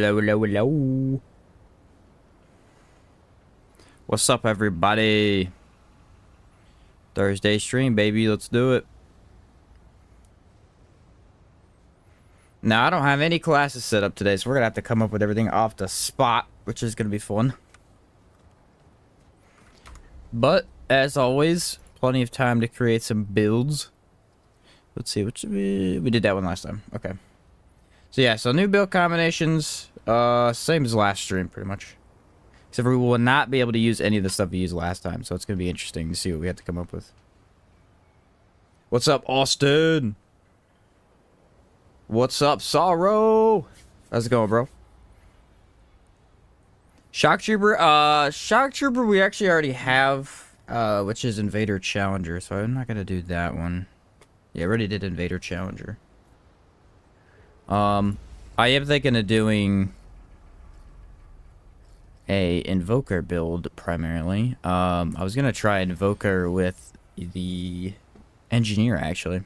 Hello, hello, hello. What's up, everybody? Thursday stream, baby. Let's do it. Now, I don't have any classes set up today, so we're going to have to come up with everything off the spot, which is going to be fun. But, as always, plenty of time to create some builds. Let's see, which we did that one last time. Okay. So, yeah, so new build combinations, same as last stream, pretty much. Except for we will not be able to use any of the stuff we used last time, so it's going to be interesting to see what we have to come up with. What's up, Austin? What's up, Sorrow? How's it going, bro? Shock Trooper we actually already have, which is Invader Challenger, so I'm not going to do that one. Yeah, I already did Invader Challenger. I am thinking of doing a Invoker build, primarily. I was going to try Invoker with the Engineer, actually.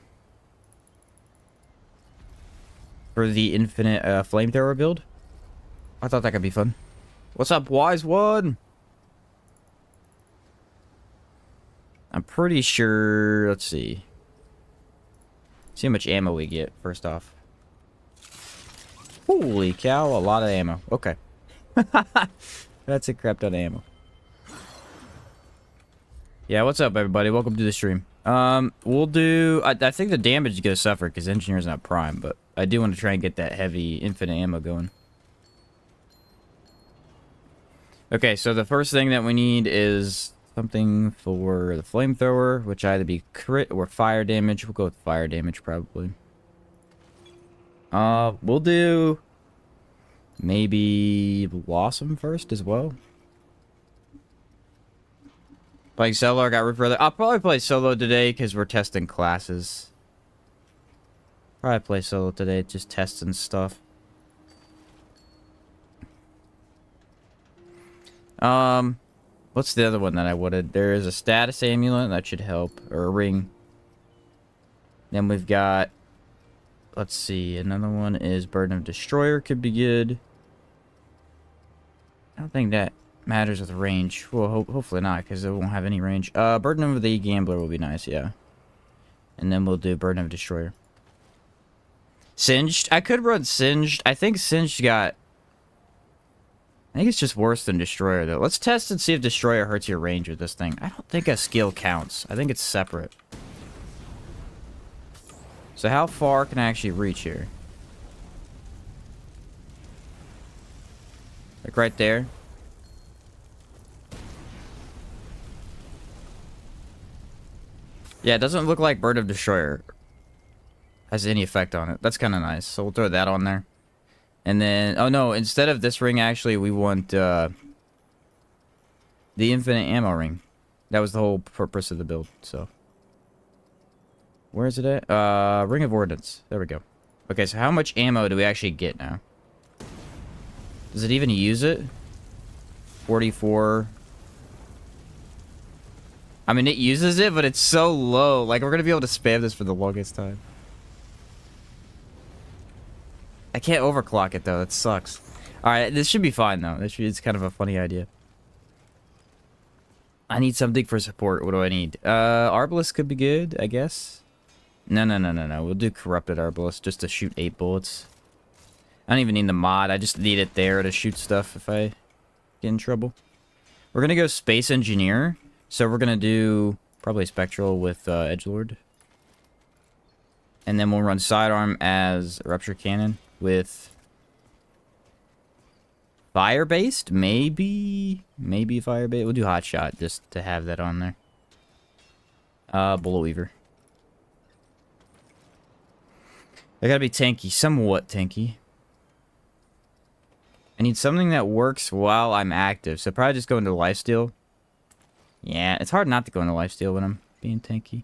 For the infinite Flamethrower build. I thought that could be fun. What's up, Wise One? I'm pretty sure... Let's see. See how much ammo we get, first off. Holy cow, a lot of ammo. Okay. That's a crap ton of ammo. Yeah, what's up, everybody? Welcome to the stream. We'll do... I think the damage is going to suffer because Engineer's not prime, but I do want to try and get that heavy infinite ammo going. Okay, so the first thing that we need is something for the Flamethrower, which either be crit or fire damage. We'll go with fire damage, probably. We'll do maybe Blossom first as well. Playing solo, I got Roof Brother. I'll probably play solo today because we're testing classes. Probably play solo today, just testing stuff. What's the other one that I wanted? There is a status amulet that should help, or a ring. Then we've got, let's see, another one is Burden of Destroyer, could be good. I don't think that matters with range. Well, hopefully not, because it won't have any range. Burden of the Gambler will be nice, yeah. And then we'll do Burden of Destroyer. Singed? I could run Singed. I think Singed got... I think it's just worse than Destroyer, though. Let's test and see if Destroyer hurts your range with this thing. I don't think a skill counts. I think it's separate. So how far can I actually reach here? Like right there? Yeah, it doesn't look like Bird of Destroyer has any effect on it. That's kind of nice. So we'll throw that on there. And then, oh no, instead of this ring, actually, we want the infinite ammo ring. That was the whole purpose of the build, so. Where is it at? Ring of Ordnance. There we go. Okay, so how much ammo do we actually get now? Does it even use it? 44. I mean, it uses it, but it's so low. Like, we're going to be able to spam this for the longest time. I can't overclock it, though. That sucks. Alright, this should be fine, though. It's kind of a funny idea. I need something for support. What do I need? Arbalest could be good, I guess. No. We'll do Corrupted Arbalest just to shoot 8 bullets. I don't even need the mod. I just need it there to shoot stuff if I get in trouble. We're going to go Space Engineer. So we're going to do probably Spectral with Edgelord. And then we'll run Sidearm as Rupture Cannon with Fire-based? Maybe Fire-based. We'll do Hot Shot just to have that on there. Bullet Weaver. I gotta be tanky. Somewhat tanky. I need something that works while I'm active. So probably just go into Lifesteal. Yeah, it's hard not to go into Lifesteal when I'm being tanky.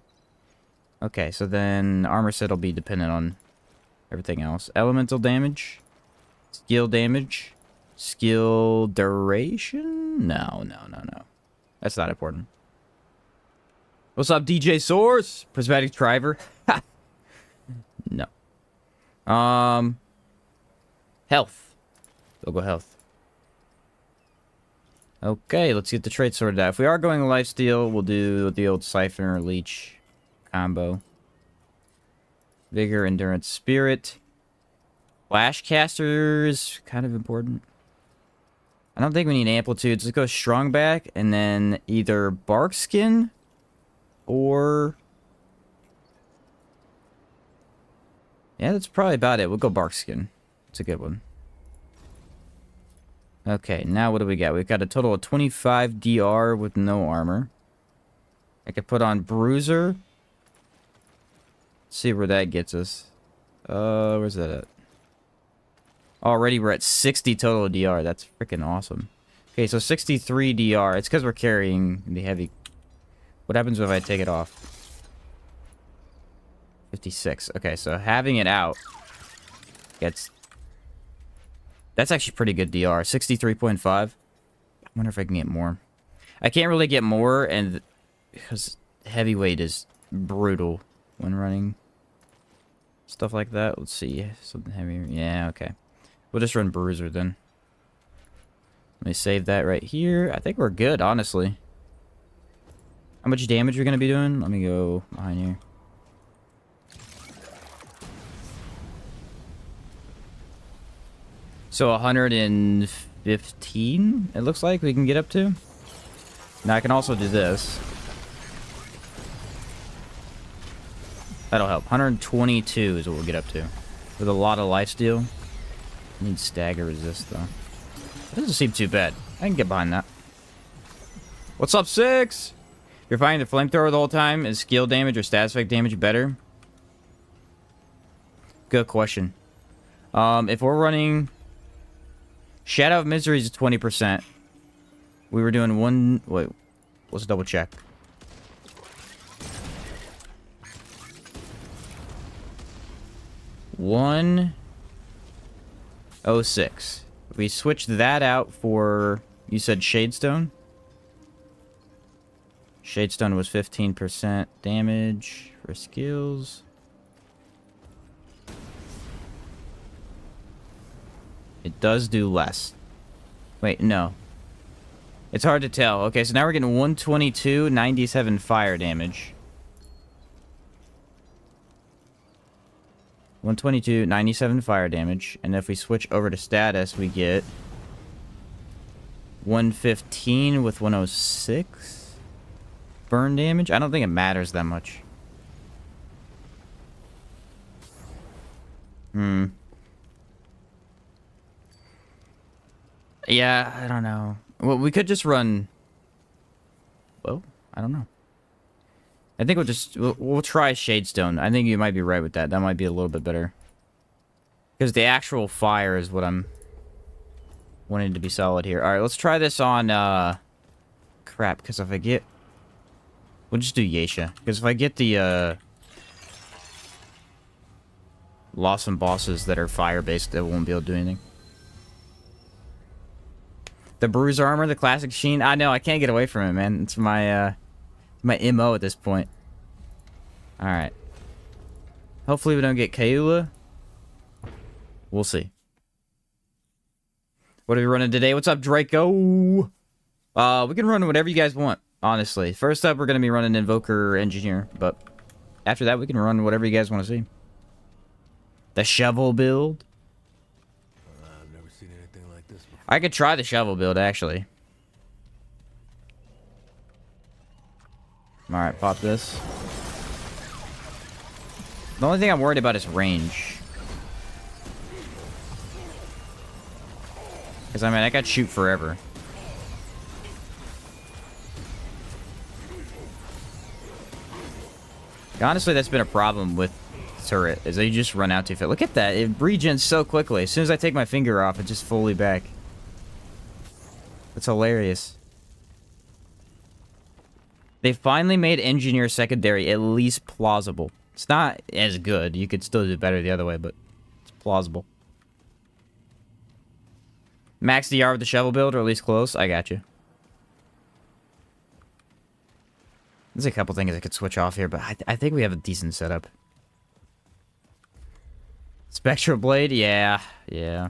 Okay, so then Armor Set will be dependent on everything else. Elemental damage. Skill damage. Skill duration? No. That's not important. What's up, DJ Source? Prismatic Driver? No. Health. They'll go health. Okay, let's get the trait sorted out. If we are going lifesteal, we'll do the old Siphon or Leech combo. Vigor, Endurance, Spirit. Flashcaster is kind of important. I don't think we need Amplitude. Just go Strong Back, and then either Bark Skin or... Yeah, that's probably about it. We'll go Bark Skin. It's a good one. Okay, now what do we got? We've got a total of 25 DR with no armor. I could put on Bruiser. See where that gets us. Where's that at? Already we're at 60 total DR. That's freaking awesome. Okay, so 63 DR. It's because we're carrying the heavy. What happens if I take it off? 56. Okay, so having it out gets... That's actually pretty good DR. 63.5. I wonder if I can get more. I can't really get more, and because heavyweight is brutal when running stuff like that. Let's see. Something heavier. Yeah, okay. We'll just run Bruiser then. Let me save that right here. I think we're good, honestly. How much damage are we going to be doing? Let me go behind here. So 115, it looks like we can get up to. Now I can also do this. That'll help. 122 is what we'll get up to. With a lot of lifesteal. Need stagger resist though. That doesn't seem too bad. I can get behind that. What's up, 6? You're finding the flamethrower the whole time. Is skill damage or status effect damage better? Good question. If we're running... Shadow of Misery is 20%. We were doing one... Wait, let's double check. $106. We switched that out for... You said Shadestone? Shadestone was 15% damage for skills. It does do less. Wait, no. It's hard to tell. Okay, so now we're getting 122, 97 fire damage. 122, 97 fire damage. And if we switch over to status, we get 115 with 106 burn damage. I don't think it matters that much. Yeah, I don't know. Well, we could just run... Well, I don't know. I think we'll try Shadestone. I think you might be right with that. That might be a little bit better. Because the actual fire is what I'm wanting to be solid here. Alright, let's try this on, crap, because if I get... We'll just do Yeisha. Because if I get the, Lawsome bosses that are fire-based, that won't be able to do anything. The Bruiser armor, the classic sheen. I know, I can't get away from it, man. It's my MO at this point. Alright. Hopefully we don't get Kaula. We'll see. What are we running today? What's up, Draco? We can run whatever you guys want, honestly. First up, we're going to be running Invoker Engineer, but after that, we can run whatever you guys want to see. The shovel build. I've never seen anything like this before. I could try the shovel build, actually. Alright, pop this. The only thing I'm worried about is range. Because, I mean, I got shoot forever. Honestly, that's been a problem with turret, is that you just run out too fast. Look at that, it regens so quickly. As soon as I take my finger off, it's just fully back. That's hilarious. They finally made Engineer Secondary at least plausible. It's not as good. You could still do better the other way, but it's plausible. Max DR with the shovel build, or at least close. I got you. There's a couple things I could switch off here, but I think we have a decent setup. Spectral Blade? Yeah. Yeah.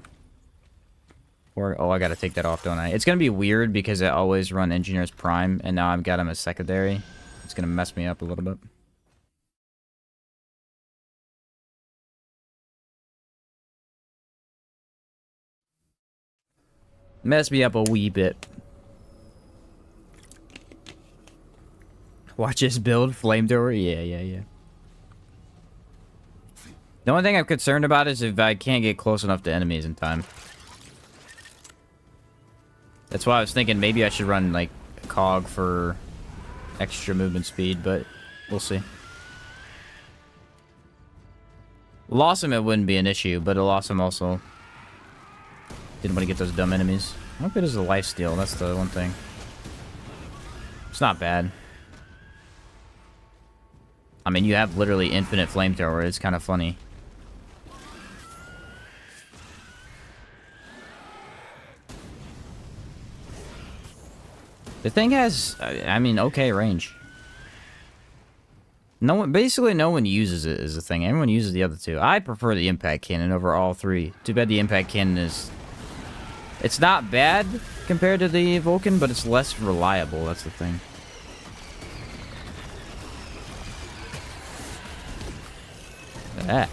Or, oh, I gotta take that off, don't I? It's gonna be weird because I always run Engineer's Prime, and now I've got him as secondary. It's gonna mess me up a little bit. Mess me up a wee bit. Watch this build, Flamethrower? Yeah. The only thing I'm concerned about is if I can't get close enough to enemies in time. That's why I was thinking maybe I should run, like, a cog for extra movement speed, but we'll see. Loss him, it wouldn't be an issue, but a loss him also. Didn't want to get those dumb enemies. How good is the lifesteal? That's the one thing. It's not bad. I mean, you have literally infinite Flamethrower. It's kind of funny. The thing has, I mean, okay range. Basically no one uses it is the thing. Everyone uses the other two. I prefer the impact cannon over all three. Too bad the impact cannon is... It's not bad compared to the Vulcan, but it's less reliable. That's the thing. Look at that.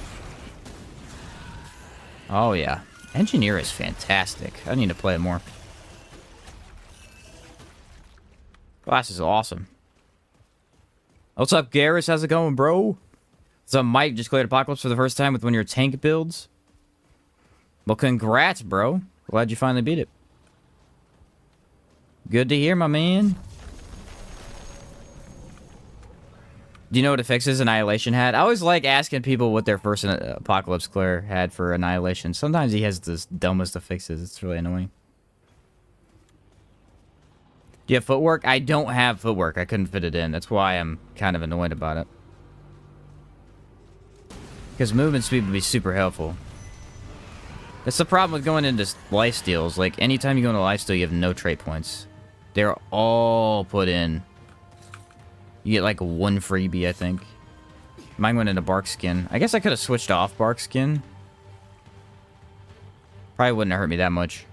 Oh, yeah. Engineer is fantastic. I need to play it more. Class is awesome. What's up, Garrus? How's it going, bro? What's up, Mike? Just cleared Apocalypse for the first time with one of your tank builds. Well, congrats, bro. Glad you finally beat it. Good to hear, my man. Do you know what it fixes Annihilation had? I always like asking people what their first Apocalypse clear had for Annihilation. Sometimes he has the dumbest of fixes. It's really annoying. Do you have footwork? I don't have footwork. I couldn't fit it in. That's why I'm kind of annoyed about it. Because movement speed would be super helpful. That's the problem with going into lifesteals. Like, anytime you go into lifesteal, you have no trait points. They're all put in. You get, like, one freebie, I think. Mine went into bark skin. I guess I could have switched off bark skin. Probably wouldn't have hurt me that much.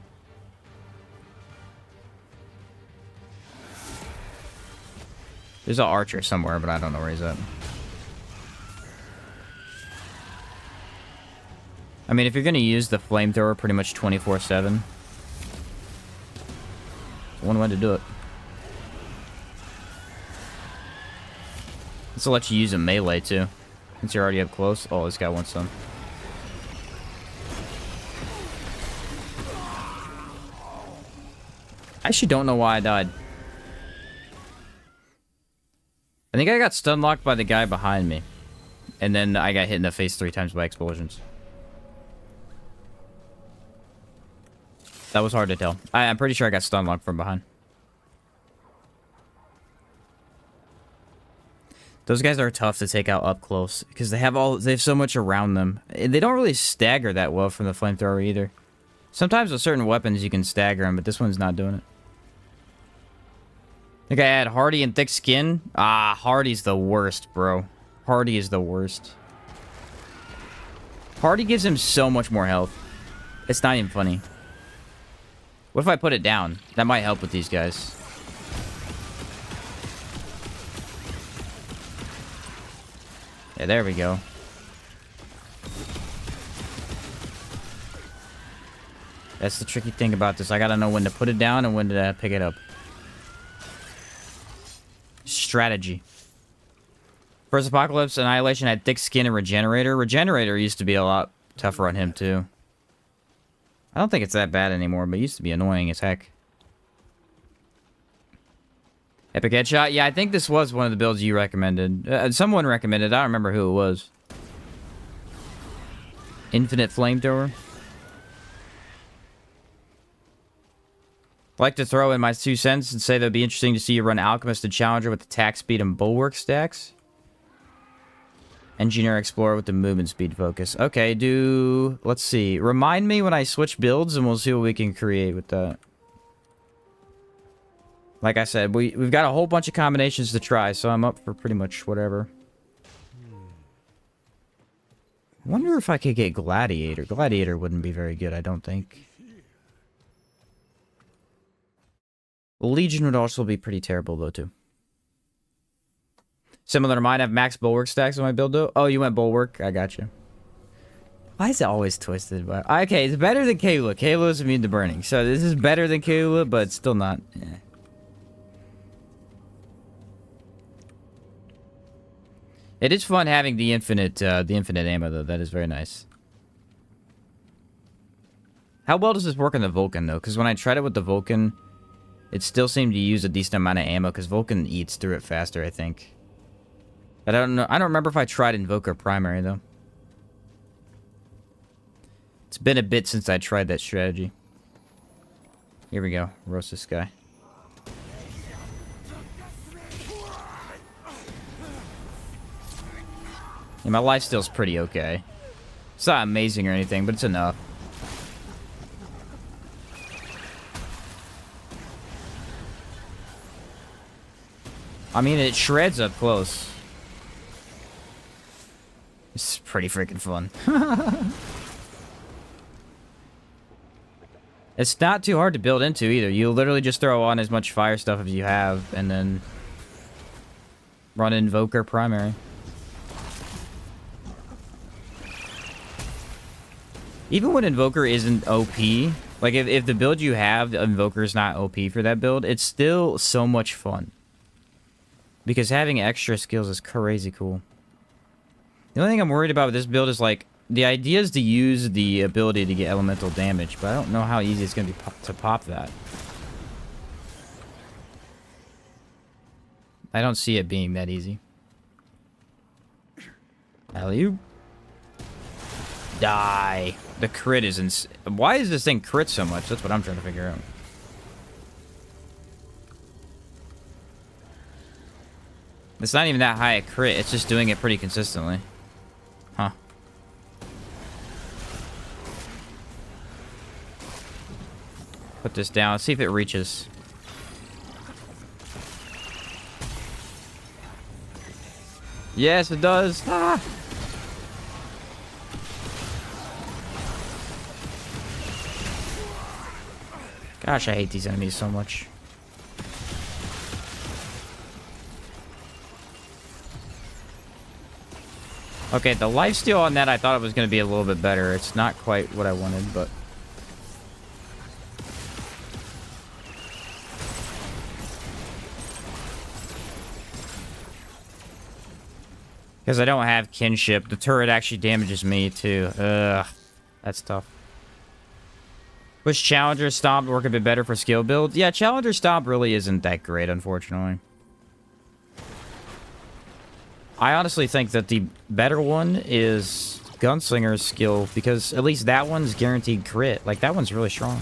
There's an archer somewhere, but I don't know where he's at. I mean, if you're going to use the Flamethrower pretty much 24/7, it's one way to do it. This will let you use a melee, too. Since you're already up close. Oh, this guy wants some. I actually don't know why I died. I think I got stun locked by the guy behind me. And then I got hit in the face 3 times by explosions. That was hard to tell. I'm pretty sure I got stun locked from behind. Those guys are tough to take out up close. Because they have so much around them. They don't really stagger that well from the Flamethrower either. Sometimes with certain weapons you can stagger them, but this one's not doing it. I think I had Hardy and thick skin. Ah, Hardy's the worst, bro. Hardy is the worst. Hardy gives him so much more health. It's not even funny. What if I put it down? That might help with these guys. Yeah, there we go. That's the tricky thing about this. I gotta know when to put it down and when to pick it up. Strategy. First Apocalypse, Annihilation had thick skin and Regenerator. Regenerator used to be a lot tougher on him, too. I don't think it's that bad anymore, but it used to be annoying as heck. Epic Headshot? Yeah, I think this was one of the builds you recommended. Someone recommended. I don't remember who it was. Infinite Flamethrower. I'd like to throw in my 2 cents and say that it'd be interesting to see you run Alchemist and Challenger with attack speed and bulwark stacks. Engineer Explorer with the movement speed focus. Okay, let's see. Remind me when I switch builds and we'll see what we can create with that. Like I said, we've got a whole bunch of combinations to try, so I'm up for pretty much whatever. I wonder if I could get Gladiator. Gladiator wouldn't be very good, I don't think. Legion would also be pretty terrible, though, too. Similar to mine, I have max bulwark stacks on my build, though. Oh, you went bulwark? I got you. Why is it always twisted? Okay, it's better than Kayla. Kayla is immune to burning. So this is better than Kayla, but still not. Yeah. It is fun having the infinite ammo, though. That is very nice. How well does this work on the Vulcan, though? Because when I tried it with the Vulcan, it still seemed to use a decent amount of ammo, because Vulcan eats through it faster, I think. But I don't know. I don't remember if I tried Invoker Primary, though. It's been a bit since I tried that strategy. Here we go. Roast this guy. Yeah, my lifesteal's pretty okay. It's not amazing or anything, but it's enough. I mean, it shreds up close. It's pretty freaking fun. It's not too hard to build into either. You literally just throw on as much fire stuff as you have, and then run Invoker Primary. Even when Invoker isn't OP, like if the build you have, the Invoker is not OP for that build, it's still so much fun. Because having extra skills is crazy cool. The only thing I'm worried about with this build is, like, the idea is to use the ability to get elemental damage, but I don't know how easy it's going to be to pop that. I don't see it being that easy. Alley-oop. Die. The crit is insane. Why is this thing crit so much? That's what I'm trying to figure out. It's not even that high a crit. It's just doing it pretty consistently. Huh. Put this down. Let's see if it reaches. Yes, it does. Ah! Gosh, I hate these enemies so much. Okay, the lifesteal on that, I thought it was going to be a little bit better. It's not quite what I wanted, but... Because I don't have kinship. The turret actually damages me, too. Ugh. That's tough. Wish Challenger Stomp work a bit better for skill build. Yeah, Challenger Stomp really isn't that great, unfortunately. I honestly think that the better one is Gunslinger's skill, because at least that one's guaranteed crit. Like, that one's really strong.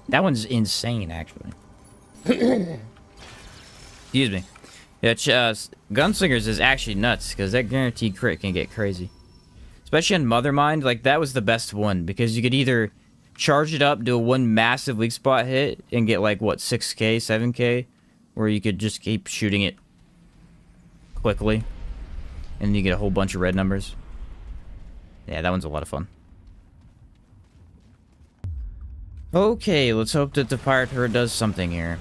That one's insane, actually. Excuse me. Yeah, Gunslinger's is actually nuts, because that guaranteed crit can get crazy. Especially in Mothermind, like, that was the best one, because you could either charge it up, do a one massive weak spot hit, and get, like, what, 6k, 7k? Or you could just keep shooting it quickly, and you get a whole bunch of red numbers. Yeah, that one's a lot of fun. Okay, let's hope that the pirate turret does something here.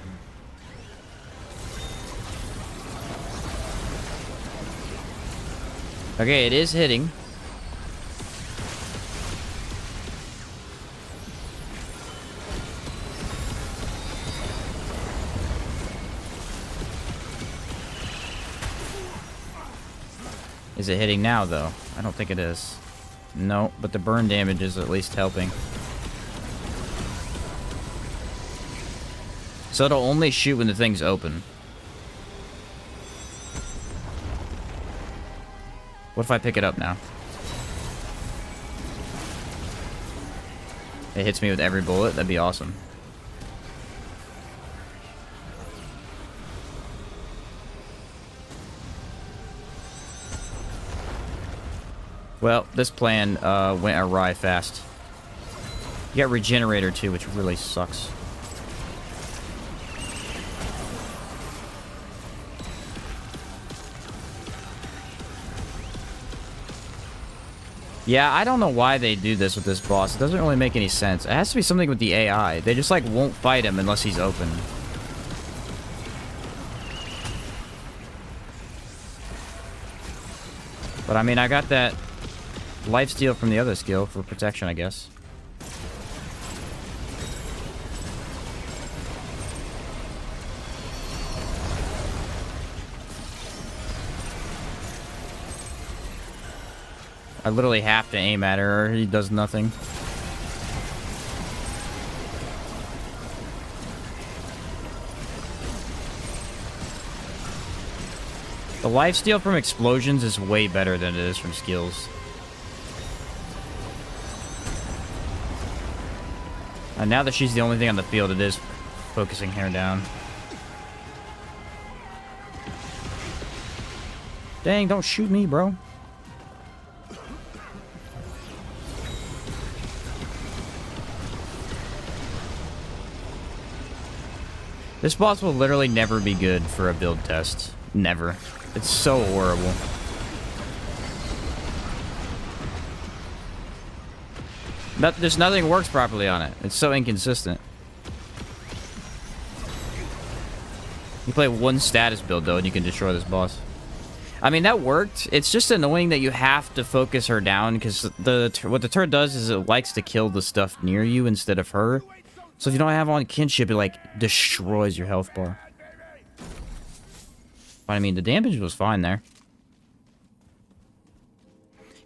Okay, it is hitting. Is it hitting now, though? I don't think it is. No, but the burn damage is at least helping. So it'll only shoot when the thing's open. What if I pick it up now? It hits me with every bullet? That'd be awesome. Well, this plan went awry fast. You got Regenerator too, which really sucks. Yeah, I don't know why they do this with this boss. It doesn't really make any sense. It has to be something with the AI. They just, like, won't fight him unless he's open. But, I mean, I got that lifesteal from the other skill for protection, I guess. I literally have to aim at her, or he does nothing. The lifesteal from explosions is way better than it is from skills. And now that she's the only thing on the field, it is focusing her down. Dang, don't shoot me, bro. This boss will literally never be good for a build test. Never. It's so horrible. There's nothing works properly on it. It's so inconsistent. You play one status build, though, and you can destroy this boss. I mean, that worked. It's just annoying that you have to focus her down, because what the turret does is it likes to kill the stuff near you instead of her. So if you don't have on kinship, it, like, destroys your health bar. But, I mean, the damage was fine there.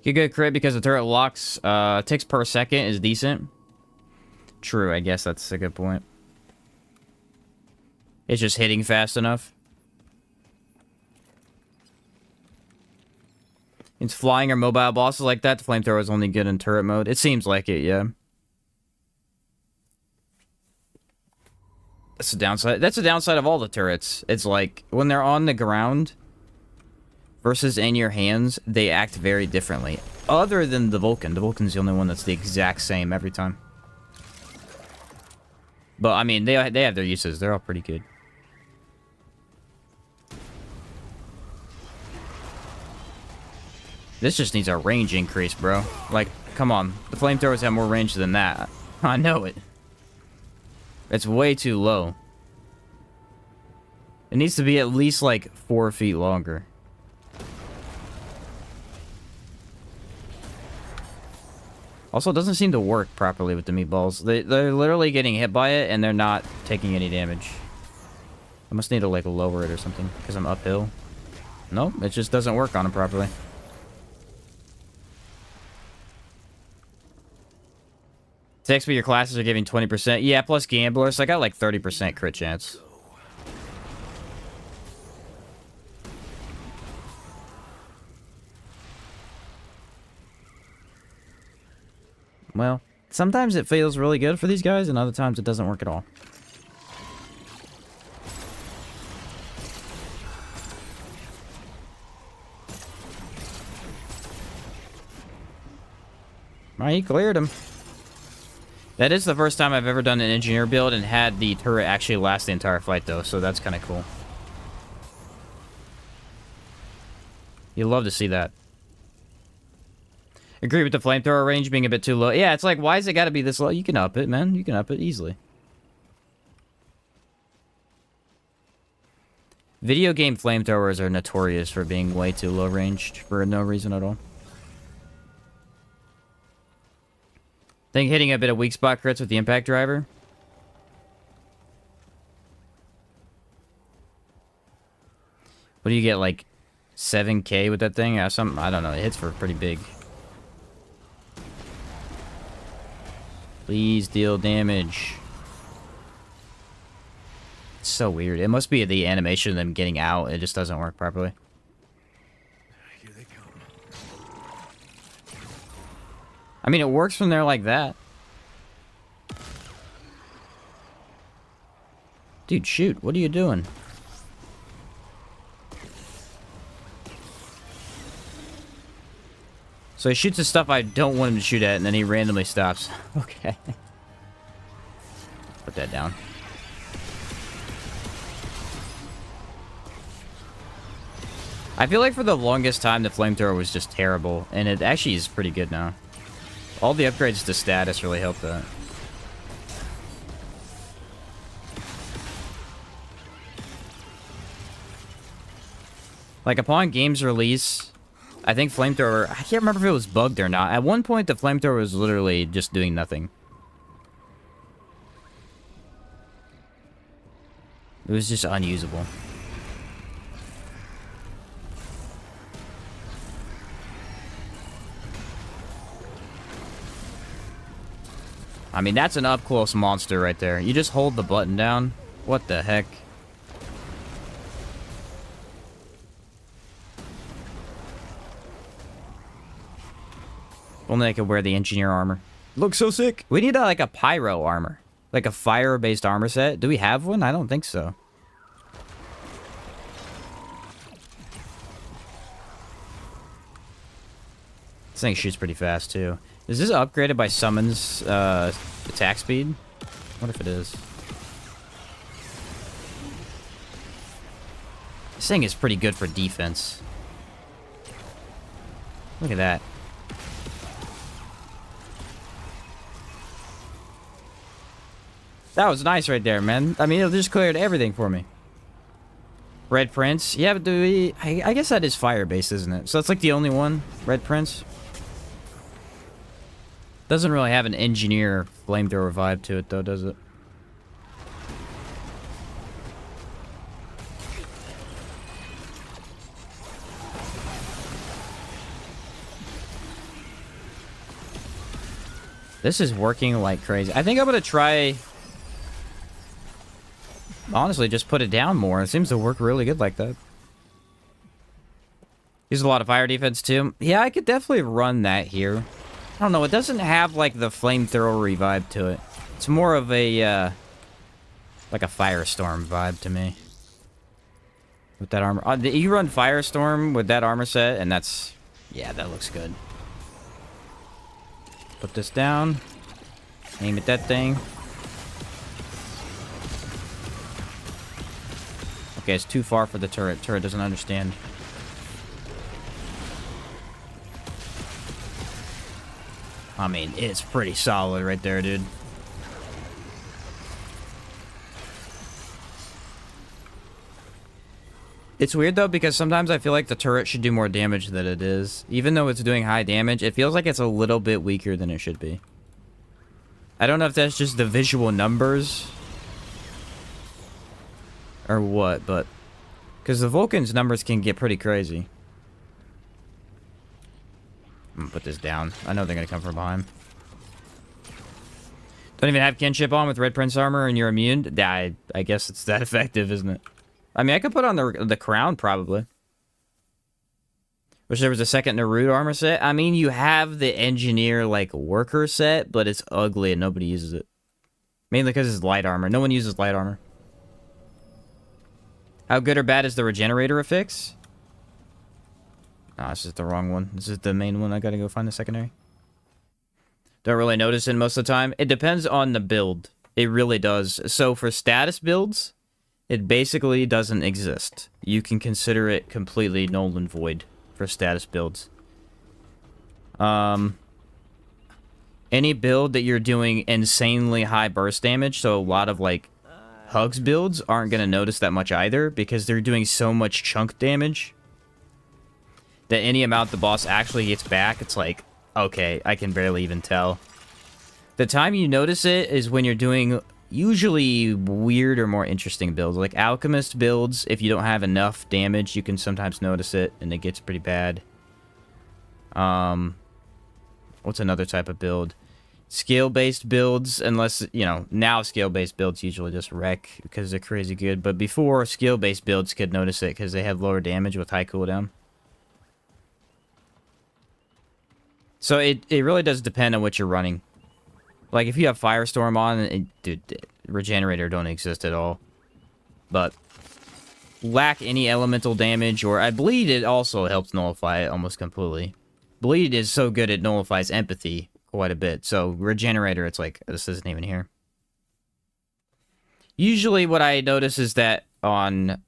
You get crit because the turret locks, ticks per second is decent. True, I guess that's a good point. It's just hitting fast enough. It's flying or mobile bosses like that. The flamethrower is only good in turret mode. It seems like it, yeah. That's the downside. That's the downside of all the turrets. It's like, when they're on the ground versus in your hands, they act very differently. Other than the Vulcan. The Vulcan's the only one that's the exact same every time. But, I mean, they have their uses. They're all pretty good. This just needs a range increase, bro. Like, come on. The flamethrowers have more range than that. I know it. It's way too low. It needs to be at least, like, 4 feet longer. Also, it doesn't seem to work properly with the meatballs. They're literally getting hit by it, and they're not taking any damage. I must need to, like, lower it or something, because I'm uphill. Nope, it just doesn't work on them properly. To XP, your classes are giving 20%. Yeah, plus Gambler, so I got like 30% crit chance. Well, sometimes it feels really good for these guys, and other times it doesn't work at all. Alright, he cleared him. That is the first time I've ever done an engineer build and had the turret actually last the entire fight, though, so that's kind of cool. You love to see that. Agree with the flamethrower range being a bit too low. Yeah, it's like, why has it got to be this low? You can up it, man. You can up it easily. Video game flamethrowers are notorious for being way too low ranged for no reason at all. Think hitting a bit of weak spot crits with the impact driver. What do you get, like 7k with that thing? Something, I don't know. It hits for pretty big. Please deal damage. It's so weird. It must be the animation of them getting out. It just doesn't work properly. Here they come. I mean, it works when they're like that. Dude, shoot. What are you doing? So he shoots the stuff I don't want him to shoot at, and then he randomly stops. Okay. Put that down. I feel like for the longest time, the Flamethrower was just terrible, and it actually is pretty good now. All the upgrades to status really help that. Like, upon game's release, I think Flamethrower... I can't remember if it was bugged or not. At one point, the Flamethrower was literally just doing nothing. It was just unusable. I mean, that's an up-close monster right there. You just hold the button down. What the heck? Only I could wear the engineer armor. Looks so sick. We need like a pyro armor. Like a fire-based armor set. Do we have one? I don't think so. This thing shoots pretty fast, too. Is this upgraded by summons attack speed? What if it is? This thing is pretty good for defense. Look at that. That was nice right there, man. I mean, it just cleared everything for me. Red Prince. Yeah, but do we... I guess that is fire-based, isn't it? So that's like the only one? Red Prince? Doesn't really have an engineer flamethrower vibe to it, though, does it? This is working like crazy. I think I'm gonna try... Honestly, just put it down more. It seems to work really good like that. Use a lot of fire defense, too. Yeah, I could definitely run that here. I don't know, it doesn't have, like, the flamethrower vibe to it. It's more of a, like a firestorm vibe to me. With that armor. You run firestorm with that armor set, and that's... Yeah, that looks good. Put this down. Aim at that thing. Okay, it's too far for the turret. Turret doesn't understand. I mean, it's pretty solid right there, dude. It's weird, though, because sometimes I feel like the turret should do more damage than it is. Even though it's doing high damage, it feels like it's a little bit weaker than it should be. I don't know if that's just the visual numbers or what, but... Because the Vulcan's numbers can get pretty crazy. I'm gonna put this down. I know they're gonna come from behind. Don't even have kinship on with Red Prince armor and you're immune? I guess it's that effective, isn't it? I mean, I could put on the crown, probably. Wish there was a second Naruto armor set. I mean, you have the engineer, like, worker set, but it's ugly and nobody uses it. Mainly because it's light armor. No one uses light armor. How good or bad is the regenerator affix? Oh, this is the wrong one. This is the main one. I gotta go find the secondary. Don't really notice it most of the time. It depends on the build. It really does. So for status builds, it basically doesn't exist. You can consider it completely null and void for status builds. Any build that you're doing insanely high burst damage, so a lot of like Hugs builds aren't going to notice that much either because they're doing so much chunk damage that any amount the boss actually gets back, it's like, okay, I can barely even tell. The time you notice it is when you're doing usually weird or more interesting builds. Like Alchemist builds, if you don't have enough damage, you can sometimes notice it and it gets pretty bad. What's another type of build? Scale-based builds, unless, you know, now scale-based builds usually just wreck because they're crazy good, but before, skill-based builds could notice it because they have lower damage with high cooldown. So it really does depend on what you're running. Like, if you have Firestorm on, dude, Regenerator don't exist at all. But lack any elemental damage, or Bleed, it also helps nullify it almost completely. Bleed is so good it nullifies Empathy quite a bit. So Regenerator, it's like, this isn't even here. Usually what I notice is that on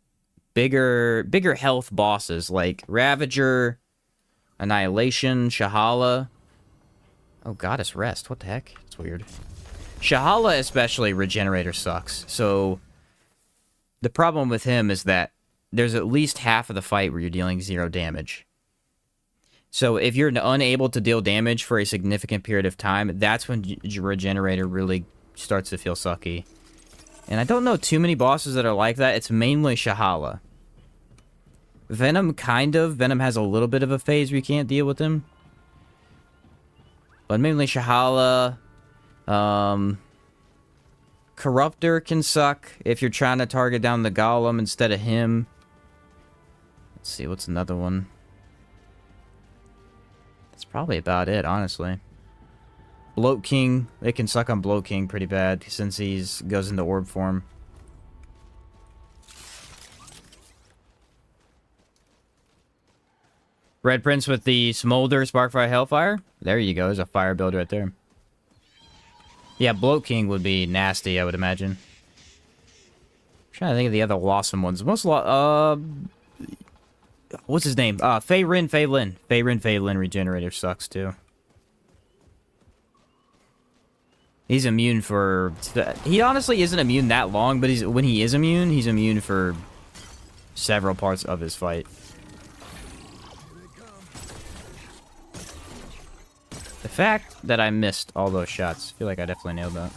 bigger health bosses like Ravager, Annihilation, Shahala. Oh, Goddess Rest. What the heck? It's weird. Shahala especially, Regenerator sucks. So the problem with him is that there's at least half of the fight where you're dealing 0 damage. So if you're unable to deal damage for a significant period of time, that's when Regenerator really starts to feel sucky. And I don't know too many bosses that are like that. It's mainly Shahala. Venom, kind of. Venom has a little bit of a phase where you can't deal with him. But mainly Shahala. Corruptor can suck if you're trying to target down the Golem instead of him. Let's see, what's another one? That's probably about it, honestly. Bloat King, they can suck on Bloat King pretty bad since he's goes into orb form. Red Prince with the Smolder, Sparkfire, Hellfire. There you go, there's a fire build right there. Yeah, Bloat King would be nasty, I would imagine. I'm trying to think of the other awesome ones. What's his name? Fei-Rin, Fei-Lin. Fei-Rin, Fei-Lin Regenerator sucks too. He's immune for... He honestly isn't immune that long, but when he is immune, he's immune for several parts of his fight. The fact that I missed all those shots, I feel like I definitely nailed that.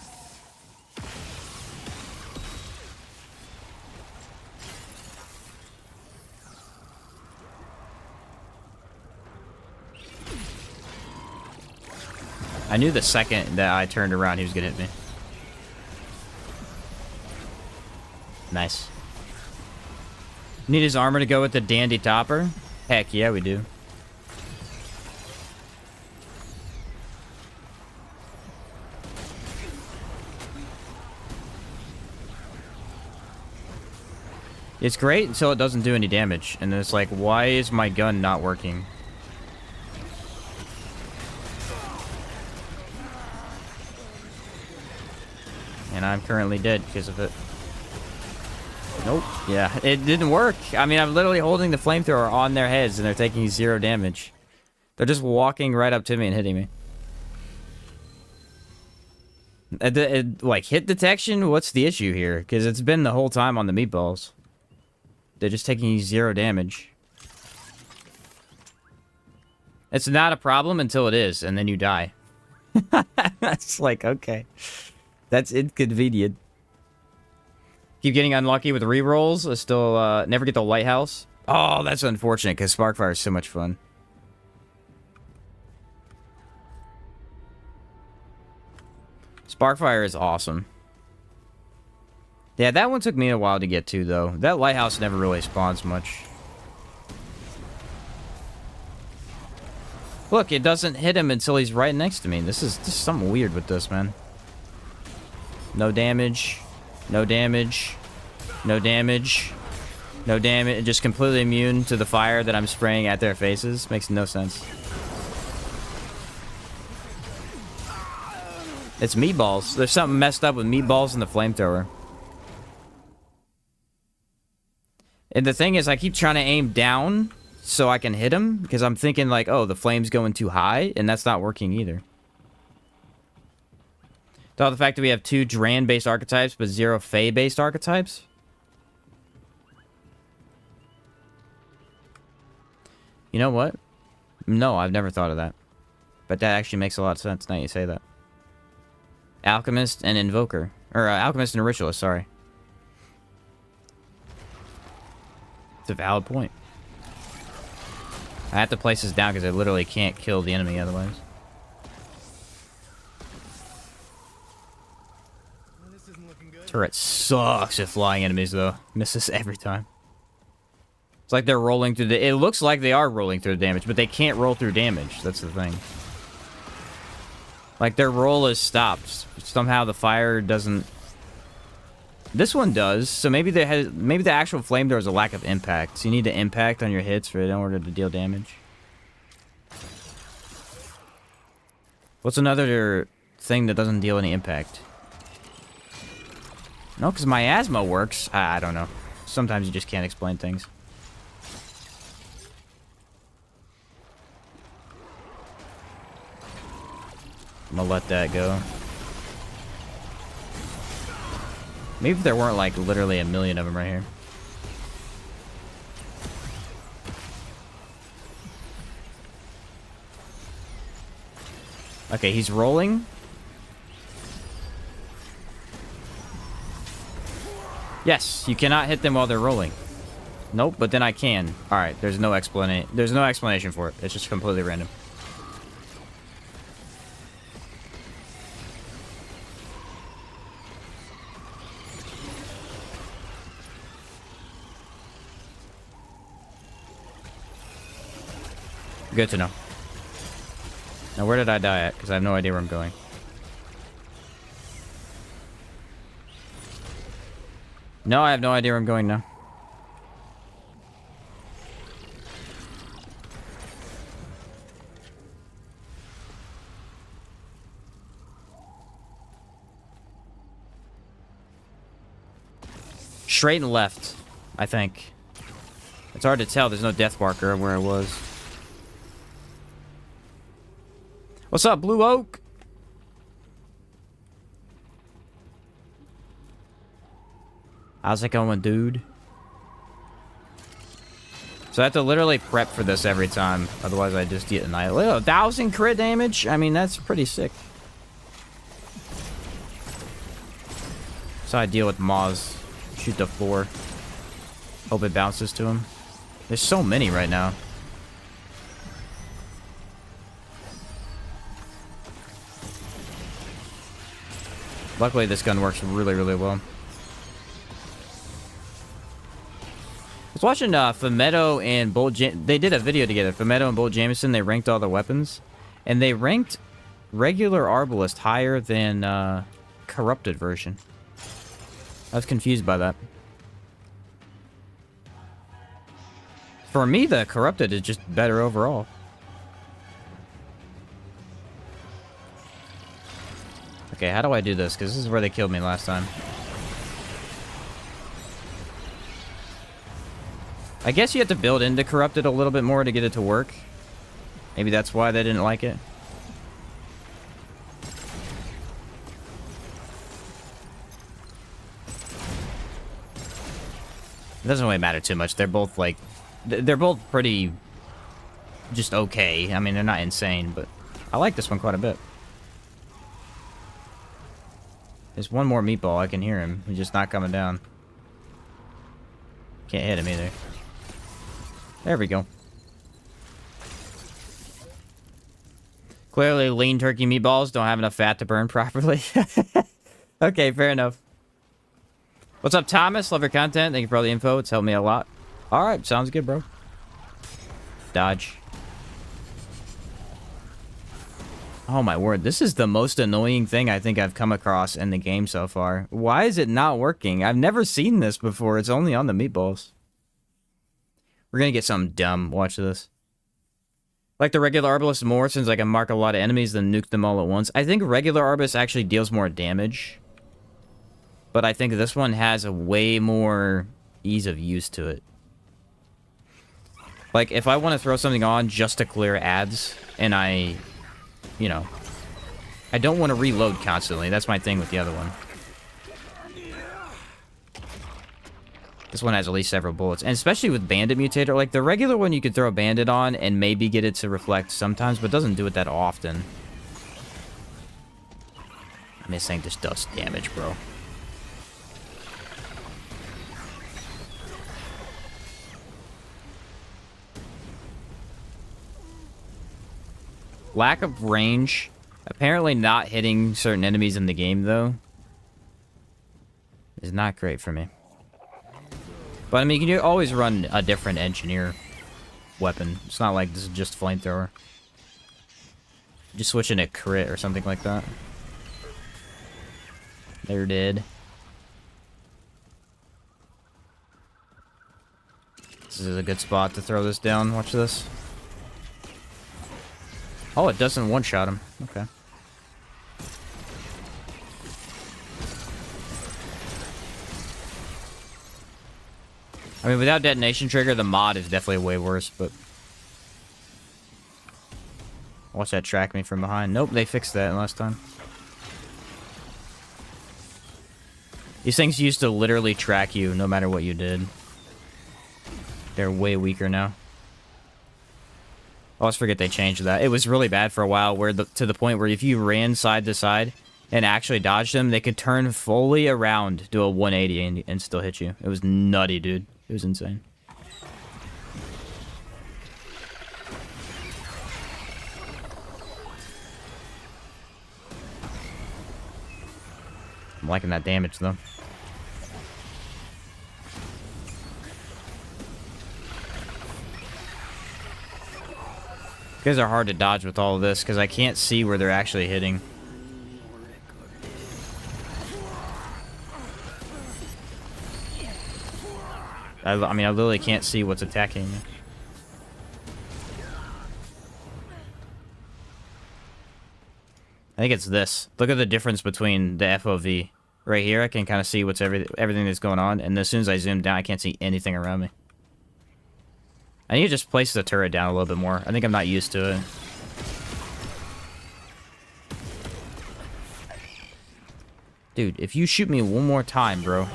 I knew the second that I turned around, he was gonna hit me. Nice. Need his armor to go with the Dandy Topper? Heck yeah, we do. It's great until it doesn't do any damage. And then it's like, why is my gun not working? And I'm currently dead because of it. Nope. Yeah, it didn't work. I mean, I'm literally holding the flamethrower on their heads and they're taking 0 damage. They're just walking right up to me and hitting me. Like, hit detection? What's the issue here? Because it's been the whole time on the meatballs. They're just taking 0 damage. It's not a problem until it is, and then you die. That's like, okay. That's inconvenient. Keep getting unlucky with rerolls. I still never get the lighthouse. Oh, that's unfortunate, because Sparkfire is so much fun. Sparkfire is awesome. Yeah, that one took me a while to get to, though. That lighthouse never really spawns much. Look, it doesn't hit him until he's right next to me. This is just something weird with this, man. No damage. No damage. No damage. No damage. Just completely immune to the fire that I'm spraying at their faces. Makes no sense. It's meatballs. There's something messed up with meatballs and the flamethrower. And the thing is, I keep trying to aim down so I can hit him, because I'm thinking like, oh, the flame's going too high, and that's not working either. So the fact that we have 2 Dran-based archetypes, but 0 Fey-based archetypes? You know what? No, I've never thought of that. But that actually makes a lot of sense now you say that. Alchemist and Invoker. Or, Alchemist and Ritualist, sorry. It's a valid point. I have to place this down because I literally can't kill the enemy otherwise. Turret sucks at flying enemies, though. Misses every time. It's like they're rolling through the... It looks like they are rolling through the damage, but they can't roll through damage. That's the thing. Like, their roll is stopped. Somehow the fire doesn't... This one does, so maybe the actual flamethrower is a lack of impact. So you need to impact on your hits in order to deal damage. What's another thing that doesn't deal any impact? No, because miasma works. I don't know. sometimes you just can't explain things. I'm gonna let that go. Maybe if there weren't like literally a million of them right here. Okay, he's rolling. Yes, you cannot hit them while they're rolling. Nope, but then I can. All right, there's no explanation for it. It's just completely random. Good to know. Now, where did I die at? Because I have no idea where I'm going. No, I have no idea where I'm going now. Straight and left, I think. It's hard to tell. There's no death marker where I was. What's up, Blue Oak? How's it going, dude? So I have to literally prep for this every time. Otherwise, I just get annihilated. 1,000 crit damage? I mean, that's pretty sick. So I deal with Moz. Shoot the floor. Hope it bounces to him. There's so many right now. Luckily, this gun works really, really well. I was watching Fumetto and Bolt they did a video together. Fumetto and Bolt Jameson, they ranked all the weapons. And they ranked regular Arbalist higher than corrupted version. I was confused by that. For me, the corrupted is just better overall. Okay, how do I do this? Because this is where they killed me last time. I guess you have to build into corrupted a little bit more to get it to work. Maybe that's why they didn't like it. It doesn't really matter too much. They're both like... They're both pretty... just okay. I mean, they're not insane, but... I like this one quite a bit. There's one more meatball. I can hear him. He's just not coming down. Can't hit him either. There we go. Clearly, lean turkey meatballs don't have enough fat to burn properly. Okay, fair enough. What's up, Thomas? Love your content. Thank you for all the info. It's helped me a lot. Alright, sounds good, bro. Dodge. Oh my word, this is the most annoying thing I think I've come across in the game so far. Why is it not working? I've never seen this before. It's only on the meatballs. We're gonna get something dumb. Watch this. Like the regular Arbalist more, since I can mark a lot of enemies than nuke them all at once. I think regular Arbalist actually deals more damage. But I think this one has a way more ease of use to it. Like, if I want to throw something on just to clear ads, and I... You know, I don't want to reload constantly. That's my thing with the other one. This one has at least several bullets. And especially with Bandit Mutator, like the regular one you could throw a Bandit on and maybe get it to reflect sometimes, but doesn't do it that often. I mean, this thing just does damage, bro. Lack of range. Apparently not hitting certain enemies in the game, though, is not great for me. But, I mean, you can always run a different engineer weapon. It's not like this is just Flamethrower. Just switching a crit or something like that. They're dead. This is a good spot to throw this down. Watch this. Oh, it doesn't one-shot him. Okay. I mean, without detonation trigger, the mod is definitely way worse, but... Watch that track me from behind. Nope, they fixed that last time. These things used to literally track you no matter what you did. They're way weaker now. I always forget they changed that. It was really bad for a while, where to the point where if you ran side to side and actually dodged them, they could turn fully around, do a 180, and still hit you. It was nutty, dude. It was insane. I'm liking that damage, though. You guys are hard to dodge with all of this, because I can't see where they're actually hitting. I mean, I literally can't see what's attacking me. I think it's this. Look at the difference between the FOV. Right here, I can kind of see what's everything that's going on, and as soon as I zoom down, I can't see anything around me. I need to just place the turret down a little bit more. I think I'm not used to it. Dude, if you shoot me one more time, bro.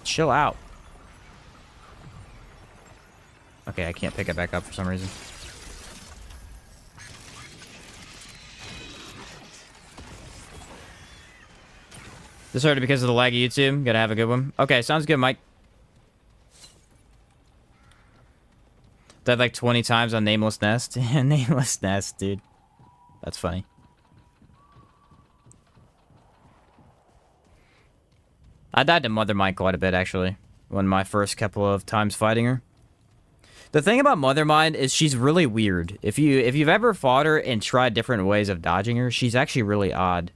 Chill out. Okay, I can't pick it back up for some reason. This started because of the laggy YouTube. Gotta have a good one. Okay, sounds good, Mike. Died like 20 times on Nameless Nest. Nameless Nest, dude. That's funny. I died to Mother Mind quite a bit, actually. One of my first couple of times fighting her. The thing about Mother Mind is she's really weird. If you've ever fought her and tried different ways of dodging her, she's actually really odd.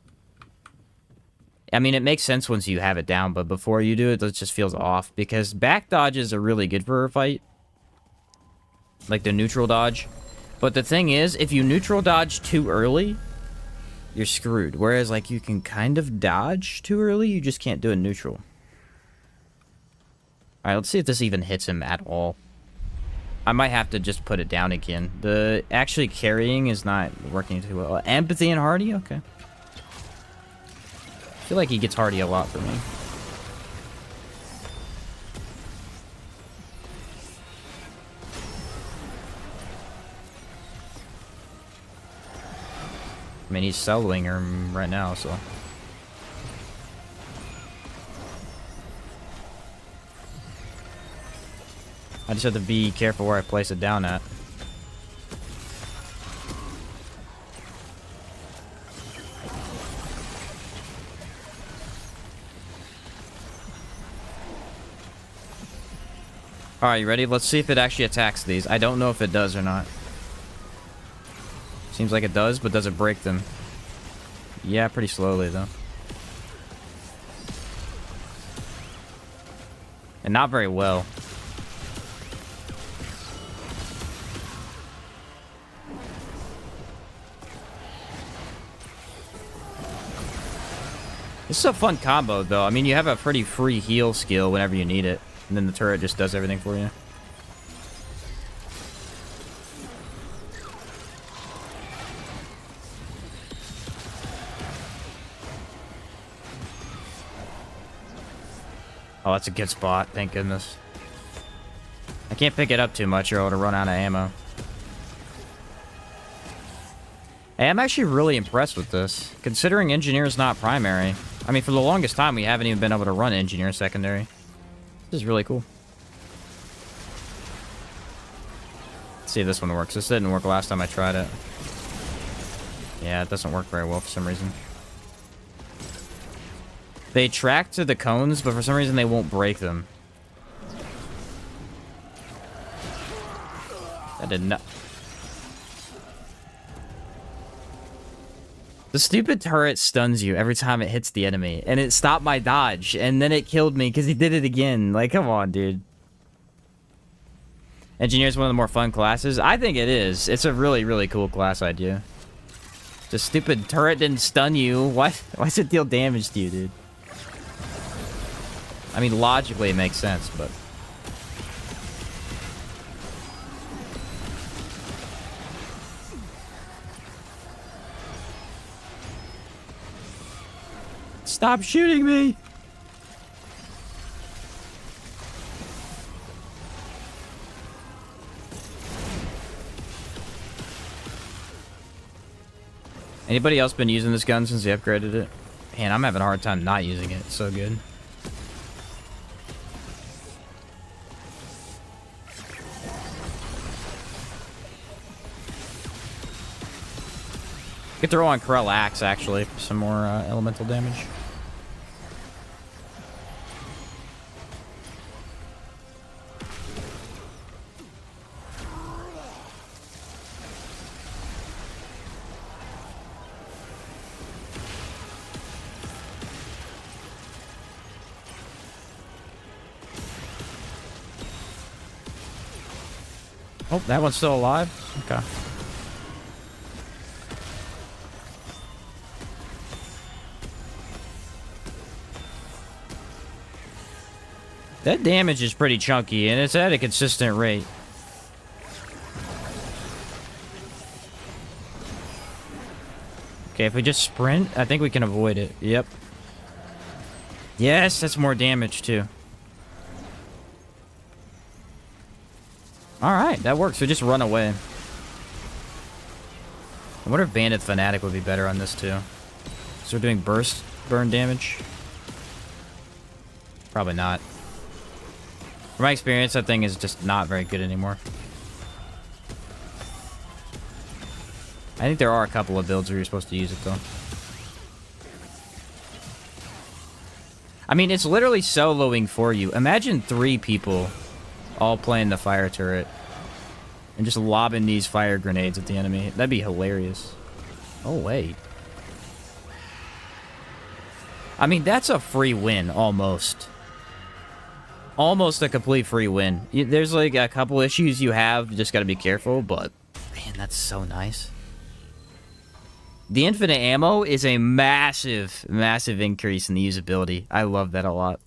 I mean, it makes sense once you have it down, but before you do it, it just feels off. Because back dodges are really good for her fight. Like the neutral dodge. But the thing is, if you neutral dodge too early, you're screwed. Whereas, like, you can kind of dodge too early, you just can't do it neutral. Alright, let's see if this even hits him at all. I might have to just put it down again. The actually carrying is not working too well. Empathy and hardy? Okay. I feel like he gets hardy a lot for me. I mean, he's soloing her right now, so... I just have to be careful where I place it down at. Alright, you ready? Let's see if it actually attacks these. I don't know if it does or not. Seems like it does, but does it break them? Yeah, pretty slowly, though. And not very well. This is a fun combo, though. I mean, you have a pretty free heal skill whenever you need it. And then the turret just does everything for you. Oh, that's a good spot. Thank goodness. I can't pick it up too much or I'll run out of ammo. Hey, I'm actually really impressed with this. Considering engineer's not primary. I mean, for the longest time, we haven't even been able to run engineer secondary. This is really cool. Let's see if this one works. This didn't work last time I tried it. Yeah, it doesn't work very well for some reason. They track to the cones, but for some reason they won't break them. That did not... The stupid turret stuns you every time it hits the enemy, and it stopped my dodge, and then it killed me because he did it again. Like, come on, dude. Engineer's one of the more fun classes. I think it is. It's a really, really cool class idea. The stupid turret didn't stun you. Why does it deal damage to you, dude? I mean, logically it makes sense, but... Stop shooting me! Anybody else been using this gun since they upgraded it? Man, I'm having a hard time not using it. It's so good. Could throw on Corel Axe, actually, for some more elemental damage. Oh, that one's still alive? Okay. That damage is pretty chunky, and it's at a consistent rate. Okay, if we just sprint, I think we can avoid it. Yep. Yes, that's more damage, too. Alright, that works. So just run away. I wonder if Bandit Fanatic would be better on this, too. So we're doing burst burn damage? Probably not. From my experience, that thing is just not very good anymore. I think there are a couple of builds where you're supposed to use it, though. I mean, it's literally soloing for you. Imagine 3 people all playing the fire turret and just lobbing these fire grenades at the enemy. That'd be hilarious. Oh, wait. I mean, that's a free win, almost. Almost a complete free win. There's like a couple issues you have, you just gotta be careful, but man, that's so nice. The infinite ammo is a massive, massive increase in the usability. I love that a lot.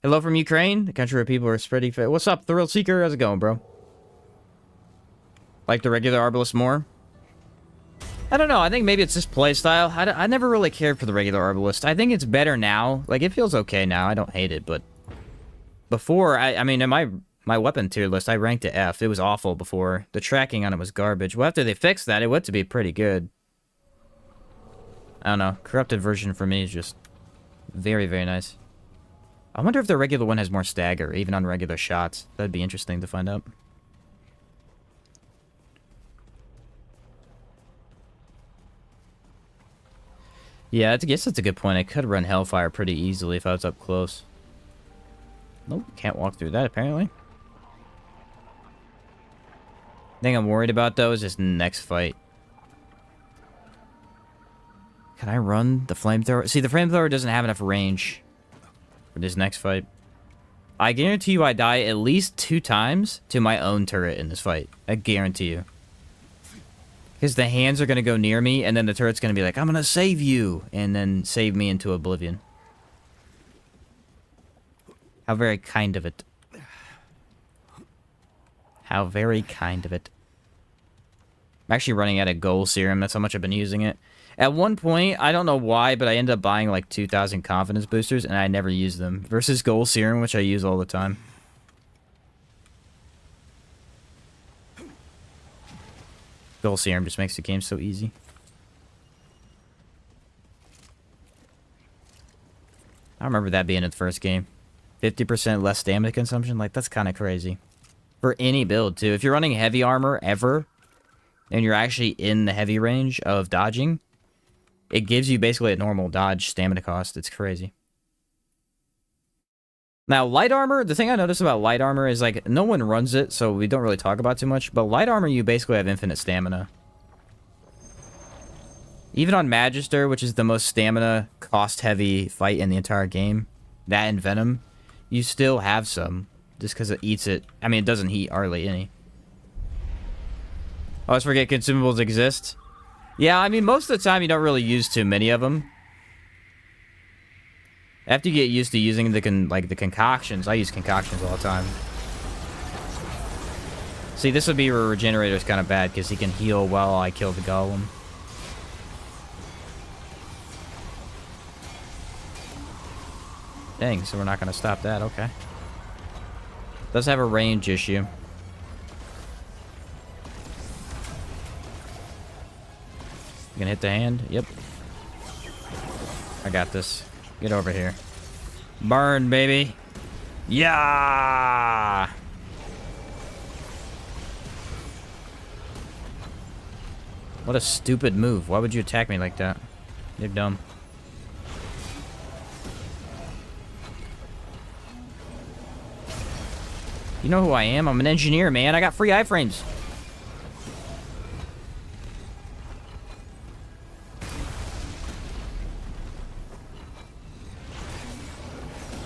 Hello from Ukraine, the country where people are spreading. What's up, Thrill Seeker? How's it going, bro? Like the regular Arbalest more? I don't know. I think maybe it's just playstyle. I never really cared for the regular Arbalest. I think it's better now. Like, it feels okay now. I don't hate it, but before, I mean, in my weapon tier list, I ranked it F. It was awful before. The tracking on it was garbage. Well, after they fixed that, it went to be pretty good. I don't know. Corrupted version for me is just very, very nice. I wonder if the regular one has more stagger, even on regular shots. That'd be interesting to find out. Yeah, I guess that's a good point. I could run Hellfire pretty easily if I was up close. Nope, can't walk through that, apparently. Thing I'm worried about, though, is this next fight. Can I run the Flamethrower? See, the Flamethrower doesn't have enough range for this next fight. I guarantee you I die at least 2 times to my own turret in this fight. I guarantee you. Because the hands are going to go near me, and then the turret's going to be like, I'm going to save you, and then save me into oblivion. How very kind of it. How very kind of it. I'm actually running out of gold serum. That's how much I've been using it. At one point, I don't know why, but I ended up buying like 2,000 confidence boosters, and I never used them. Versus gold serum, which I use all the time. Gold serum just makes the game so easy. I remember that being in the first game. 50% less stamina consumption? Like, that's kind of crazy. For any build, too. If you're running heavy armor ever, and you're actually in the heavy range of dodging, it gives you basically a normal dodge stamina cost. It's crazy. Now, light armor, the thing I noticed about light armor is, like, no one runs it, so we don't really talk about it too much, but light armor, you basically have infinite stamina. Even on Magister, which is the most stamina cost-heavy fight in the entire game, that and Venom, you still have some, just because it eats it. I mean, it doesn't eat hardly any. I always forget consumables exist. Yeah, I mean, most of the time you don't really use too many of them. I have to get used to using the concoctions. I use concoctions all the time. See, this would be where Regenerator's kind of bad because he can heal while I kill the golem. Dang, so we're not going to stop that. Okay. Does have a range issue. You gonna hit the hand? Yep. I got this. Get over here. Burn, baby. Yeah. What a stupid move. Why would you attack me like that? You're dumb. You know who I am? I'm an engineer, man. I got free iframes.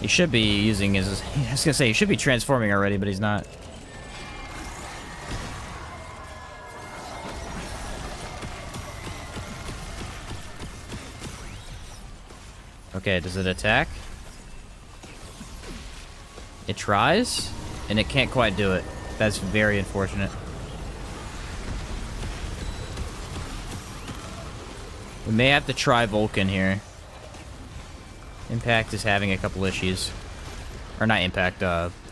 He should be using his... I was gonna say, he should be transforming already, but he's not. Okay, does it attack? It tries, and it can't quite do it. That's very unfortunate. We may have to try Vulcan here. Impact is having a couple issues. Or not Impact,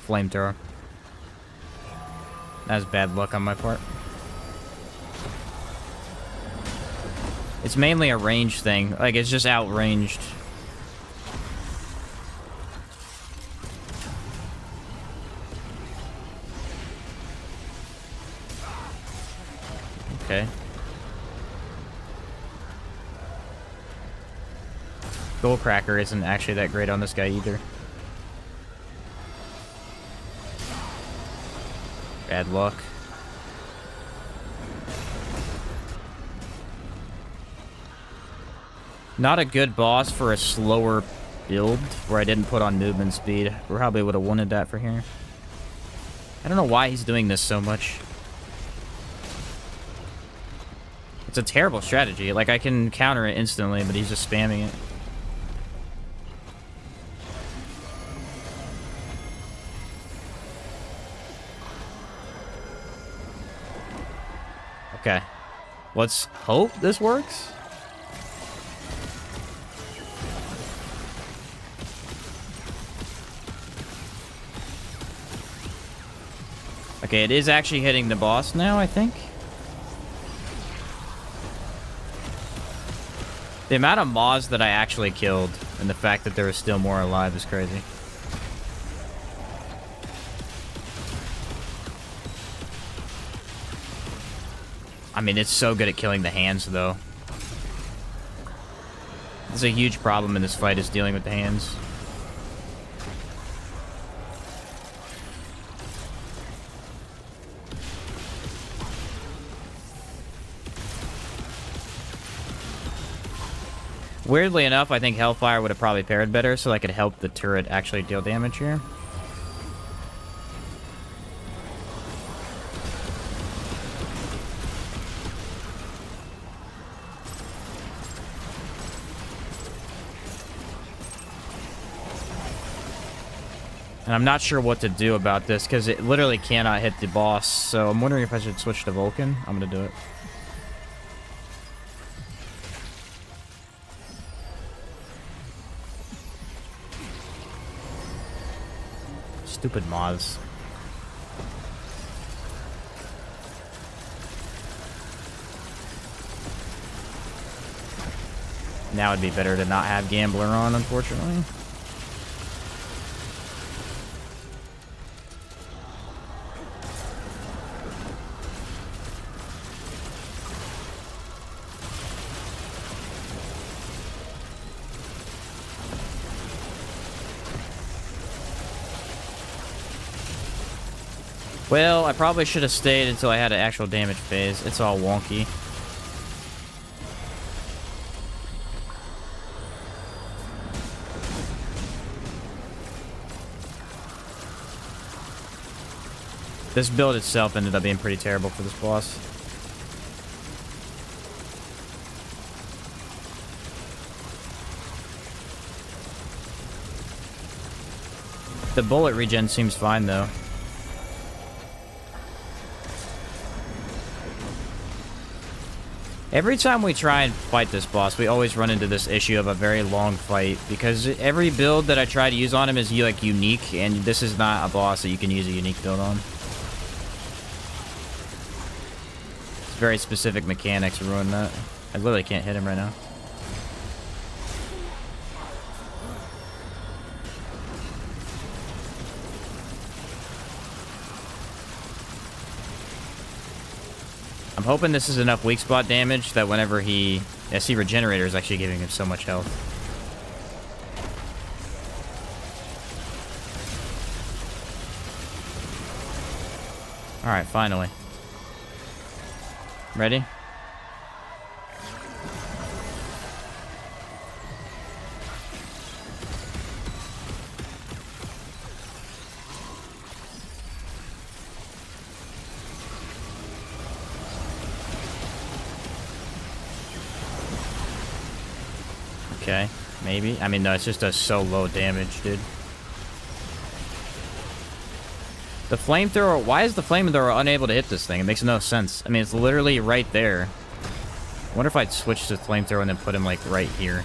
Flamethrower. That was bad luck on my part. It's mainly a range thing. Like, it's just outranged. Okay. Skullcracker isn't actually that great on this guy either. Bad luck. Not a good boss for a slower build where I didn't put on movement speed. Probably would have wanted that for here. I don't know why he's doing this so much. It's a terrible strategy. Like, I can counter it instantly, but he's just spamming it. Okay. Let's hope this works. Okay, it is actually hitting the boss now, I think. The amount of Maws that I actually killed and the fact that there is still more alive is crazy. I mean, it's so good at killing the hands, though. This is a huge problem in this fight, is dealing with the hands. Weirdly enough, I think Hellfire would have probably paired better, so I could help the turret actually deal damage here. And I'm not sure what to do about this, because it literally cannot hit the boss, so I'm wondering if I should switch to Vulcan. I'm going to do it. Stupid moths. Now it'd be better to not have Gambler on, unfortunately. Well, I probably should have stayed until I had an actual damage phase. It's all wonky. This build itself ended up being pretty terrible for this boss. The bullet regen seems fine, though. Every time we try and fight this boss, we always run into this issue of a very long fight, because every build that I try to use on him is, like, unique, and this is not a boss that you can use a unique build on. It's very specific mechanics ruin that. I literally can't hit him right now. I'm hoping this is enough weak spot damage that whenever he... I see Regenerator is actually giving him so much health. Alright, finally. Ready? Okay, maybe. I mean, no, it's just does so low damage, dude. The Flamethrower... Why is the Flamethrower unable to hit this thing? It makes no sense. I mean, it's literally right there. I wonder if I'd switch to Flamethrower and then put him, like, right here.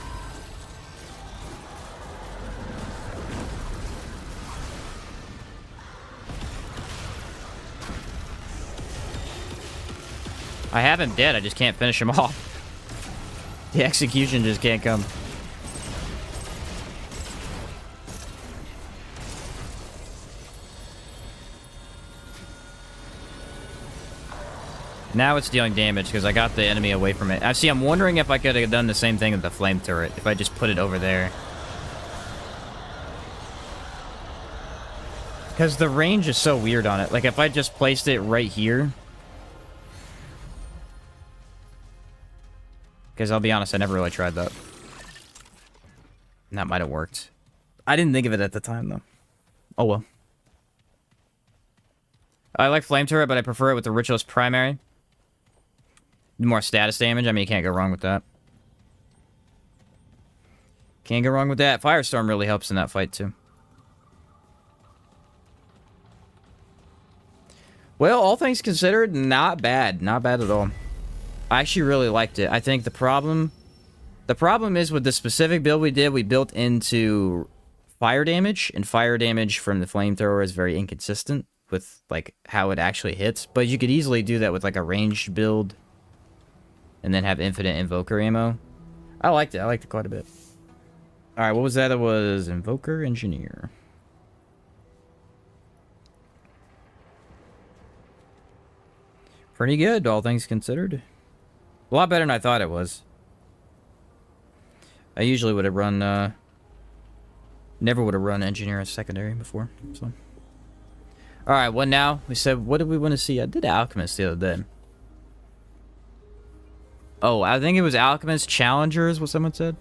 I have him dead, I just can't finish him off. The execution just can't come. Now it's dealing damage because I got the enemy away from it. See, I'm wondering if I could have done the same thing with the flame turret, if I just put it over there. Because the range is so weird on it. Like, if I just placed it right here... Because I'll be honest, I never really tried that. And that might have worked. I didn't think of it at the time, though. Oh, well. I like Flame Turret, but I prefer it with the Ritualist Primary. More status damage. I mean, you can't go wrong with that. Can't go wrong with that. Firestorm really helps in that fight, too. Well, all things considered, not bad. Not bad at all. I actually really liked it. I think the problem is with the specific build we did, we built into fire damage, and fire damage from the Flamethrower is very inconsistent with, like, how it actually hits. But you could easily do that with, like, a ranged build, and then have infinite Invoker ammo. I liked it. I liked it quite a bit. Alright, what was that? It was Invoker Engineer. Pretty good, all things considered. A lot better than I thought it was. I usually would have run, never would have run Engineer as secondary before, so. Alright, what now? We said, what did we want to see? I did Alchemist the other day. Oh, I think it was Alchemist Challenger is what someone said.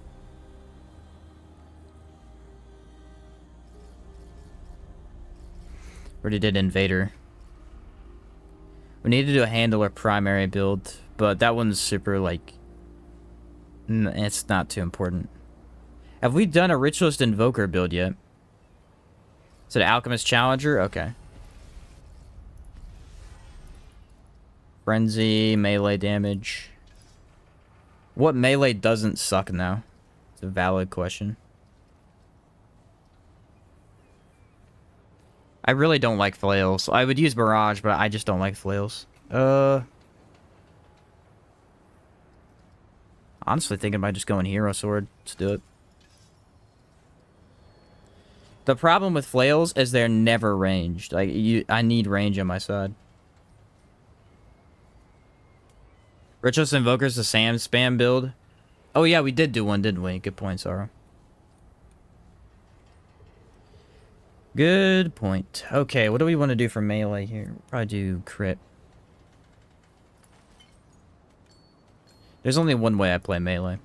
Already did Invader. We need to do a Handler primary build, but that one's super, like... it's not too important. Have we done a Ritualist Invoker build yet? Is it Alchemist Challenger? Okay. Frenzy, melee damage. What melee doesn't suck now? It's a valid question. I really don't like flails. I would use Barrage, but I just don't like flails. Honestly thinking about just going Hero Sword. Let's do it. The problem with flails is they're never ranged. Like, I need range on my side. Ritualist Invoker's the Sam spam build. Oh yeah, we did do one, didn't we? Good point, Sorrow. Good point. Okay, what do we want to do for melee here? We'll probably do crit. There's only one way I play melee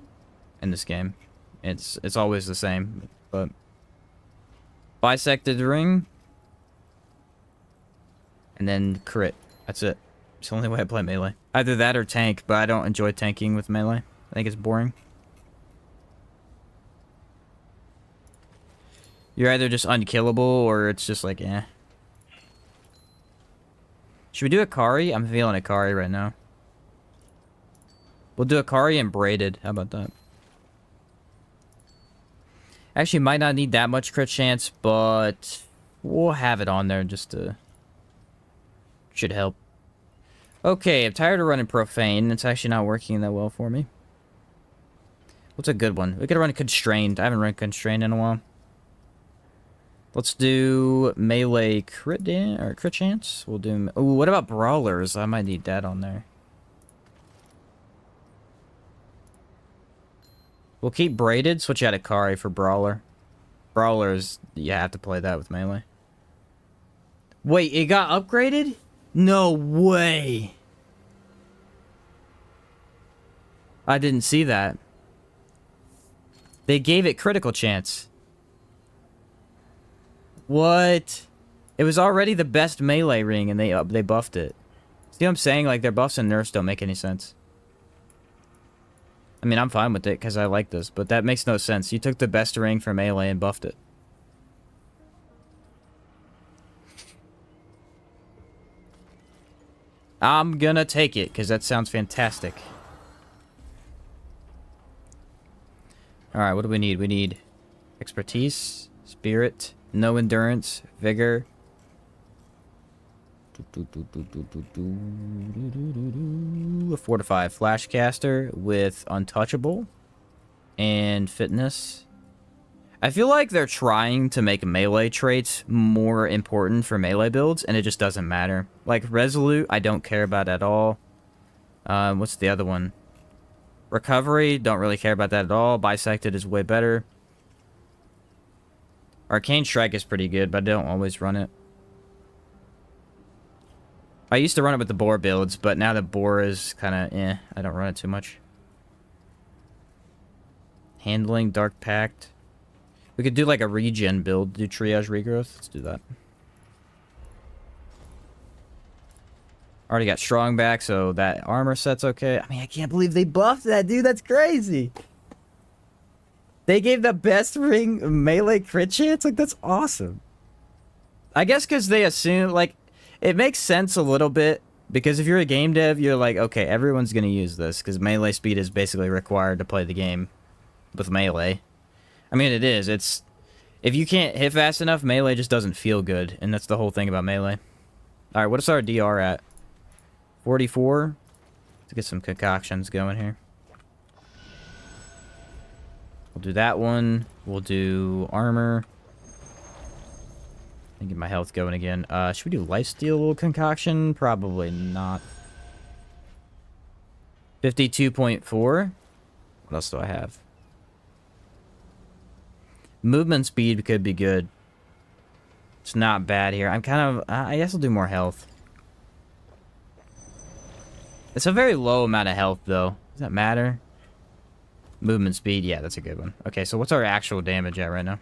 in this game. It's always the same, but... Bisected ring. And then crit. That's it. It's the only way I play melee. Either that or tank, but I don't enjoy tanking with melee. I think it's boring. You're either just unkillable or it's just like, eh. Should we do Akari? I'm feeling Akari right now. We'll do Akari and braided. How about that? Actually, might not need that much crit chance, but we'll have it on there just to... Should help. Okay, I'm tired of running Profane. It's actually not working that well for me. What's a good one? We could run Constrained. I haven't run Constrained in a while. Let's do melee crit chance. We'll do... Ooh, what about Brawlers? I might need that on there. We'll keep Braided. Switch out Akari for Brawler. Brawlers, you have to play that with melee. Wait, it got upgraded? No way. I didn't see that. They gave it critical chance. What? It was already the best melee ring and they buffed it. See what I'm saying? Like, their buffs and nerfs don't make any sense. I mean, I'm fine with it because I like this, but that makes no sense. You took the best ring for melee and buffed it. I'm gonna take it because that sounds fantastic. Alright, what do we need? We need expertise, spirit, no endurance, vigor. A fortified flashcaster with untouchable and fitness. I feel like they're trying to make melee traits more important for melee builds, and it just doesn't matter. Like resolute, I don't care about at all. What's the other one? Recovery, don't really care about that at all. Bisected is way better. Arcane Strike is pretty good, but I don't always run it. I used to run it with the boar builds, but now the boar is kind of eh. I don't run it too much. Handling, Dark Pact. We could do like a regen build, do triage regrowth. Let's do that. Already got strong back, so that armor set's okay. I mean, I can't believe they buffed that, dude. That's crazy. They gave the best ring melee crit chance? Like, that's awesome. I guess because they assume, like, it makes sense a little bit. Because if you're a game dev, you're like, okay, everyone's going to use this. Because melee speed is basically required to play the game with melee. I mean, it is. It's... If you can't hit fast enough, melee just doesn't feel good. And that's the whole thing about melee. Alright, what is our DR at? 44? Let's get some concoctions going here. We'll do that one. We'll do armor. And get my health going again. Should we do lifesteal concoction? Probably not. 52.4. What else do I have? Movement speed could be good. It's not bad here. I'm kind of... I guess I'll do more health. It's a very low amount of health, though. Does that matter? Movement speed. Yeah, that's a good one. Okay, so what's our actual damage at right now?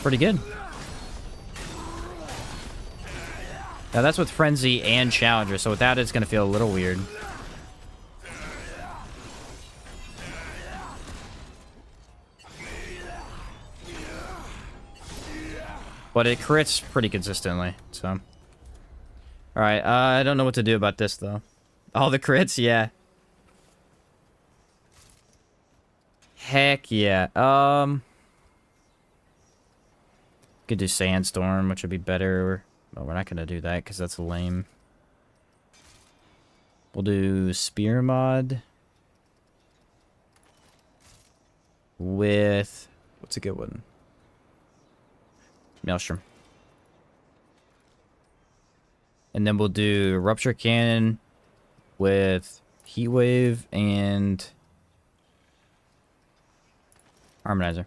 Pretty good. Now that's with Frenzy and Challenger, so without it, it's going to feel a little weird. But it crits pretty consistently, so... Alright, I don't know what to do about this, though. All the crits? Yeah. Heck yeah. Could do Sandstorm, which would be better. But we're not going to do that because that's lame. We'll do Spear Mod. With... What's a good one? Maelstrom. And then we'll do Rupture Cannon with Heatwave and Harmonizer.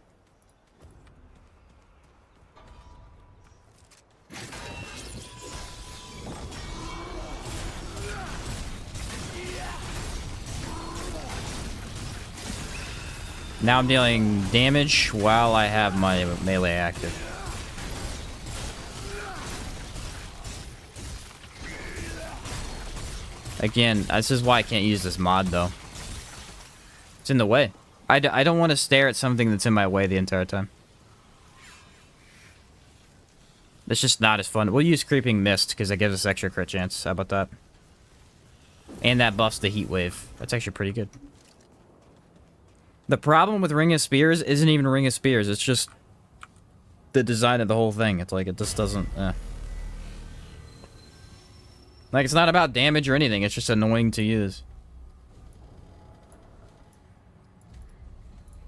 Now I'm dealing damage while I have my melee active. Again, this is why I can't use this mod, though. It's in the way. I don't want to stare at something that's in my way the entire time. It's just not as fun. We'll use Creeping Mist, because it gives us extra crit chance. How about that? And that buffs the heat wave. That's actually pretty good. The problem with Ring of Spears isn't even Ring of Spears. It's just the design of the whole thing. It's like, it just doesn't... Like, it's not about damage or anything. It's just annoying to use.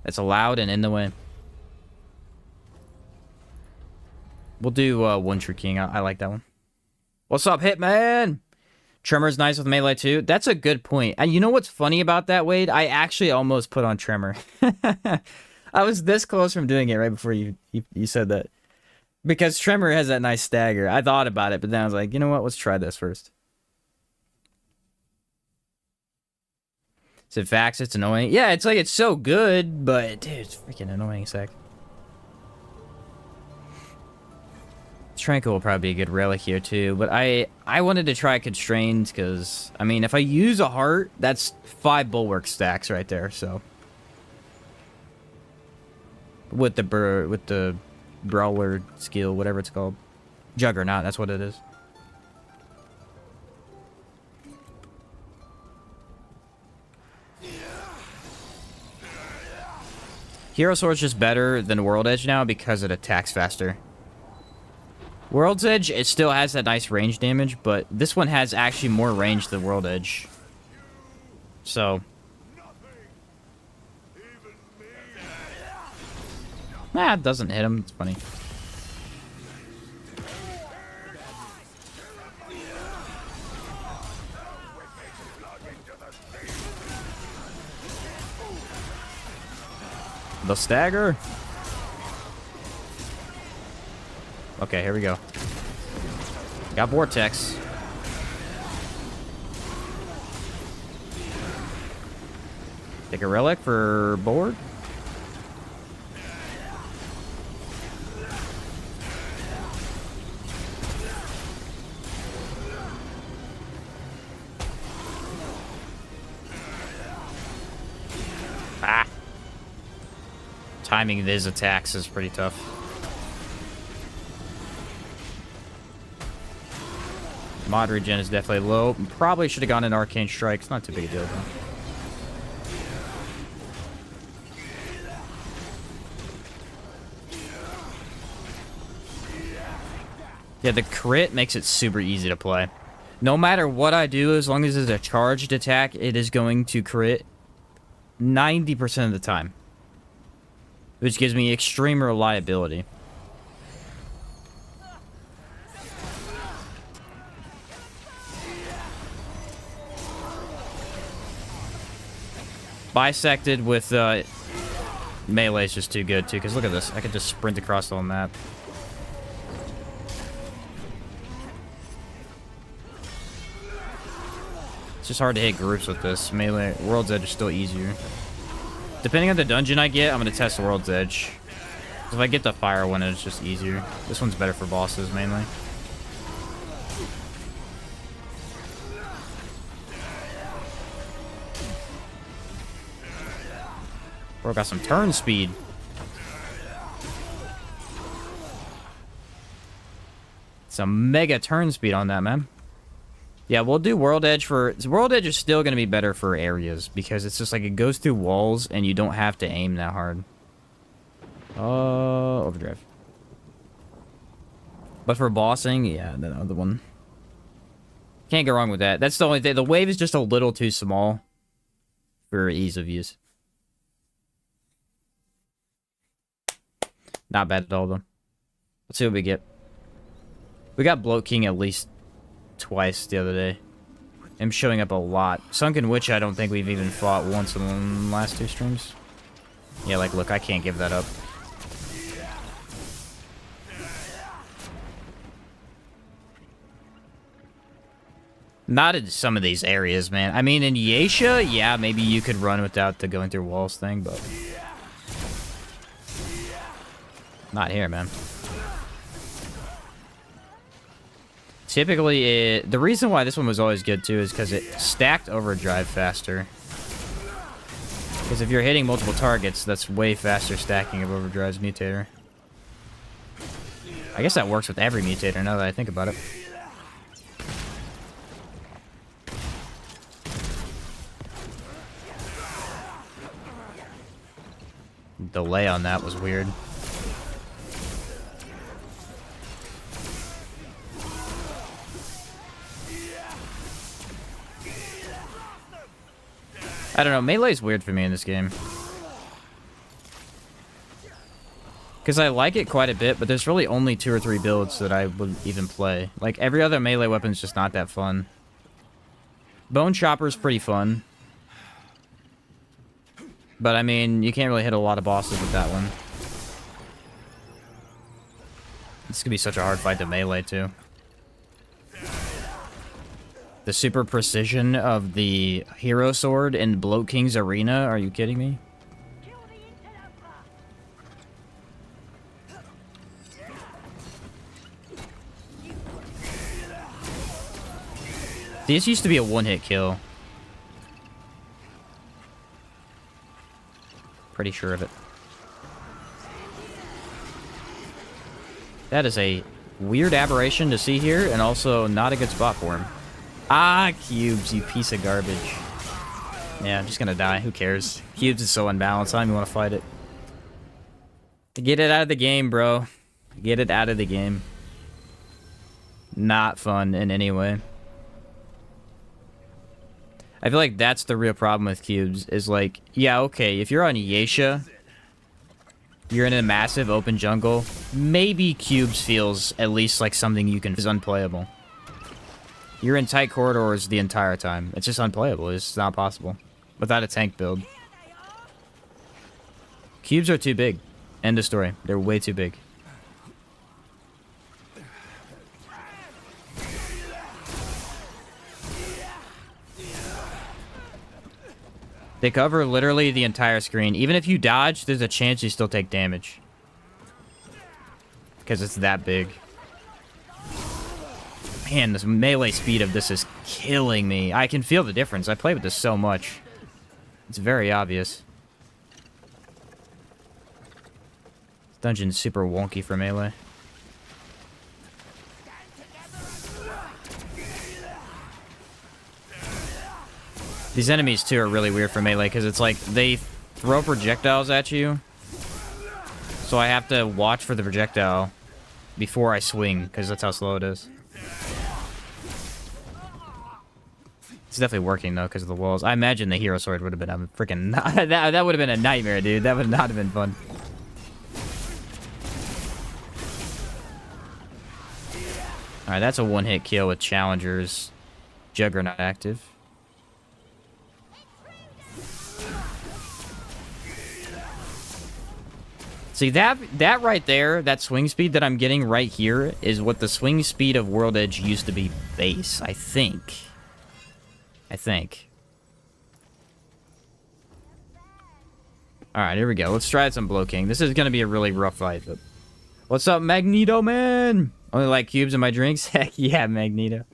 It's loud and in the way. We'll do One True King. I like that one. What's up, Hitman? Tremor's nice with melee too. That's a good point. And you know what's funny about that, Wade? I actually almost put on Tremor. I was this close from doing it right before you said that. Because Tremor has that nice stagger. I thought about it, but then I was like, you know what? Let's try this first. Is it facts? It's annoying. Yeah, it's like, it's so good, but dude, it's freaking annoying, sec. Tranquil will probably be a good relic here too, but I wanted to try Constrained because, I mean, if I use a heart, that's 5 bulwark stacks right there, so. With the brawler skill, whatever it's called. Juggernaut, that's what it is. Hero Sword's just better than World Edge now because it attacks faster. World's Edge, it still has that nice range damage, but this one has actually more range than World Edge. So. Nah, it doesn't hit him. It's funny. The stagger. Okay, here we go. Got Vortex. Take a relic for board. Ah. Timing these attacks is pretty tough. Mod regen is definitely low. Probably should have gone in Arcane Strike. It's not too big a deal, though. Yeah, the crit makes it super easy to play. No matter what I do, as long as it's a charged attack, it is going to crit 90% of the time. Which gives me extreme reliability. Bisected with melee is just too good too, because look at this. I can just sprint across the whole map. It's just hard to hit groups with this. Melee, World's Edge is still easier. Depending on the dungeon I get, I'm going to test the World's Edge. If I get the fire one, it's just easier. This one's better for bosses, mainly. Bro, got some turn speed. Some mega turn speed on that, man. Yeah, we'll do World Edge for... World Edge is still going to be better for areas, because it's just like it goes through walls, and you don't have to aim that hard. Overdrive. But for bossing, yeah, the other one. Can't go wrong with that. That's the only thing. The wave is just a little too small for ease of use. Not bad at all, though. Let's see what we get. We got Bloat King at least twice the other day. Him showing up a lot. Sunken Witch, I don't think we've even fought once in the last 2 streams. Yeah, like, look, I can't give that up. Not in some of these areas, man. I mean, in Yasha, yeah, maybe you could run without the going through walls thing, but Not here, man. Typically, the reason why this one was always good, too, is because it stacked overdrive faster. Because if you're hitting multiple targets, that's way faster stacking of overdrive's mutator. I guess that works with every mutator, now that I think about it. Delay on that was weird. I don't know, melee's weird for me in this game. Because I like it quite a bit, but there's really only 2 or 3 builds that I would even play. Like, every other melee weapon's just not that fun. Bone Chopper's pretty fun. But, I mean, you can't really hit a lot of bosses with that one. This could be such a hard fight to melee, too. The super precision of the hero sword in Bloat King's arena? Are you kidding me? This used to be a one-hit kill. Pretty sure of it. That is a weird aberration to see here, and also not a good spot for him. Ah, Cubes, you piece of garbage. Yeah, I'm just gonna die. Who cares? Cubes is so unbalanced. I don't even want to fight it. Get it out of the game, bro. Get it out of the game. Not fun in any way. I feel like that's the real problem with Cubes, is like, yeah, okay, if you're on Yesha, you're in a massive open jungle, maybe Cubes feels at least like something you can... is unplayable. You're in tight corridors the entire time. It's just unplayable. It's not possible. Without a tank build. Cubes are too big. End of story. They're way too big. They cover literally the entire screen. Even if you dodge, there's a chance you still take damage. Because it's that big. Man, this melee speed of this is killing me. I can feel the difference. I play with this so much. It's very obvious. This dungeon's super wonky for melee. These enemies, too, are really weird for melee, because it's like, they throw projectiles at you. So I have to watch for the projectile before I swing, because that's how slow it is. It's definitely working, though, because of the walls. I imagine the hero sword would have been a freaking... that would have been a nightmare, dude. That would not have been fun. Alright, that's a one-hit kill with Challenger's Juggernaut active. See, that right there, that swing speed that I'm getting right here, is what the swing speed of World Edge used to be base, I think. Alright, here we go. Let's try some Bloat King. This is going to be a really rough fight. But... What's up, Magneto, man? Only like cubes in my drinks? Heck yeah, Magneto.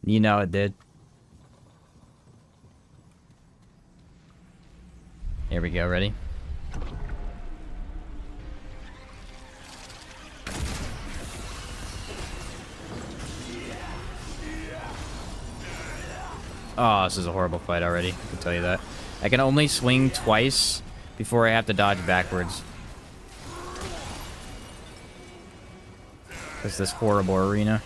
You know it did. Here we go, ready? Oh, this is a horrible fight already. I can tell you that. I can only swing twice before I have to dodge backwards. It's this horrible arena.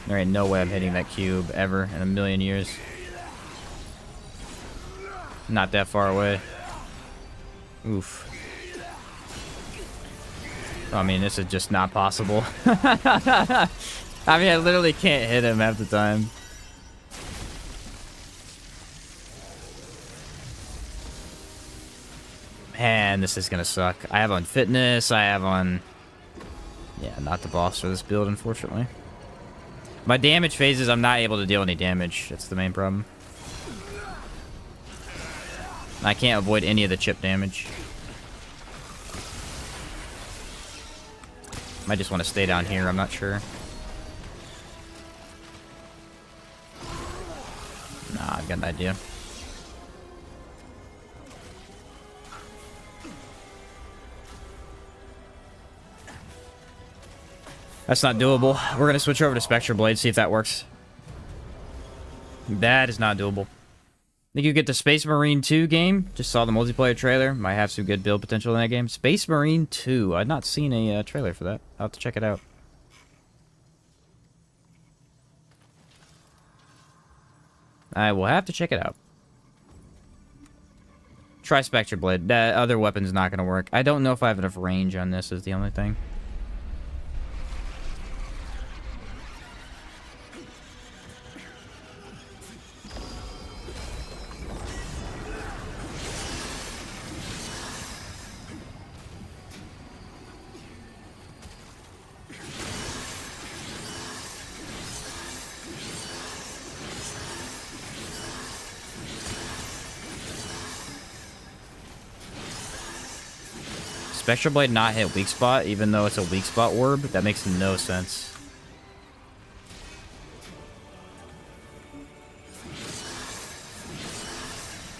There ain't no way I'm hitting that cube ever in a million years. Not that far away. Oof. I mean, this is just not possible. I mean, I literally can't hit him half the time. Man, this is gonna suck. I have on fitness, I have on... Yeah, not the boss for this build, unfortunately. My damage phases, I'm not able to deal any damage. That's the main problem. I can't avoid any of the chip damage. Might just want to stay down here, I'm not sure. Nah, I've got an idea. That's not doable. We're going to switch over to Spectre Blade, see if that works. That is not doable. Think you get the Space Marine 2 game? Just saw the multiplayer trailer. Might have some good build potential in that game. Space Marine 2. I've not seen a trailer for that. I'll have to check it out. I will have to check it out. Try Spectre Blade. That other weapon's not going to work. I don't know if I have enough range on this is the only thing. Spectre Blade not hit weak spot, even though it's a weak spot orb? That makes no sense.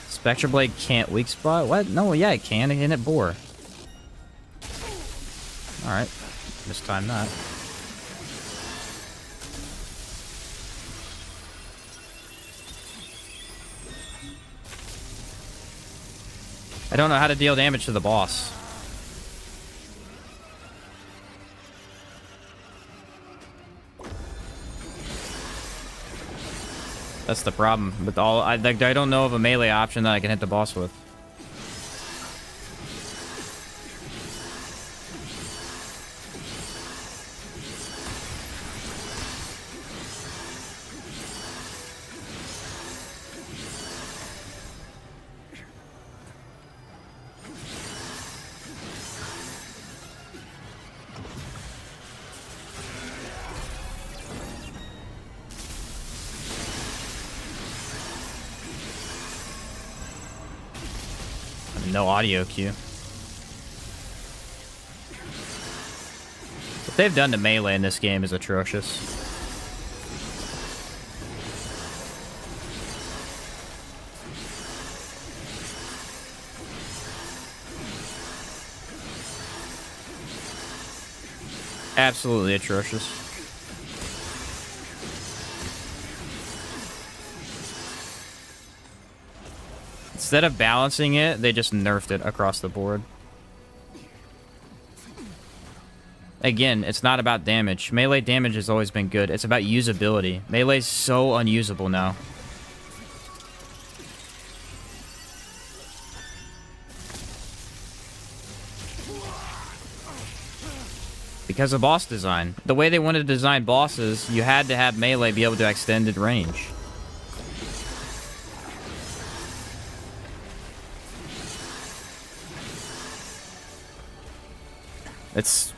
Spectre Blade can't weak spot? What? No, yeah, it can. It can hit bore. Alright. Mistime that. I don't know how to deal damage to the boss. That's the problem. With all, I don't know of a melee option that I can hit the boss with. No audio cue. What they've done to melee in this game is atrocious. Absolutely atrocious. Instead of balancing it, they just nerfed it across the board. Again, it's not about damage. Melee damage has always been good. It's about usability. Melee's so unusable now. Because of boss design. The way they wanted to design bosses, you had to have melee be able to extended range. It's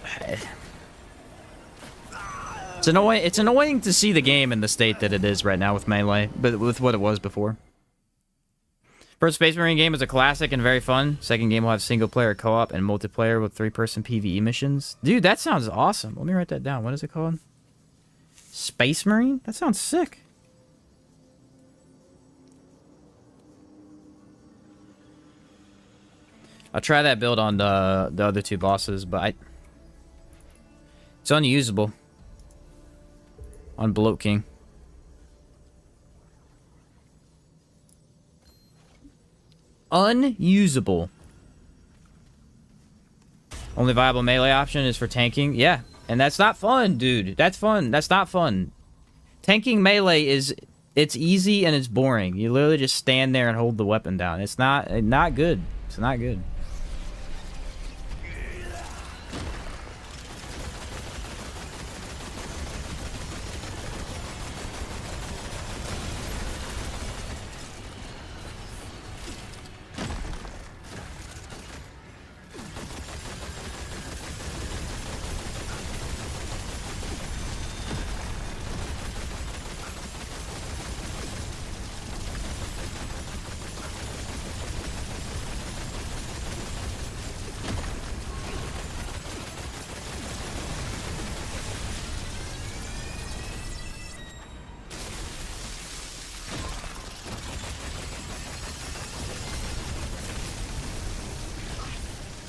annoying. It's annoying to see the game in the state that it is right now with melee, but with what it was before. First Space Marine game is a classic and very fun. Second game will have single player co-op and multiplayer with 3-person PvE missions. Dude, that sounds awesome. Let me write that down. What is it called? Space Marine? That sounds sick. I'll try that build on the other two bosses, but it's unusable on Bloat King. Unusable. Only viable melee option is for tanking. Yeah, and that's not fun, dude. That's fun. That's not fun. Tanking melee it's easy and it's boring. You literally just stand there and hold the weapon down. It's not good. It's not good.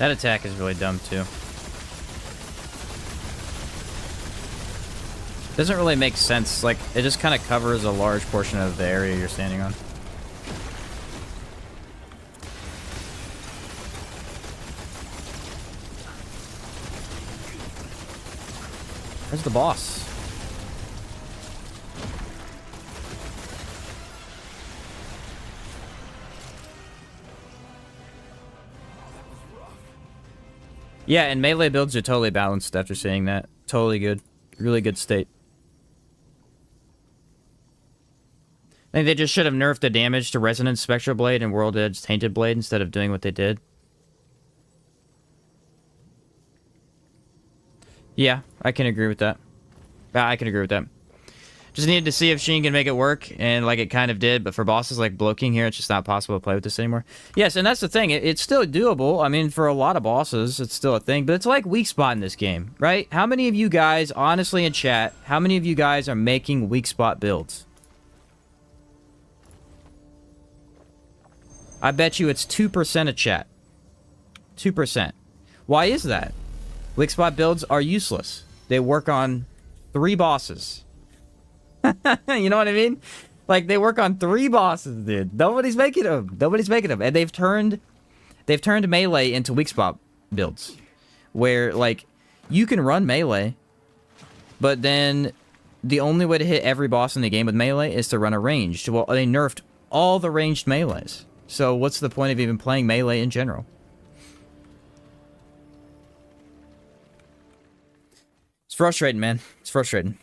That attack is really dumb, too. Doesn't really make sense. Like, it just kind of covers a large portion of the area you're standing on. Where's the boss? Yeah, and melee builds are totally balanced after seeing that. Totally good. Really good state. I think they just should have nerfed the damage to Resonance Spectral Blade and World Edge Tainted Blade instead of doing what they did. Yeah, I can agree with that. I can agree with that. Just needed to see if Sheen can make it work, and like it kind of did, but for bosses like Bloking here, it's just not possible to play with this anymore. Yes, and that's the thing. It's still doable. I mean, for a lot of bosses, it's still a thing, but it's like weak spot in this game, right? How many of you guys, honestly in chat, how many of you guys are making weak spot builds? I bet you it's 2% of chat. 2%. Why is that? Weak spot builds are useless. They work on 3 bosses. You know what I mean? Like, they work on 3 bosses, dude. Nobody's making them. Nobody's making them. And they've turned melee into weak spot builds. Where, like, you can run melee, but then the only way to hit every boss in the game with melee is to run a ranged. Well, they nerfed all the ranged melees. So what's the point of even playing melee in general? It's frustrating, man. It's frustrating.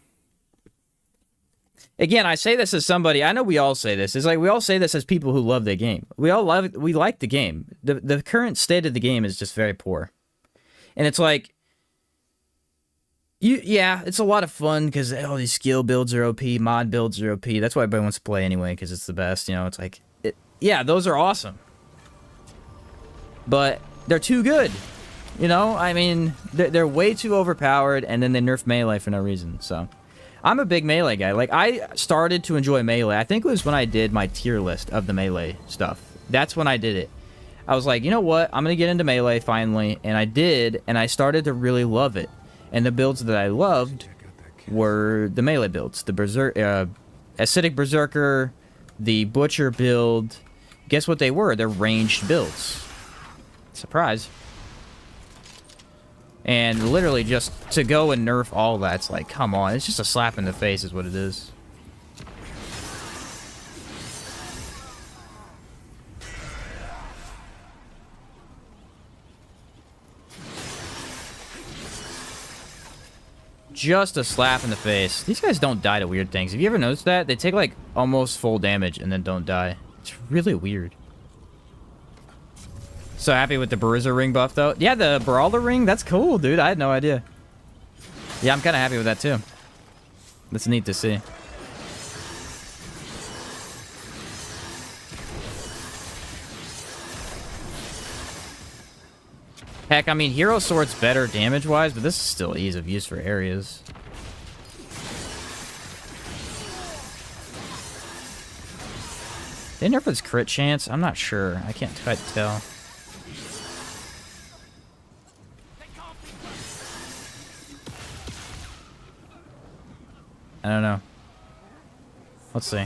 Again, I say this as somebody, I know we all say this. It's like we all say this as people who love the game. We like the game. The current state of the game is just very poor. And it's like, yeah, it's a lot of fun because all these skill builds are OP, mod builds are OP. That's why everybody wants to play anyway, because it's the best. You know, it's like, yeah, those are awesome. But they're too good. You know, I mean, they're way too overpowered, and then they nerf melee for no reason, so. I'm a big melee guy. Like, I started to enjoy melee. I think it was when I did my tier list of the melee stuff. That's when I did it. I was like, you know what? I'm going to get into melee finally. And I did, and I started to really love it. And the builds that I loved were the melee builds. The Acidic Berserker, the Butcher build. Guess what they were? They're ranged builds. Surprise. And literally just to go and nerf all that's like, come on. It's just a slap in the face is what it is. Just a slap in the face. These guys don't die to weird things. Have you ever noticed that? They take like almost full damage and then don't die. It's really weird. So happy with the Bruiser ring buff, though. Yeah, the Brawler ring, that's cool, dude. I had no idea. Yeah, I'm kind of happy with that, too. That's neat to see. Heck, I mean, Hero Sword's better damage-wise, but this is still ease of use for areas. They nerf its crit chance? I'm not sure. I can't quite tell. I don't know. Let's see.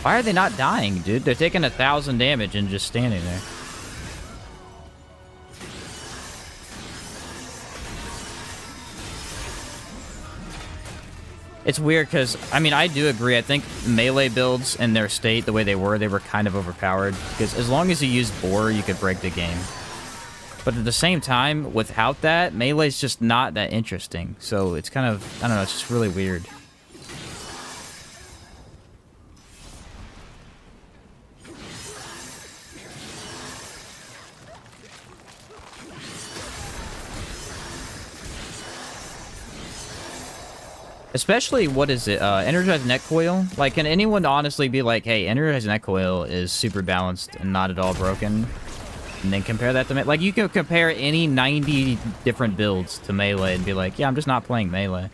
Why are they not dying, dude? They're taking 1,000 damage and just standing there. It's weird because, I mean, I do agree. I think melee builds in their state, the way they were kind of overpowered. Because as long as you used Boar, you could break the game. But at the same time, without that, melee's just not that interesting. So it's kind of, I don't know, it's just really weird. Especially, what is it? Energized Net Coil? Like, can anyone honestly be like, hey, Energized Net Coil is super balanced and not at all broken? And then compare that to melee? Like, you can compare any 90 different builds to melee and be like, yeah, I'm just not playing melee.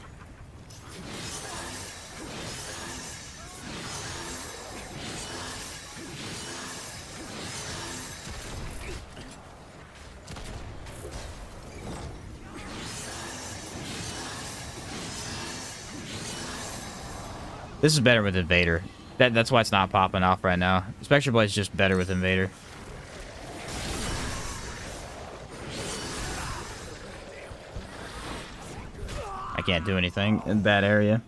This is better with Invader. That's why it's not popping off right now. Spectre Blade's just better with Invader. I can't do anything in that area.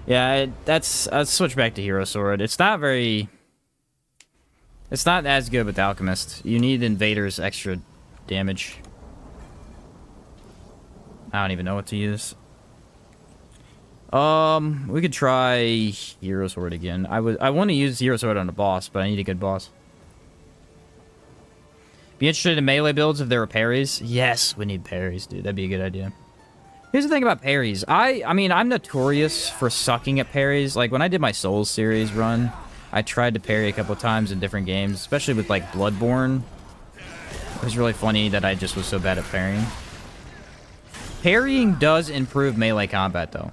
Yeah, I'll switch back to Hero Sword. It's not as good with Alchemist. You need Invader's extra damage. I don't even know what to use. We could try Hero Sword again. I want to use Hero Sword on a boss, but I need a good boss. Be interested in melee builds if there were parries? Yes, we need parries, dude. That'd be a good idea. Here's the thing about parries. I mean, I'm notorious for sucking at parries. Like, when I did my Souls series run, I tried to parry a couple times in different games, especially with, like, Bloodborne. It was really funny that I just was so bad at parrying. Parrying does improve melee combat, though.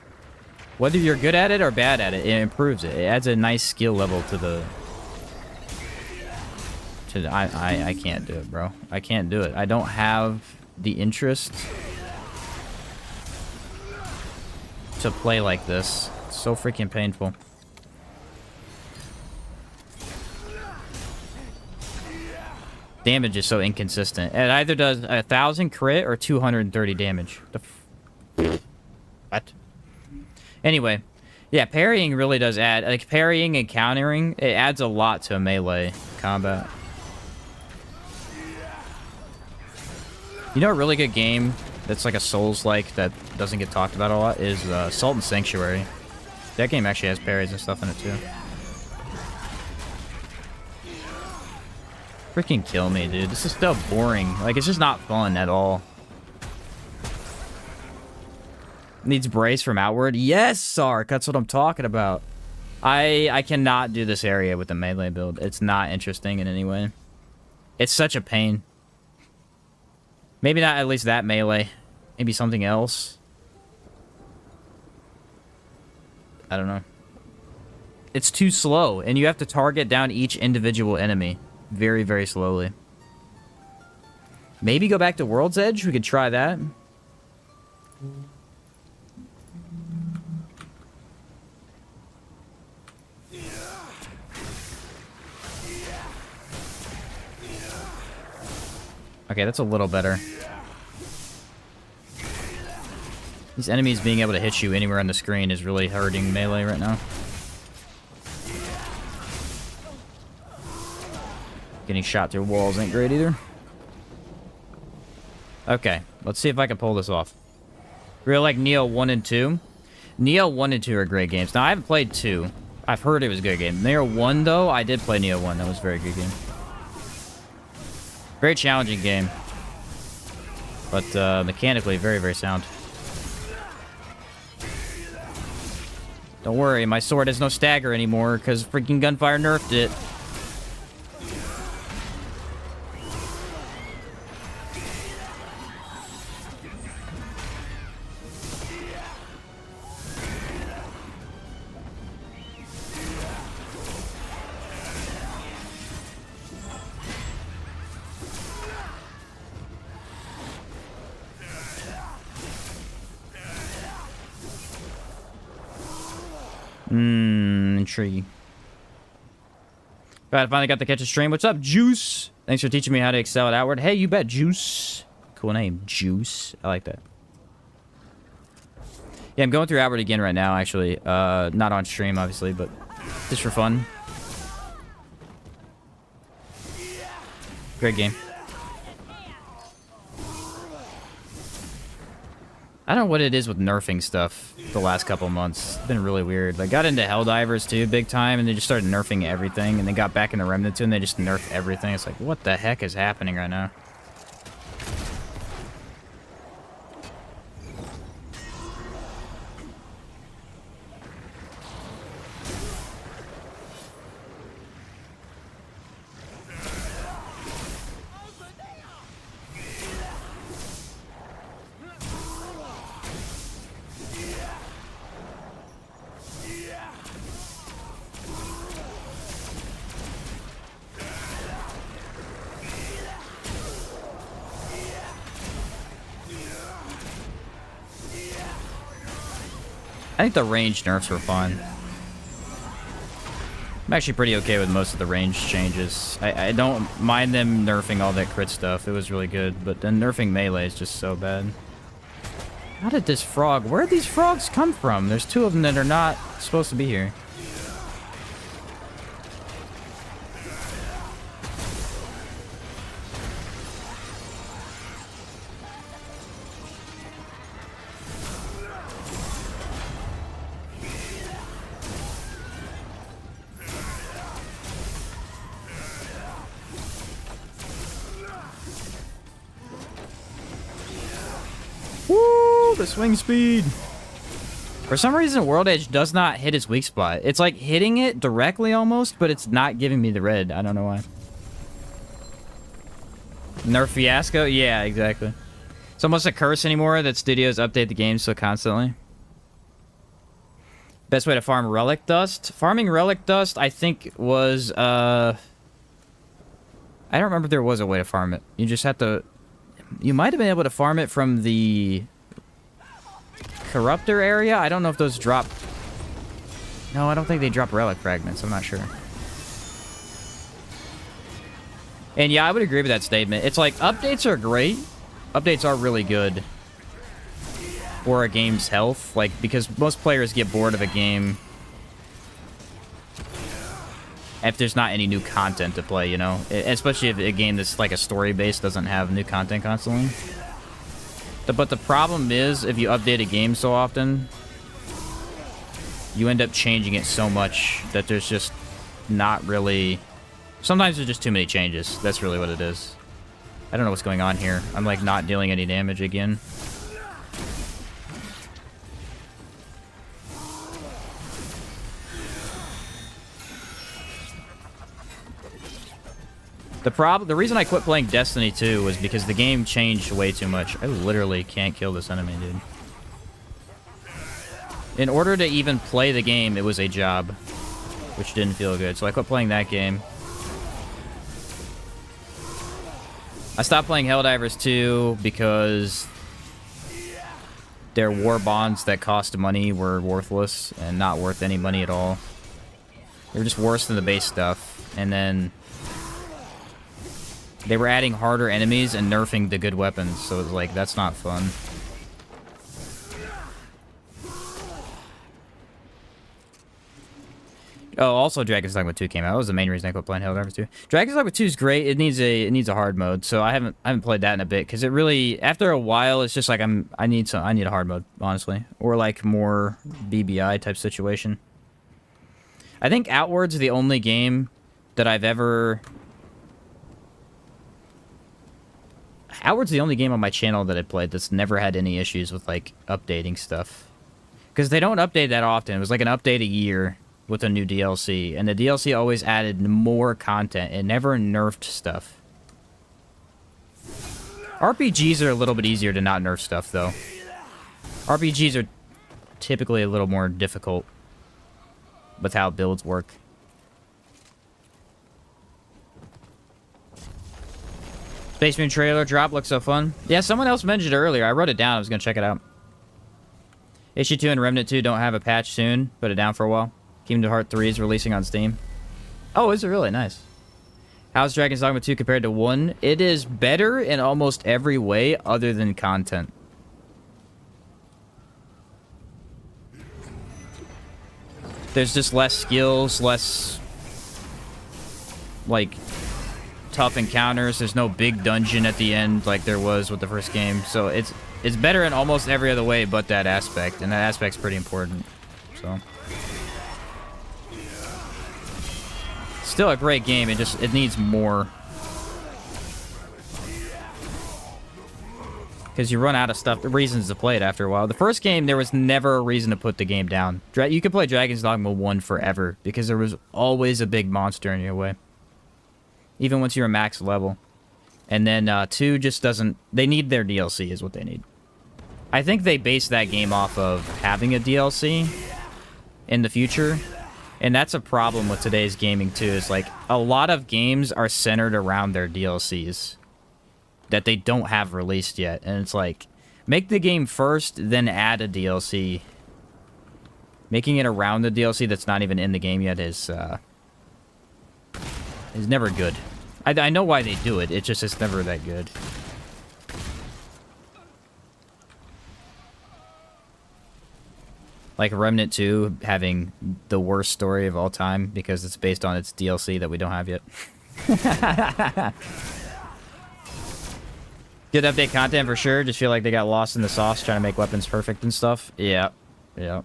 Whether you're good at it or bad at it, it improves it. It adds a nice skill level to the... I can't do it, bro. I can't do it. I don't have the interest to play like this. It's so freaking painful. Damage is so inconsistent. It either does 1,000 crit or 230 damage. What? Anyway, yeah, parrying really does add, like, parrying and countering, it adds a lot to a melee combat. You know, a really good game that's like a Souls-like that doesn't get talked about a lot is Salt and Sanctuary. That game actually has parries and stuff in it too. Freaking kill me, dude. This is so boring. Like, it's just not fun at all. Needs brace from outward. Yes, Sark. That's what I'm talking about. I cannot do this area with the melee build. It's not interesting in any way. It's such a pain. Maybe not at least that melee. Maybe something else. I don't know. It's too slow, and you have to target down each individual enemy very, very slowly. Maybe go back to World's Edge? We could try that. Okay, that's a little better. These enemies being able to hit you anywhere on the screen is really hurting melee right now. Getting shot through walls ain't great either. Okay, let's see if I can pull this off. Real like Neo 1 and 2. Neo 1 and 2 are great games. Now, I haven't played 2. I've heard it was a good game. Neo 1, though, I did play Neo 1. That was a very good game. Very challenging game. But mechanically, very, very sound. Don't worry, my sword has no stagger anymore because freaking Gunfire nerfed it. Intriguing. Glad I finally got to catch a stream. What's up, Juice? Thanks for teaching me how to excel at Outward. Hey, you bet, Juice. Cool name, Juice. I like that. Yeah, I'm going through Outward again right now, actually. Not on stream, obviously, but just for fun. Great game. I don't know what it is with nerfing stuff the last couple months. It's been really weird. I got into Helldivers too, big time, and they just started nerfing everything, and they got back into Remnant too, and they just nerfed everything. It's like, what the heck is happening right now? I think the range nerfs were fun. I'm actually pretty okay with most of the range changes. I don't mind them nerfing all that crit stuff. It was really good, but then nerfing melee is just so bad. How did this frog... Where did these frogs come from? There's 2 of them that are not supposed to be here. Woo! The swing speed! For some reason, World Edge does not hit its weak spot. It's like hitting it directly almost, but it's not giving me the red. I don't know why. Nerf fiasco? Yeah, exactly. It's almost a curse anymore that studios update the game so constantly. Best way to farm relic dust? Farming relic dust, I think, was, I don't remember if there was a way to farm it. You just have to... You might have been able to farm it from the corruptor area. I don't know if those drop... No, I don't think they drop relic fragments. I'm not sure. And yeah, I would agree with that statement. It's like, updates are great. Updates are really good for a game's health. Like, because most players get bored of a game if there's not any new content to play, you know? Especially if a game that's like a story-based doesn't have new content constantly. But the problem is, if you update a game so often, you end up changing it so much that there's just not really... Sometimes there's just too many changes. That's really what it is. I don't know what's going on here. I'm like not dealing any damage again. The reason I quit playing Destiny 2 was because the game changed way too much. I literally can't kill this enemy, dude. In order to even play the game, it was a job, which didn't feel good. So I quit playing that game. I stopped playing Helldivers 2 because their war bonds that cost money were worthless and not worth any money at all. They were just worse than the base stuff. And then they were adding harder enemies and nerfing the good weapons, so it was like, that's not fun. Oh, also Dragon's Dogma 2 came out. That was the main reason I quit playing Helldivers 2. Dragon's Dogma 2 is great. It needs a hard mode, so I haven't played that in a bit because it really, after a while, it's just like I need a hard mode, honestly, or like more BBI type situation. I think Outward's the only game that I've ever... Outward's the only game on my channel that I played that's never had any issues with, like, updating stuff. Because they don't update that often. It was like an update a year with a new DLC. And the DLC always added more content. It never nerfed stuff. RPGs are a little bit easier to not nerf stuff, though. RPGs are typically a little more difficult with how builds work. Space Marine trailer drop looks so fun. Yeah, someone else mentioned it earlier. I wrote it down. I was going to check it out. Issue 2 and Remnant 2 don't have a patch soon. Put it down for a while. Kingdom Hearts 3 is releasing on Steam. Oh, is it really? Nice. How's Dragon's Dogma 2 compared to 1? It is better in almost every way other than content. There's just less skills, less... like... tough encounters. There's no big dungeon at the end like there was with the first game. So it's better in almost every other way but that aspect. And that aspect's pretty important. So still a great game. It needs more. Because you run out of stuff, reasons to play it after a while. The first game, there was never a reason to put the game down. You could play Dragon's Dogma 1 forever because there was always a big monster in your way. Even once you're a max level. And then 2 just doesn't... They need their DLC is what they need. I think they base that game off of having a DLC in the future. And that's a problem with today's gaming too. Is like a lot of games are centered around their DLCs that they don't have released yet. And it's like, make the game first, then add a DLC. Making it around the DLC that's not even in the game yet is never good. I know why they do it. It's just it's never that good. Like Remnant 2 having the worst story of all time because it's based on its DLC that we don't have yet. Good update content for sure. Just feel like they got lost in the sauce trying to make weapons perfect and stuff. Yeah. Yeah.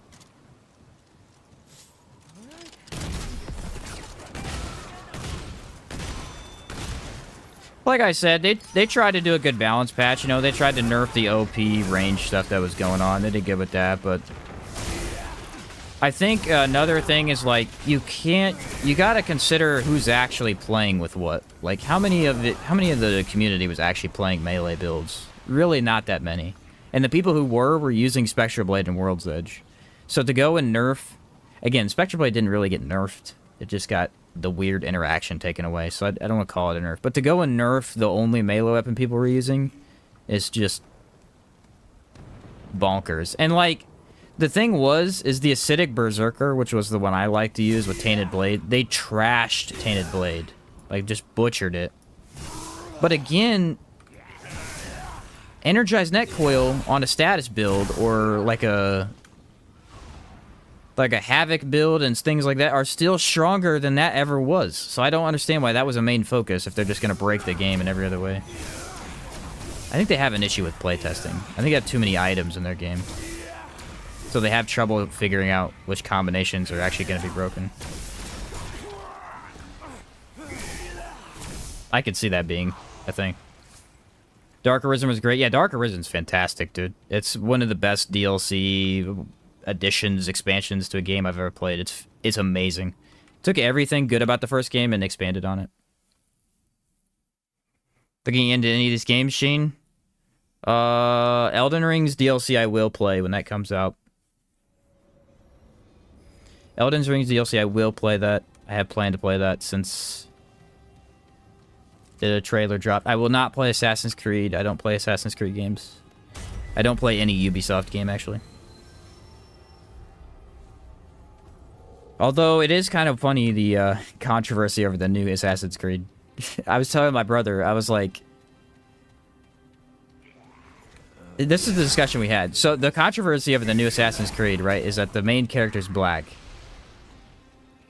Like I said, they tried to do a good balance patch. You know, they tried to nerf the OP range stuff that was going on. They did good with that, but I think another thing is, like, you gotta consider who's actually playing with what. Like, how many of the community was actually playing melee builds? Really not that many. And the people who were using Spectral Blade and World's Edge. So to go and nerf... Again, Spectral Blade didn't really get nerfed. It just got the weird interaction taken away. So I don't want to call it a nerf. But to go and nerf the only melee weapon people were using is just bonkers. And, like... The thing is the Acidic Berserker, which was the one I like to use with Tainted Blade, they trashed Tainted Blade. Like, just butchered it. But again, Energized Net Coil on a status build, or like a Havoc build and things like that, are still stronger than that ever was. So I don't understand why that was a main focus if they're just going to break the game in every other way. I think they have an issue with playtesting. I think they have too many items in their game. So they have trouble figuring out which combinations are actually going to be broken. I could see that being a thing. Dark Arisen was great. Yeah, Dark Arisen's fantastic, dude. It's one of the best DLC additions, expansions to a game I've ever played. It's amazing. Took everything good about the first game and expanded on it. Looking into any of these games, Sheen? Elden Ring's DLC I will play when that comes out. Elden Ring's DLC, I will play that. I have planned to play that since the trailer dropped. I will not play Assassin's Creed. I don't play Assassin's Creed games. I don't play any Ubisoft game, actually. Although, it is kind of funny, the controversy over the new Assassin's Creed. I was telling my brother, I was like... This is the discussion we had. So, the controversy over the new Assassin's Creed, right, is that the main character's black.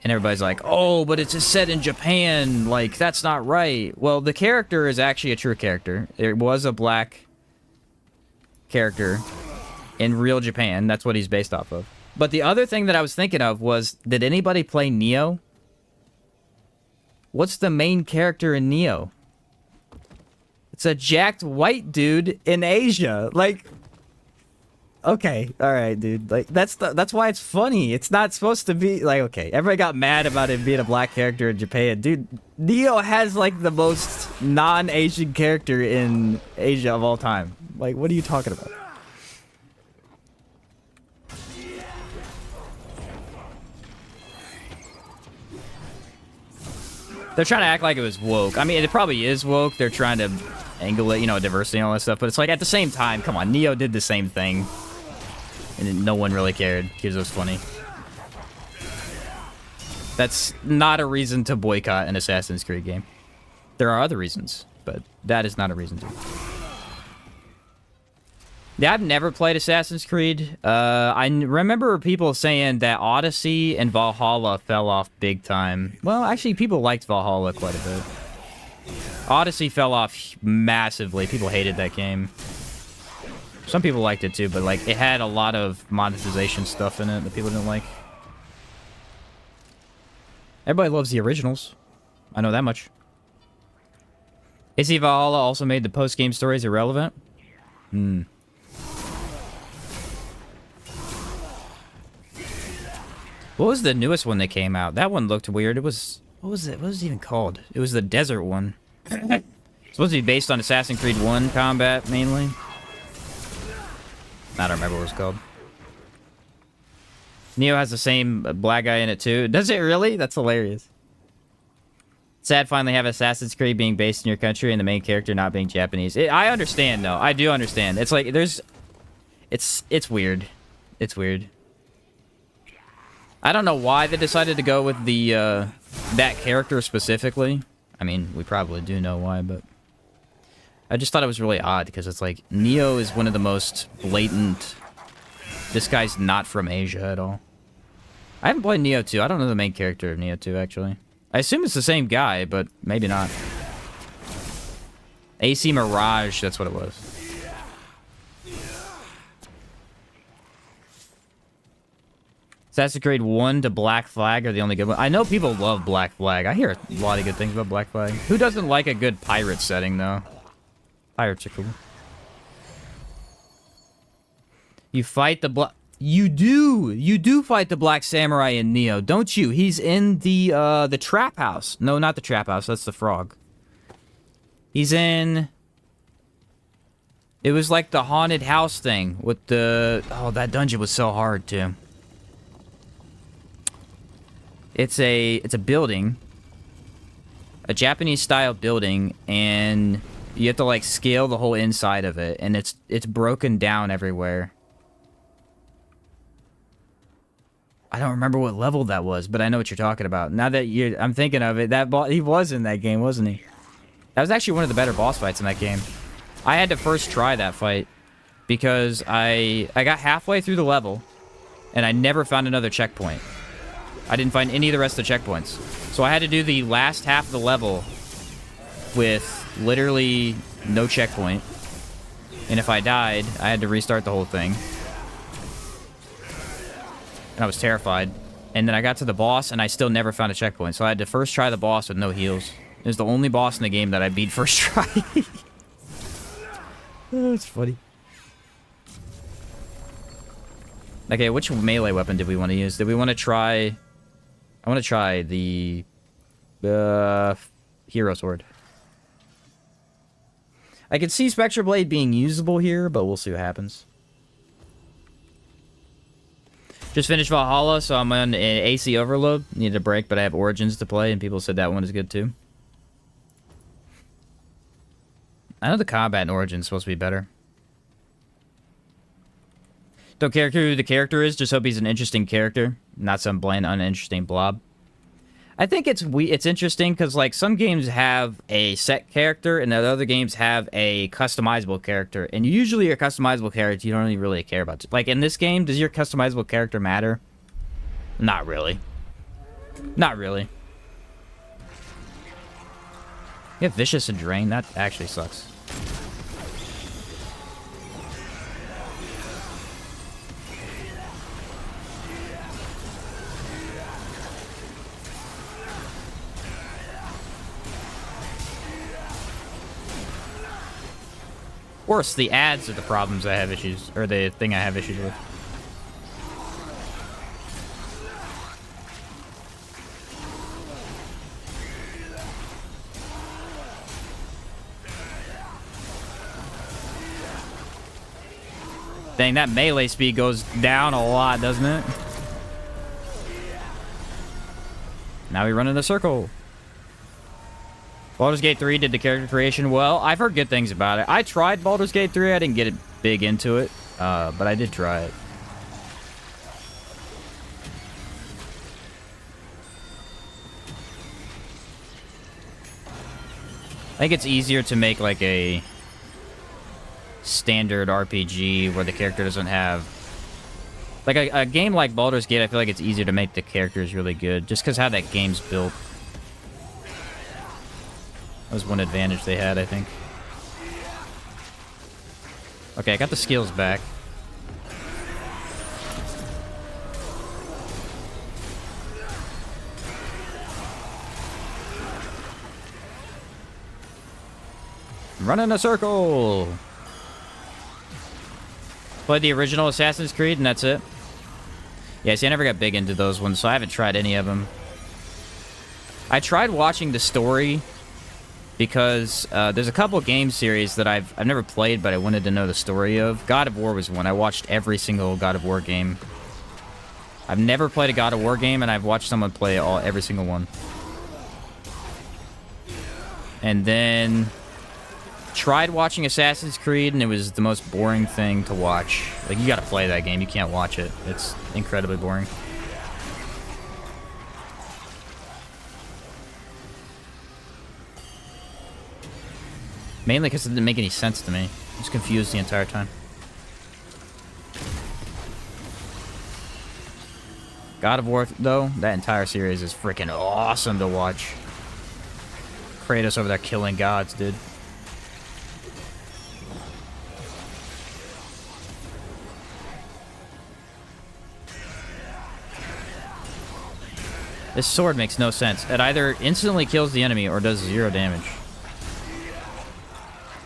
And everybody's like, oh, but it's just set in Japan. Like, that's not right. Well, the character is actually a true character. There was a black character in real Japan. That's what he's based off of. But the other thing that I was thinking of was, did anybody play Neo? What's the main character in Neo? It's a jacked white dude in Asia. Like... Okay, alright, dude. Like, that's why it's funny. It's not supposed to be, like, okay. Everybody got mad about it being a black character in Japan. Dude, Neo has, like, the most non-Asian character in Asia of all time. Like, what are you talking about? They're trying to act like it was woke. I mean, it probably is woke. They're trying to angle it, you know, diversity and all that stuff. But it's like, at the same time, come on, Neo did the same thing. And no one really cared because it was funny. That's not a reason to boycott an Assassin's Creed game. There are other reasons, but that is not a reason to. Yeah, I've never played Assassin's Creed. I remember people saying that Odyssey and Valhalla fell off big time. Well, actually, people liked Valhalla quite a bit. Odyssey fell off massively. People hated that game. Some people liked it too, but like it had a lot of monetization stuff in it that people didn't like. Everybody loves the originals. I know that much. Is Valhalla also made the post-game stories irrelevant? Hmm. What was the newest one that came out? That one looked weird. It was... What was it? What was it even called? It was the desert one. Supposed to be based on Assassin's Creed 1 combat, mainly. I don't remember what it was called. Neo has the same black guy in it, too. Does it really? That's hilarious. Sad finally have Assassin's Creed being based in your country and the main character not being Japanese. I understand, though. I do understand. It's like, there's... It's weird. It's weird. I don't know why they decided to go with the that character specifically. I mean, we probably do know why, but I just thought it was really odd because it's like Neo is one of the most blatant. This guy's not from Asia at all. I haven't played Neo 2. I don't know the main character of Neo 2 actually. I assume it's the same guy, but maybe not. AC Mirage, that's what it was. Assassin's Creed 1 to Black Flag are the only good one. I know people love Black Flag. I hear a lot of good things about Black Flag. Who doesn't like a good pirate setting, though? Pirates are cool. You fight the Black... You do fight the Black Samurai in Neo, don't you? He's in the trap house. No, not the trap house. That's the frog. He's in... It was like the haunted house thing with the... Oh, that dungeon was so hard, too. It's a building, a Japanese-style building, and you have to like scale the whole inside of it, and it's broken down everywhere. I don't remember what level that was, but I know what you're talking about. Now that I'm thinking of it, he was in that game, wasn't he? That was actually one of the better boss fights in that game. I had to first try that fight because I got halfway through the level, and I never found another checkpoint. I didn't find any of the rest of the checkpoints. So I had to do the last half of the level with literally no checkpoint. And if I died, I had to restart the whole thing. And I was terrified. And then I got to the boss, and I still never found a checkpoint. So I had to first try the boss with no heals. It was the only boss in the game that I beat first try. Oh, it's funny. Okay, which melee weapon did we want to use? Did we want to try... I want to try the hero sword. I can see Spectre Blade being usable here, but we'll see what happens. Just finished Valhalla, so I'm on an AC overload. Needed a break, but I have Origins to play, and people said that one is good too. I know the combat in Origins is supposed to be better. Don't care who the character is, just hope he's an interesting character, not some bland, uninteresting blob. I think it's interesting because like some games have a set character and the other games have a customizable character. And usually your customizable character you don't really care about. Like in this game, does your customizable character matter? Not really. Not really. You have Vicious and Drain, that actually sucks. Worse, the ads are the problems I have issues, or the thing I have issues with. Dang, that melee speed goes down a lot, doesn't it? Now we run in a circle. Baldur's Gate 3 did the character creation well. I've heard good things about it. I tried Baldur's Gate 3. I didn't get it big into it, but I did try it. I think it's easier to make like a standard RPG where the character doesn't have... Like a game like Baldur's Gate, I feel like it's easier to make the characters really good, just because how that game's built. That was one advantage they had, I think. Okay, I got the skills back. Run in a circle! Played the original Assassin's Creed, and that's it. Yeah, see, I never got big into those ones, so I haven't tried any of them. I tried watching the story... because there's a couple game series that I've never played, but I wanted to know the story of. God of War was one. I watched every single God of War game. I've never played a God of War game, and I've watched someone play every single one. And then tried watching Assassin's Creed, and it was the most boring thing to watch. Like, you gotta play that game. You can't watch it. It's incredibly boring. Mainly because it didn't make any sense to me. I was confused the entire time. God of War, though, that entire series is freaking awesome to watch. Kratos over there killing gods, dude. This sword makes no sense. It either instantly kills the enemy or does 0 damage.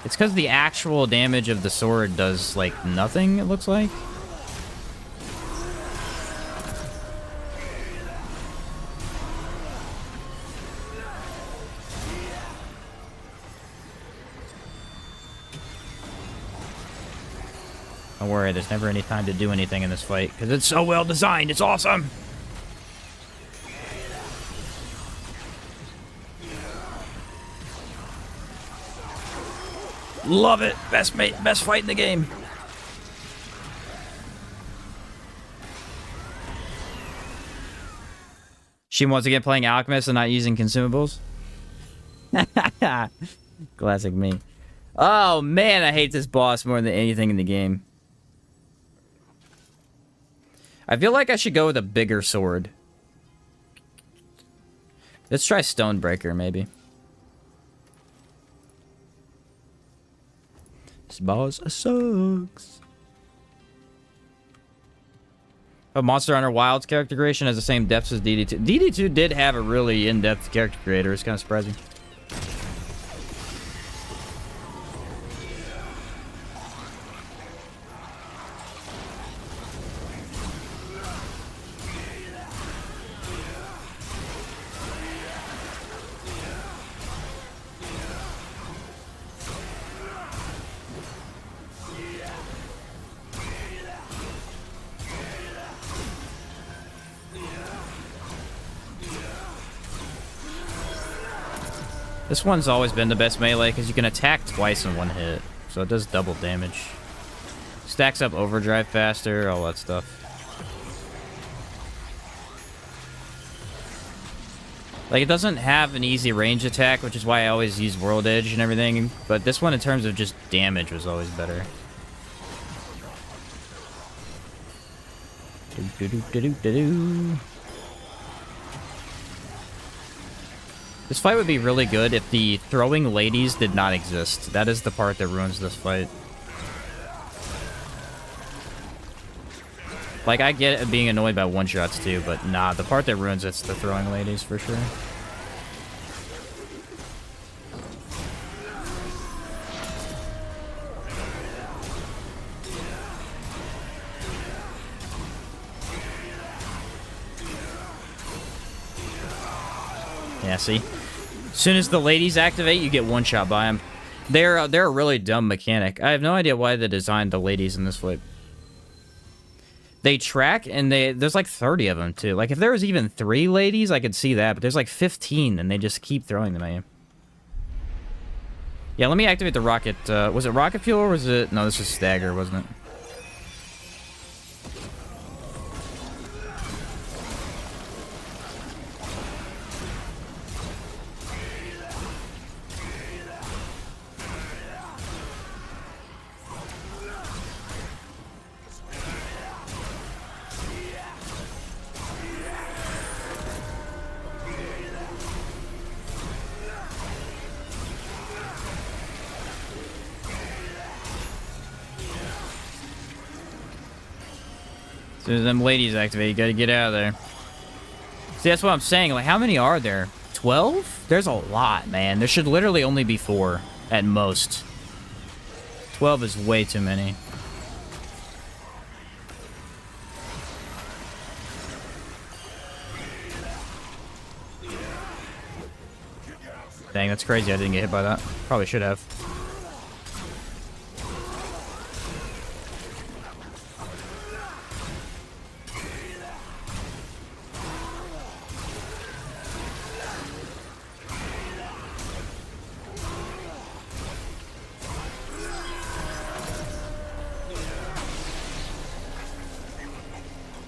It's because the actual damage of the sword does, like, nothing, it looks like. Don't worry, there's never any time to do anything in this fight, because it's so well designed. It's awesome! Love it! Best fight in the game. She once again playing Alchemist and not using consumables. Classic me. Oh man, I hate this boss more than anything in the game. I feel like I should go with a bigger sword. Let's try Stonebreaker, maybe. This boss sucks. But Monster Hunter Wilds character creation has the same depths as DD2. DD2 did have a really in-depth character creator. It's kind of surprising. This one's always been the best melee because you can attack twice in one hit. So it does double damage. Stacks up overdrive faster, all that stuff. Like, it doesn't have an easy range attack, which is why I always use World Edge and everything. But this one, in terms of just damage, was always better. Do-do-do-do-do-do. This fight would be really good if the throwing ladies did not exist. That is the part that ruins this fight. Like, I get it being annoyed by one-shots too, but nah, the part that ruins it's the throwing ladies for sure. Yeah, see? As soon as the ladies activate, you get one shot by them. They're a really dumb mechanic. I have no idea why they designed the ladies in this fight. They track, and there's like 30 of them, too. Like, if there was even 3 ladies, I could see that, but there's like 15, and they just keep throwing them at you. Yeah, let me activate the rocket. Was it rocket fuel, or was it... No, this was stagger, wasn't it? As soon as them ladies activate, you gotta get out of there. See, that's what I'm saying. Like, how many are there? 12? There's a lot, man. There should literally only be 4 at most. 12 is way too many. Dang, that's crazy. I didn't get hit by that. Probably should have.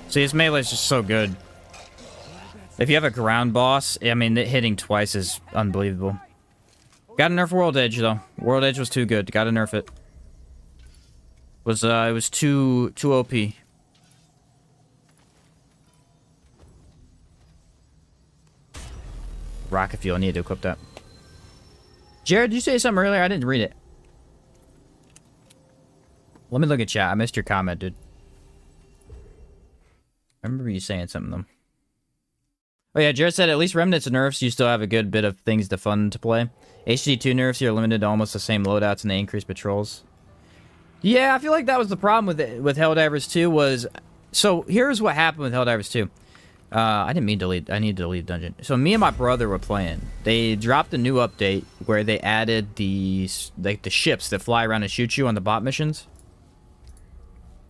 See, his melee is just so good. If you have a ground boss, I mean, hitting twice is unbelievable. Gotta nerf World Edge, though. World Edge was too good. Gotta nerf it. It was too OP. Rocket fuel. I need to equip that. Jared, did you say something earlier? I didn't read it. Let me look at chat. I missed your comment, dude. I remember you saying something, though. Oh, yeah, Jared said at least Remnant's nerfs, you still have a good bit of things to fun to play. HD2 nerfs, you're limited to almost the same loadouts and they increase patrols. Yeah, I feel like that was the problem with Helldivers 2 was... So, here's what happened with Helldivers 2. I didn't mean to leave. I need to leave dungeon. So, me and my brother were playing. They dropped a new update where they added the ships that fly around and shoot you on the bot missions.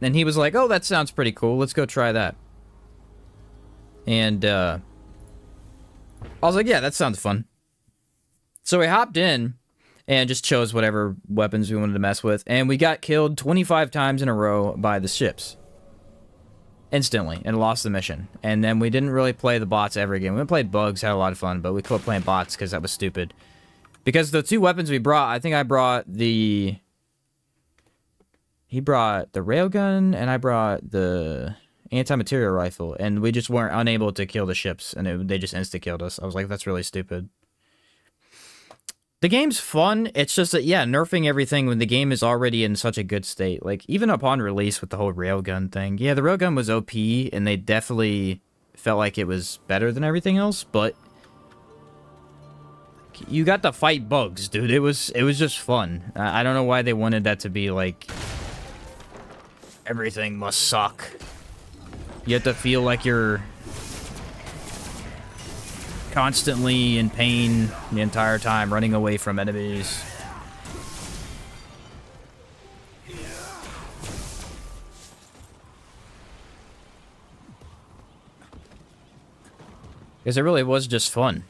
And he was like, oh, that sounds pretty cool. Let's go try that. And, I was like, yeah, that sounds fun. So we hopped in and just chose whatever weapons we wanted to mess with. And we got killed 25 times in a row by the ships. Instantly. And lost the mission. And then we didn't really play the bots ever again. We played bugs, had a lot of fun. But we quit playing bots because that was stupid. Because the two weapons we brought, I think I brought the... He brought the railgun and I brought the... anti-material rifle, and we just weren't unable to kill the ships, and they just insta-killed us. I was like, that's really stupid. The game's fun, it's just that, yeah, nerfing everything when the game is already in such a good state. Like, even upon release with the whole railgun thing, yeah, the railgun was OP, and they definitely felt like it was better than everything else, but you got to fight bugs, dude. It was just fun. I don't know why they wanted that to be, like, everything must suck. You have to feel like you're constantly in pain the entire time, running away from enemies. Because it really was just fun.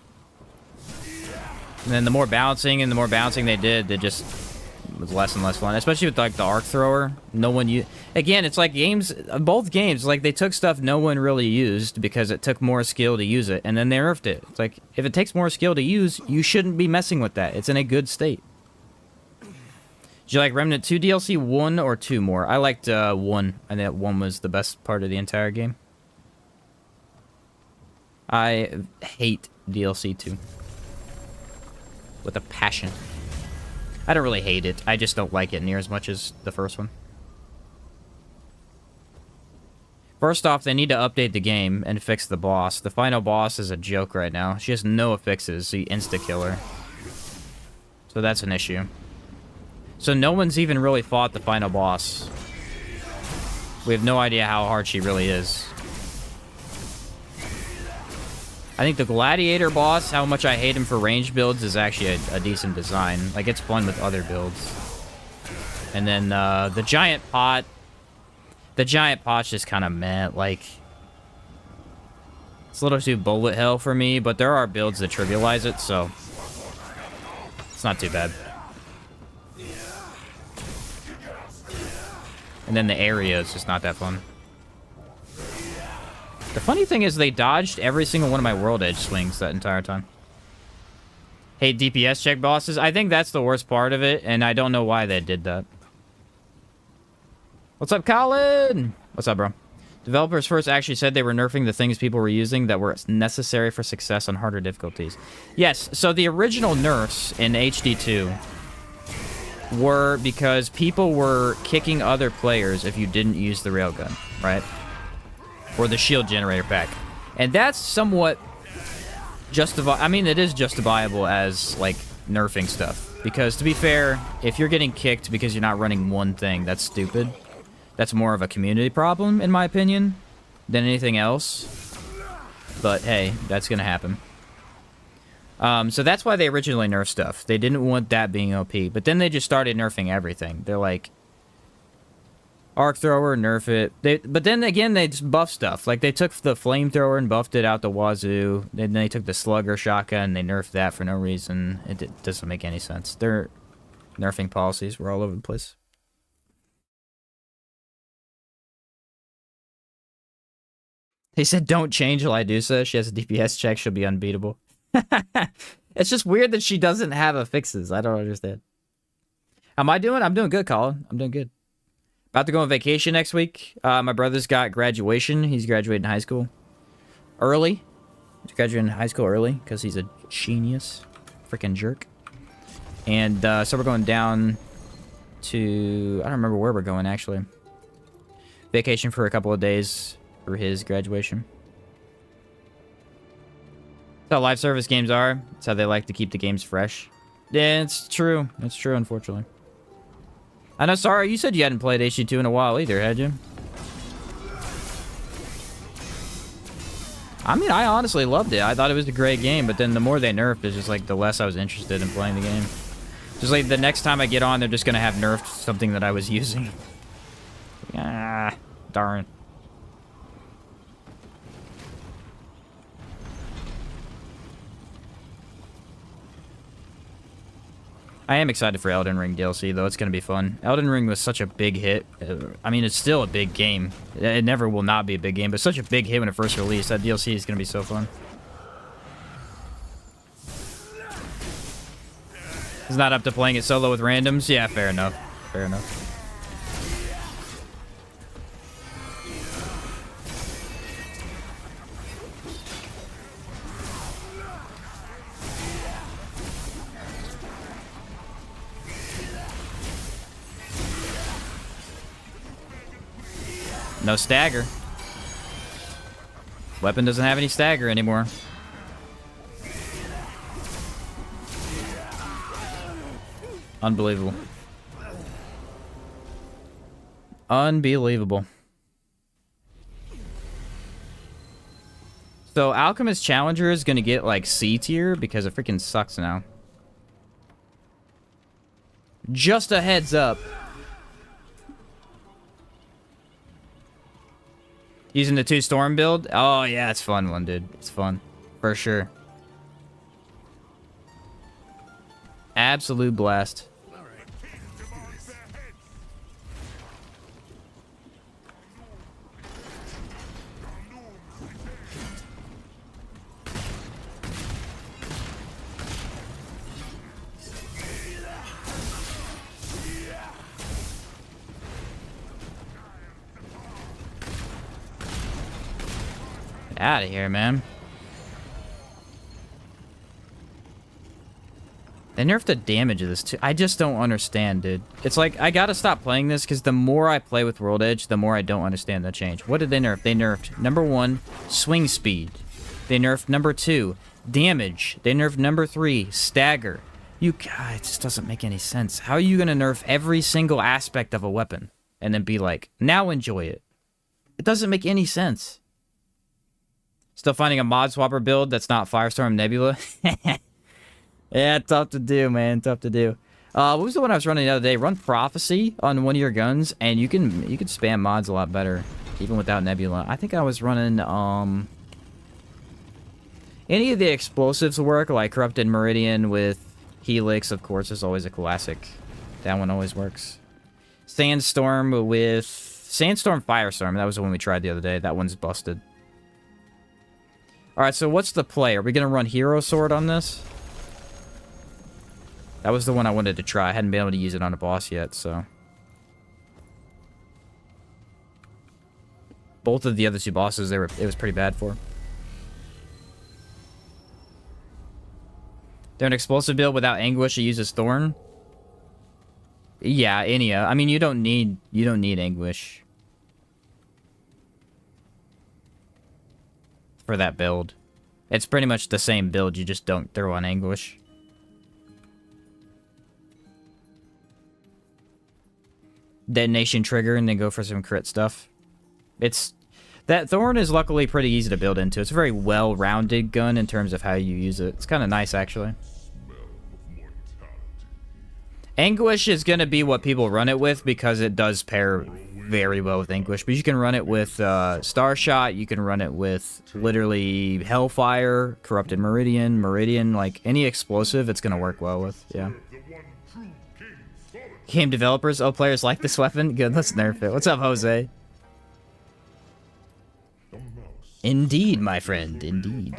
And then the more bouncing they did, it just was less and less fun. Especially with like the arc thrower. No one again, it's like both games, like they took stuff no one really used because it took more skill to use it, and then they nerfed it. It's like, if it takes more skill to use, you shouldn't be messing with that. It's in a good state. Did you like Remnant 2 DLC 1 or 2 more? I liked 1. I think 1 was the best part of the entire game. I hate DLC 2 with a passion. I don't really hate it. I just don't like it near as much as the first one. First off, they need to update the game and fix the boss. The final boss is a joke right now. She has no fixes, so you insta-kill her. So that's an issue. So no one's even really fought the final boss. We have no idea how hard she really is. I think the Gladiator boss, how much I hate him for range builds, is actually a decent design. Like, it's fun with other builds. And then, the Giant Pot... The Giant Pot's just kind of meh. Like, it's a little too bullet hell for me, but there are builds that trivialize it, so... It's not too bad. And then the area is just not that fun. The funny thing is they dodged every single one of my World Edge swings that entire time. Hate DPS check bosses. I think that's the worst part of it, and I don't know why they did that. What's up, Colin? What's up, bro? Developers first actually said they were nerfing the things people were using that were necessary for success on harder difficulties. Yes, so the original nerfs in HD2 were because people were kicking other players if you didn't use the railgun, right? Or the shield generator pack. And that's somewhat justifiable. I mean, it is justifiable as, like, nerfing stuff. Because, to be fair, if you're getting kicked because you're not running one thing, that's stupid. That's more of a community problem, in my opinion, than anything else. But, hey, that's gonna happen. So that's why they originally nerfed stuff. They didn't want that being OP. But then they just started nerfing everything. They're like... Arc thrower, nerf it. But then again, they just buff stuff. Like, they took the flamethrower and buffed it out the wazoo. Then they took the slugger shotgun and they nerfed that for no reason. It doesn't make any sense. Their nerfing policies were all over the place. They said, don't change Lydusa. She has a DPS check. She'll be unbeatable. It's just weird that she doesn't have a fixes. I don't understand. How am I doing? I'm doing good, Colin. I'm doing good. About to go on vacation next week. My brother's got graduation. He's graduating high school early. He's graduating high school early because he's a genius. Freaking jerk. And so we're going down to... I don't remember where we're going, actually. Vacation for a couple of days for his graduation. That's how live service games are. That's how they like to keep the games fresh. Yeah, it's true. It's true, unfortunately. I know, sorry, you said you hadn't played HG2 in a while either, had you? I mean, I honestly loved it. I thought it was a great game, but then the more they nerfed, it's just like the less I was interested in playing the game. Just like the next time I get on, they're just gonna have nerfed something that I was using. Ah, darn. I am excited for Elden Ring DLC, though. It's going to be fun. Elden Ring was such a big hit. I mean, it's still a big game. It never will not be a big game, but such a big hit when it first released. That DLC is going to be so fun. It's not up to playing it solo with randoms? Yeah, fair enough. Fair enough. No stagger. Weapon doesn't have any stagger anymore. Unbelievable. Unbelievable. So Alchemist Challenger is gonna get like C tier because it freaking sucks now. Just a heads up. Using the 2 storm build? Oh yeah, it's fun one, dude. It's fun. For sure. Absolute blast. Out of here, man. They nerfed the damage of this too. I just don't understand, dude. It's like, I gotta stop playing this because the more I play with World Edge, the more I don't understand the change. What did they nerf? They nerfed, number 1, swing speed. They nerfed number 2, damage. They nerfed number 3, stagger. God, it just doesn't make any sense. How are you gonna nerf every single aspect of a weapon and then be like, now enjoy it? It doesn't make any sense. Still finding a mod swapper build that's not Firestorm Nebula. Yeah, tough to do, man. Tough to do. What was the one I was running the other day? Run Prophecy on one of your guns, and you can spam mods a lot better, even without Nebula. I think I was running any of the explosives work, like Corrupted Meridian with Helix, of course, is always a classic. That one always works. Sandstorm Firestorm. That was the one we tried the other day. That one's busted. Alright, so what's the play? Are we going to run Hero Sword on this? That was the one I wanted to try. I hadn't been able to use it on a boss yet, so... Both of the other 2 bosses, it was pretty bad for. They're an explosive build without Anguish. It uses Thorn. Yeah, Inia. I mean, you don't need Anguish for that build. It's pretty much the same build, you just don't throw on Anguish. Detonation trigger and then go for some crit stuff. That Thorn is luckily pretty easy to build into. It's a very well-rounded gun in terms of how you use it. It's kind of nice, actually. Anguish is going to be what people run it with because it does pair very well with Anguish. But you can run it with Starshot. You can run it with literally Hellfire, Corrupted Meridian, like any explosive it's going to work well with. Yeah. Game developers, players like this weapon? Good, let's nerf it. What's up, Jose? Indeed, my friend, indeed.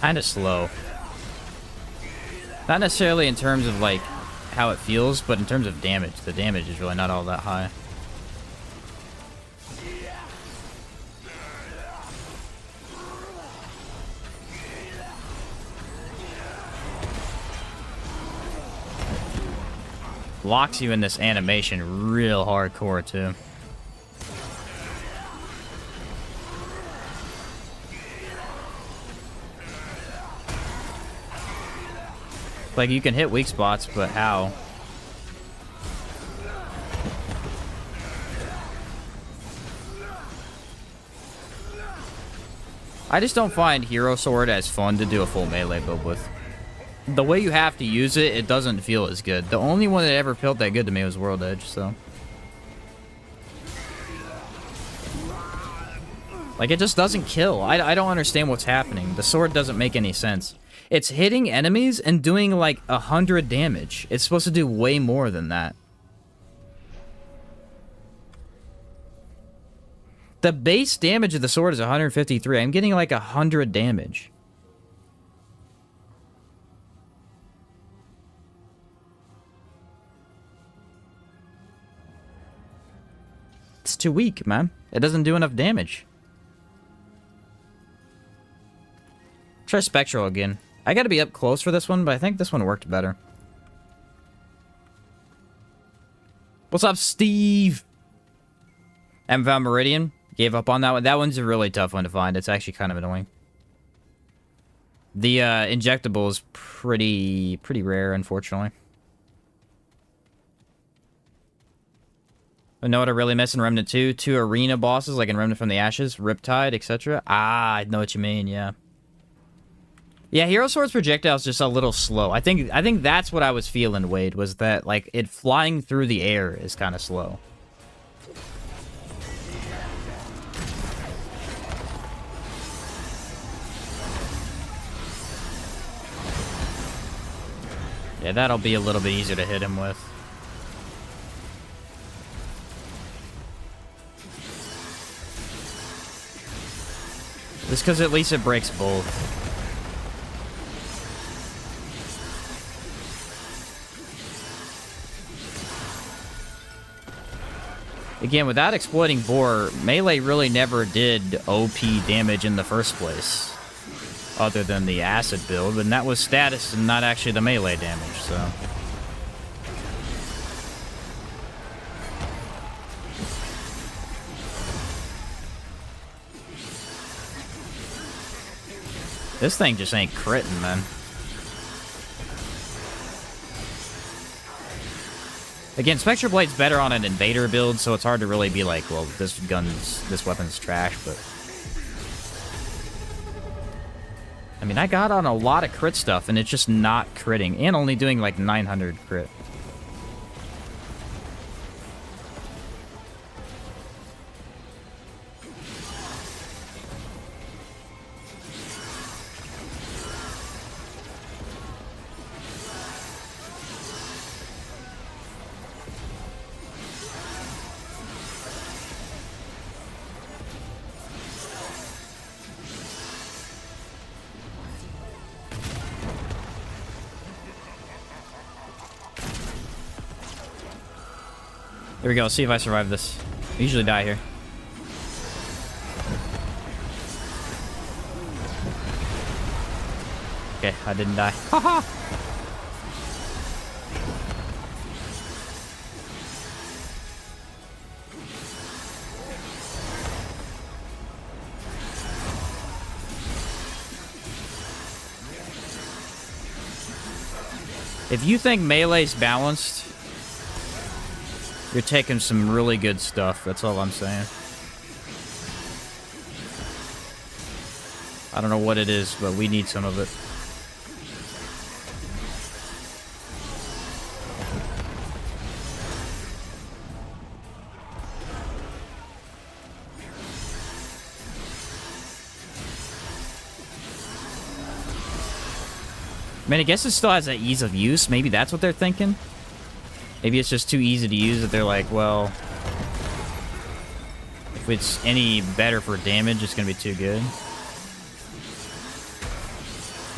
Kind of slow. Not necessarily in terms of, like, how it feels, but in terms of damage. The damage is really not all that high. Locks you in this animation real hardcore, too. Like, you can hit weak spots, but how? I just don't find Hero Sword as fun to do a full melee build with. The way you have to use it, it doesn't feel as good. The only one that ever felt that good to me was World Edge, so... Like, it just doesn't kill. I don't understand what's happening. The sword doesn't make any sense. It's hitting enemies and doing, like, 100 damage. It's supposed to do way more than that. The base damage of the sword is 153. I'm getting, like, 100 damage. It's too weak, man. It doesn't do enough damage. Try Spectral again. I gotta be up close for this one, but I think this one worked better. What's up, Steve? Haven't found Meridian. Gave up on that one. That one's a really tough one to find. It's actually kind of annoying. The injectable is pretty rare, unfortunately. I know what I really miss in Remnant 2? 2 arena bosses, like in Remnant from the Ashes, Riptide, etc. Ah, I know what you mean, yeah. Yeah, Hero Sword's projectile is just a little slow. I think that's what I was feeling, Wade, was that, like, it flying through the air is kind of slow. Yeah, that'll be a little bit easier to hit him with. Just because at least it breaks both. Again, without exploiting Boar, melee really never did OP damage in the first place. Other than the acid build, and that was status and not actually the melee damage, so... This thing just ain't critting, man. Again, Spectre Blade's better on an Invader build, so it's hard to really be like, well, this weapon's trash, but... I mean, I got on a lot of crit stuff, and it's just not critting, and only doing like 900 crit. Here we go, see if I survive this. I usually die here. Okay, I didn't die. Haha! If you think melee's balanced, you're taking some really good stuff. That's all I'm saying. I don't know what it is, but we need some of it. I mean, I guess it still has that ease of use. Maybe that's what they're thinking. Maybe it's just too easy to use that they're like, well, if it's any better for damage, it's going to be too good.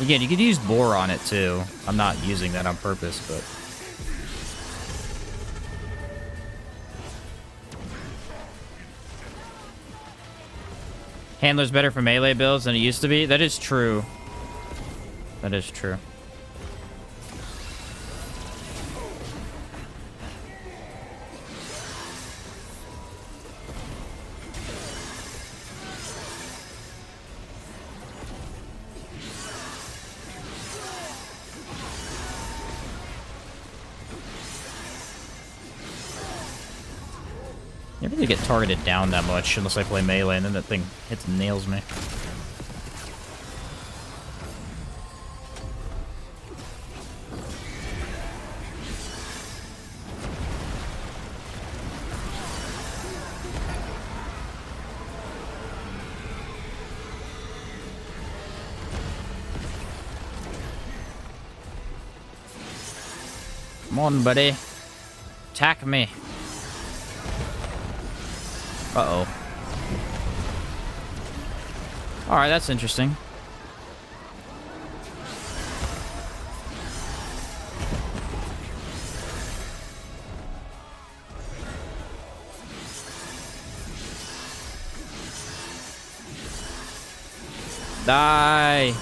Again, you could use Boar on it too. I'm not using that on purpose, but... Handler's better for melee builds than it used to be. That is true. That is true. You never really get targeted down that much unless I play melee, and then that thing hits and nails me. Come on, buddy. Attack me. Uh-oh. Alright, that's interesting. Die.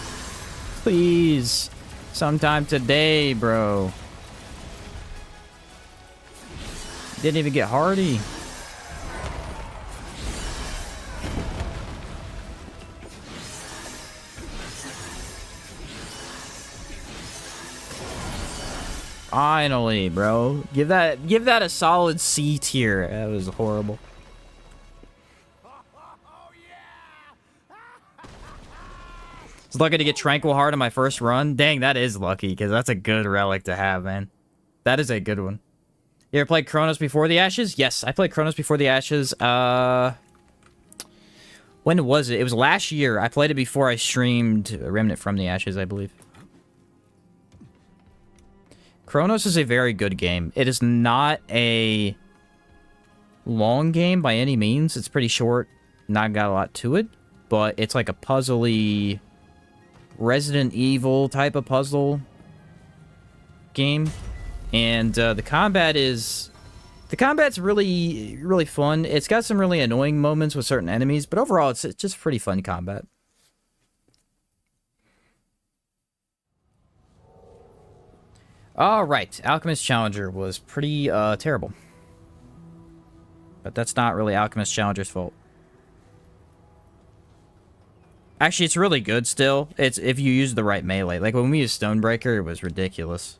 Please. Sometime today, bro. Didn't even get hardy. Finally, bro. Give that a solid C tier. That was horrible. I was lucky to get Tranquil Heart on my first run. Dang, that is lucky, because that's a good relic to have, man. That is a good one. You ever played Chronos Before the Ashes? Yes, I played Chronos Before the Ashes. When was it? It was last year. I played it before I streamed Remnant from the Ashes, I believe. Chronos is a very good game. It is not a long game by any means. It's pretty short. Not got a lot to it. But it's like a puzzly Resident Evil type of puzzle game. And the combat's really, really fun. It's got some really annoying moments with certain enemies. But overall, it's just pretty fun combat. Alright, Alchemist Challenger was pretty terrible. But that's not really Alchemist Challenger's fault. Actually, it's really good still. It's if you use the right melee. Like when we used Stonebreaker, it was ridiculous.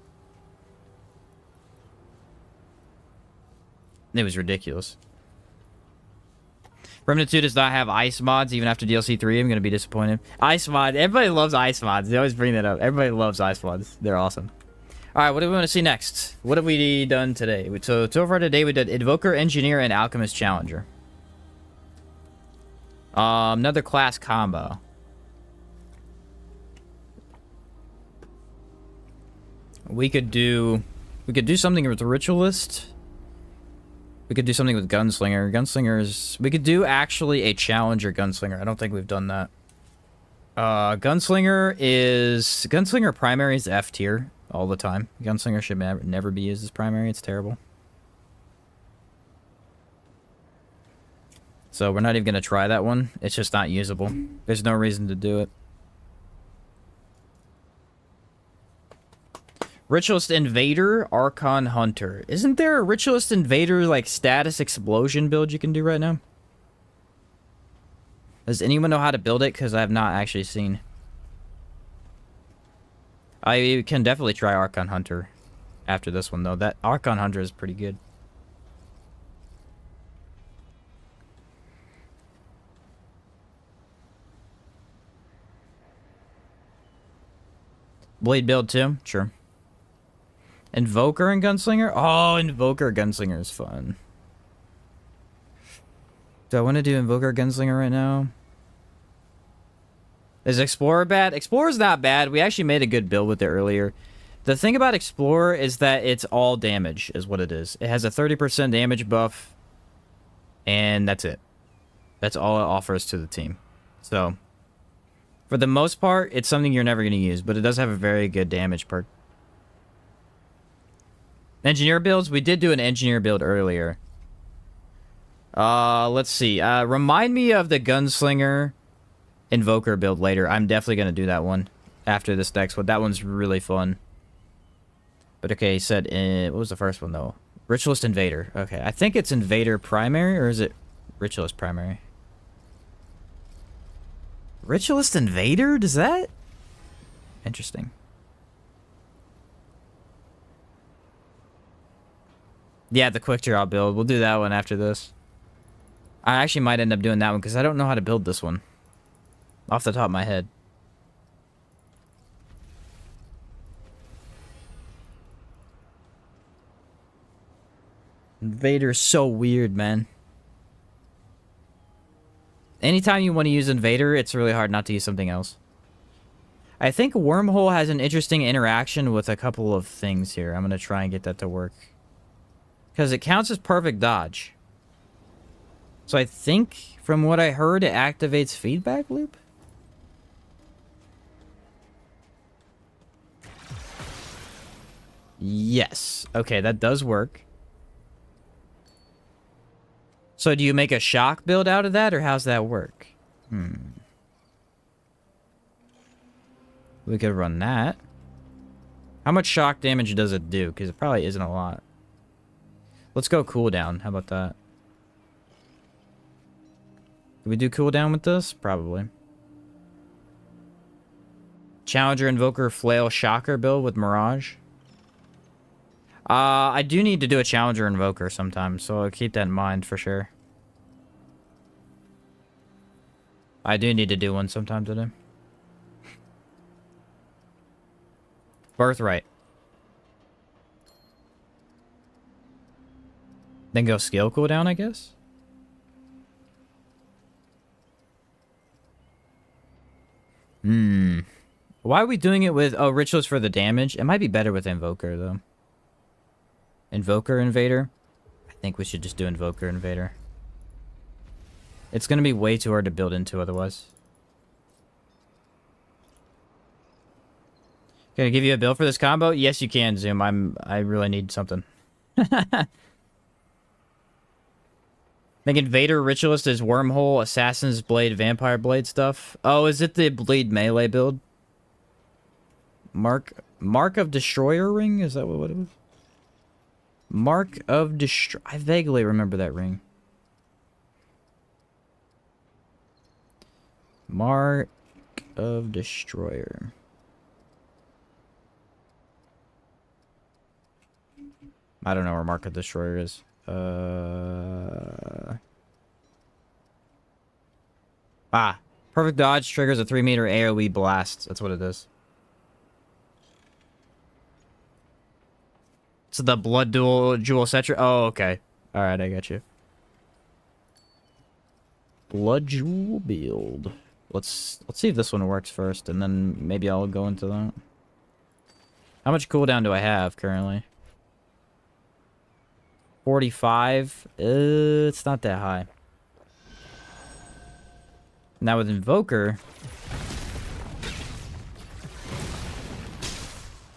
It was ridiculous. Remnant 2 does not have ice mods even after DLC 3. I'm going to be disappointed. Ice mod. Everybody loves ice mods. They always bring that up. Everybody loves ice mods. They're awesome. Alright, what do we want to see next? What have we done today? So far today we did Invoker, Engineer, and Alchemist Challenger. Another class combo. We could do something with the Ritualist. We could do something with Gunslinger. We could do actually a Challenger Gunslinger. I don't think we've done that. Gunslinger primary is F tier all the time. Gunslinger should never be used as primary. It's terrible. So we're not even going to try that one. It's just not usable. There's no reason to do it. Ritualist Invader, Archon Hunter. Isn't there a Ritualist Invader, like, status explosion build you can do right now? Does anyone know how to build it? Because I have not actually seen. I can definitely try Archon Hunter after this one, though. That Archon Hunter is pretty good. Blade build, too? Sure. Invoker and Gunslinger? Oh, Invoker Gunslinger is fun. Do I want to do Invoker Gunslinger right now? Is Explorer bad? Explorer's not bad. We actually made a good build with it earlier. The thing about Explorer is that it's all damage, is what it is. It has a 30% damage buff, and that's it. That's all it offers to the team. So, For the most part, it's something you're never going to use, but it does have a very good damage perk. Engineer builds? We did do an engineer build earlier. Let's see. Remind me of the gunslinger invoker build later. I'm definitely going to do that one after this next one. That one's really fun. But okay, he said, what was the first one though? Ritualist Invader. Okay, I think it's Invader Primary, or is it Ritualist Primary? Ritualist Invader? Does that? Interesting. Yeah, the quick draw build. We'll do that one after this. I actually might end up doing that one because I don't know how to build this one off the top of my head. Invader's so weird, man. Anytime you want to use Invader, it's really hard not to use something else. I think Wormhole has an interesting interaction with a couple of things here. I'm going to try and get that to work. Because it counts as perfect dodge. So I think, from what I heard, it activates feedback loop? Yes. Okay, that does work. So do you make a shock build out of that, or how's that work? We could run that. How much shock damage does it do? Because it probably isn't a lot. Let's go cooldown. How about that? Can we do cooldown with this? Probably. Challenger, Invoker, Flail, Shocker build with Mirage. I do need to do a Challenger Invoker sometime, so I'll keep that in mind for sure. I do need to do one sometime today. Birthright. Then go skill cooldown, I guess? Why are we doing it with... Oh, Ritualist for the damage? It might be better with Invoker, though. Invoker Invader? I think we should just do Invoker Invader. It's going to be way too hard to build into otherwise. Can I give you a build for this combo? Yes, you can, Zoom. I really need something. I think Invader Ritualist is Wormhole, Assassin's Blade, Vampire Blade stuff. Oh, is it the Bleed melee build? Mark of Destroyer ring? Is that what it was? Mark of Destroyer. I vaguely remember that ring. Mark of Destroyer. I don't know where Mark of Destroyer is. Perfect dodge triggers a 3-meter AoE blast. That's what it is. So the blood jewel Cetra. Oh, okay. All right, I got you. Blood jewel build. Let's see if this one works first, and then maybe I'll go into that. How much cooldown do I have currently? 45. It's not that high. Now with Invoker,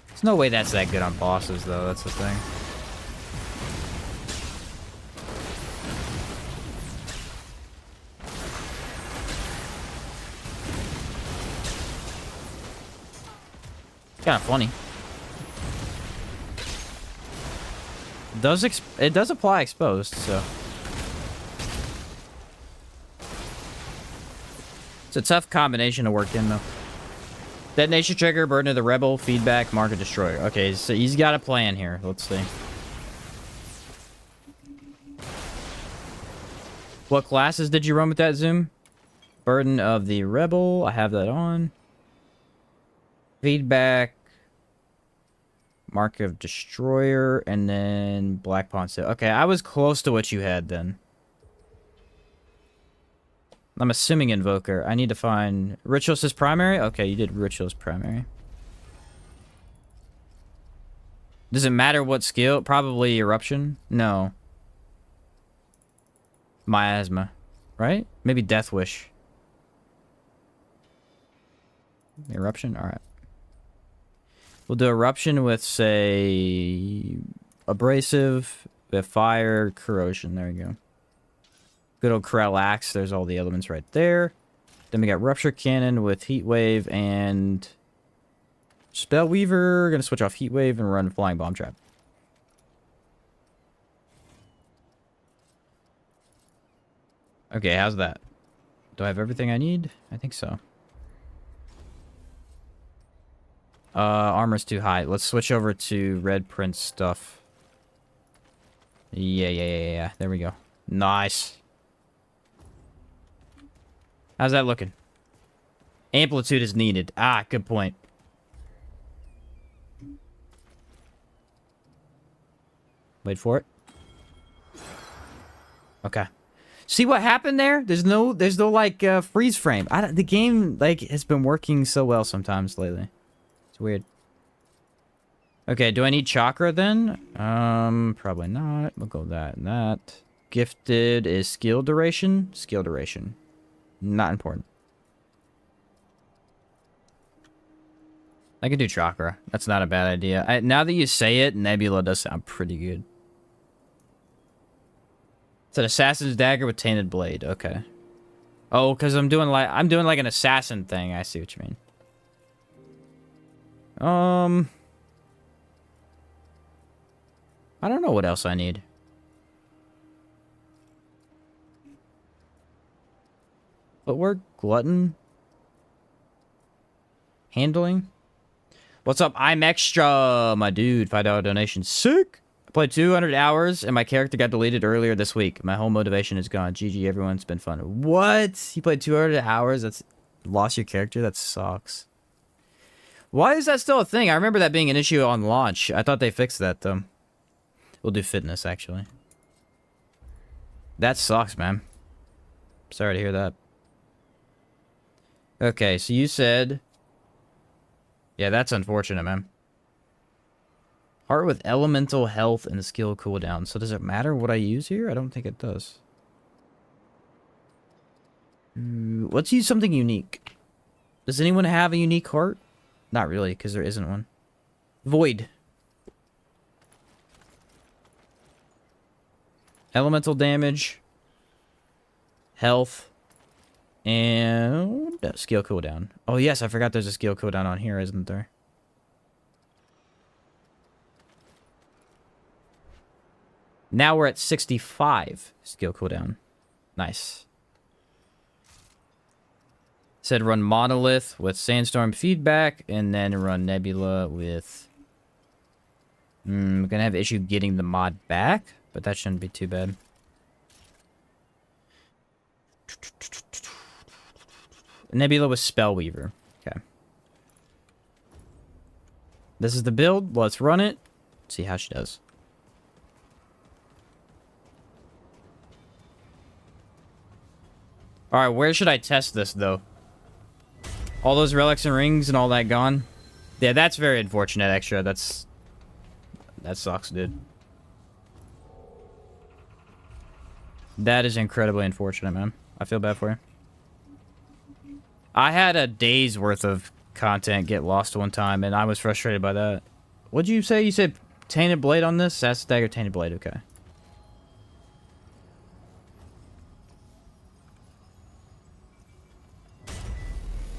there's no way that's that good on bosses, though. That's the thing. It's kind of funny. It does apply exposed, so it's a tough combination to work in, though. Detonation trigger, burden of the rebel, feedback, mark of destroyer. Okay, so he's got a plan here. Let's see. What classes did you run with that, Zoom? Burden of the rebel. I have that on. Feedback. Mark of Destroyer, and then Black Ponce. Okay, I was close to what you had then. I'm assuming Invoker. I need to find... Ritualist is primary? Okay, you did Ritualist primary. Does it matter what skill? Probably Eruption? No. Miasma. Right? Maybe Death Wish. Eruption? Alright. We'll do eruption with, say, abrasive, with fire, corrosion. There you go. Good old Corral Axe. There's all the elements right there. Then we got Rupture Cannon with Heat Wave and Spell Weaver. Gonna switch off Heat Wave and run Flying Bomb Trap. Okay, how's that? Do I have everything I need? I think so. Armor's too high. Let's switch over to red print stuff. Yeah. There we go. Nice. How's that looking? Amplitude is needed. Ah, good point. Wait for it. Okay. See what happened there? There's no like freeze frame. The game like has been working so well sometimes lately. It's weird. Okay, do I need chakra then? Probably not. We'll go that and that. Gifted is skill duration. Skill duration. Not important. I could do chakra. That's not a bad idea. Now that you say it, Nebula does sound pretty good. It's an assassin's dagger with tainted blade. Okay. Oh, because I'm doing like an assassin thing. I see what you mean. I don't know what else I need. Footwork, glutton, handling. What's up? I'm extra, my dude. $5 donation. Sick. I played 200 hours and my character got deleted earlier this week. My whole motivation is gone. GG, everyone. It's been fun. What? You played 200 hours? That's lost your character? That sucks. Why is that still a thing? I remember that being an issue on launch. I thought they fixed that, though. We'll do fitness, actually. That sucks, man. Sorry to hear that. Okay, so you said... Yeah, that's unfortunate, man. Heart with elemental health and skill cooldown. So does it matter what I use here? I don't think it does. Let's use something unique. Does anyone have a unique heart? Not really, because there isn't one. Void. Elemental damage. Health. And skill cooldown. Oh yes, I forgot there's a skill cooldown on here, isn't there? Now we're at 65 skill cooldown. Nice. Said run Monolith with Sandstorm feedback, and then run Nebula with... I'm gonna have issue getting the mod back, but that shouldn't be too bad. Nebula with Spellweaver. Okay. This is the build. Let's run it. See how she does. Alright, where should I test this, though? All those relics and rings and all that gone? Yeah, that's very unfortunate, extra. That sucks, dude. That is incredibly unfortunate, man. I feel bad for you. I had a day's worth of content get lost one time, and I was frustrated by that. What'd you say? You said Tainted Blade on this? That's Dagger Tainted Blade, okay.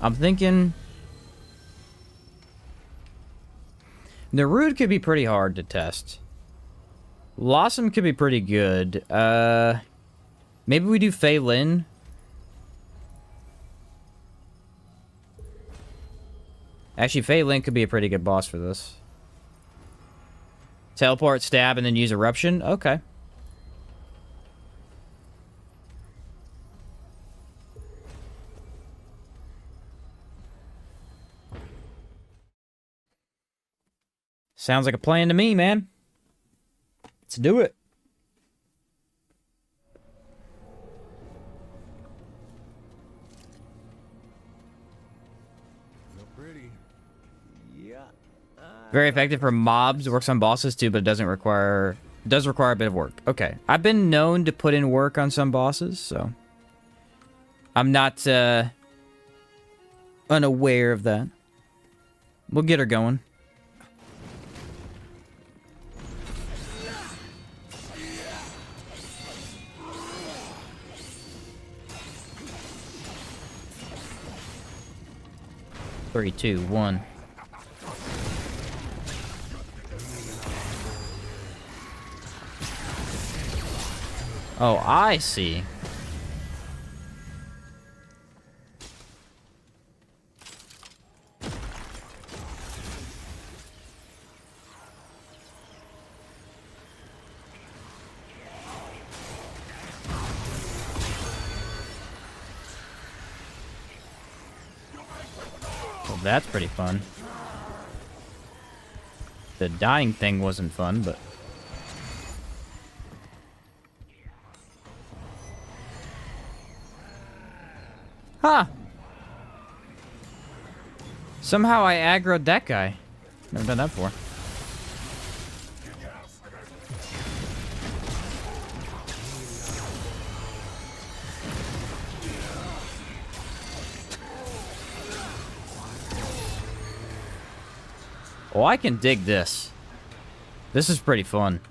I'm thinking... The Rude could be pretty hard to test. Blossom could be pretty good. Maybe we do Fei Lin. Actually, Fei Lin could be a pretty good boss for this. Teleport, stab, and then use Eruption? Okay. Sounds like a plan to me, man. Let's do it. Very effective for mobs. Works on bosses too, but it does require a bit of work. Okay. I've been known to put in work on some bosses, so I'm not unaware of that. We'll get her going. Three, two, one. Oh, I see. Well, that's pretty fun. The dying thing wasn't fun, but... Huh! Somehow I aggroed that guy. Never done that before. Oh, I can dig this. This is pretty fun.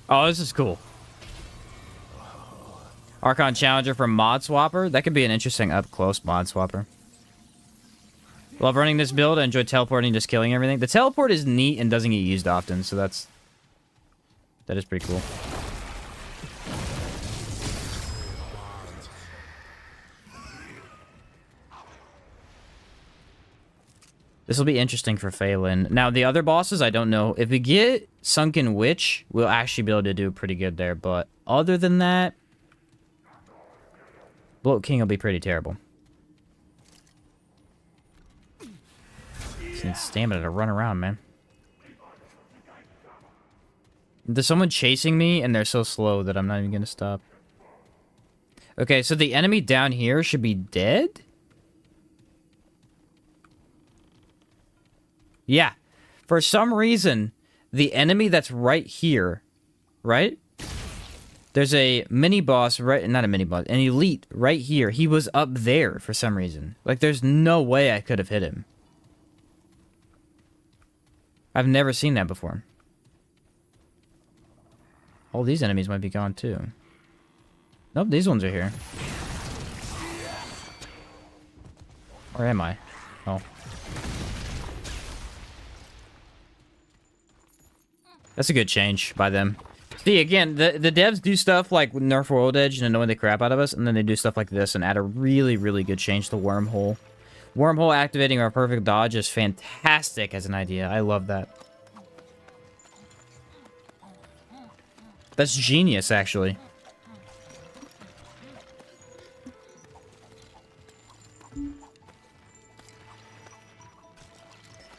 Oh, this is cool. Archon Challenger from Mod Swapper. That could be an interesting up-close Mod Swapper. Love running this build. I enjoy teleporting, just killing everything. The teleport is neat and doesn't get used often, so that is pretty cool. This will be interesting for Phelan. Now, the other bosses, I don't know. If we get Sunken Witch, we'll actually be able to do pretty good there. But other than that, Bloat King will be pretty terrible. Just need stamina to run around, man. There's someone chasing me, and they're so slow that I'm not even going to stop. Okay, so the enemy down here should be dead? Yeah. For some reason, the enemy that's right here, right? There's a mini-boss right... Not a mini-boss. An elite right here. He was up there for some reason. Like, there's no way I could have hit him. I've never seen that before. All these enemies might be gone, too. Nope, these ones are here. Where am I? Oh. That's a good change by them. See, again, the devs do stuff like nerf World Edge and annoy the crap out of us, and then they do stuff like this and add a really, really good change to Wormhole. Wormhole activating our perfect dodge is fantastic as an idea. I love that. That's genius, actually.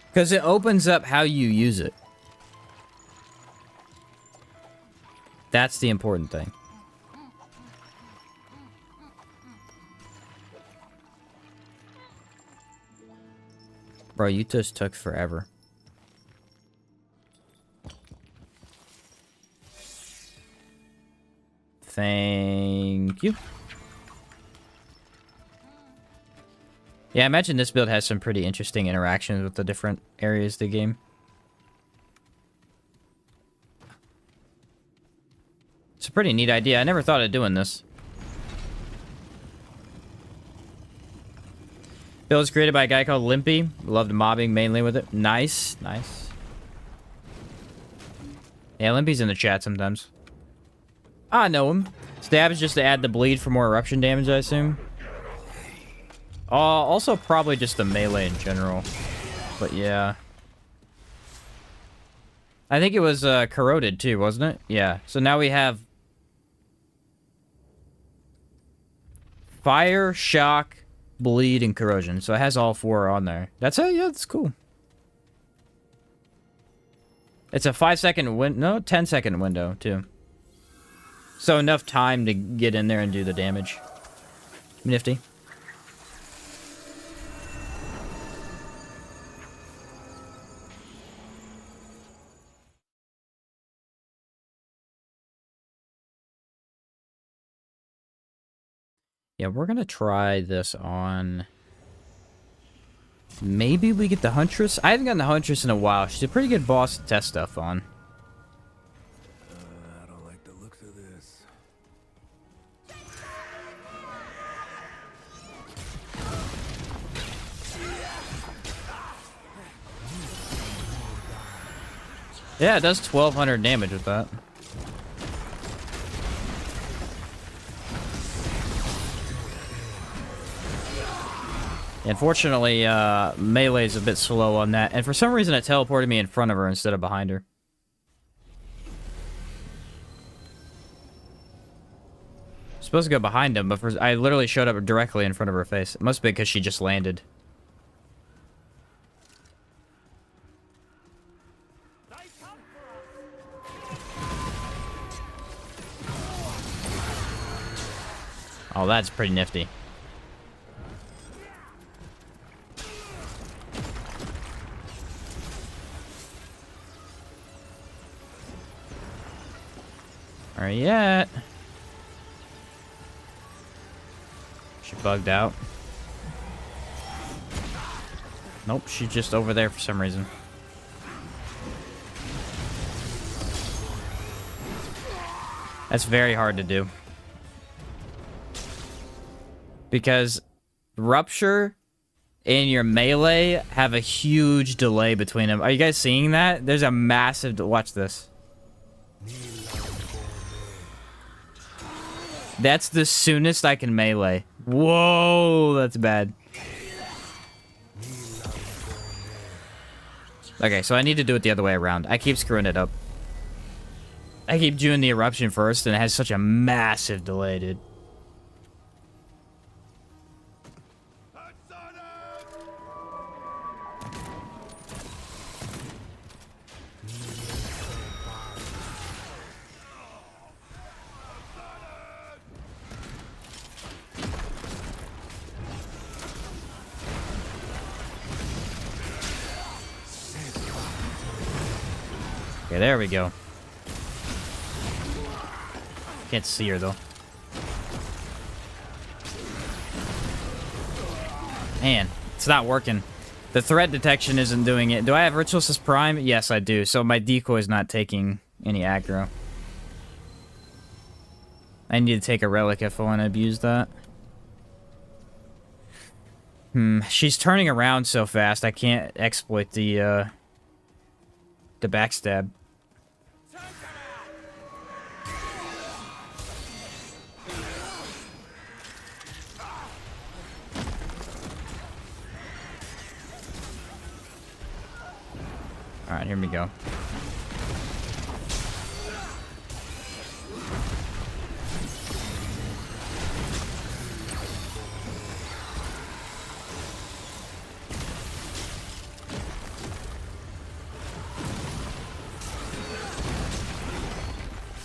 Because it opens up how you use it. That's the important thing. Bro, you just took forever. Thank you. Yeah, I imagine this build has some pretty interesting interactions with the different areas of the game. It's a pretty neat idea. I never thought of doing this. Build was created by a guy called Limpy. Loved mobbing mainly with it. Nice, nice. Yeah, Limpy's in the chat sometimes. I know him. Stab is just to add the bleed for more eruption damage, I assume. Also probably just the melee in general. But yeah. I think it was corroded too, wasn't it? Yeah. So now we have fire, shock, bleed, and corrosion. So it has all four on there. That's it? Yeah, that's cool. It's a 5-second no, 10-second window, too. So enough time to get in there and do the damage. Nifty. Yeah, we're gonna try this on... Maybe we get the Huntress? I haven't gotten the Huntress in a while. She's a pretty good boss to test stuff on. I don't like the looks of this. Yeah, it does 1,200 damage with that. Unfortunately, melee's a bit slow on that, and for some reason it teleported me in front of her instead of behind her. Supposed to go behind him, but I literally showed up directly in front of her face. It must be because she just landed. Oh, that's pretty nifty. Alright, yet. She bugged out. Nope, she's just over there for some reason. That's very hard to do. Because Rupture and your melee have a huge delay between them. Are you guys seeing that? There's a massive... Watch this. That's the soonest I can melee. Whoa, that's bad. Okay, so I need to do it the other way around. I keep screwing it up. I keep doing the eruption first, and it has such a massive delay, dude. Okay, there we go. Can't see her, though. Man, it's not working. The threat detection isn't doing it. Do I have Ritualist Prime? Yes, I do. So my decoy is not taking any aggro. I need to take a relic if I want to abuse that. She's turning around so fast, I can't exploit the backstab. Alright, here we go.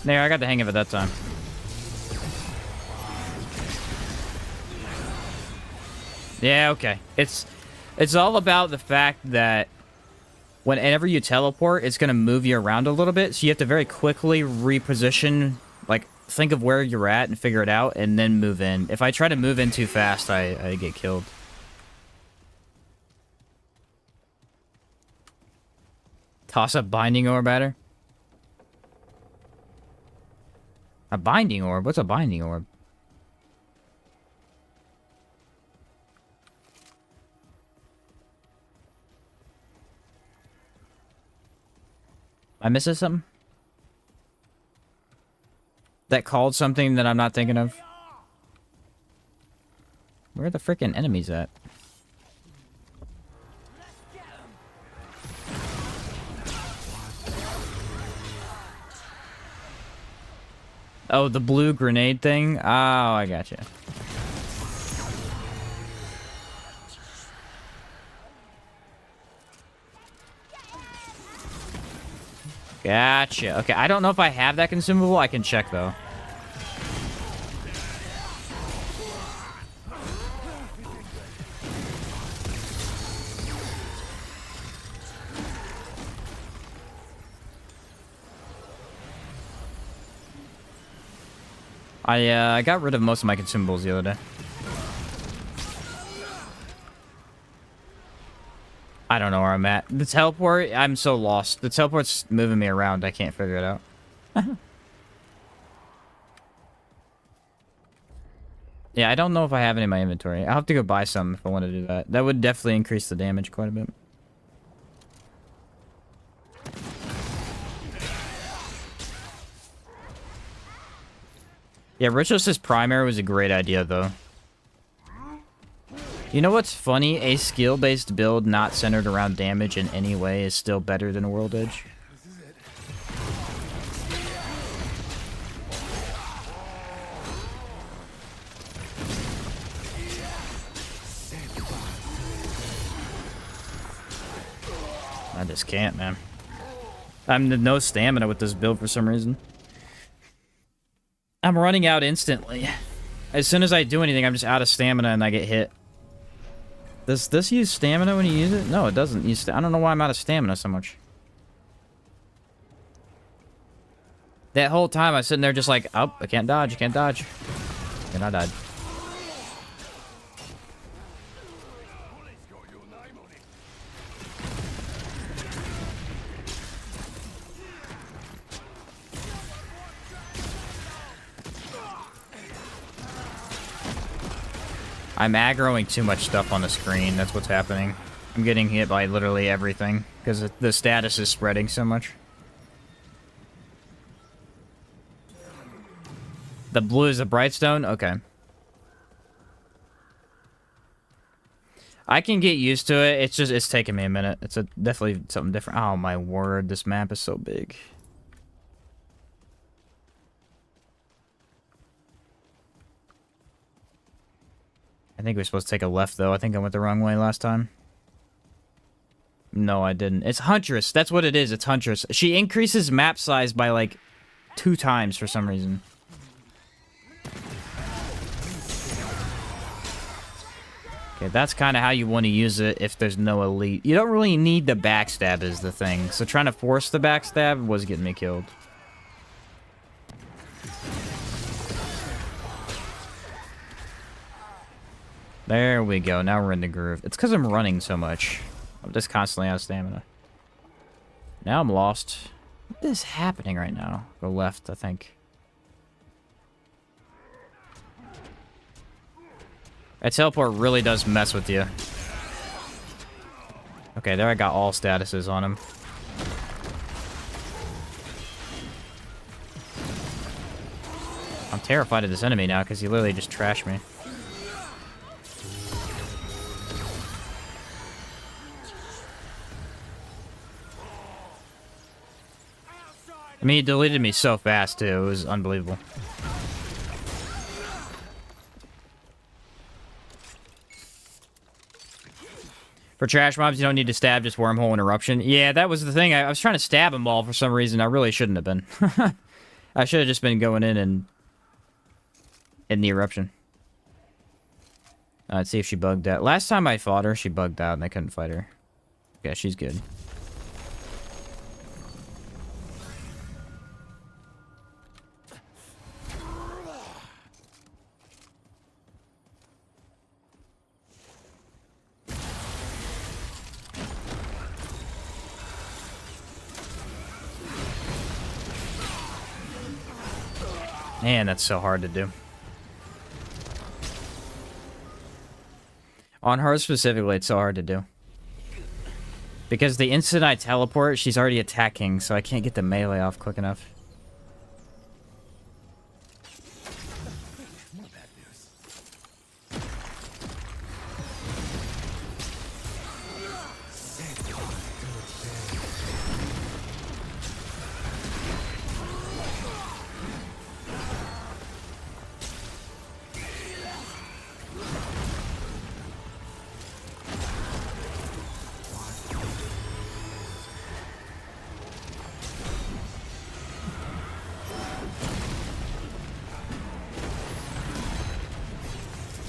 There, I got the hang of it that time. Yeah, okay. It's all about the fact that whenever you teleport, it's going to move you around a little bit, so you have to very quickly reposition, like, think of where you're at and figure it out, and then move in. If I try to move in too fast, I get killed. Toss up Binding Orb at her? A Binding Orb? What's a Binding Orb? Am I missing something? That called something that I'm not thinking of? Where are the freaking enemies at? Oh, the blue grenade thing? Oh, I gotcha. Gotcha. Okay, I don't know if I have that consumable. I can check, though. I got rid of most of my consumables the other day. I don't know where I'm at. The teleport, I'm so lost. The teleport's moving me around. I can't figure it out. Yeah, I don't know if I have any in my inventory. I'll have to go buy some if I want to do that. That would definitely increase the damage quite a bit. Yeah, Ritualist's primary was a great idea, though. You know what's funny? A skill-based build not centered around damage in any way is still better than a World Edge. I just can't, man. I'm no stamina with this build for some reason. I'm running out instantly. As soon as I do anything, I'm just out of stamina and I get hit. Does this use stamina when you use it? No, it doesn't use. I don't know why I'm out of stamina so much. That whole time I was sitting there just like, oh, I can't dodge, I can't dodge. And I died. I'm aggroing too much stuff on the screen. That's what's happening. I'm getting hit by literally everything because the status is spreading so much. The blue is a Brightstone? Okay. I can get used to it. It's just, it's taking me a minute. It's definitely something different. Oh my word, this map is so big. I think we're supposed to take a left, though. I think I went the wrong way last time. No, I didn't. It's Huntress. That's what it is. It's Huntress. She increases map size by, like, 2 times for some reason. Okay, that's kind of how you want to use it if there's no elite. You don't really need the backstab is the thing. So trying to force the backstab was getting me killed. There we go. Now we're in the groove. It's because I'm running so much. I'm just constantly out of stamina. Now I'm lost. What is happening right now? Go left, I think. That teleport really does mess with you. Okay, there I got all statuses on him. I'm terrified of this enemy now because he literally just trashed me. I mean, he deleted me so fast, too. It was unbelievable. For trash mobs, you don't need to stab, just wormhole and eruption. Yeah, that was the thing. I was trying to stab them all for some reason. I really shouldn't have been. I should have just been going in and... in the eruption. Let's see if she bugged out. Last time I fought her, she bugged out and I couldn't fight her. Yeah, she's good. Man, that's so hard to do. On her specifically, it's so hard to do. Because the instant I teleport, she's already attacking, so I can't get the melee off quick enough.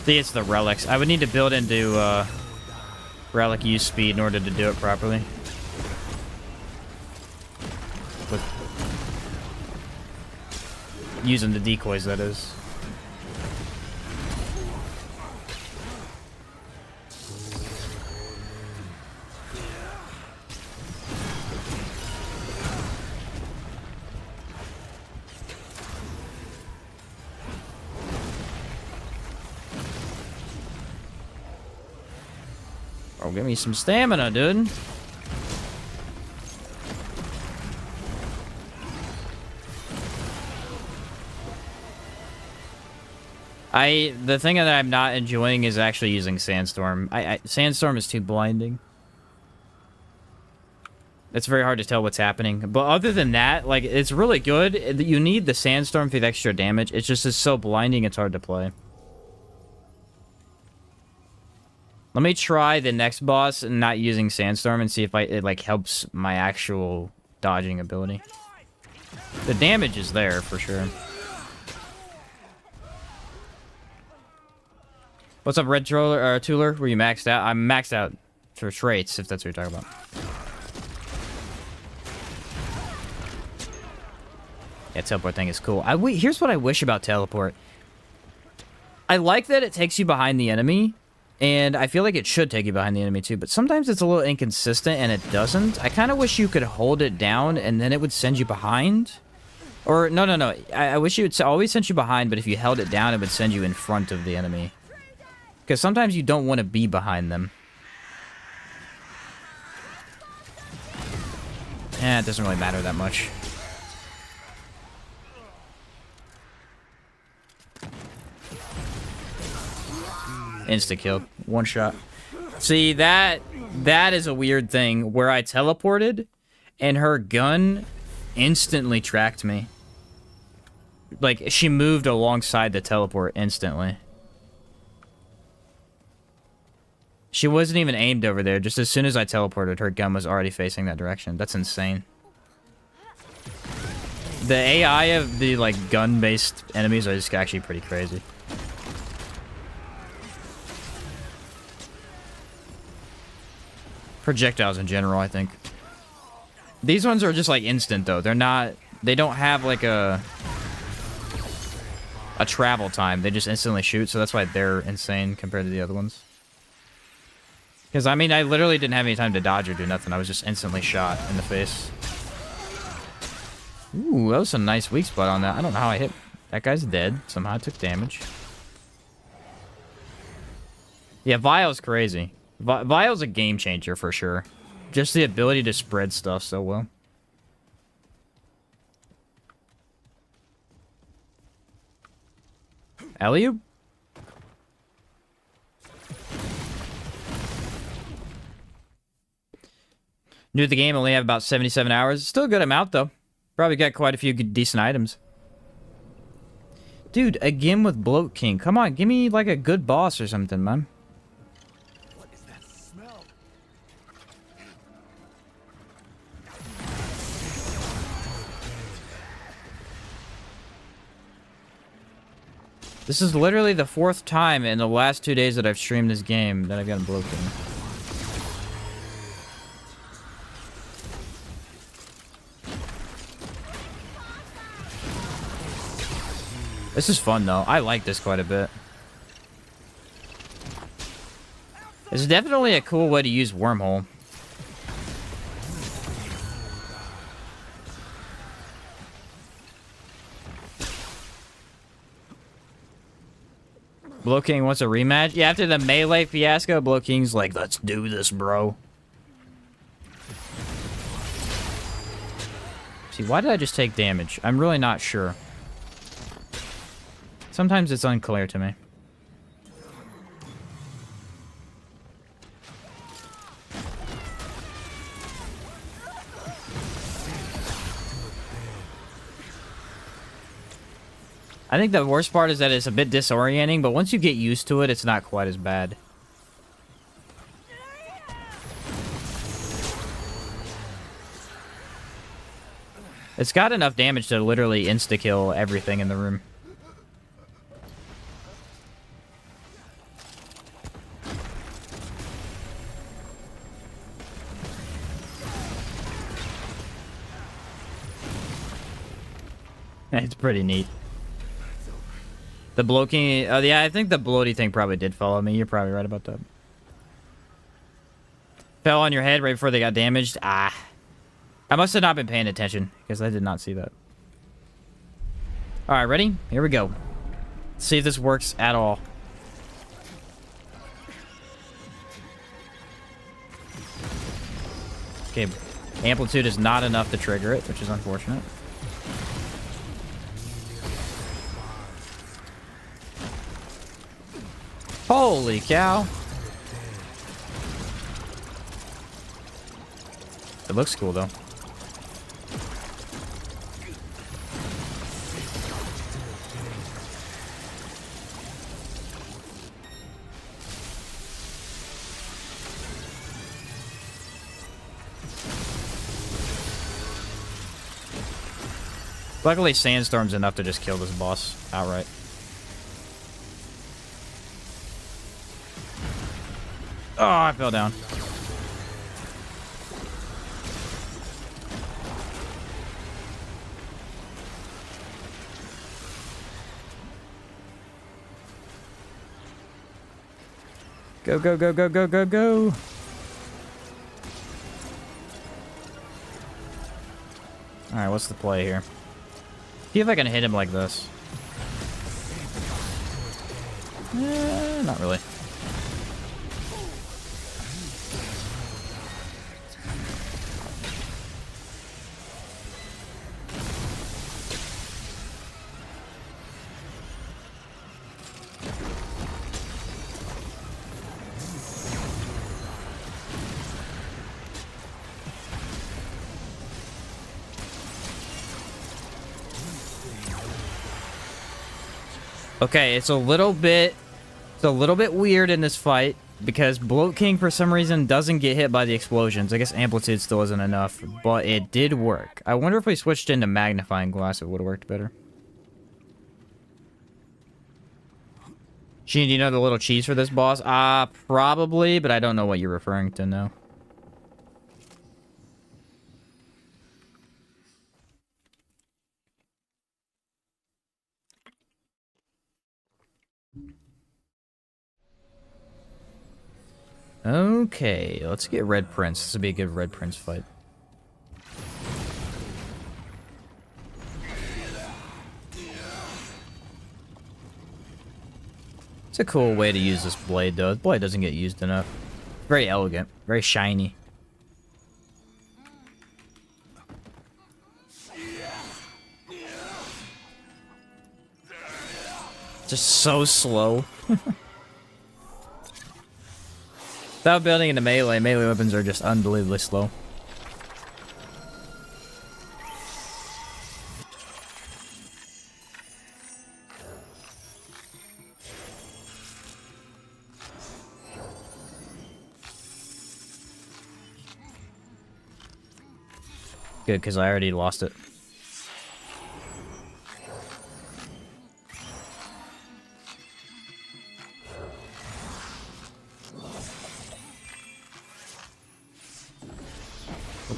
See, it's the relics. I would need to build into relic use speed in order to do it properly. With using the decoys, that is. give me some stamina, dude. The thing that I'm not enjoying is actually using Sandstorm. Sandstorm is too blinding. It's very hard to tell what's happening. But other than that, like, it's really good. You need the Sandstorm for the extra damage. It's just it's so blinding, it's hard to play. Let me try the next boss and not using Sandstorm and see if it, like, helps my actual dodging ability. The damage is there, for sure. What's up, Red Troller, Tooler? Were you maxed out? I'm maxed out for traits, if that's what you're talking about. Yeah, teleport thing is cool. Here's what I wish about teleport. I like that it takes you behind the enemy, and I feel like it should take you behind the enemy too, but sometimes it's a little inconsistent and it doesn't. I kind of wish you could hold it down and then it would send you behind. Or, no. I wish it would always send you behind, but if you held it down, it would send you in front of the enemy. Because sometimes you don't want to be behind them. It doesn't really matter that much. Insta-kill. One shot. See, that is a weird thing where I teleported and her gun instantly tracked me. Like, she moved alongside the teleport instantly. She wasn't even aimed over there. Just as soon as I teleported, her gun was already facing that direction. That's insane. The AI of the, like, gun-based enemies are just actually pretty crazy. Projectiles in general, I think. These ones are just, like, instant, though. They're not... They don't have, like, a travel time. They just instantly shoot, so that's why they're insane compared to the other ones. Because, I mean, I literally didn't have any time to dodge or do nothing. I was just instantly shot in the face. Ooh, that was a nice weak spot on that. I don't know how I hit. That guy's dead. Somehow I took damage. Yeah, Vile's crazy. Vile's a game changer for sure. Just the ability to spread stuff so well. Alley-oop? New to the game, only have about 77 hours. Still a good amount, though. Probably got quite a few good, decent items. Dude, again with Bloat King. Come on, give me, like, a good boss or something, man. What is that smell? This is literally the 4th time in the last 2 days that I've streamed this game that I've gotten Bloat King. This is fun, though. I like this quite a bit. It's definitely a cool way to use Wormhole. Bloat King wants a rematch? Yeah, after the melee fiasco, Bloat King's like, let's do this, bro. See, why did I just take damage? I'm really not sure. Sometimes it's unclear to me. I think the worst part is that it's a bit disorienting, but once you get used to it, it's not quite as bad. It's got enough damage to literally insta-kill everything in the room. It's pretty neat. The Bloat King... yeah, I think the bloaty thing probably did follow me. You're probably right about that. Fell on your head right before they got damaged. Ah. I must have not been paying attention, because I did not see that. Alright, ready? Here we go. Let's see if this works at all. Okay, amplitude is not enough to trigger it, which is unfortunate. Holy cow. It looks cool, though. Luckily, Sandstorm's enough to just kill this boss outright. Oh, I fell down. Go, go, go, go, go, go, go. Alright, what's the play here? See if I can hit him like this. Not really. Okay, it's a little bit weird in this fight because Bloat King for some reason doesn't get hit by the explosions. I guess amplitude still isn't enough, but it did work. I wonder if we switched into magnifying glass, it would have worked better. Sheen, do you know the little cheese for this boss? Probably, but I don't know what you're referring to now. Okay, let's get Red Prince. This would be a good Red Prince fight. It's a cool way to use this blade, though. The blade doesn't get used enough. Very elegant, very shiny. Just so slow. Without building into melee weapons are just unbelievably slow. Good, because I already lost it.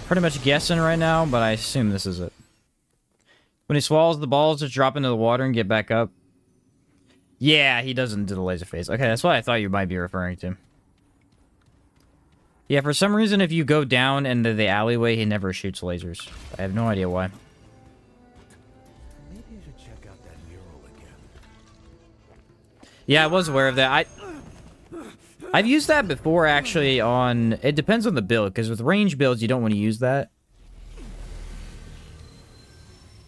Pretty much guessing right now, but I assume this is it. When he swallows the balls, just drop into the water and get back up. Yeah, he doesn't do the laser phase. Okay, that's what I thought you might be referring to. Yeah, for some reason, if you go down into the alleyway, he never shoots lasers. I have no idea why. Maybe you should check out that mural again. Yeah, I was aware of that. I've used that before, actually, on... It depends on the build, because with range builds, you don't want to use that.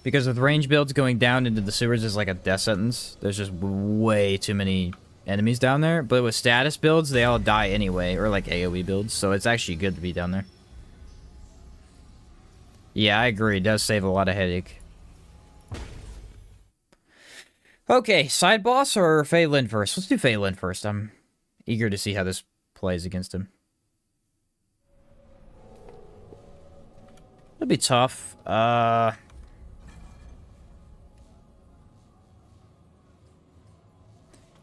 Because with range builds, going down into the sewers is like a death sentence. There's just way too many enemies down there. But with status builds, they all die anyway, or like AoE builds, so it's actually good to be down there. Yeah, I agree. It does save a lot of headache. Okay, side boss or Phelan first? Let's do Phelan first. I'm eager to see how this plays against him. It'll be tough. I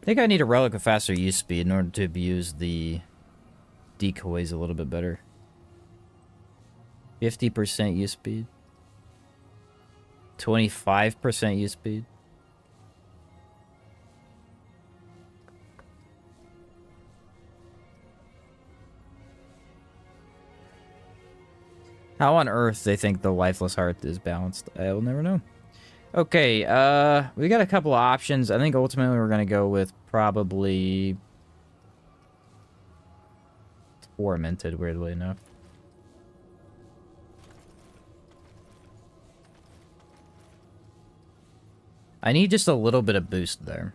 think I need a relic with faster use speed in order to abuse the decoys a little bit better. 50% use speed. 25% use speed. How on earth they think the lifeless heart is balanced, I will never know. Okay, we got a couple of options. I think ultimately we're gonna go with probably tormented, weirdly enough. I need just a little bit of boost there.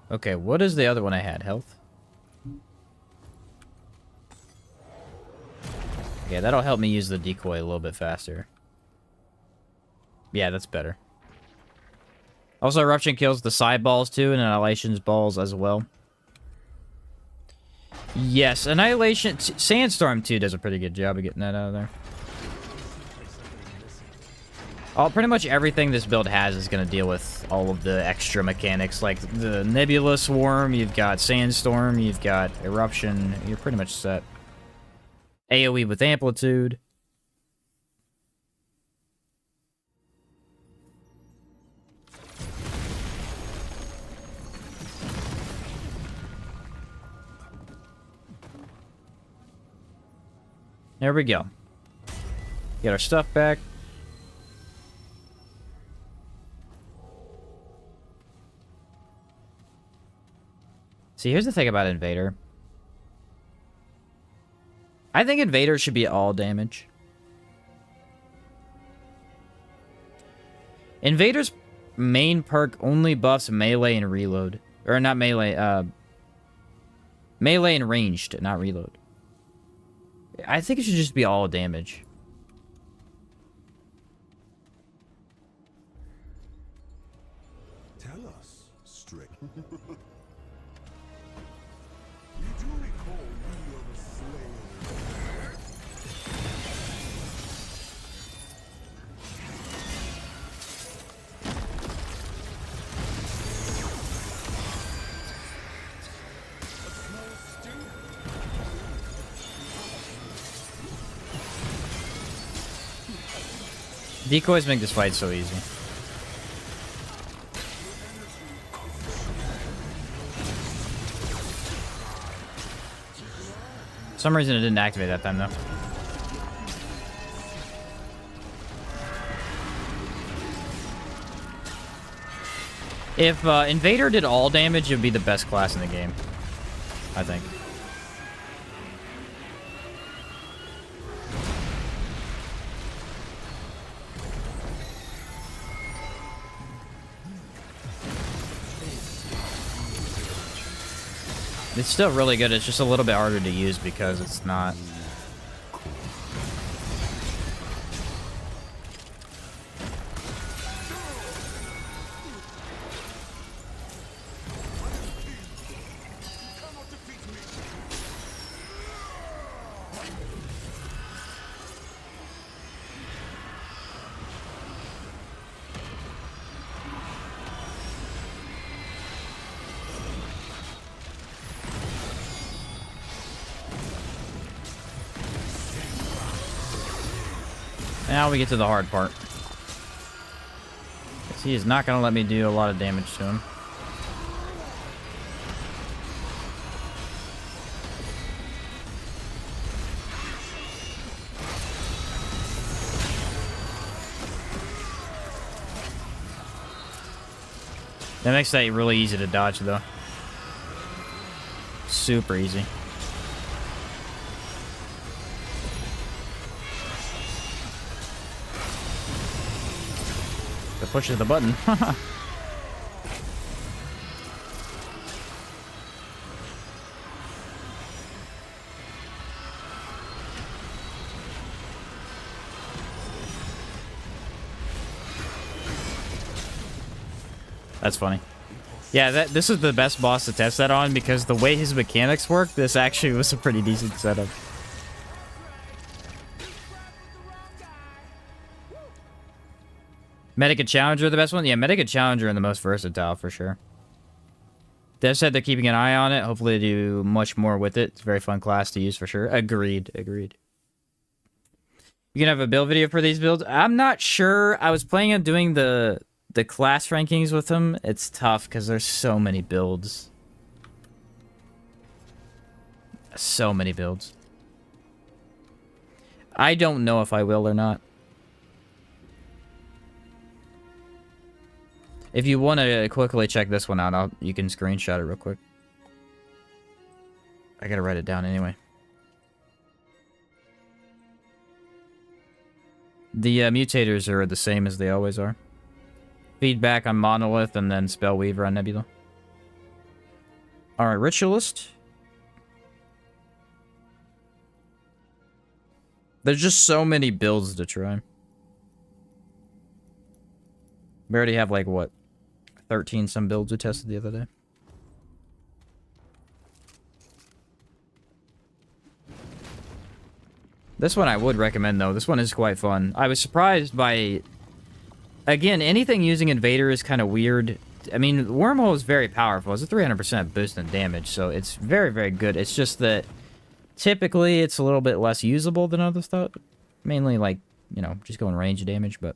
Okay, what is the other one I had? Health? Yeah, that'll help me use the decoy a little bit faster. Yeah, that's better. Also, Eruption kills the side balls too, and Annihilation's balls as well. Yes, Annihilation... Sandstorm 2 does a pretty good job of getting that out of there. Pretty much everything this build has is going to deal with all of the extra mechanics. Like the Nebula Swarm, you've got Sandstorm, you've got Eruption. You're pretty much set. AoE with Amplitude. There we go. Get our stuff back. See, here's the thing about Invader. I think Invader should be all damage. Invader's main perk only buffs melee and reload. Or not melee, melee and ranged, not reload. I think it should just be all damage. Tell us, Strick. You do recall we are the slayer. Decoys make this fight so easy. For some reason it didn't activate that time though. If Invader did all damage, it would be the best class in the game, I think. It's still really good, it's just a little bit harder to use because it's not... Now we get to the hard part. 'Cause he is not going to let me do a lot of damage to him. That makes that really easy to dodge, though. Super easy. It pushes the button. That's funny. Yeah, this is the best boss to test that on because the way his mechanics work, this actually was a pretty decent setup. Medic and Challenger are the best one? Yeah, Medic and Challenger are the most versatile for sure. Dev said they're keeping an eye on it. Hopefully they do much more with it. It's a very fun class to use for sure. Agreed. Agreed. You can have a build video for these builds? I'm not sure. I was planning on doing the class rankings with them. It's tough because there's so many builds. So many builds. I don't know if I will or not. If you want to quickly check this one out, you can screenshot it real quick. I gotta write it down anyway. The mutators are the same as they always are. Feedback on Monolith and then Spellweaver on Nebula. Alright, Ritualist. There's just so many builds to try. We already have like, what? 13 some builds we tested the other day. This one I would recommend, though. This one is quite fun. I was surprised by... Again, anything using Invader is kind of weird. I mean, Wormhole is very powerful. It's a 300% boost in damage, so it's very, very good. It's just that typically it's a little bit less usable than other stuff. Mainly, like, you know, just going range damage, but...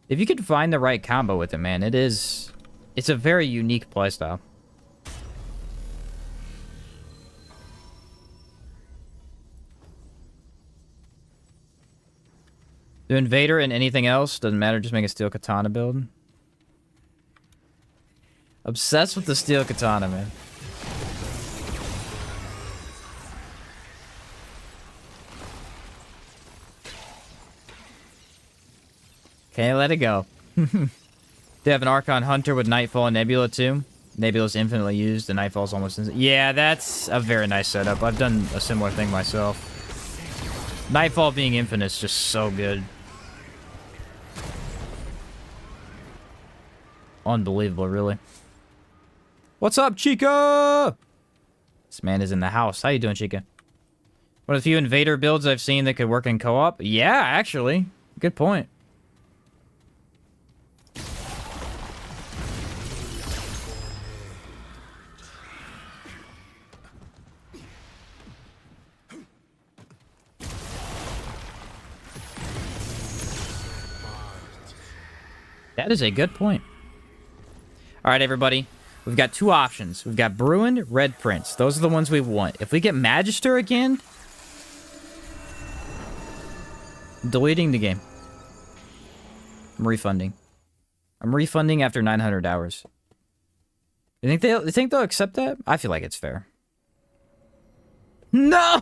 If you could find the right combo with it, man, it's a very unique playstyle. Do Invader and anything else, doesn't matter, just make a Steel Katana build. Obsessed with the Steel Katana, man. Can't let it go. They have an Archon Hunter with Nightfall and Nebula too. Nebula's infinitely used, and Nightfall's almost... Yeah, that's a very nice setup. I've done a similar thing myself. Nightfall being infinite is just so good. Unbelievable, really. What's up, Chica? This man is in the house. How you doing, Chica? One of the few Invader builds I've seen that could work in co-op. Yeah, actually. Good point. That is a good point. All right, everybody. We've got two options. We've got Bruin, Red Prince. Those are the ones we want. If we get Magister again... I'm deleting the game. I'm refunding. I'm refunding after 900 hours. You think they'll accept that? I feel like it's fair. No!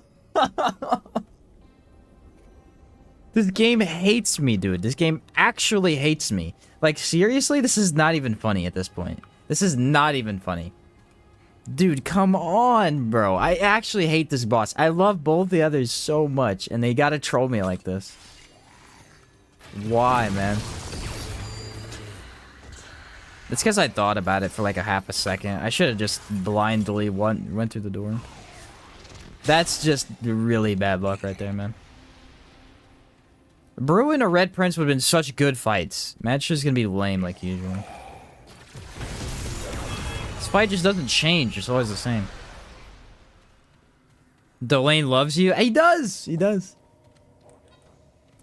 This game hates me, dude. This game actually hates me. Like, seriously? This is not even funny at this point. This is not even funny. Dude, come on, bro. I actually hate this boss. I love both the others so much, and they gotta troll me like this. Why, man? It's because I thought about it for like a half a second. I should have just blindly went through the door. That's just really bad luck right there, man. Bruin or Red Prince would have been such good fights. Magister's gonna be lame like usual. This fight just doesn't change. It's always the same. Delane loves you. He does. He does.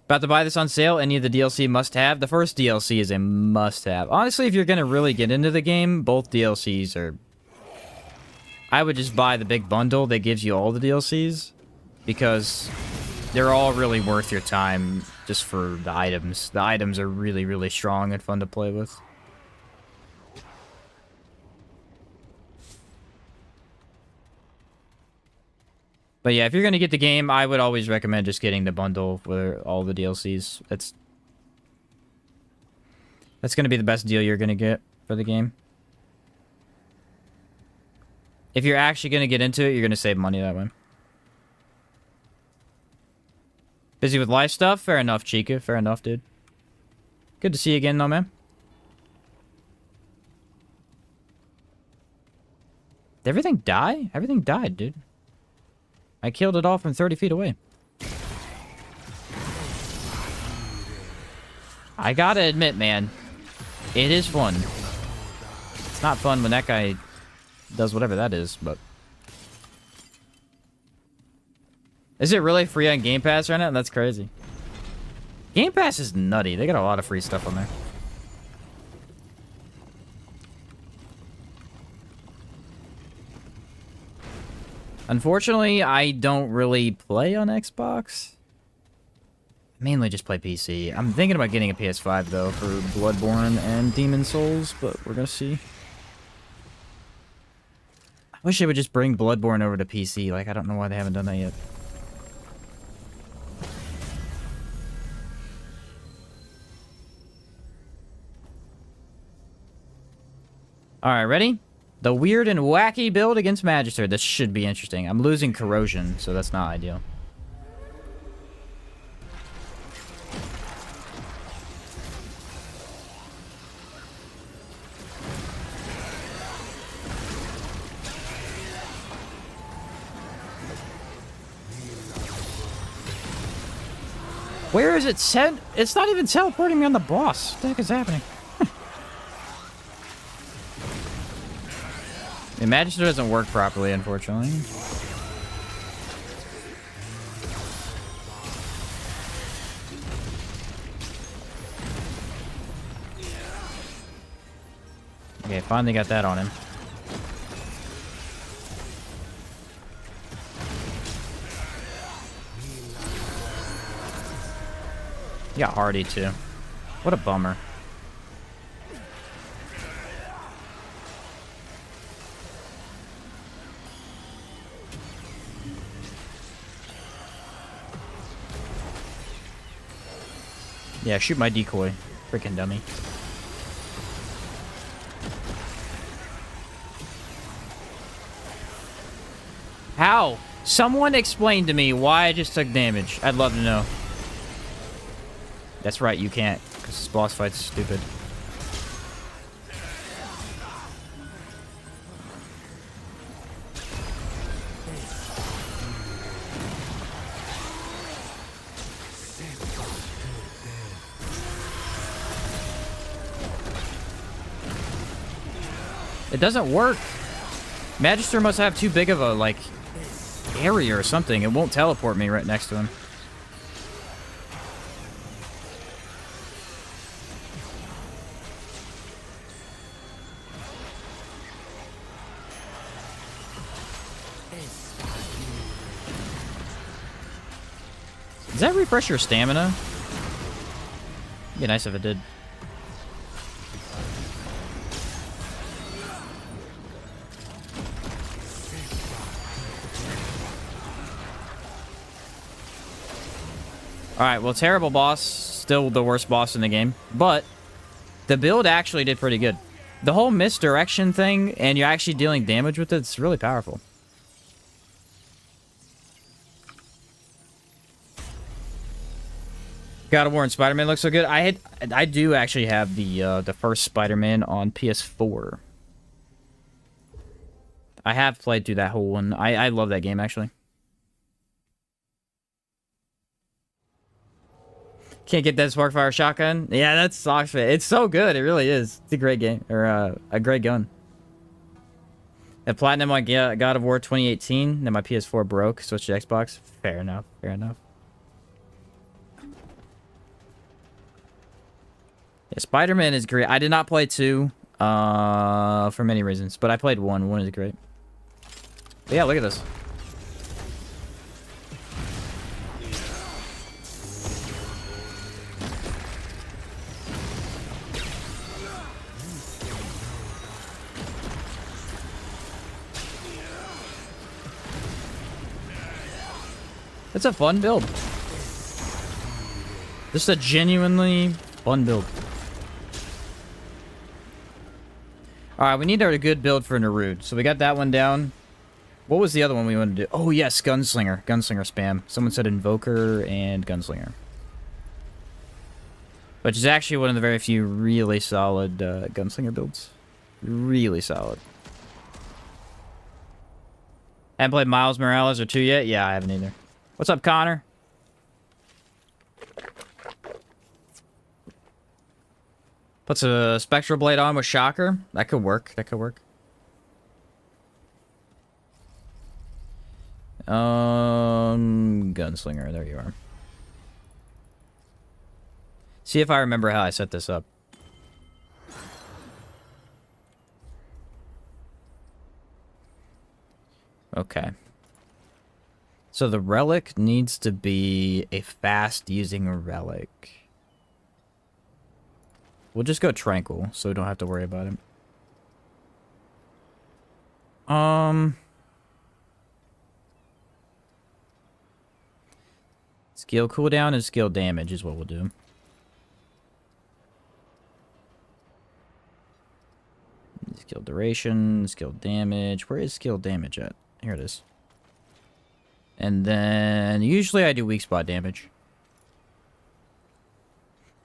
About to buy this on sale. Any of the DLC must-have. The first DLC is a must-have. Honestly, if you're gonna really get into the game, both DLCs are... I would just buy the big bundle that gives you all the DLCs. Because they're all really worth your time just for the items. The items are really, really strong and fun to play with. But yeah, if you're gonna get the game, I would always recommend just getting the bundle with all the DLCs. That's gonna be the best deal you're gonna get for the game. If you're actually gonna get into it, you're gonna save money that way. Busy with life stuff? Fair enough, Chica. Fair enough, dude. Good to see you again, though, man. Did everything die? Everything died, dude. I killed it all from 30 feet away. I gotta admit, man. It is fun. It's not fun when that guy does whatever that is, but... Is it really free on Game Pass right now? That's crazy. Game Pass is nutty. They got a lot of free stuff on there. Unfortunately, I don't really play on Xbox. I mainly just play PC. I'm thinking about getting a PS5, though, for Bloodborne and Demon Souls, but we're gonna see. I wish they would just bring Bloodborne over to PC. Like, I don't know why they haven't done that yet. Alright, ready? The weird and wacky build against Magister. This should be interesting. I'm losing corrosion, so that's not ideal. Where is it sent? It's not even teleporting me on the boss. What the heck is happening? The Magister doesn't work properly, unfortunately. Okay, finally got that on him. He got hardy too. What a bummer. Yeah, shoot my decoy. Freaking dummy. How? Someone explain to me why I just took damage. I'd love to know. That's right, you can't, because this boss fight's stupid. It doesn't work. Magister must have too big of a, like, area or something. It won't teleport me right next to him. Does that refresh your stamina? It'd be nice if it did. Alright, well, terrible boss. Still the worst boss in the game. But the build actually did pretty good. The whole misdirection thing, and you're actually dealing damage with it, it's really powerful. God of War and Spider-Man looks so good. I do actually have the first Spider-Man on PS4. I have played through that whole one. I love that game, actually. Can't get that Sparkfire shotgun? Yeah, that sucks, man. It's so good. It really is. It's a great game. Or a great gun. I platinum on God of War 2018. Then my PS4 broke. Switched to Xbox. Fair enough. Fair enough. Yeah, Spider-Man is great. I did not play 2 for many reasons. But I played 1. 1 is great. But yeah, look at this. It's a fun build. Just a genuinely fun build. Alright, we need a good build for Narude. So we got that one down. What was the other one we wanted to do? Oh, yes, Gunslinger. Gunslinger spam. Someone said Invoker and Gunslinger. Which is actually one of the very few really solid Gunslinger builds. Really solid. Haven't played Miles Morales or 2 yet? Yeah, I haven't either. What's up, Connor? Puts a Spectral Blade on with Shocker. That could work. That could work. Gunslinger. There you are. See if I remember how I set this up. Okay. So the relic needs to be a fast-using relic. We'll just go Tranquil, so we don't have to worry about it. Skill cooldown and skill damage is what we'll do. Skill duration, skill damage. Where is skill damage at? Here it is. And then usually I do weak spot damage.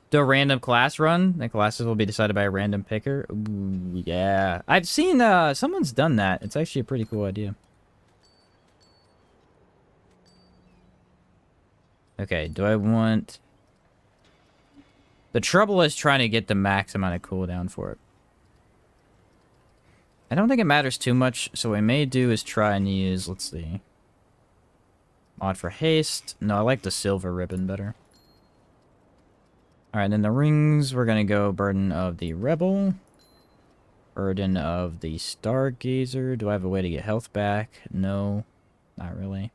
Do a random class run. The classes will be decided by a random picker. Ooh, yeah. I've seen someone's done that. It's actually a pretty cool idea. Okay, do I want... The trouble is trying to get the max amount of cooldown for it. I don't think it matters too much, so what I may do is try and use, let's see. Mod for haste. No, I like the silver ribbon better. Alright, then the rings, we're gonna go Burden of the Rebel. Burden of the Stargazer. Do I have a way to get health back? No, not really.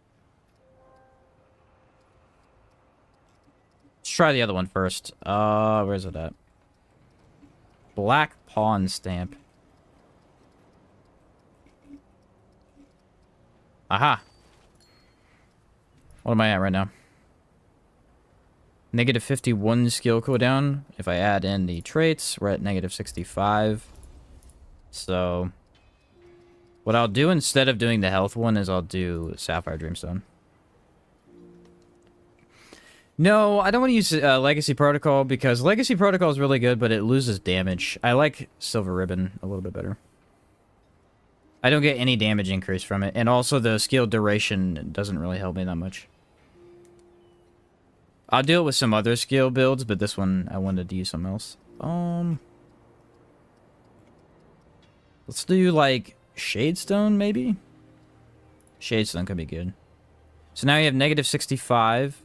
Let's try the other one first. Where's it at? Black Pawn Stamp. Aha! What am I at right now? Negative 51 skill cooldown. If I add in the traits, we're at negative 65. So, what I'll do instead of doing the health one is I'll do Sapphire Dreamstone. No, I don't want to use Legacy Protocol because Legacy Protocol is really good, but it loses damage. I like Silver Ribbon a little bit better. I don't get any damage increase from it, and also the skill duration doesn't really help me that much. I'll do it with some other skill builds, but this one I wanted to use something else. Let's do like Shadestone maybe? Shadestone could be good. So now you have negative 65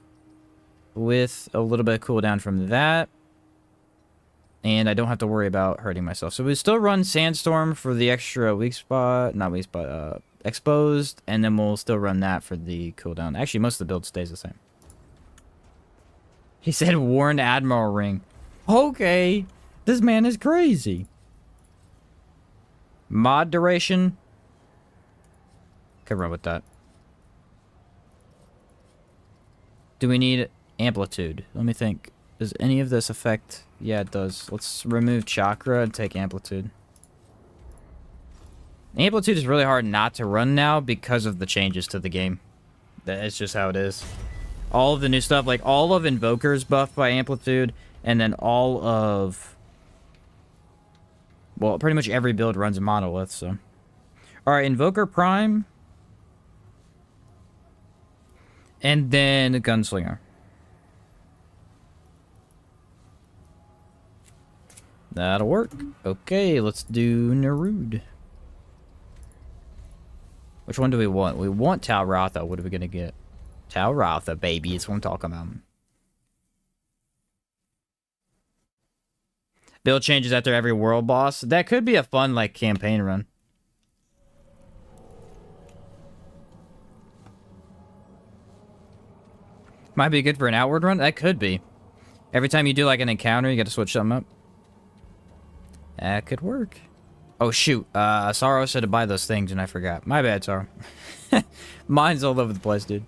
with a little bit of cooldown from that. And I don't have to worry about hurting myself. So we still run Sandstorm for the extra weak spot, not weak spot, exposed, and then we'll still run that for the cooldown. Actually, most of the build stays the same. He said Warren Admiral ring. Okay, this man is crazy. Mod duration. Could run with that. Do we need amplitude? Let me think. Does any of this affect... Yeah, it does. Let's remove chakra and take amplitude. Amplitude is really hard not to run now because of the changes to the game. That's just how it is. All of the new stuff, like all of Invoker's buffed by amplitude, and then all of... Well, pretty much every build runs a monolith, so... Alright, Invoker Prime. And then Gunslinger. That'll work. Okay, let's do Nerud. Which one do we want? We want Tal Ratha. What are we gonna get? Tal Ratha, baby. It's what I'm talking about. Build changes after every world boss. That could be a fun, like, campaign run. Might be good for an outward run. That could be. Every time you do, like, an encounter, you got to switch something up. That could work. Oh, shoot. Sorrow said to buy those things, and I forgot. My bad, Sorrow. Mine's all over the place, dude.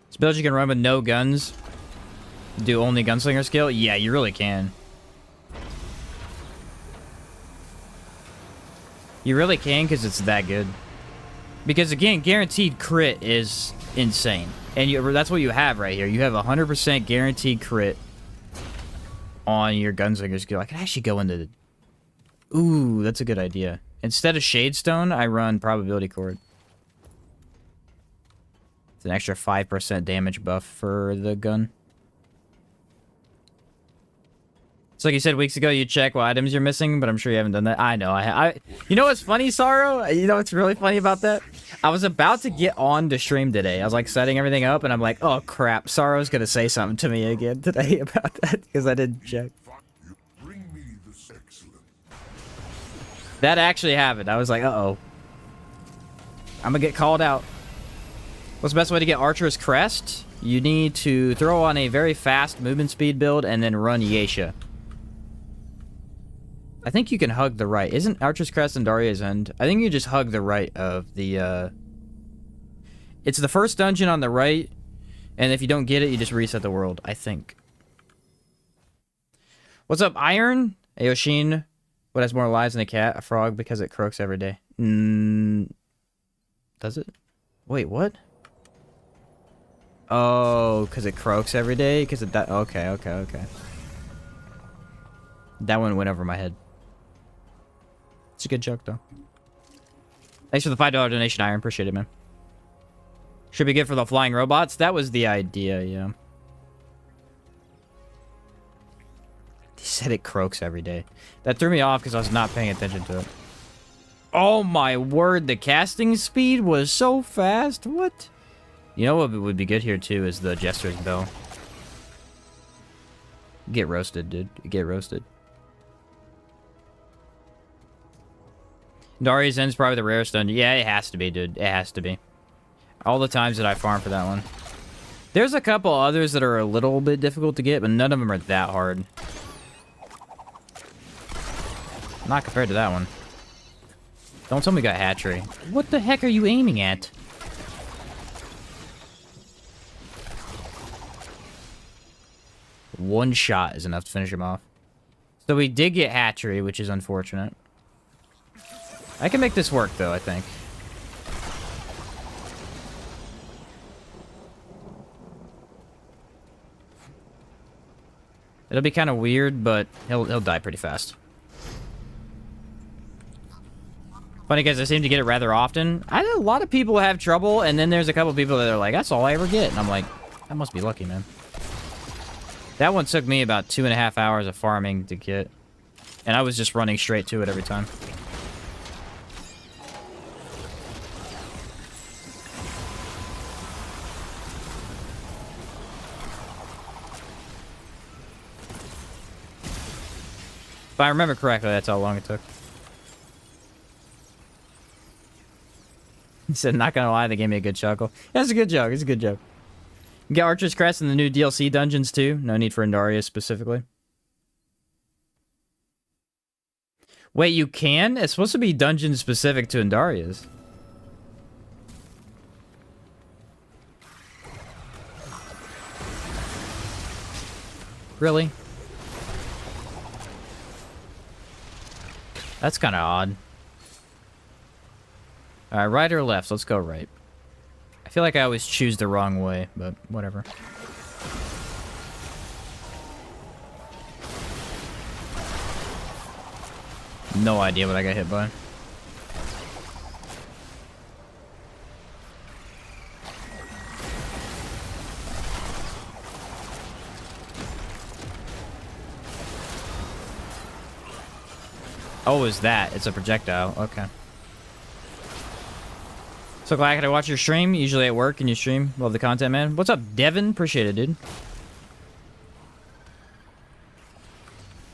This build you can run with no guns. Do only gunslinger skill? Yeah, you really can. You really can because it's that good. Because again, guaranteed crit is insane. And that's what you have right here. You have 100% guaranteed crit on your gunslinger skill. I could actually go into the... Ooh, that's a good idea. Instead of Shadestone, I run Probability Chord. It's an extra 5% damage buff for the gun. It's like you said weeks ago, you check what items you're missing, but I'm sure you haven't done that. I know. You know what's funny, Sorrow? You know what's really funny about that? I was about to get on to stream today. I was like setting everything up, and I'm like, oh crap, Sorrow's gonna say something to me again today about that because I didn't check. That actually happened. I was like, uh-oh. I'm gonna get called out. What's the best way to get Archer's Crest? You need to throw on a very fast movement speed build and then run Yesha. I think you can hug the right. Isn't Archer's Crest and Daria's End? I think you just hug the right of the, It's the first dungeon on the right, And if you don't get it, you just reset the world, I think. What's up, Iron? Aoshin. What has more lives than a cat? A frog because it croaks every day. Does it? Wait, what? Oh, because it croaks every day? Because it... Okay. That one went over my head. It's a good joke, though. Thanks for the $5 donation, Iron. Appreciate it, man. Should be good for the flying robots. That was the idea, yeah. He said it croaks every day. That threw me off because I was not paying attention to it. Oh my word, the casting speed was so fast. What? You know what would be good here too is the Jester's Bell. Get roasted, dude. Get roasted. Darius End's probably the rarest dungeon. Yeah, it has to be, dude. It has to be. All the times that I farm for that one. There's a couple others that are a little bit difficult to get, but none of them are that hard. Not compared to that one. Don't tell me we got hatchery. What the heck are you aiming at? One shot is enough to finish him off. So we did get hatchery, which is unfortunate. I can make this work, though, I think. It'll be kind of weird, but he'll die pretty fast. Funny because I seem to get it rather often. I know a lot of people have trouble, and then there's a couple people that are like, that's all I ever get. And I'm like, that must be lucky, man. That one took me about 2.5 hours of farming to get. And I was just running straight to it every time. If I remember correctly, that's how long it took. He said, not gonna lie, they gave me a good chuckle. That's a good joke. It's a good joke. You get Archer's Crest in the new DLC dungeons, too. No need for Andarius specifically. Wait, you can? It's supposed to be dungeon specific to Andarius. Really? That's kind of odd. Alright, right or left? Let's go right. I feel like I always choose the wrong way, but whatever. No idea what I got hit by. Oh, is that? It's a projectile. Okay. So glad I could watch your stream. Usually at work and you stream. Love the content, man. What's up, Devin? Appreciate it, dude.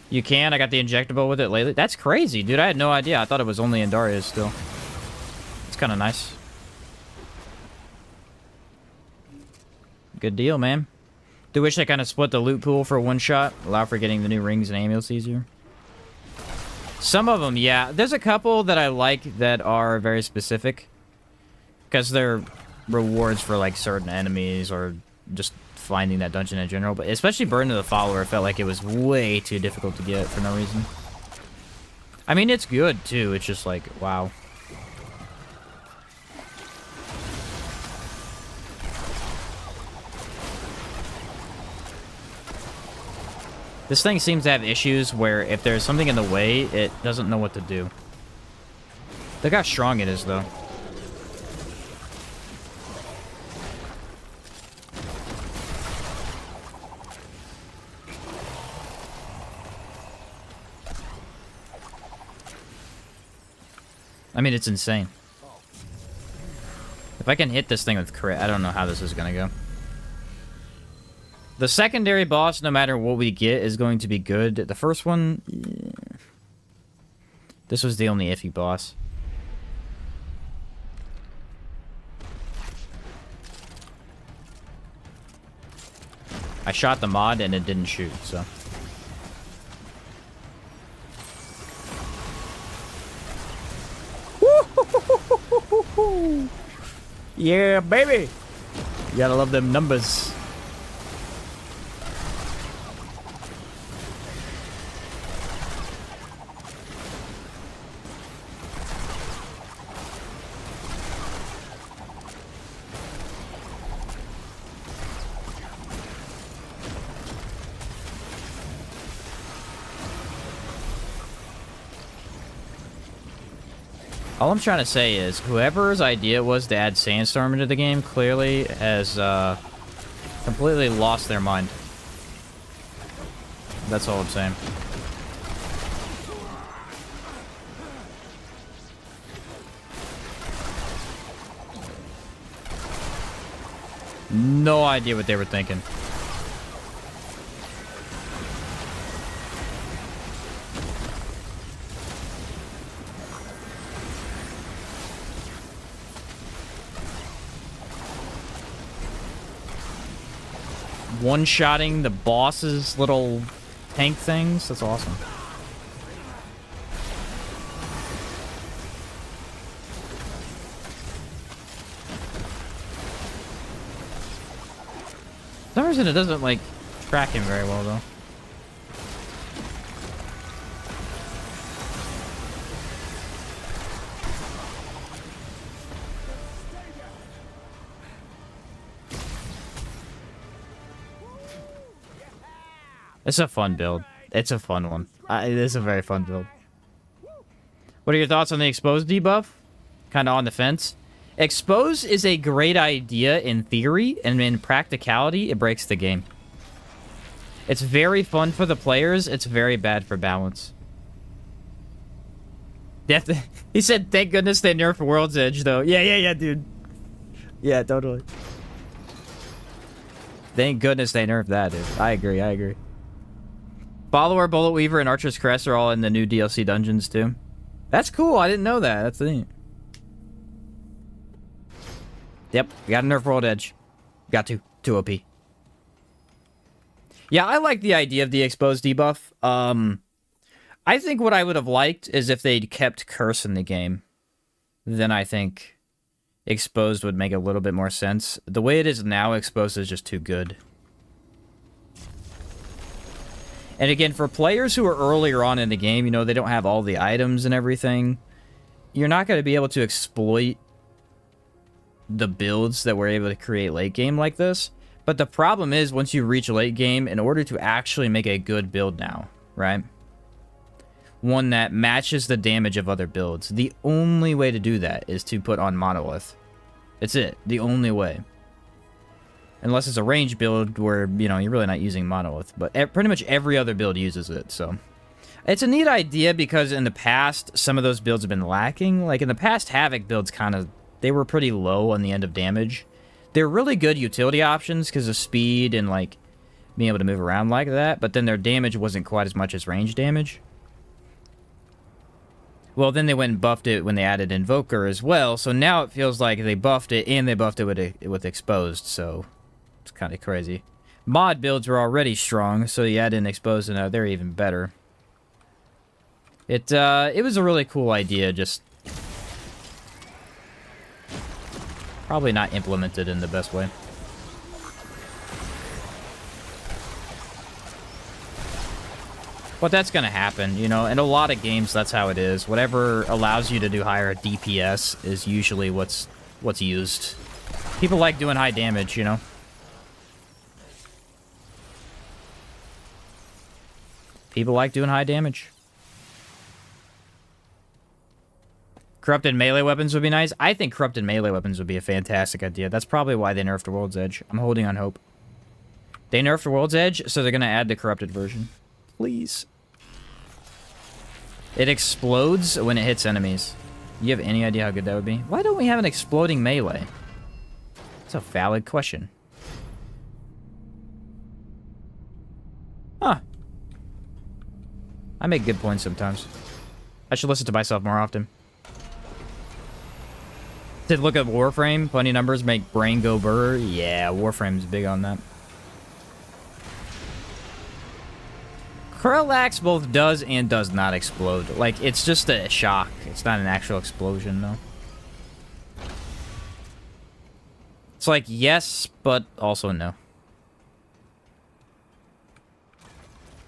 You can. I got the injectable with it lately. That's crazy, dude. I had no idea. I thought it was only in Darius still. It's kind of nice. Good deal, man. Do wish I kind of split the loot pool for one shot. Allow for getting the new rings and amulets easier. Some of them, yeah. There's a couple that I like that are very specific. Because they're rewards for, like, certain enemies or just finding that dungeon in general. But especially Burden of the Follower felt like it was way too difficult to get for no reason. I mean, it's good, too. It's just like, wow. This thing seems to have issues where if there's something in the way, it doesn't know what to do. Look how strong it is, though. I mean, it's insane. If I can hit this thing with crit, I don't know how this is gonna go. The secondary boss, no matter what we get, is going to be good. The first one... Yeah. This was the only iffy boss. I shot the mod and it didn't shoot, so... Yeah, baby! You gotta love them numbers. All I'm trying to say is, whoever's idea it was to add Sandstorm into the game clearly has completely lost their mind. That's all I'm saying. No idea what they were thinking. One-shotting the boss's little tank things. That's awesome. For some reason it doesn't, like, track him very well, though. It's a fun build. It's a fun one. It is a very fun build. What are your thoughts on the Expose debuff? Kind of on the fence. Expose is a great idea in theory, and in practicality, it breaks the game. It's very fun for the players. It's very bad for balance. He said, thank goodness they nerfed World's Edge, though. Yeah, dude. Yeah, totally. Thank goodness they nerfed that, dude. I agree. Follower, Bullet Weaver, and Archer's Crest are all in the new DLC dungeons, too. That's cool. I didn't know that. That's the thing. Yep. We got a nerf World Edge. Got to. 2 OP. Yeah, I like the idea of the Expose debuff. I think what I would have liked is if they'd kept Curse in the game. Then I think Exposed would make a little bit more sense. The way it is now, Exposed is just too good. And again, for players who are earlier on in the game, you know, they don't have all the items and everything, you're not going to be able to exploit the builds that we're able to create late game like this. But the problem is, once you reach late game, in order to actually make a good build now, right? One that matches the damage of other builds, the only way to do that is to put on Monolith. It's it. The only way. Unless it's a range build where, you know, you're really not using Monolith. But pretty much every other build uses it, so. It's a neat idea because in the past, some of those builds have been lacking. Like, in the past, Havoc builds kind of, they were pretty low on the end of damage. They're really good utility options because of speed and, like, being able to move around like that. But then their damage wasn't quite as much as range damage. Well, then they went and buffed it when they added Invoker as well. So now it feels like they buffed it and they buffed it with Exposed, so. It's kind of crazy. Mod builds were already strong, so you add in Exposed and they're even better. It was a really cool idea, just probably not implemented in the best way. But that's gonna happen, you know. In a lot of games, that's how it is. Whatever allows you to do higher DPS is usually what's used. People like doing high damage, you know. People like doing high damage. Corrupted melee weapons would be nice. I think corrupted melee weapons would be a fantastic idea. That's probably why they nerfed World's Edge. I'm holding on hope. They nerfed World's Edge, so they're going to add the corrupted version. Please. It explodes when it hits enemies. You have any idea how good that would be? Why don't we have an exploding melee? That's a valid question. Huh. I make good points sometimes. I should listen to myself more often. Did look at Warframe. Funny numbers make brain go burr. Yeah, Warframe's big on that. Parallax both does and does not explode. Like, it's just a shock. It's not an actual explosion, though. It's like, yes, but also no.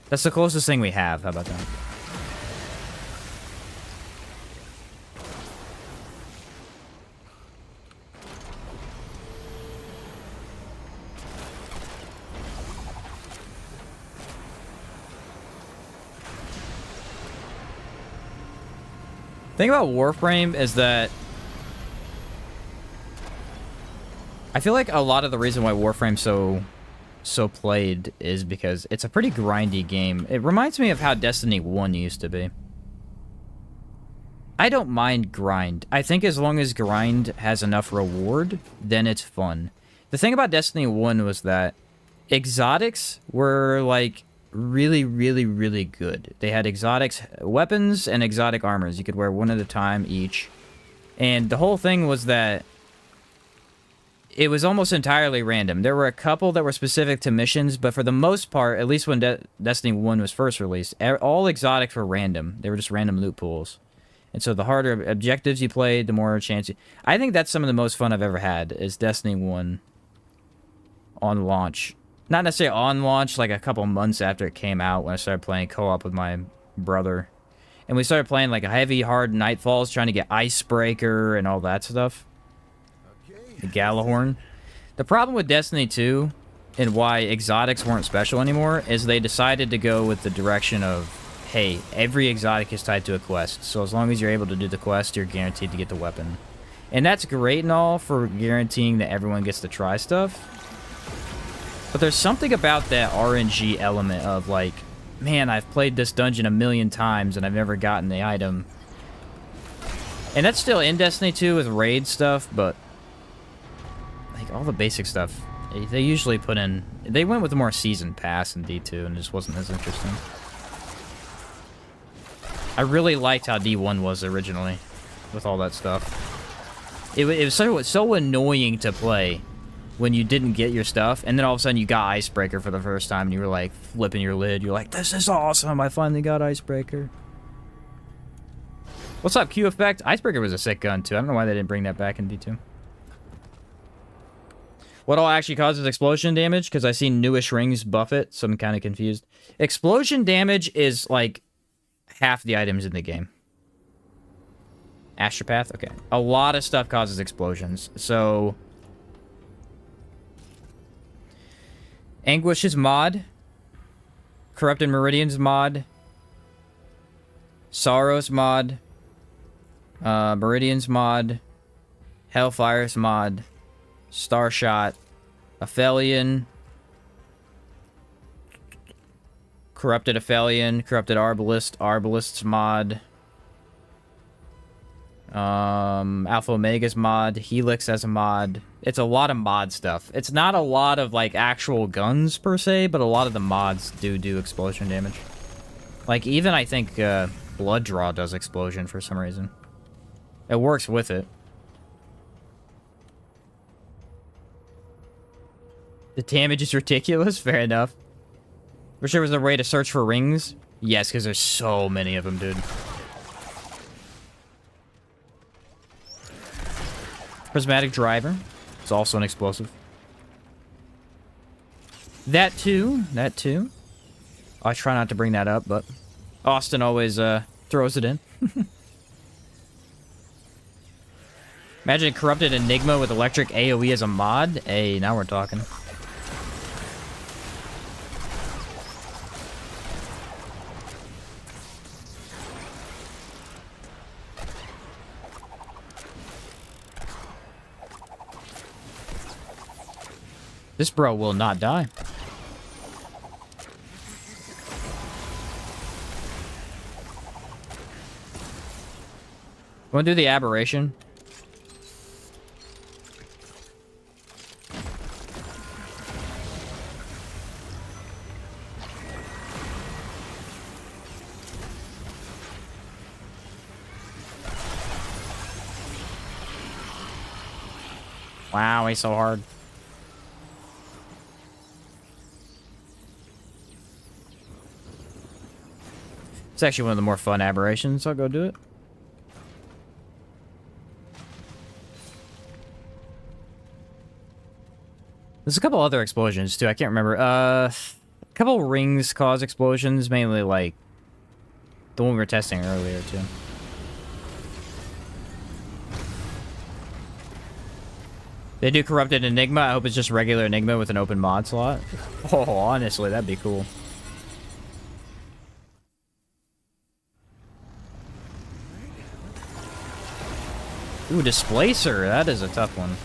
That's the closest thing we have. How about that? Thing about Warframe is that I feel like a lot of the reason why Warframe's so played is because it's a pretty grindy game. It reminds me of how Destiny 1 used to be. I don't mind grind. I think as long as grind has enough reward, then it's fun. The thing about Destiny 1 was that exotics were, like, really, really, really good. They had exotics weapons and exotic armors. You could wear one at a time each. And the whole thing was that it was almost entirely random. There were a couple that were specific to missions, but for the most part, at least when Destiny 1 was first released, all exotics were random. They were just random loot pools. And so the harder objectives you played, the more chance you... I think that's some of the most fun I've ever had, is Destiny 1 on launch. Not necessarily on launch, like a couple months after it came out, when I started playing co-op with my brother. And we started playing like a heavy, hard Nightfalls, trying to get Icebreaker and all that stuff. The Galahorn. The problem with Destiny 2, and why exotics weren't special anymore, is they decided to go with the direction of, hey, every exotic is tied to a quest. So as long as you're able to do the quest, you're guaranteed to get the weapon. And that's great and all for guaranteeing that everyone gets to try stuff. But there's something about that RNG element of like, man, I've played this dungeon a million times and I've never gotten the item. And that's still in Destiny 2 with raid stuff, but like all the basic stuff, they usually put in... They went with a more season pass in D2 and it just wasn't as interesting. I really liked how D1 was originally with all that stuff. It was so annoying to play when you didn't get your stuff, and then all of a sudden you got Icebreaker for the first time, and you were like flipping your lid. You're like, this is awesome! I finally got Icebreaker. What's up, Q Effect? Icebreaker was a sick gun too. I don't know why they didn't bring that back in D2. What all actually causes explosion damage? Because I see newish rings buff it, so I'm kind of confused. Explosion damage is like half the items in the game. Astropath? Okay. A lot of stuff causes explosions. So Anguish's mod, Corrupted Meridian's mod, Sorrow's mod, Meridian's mod, Hellfire's mod, Starshot, Aphelion, Corrupted Aphelion, Corrupted Arbalist, Arbalist's mod, Alpha Omega's mod, Helix as a mod. It's a lot of mod stuff. It's not a lot of like actual guns per se, but a lot of the mods do explosion damage. Like even I think Blood Draw does explosion for some reason. It works with it. The damage is ridiculous. Fair enough. Wish there was a way to search for rings. Yes, because there's so many of them, dude. Prismatic Driver. It's also an explosive. That too. That too. I try not to bring that up, but Austin always throws it in. Imagine Corrupted Enigma with Electric AoE as a mod. Hey, now we're talking. This bro will not die. Want to do the aberration? Wow, he's so hard. It's actually one of the more fun aberrations. I'll go do it. There's a couple other explosions too. I can't remember. A couple rings cause explosions, mainly like the one we were testing earlier too. They do Corrupted Enigma. I hope it's just regular Enigma with an open mod slot. Oh, honestly, that'd be cool. Ooh, Displacer. That is a tough one.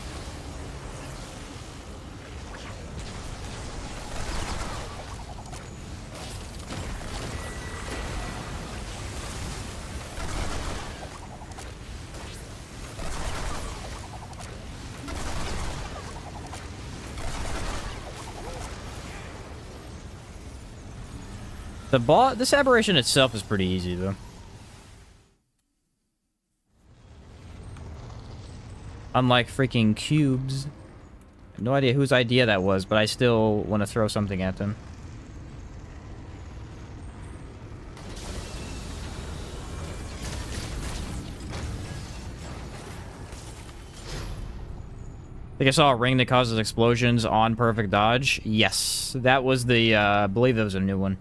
This aberration itself is pretty easy, though. Unlike freaking cubes. I have no idea whose idea that was, but I still want to throw something at them. I think I saw a ring that causes explosions on perfect dodge. Yes, that was the, I believe that was a new one.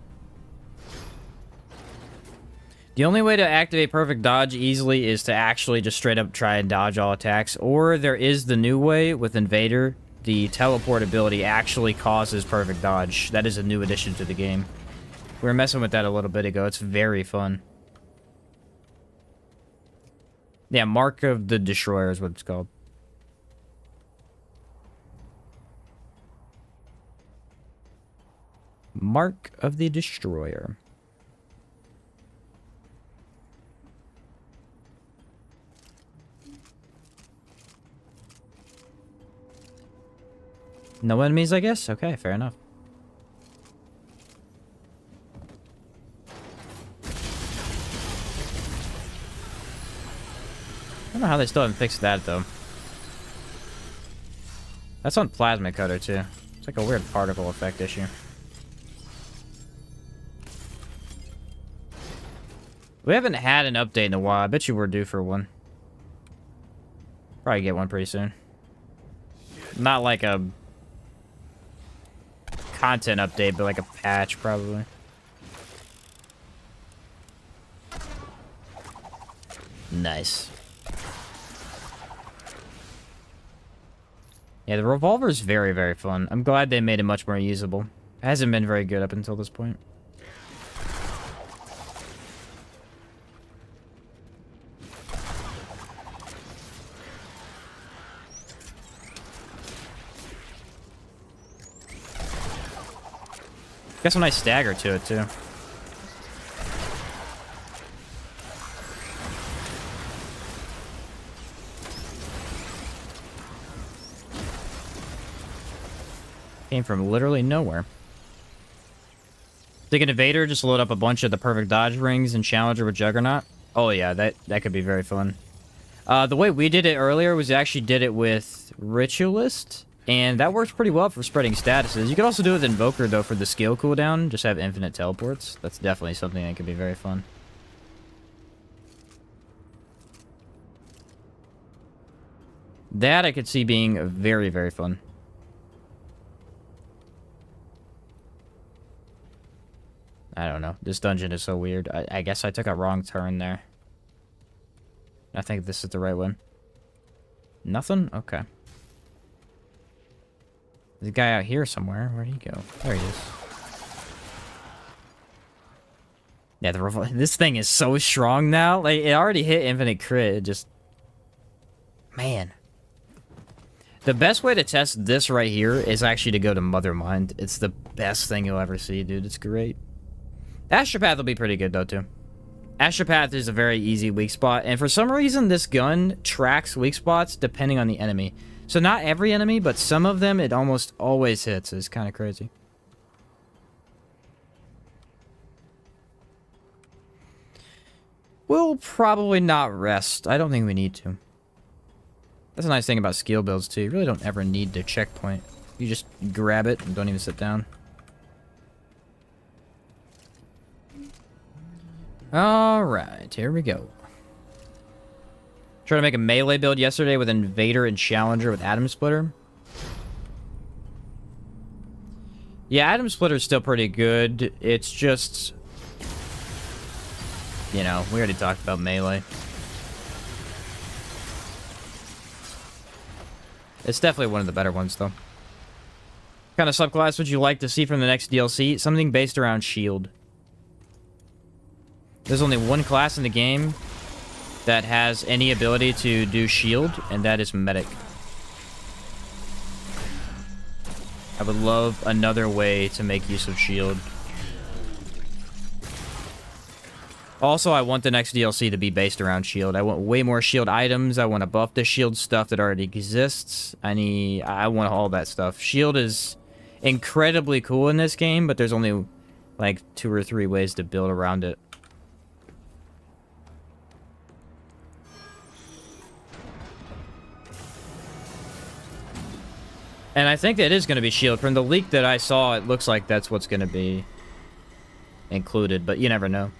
The only way to activate perfect dodge easily is to actually just straight up try and dodge all attacks. Or there is the new way with Invader. The teleport ability actually causes perfect dodge. That is a new addition to the game. We were messing with that a little bit ago. It's very fun. Yeah, Mark of the Destroyer is what it's called. Mark of the Destroyer. No enemies, I guess? Okay, fair enough. I don't know how they still haven't fixed that, though. That's on Plasma Cutter, too. It's like a weird particle effect issue. We haven't had an update in a while. I bet you we're due for one. Probably get one pretty soon. Not like a content update, but like a patch, probably. Nice. Yeah, the revolver is very, very fun. I'm glad they made it much more usable. It hasn't been very good up until this point. Got some nice stagger to it, too. Came from literally nowhere. Think an Invader, just load up a bunch of the perfect dodge rings and Challenger with Juggernaut. Oh yeah, that could be very fun. The way we did it earlier was we actually did it with Ritualist. And that works pretty well for spreading statuses. You could also do it with Invoker, though, for the skill cooldown. Just have infinite teleports. That's definitely something that could be very fun. That I could see being very, very fun. I don't know. This dungeon is so weird. I guess I took a wrong turn there. I think this is the right one. Nothing? Okay. There's a guy out here somewhere. Where'd he go? There he is. Yeah, this thing is so strong now. Like, it already hit infinite crit. It just... Man. The best way to test this right here is actually to go to Mothermind. It's the best thing you'll ever see, dude. It's great. Astropath will be pretty good, though, too. Astropath is a very easy weak spot. And for some reason, this gun tracks weak spots depending on the enemy. So not every enemy, but some of them it almost always hits. It's kind of crazy. We'll probably not rest. I don't think we need to. That's a nice thing about skill builds, too. You really don't ever need to checkpoint. You just grab it and don't even sit down. Alright, here we go. Tried to make a melee build yesterday with Invader and Challenger with Atom Splitter. Yeah, Atom Splitter is still pretty good. It's just... You know, we already talked about melee. It's definitely one of the better ones, though. What kind of subclass would you like to see from the next DLC? Something based around shield. There's only one class in the game that has any ability to do shield, and that is medic. I would love another way to make use of shield. Also, I want the next DLC to be based around shield. I want way more shield items. I want to buff the shield stuff that already exists. I want all that stuff. Shield is incredibly cool in this game, but there's only like 2 or 3 ways to build around it. And I think that is going to be shield. From the leak that I saw, it looks like that's what's going to be included, but you never know.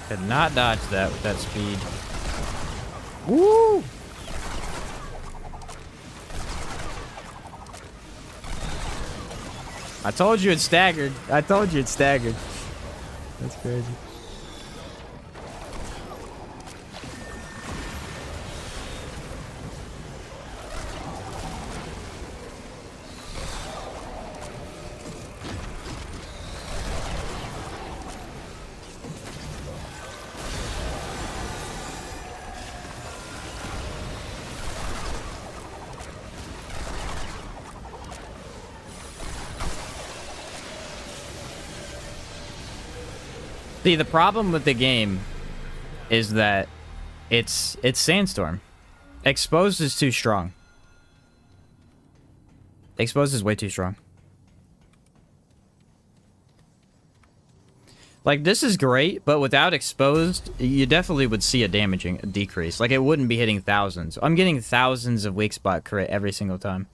Could not dodge that with that speed. Woo! I told you it staggered. I told you it staggered. That's crazy. See, the problem with the game is that it's Sandstorm. Exposed is too strong. Exposed is way too strong. Like, this is great, but without Exposed, you definitely would see a decrease. Like, it wouldn't be hitting thousands. I'm getting thousands of weak spot crit every single time.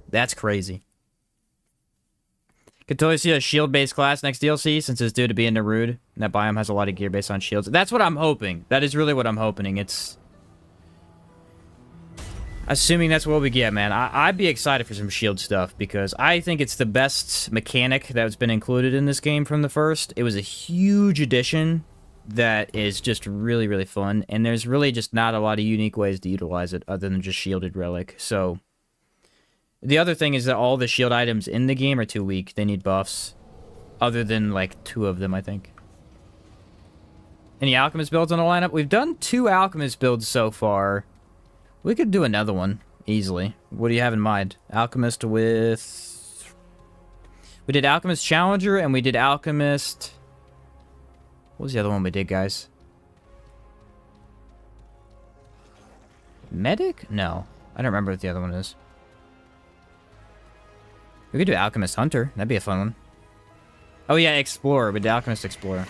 That's crazy. Could totally see a shield-based class next DLC, since it's due to be in Naruto, and that biome has a lot of gear based on shields. That's what I'm hoping. That is really what I'm hoping. It's... Assuming that's what we get, man. I'd be excited for some shield stuff, because I think it's the best mechanic that's been included in this game from the first. It was a huge addition that is just really, really fun, and there's really just not a lot of unique ways to utilize it other than just shielded relic, so... The other thing is that all the shield items in the game are too weak. They need buffs. Other than, like, 2 of them, I think. Any alchemist builds on the lineup? We've done 2 alchemist builds so far. We could do another one, easily. What do you have in mind? Alchemist with... We did Alchemist Challenger, and we did Alchemist... What was the other one we did, guys? Medic? No. I don't remember what the other one is. We could do Alchemist Hunter. That'd be a fun one. Oh yeah, Explorer. We did Alchemist Explorer.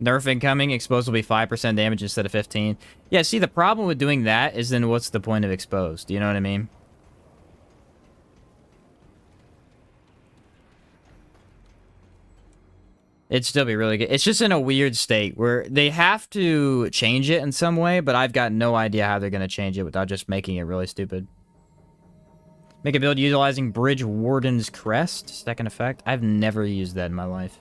Nerf incoming. Exposed will be 5% damage instead of 15. Yeah, see, the problem with doing that is then what's the point of Exposed? You know what I mean? It'd still be really good. It's just in a weird state where they have to change it in some way, but I've got no idea how they're going to change it without just making it really stupid. Make a build utilizing Bridge Warden's Crest. Second effect. I've never used that in my life.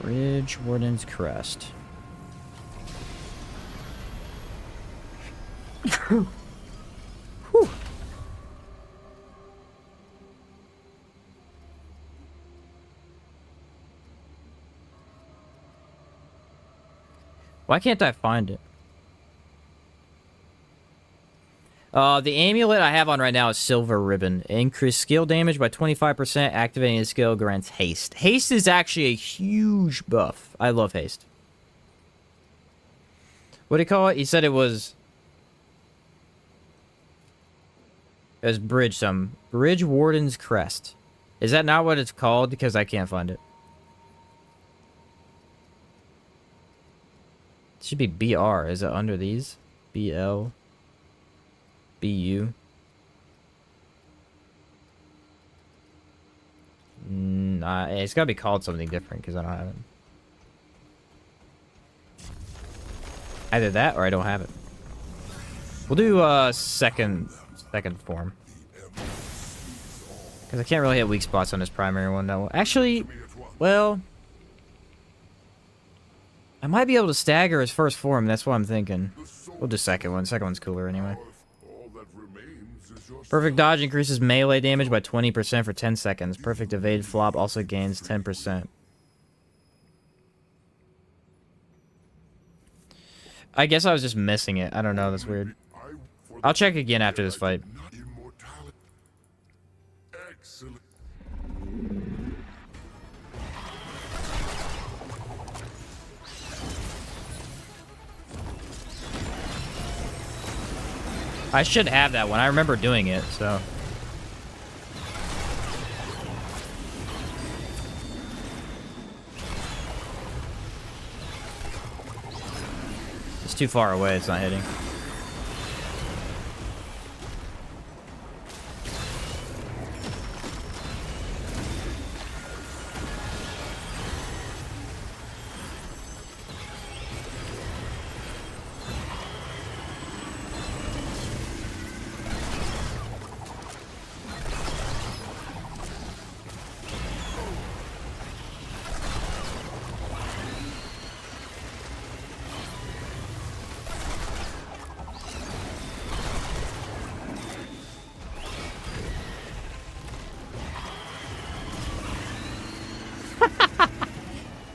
Bridge Warden's Crest. Whew. Why can't I find it? The amulet I have on right now is Silver Ribbon. Increase skill damage by 25%. Activating the skill grants haste. Haste is actually a huge buff. I love haste. What do you call it? He said it was... There's Bridge Warden's Crest. Is that not what it's called? Because I can't find it. It should be BR. Is it under these? BL. BU. Nah, it's gotta be called something different because I don't have it. Either that or I don't have it. We'll do second form. Because I can't really hit weak spots on this primary one that will. Actually, well, I might be able to stagger his first form. That's what I'm thinking. We'll do second one. Second one's cooler anyway. Perfect dodge increases melee damage by 20% for 10 seconds. Perfect evade flop also gains 10%. I guess I was just missing it. I don't know. That's weird. I'll check again after this fight. I should have that one. I remember doing it, so. It's too far away. It's not hitting.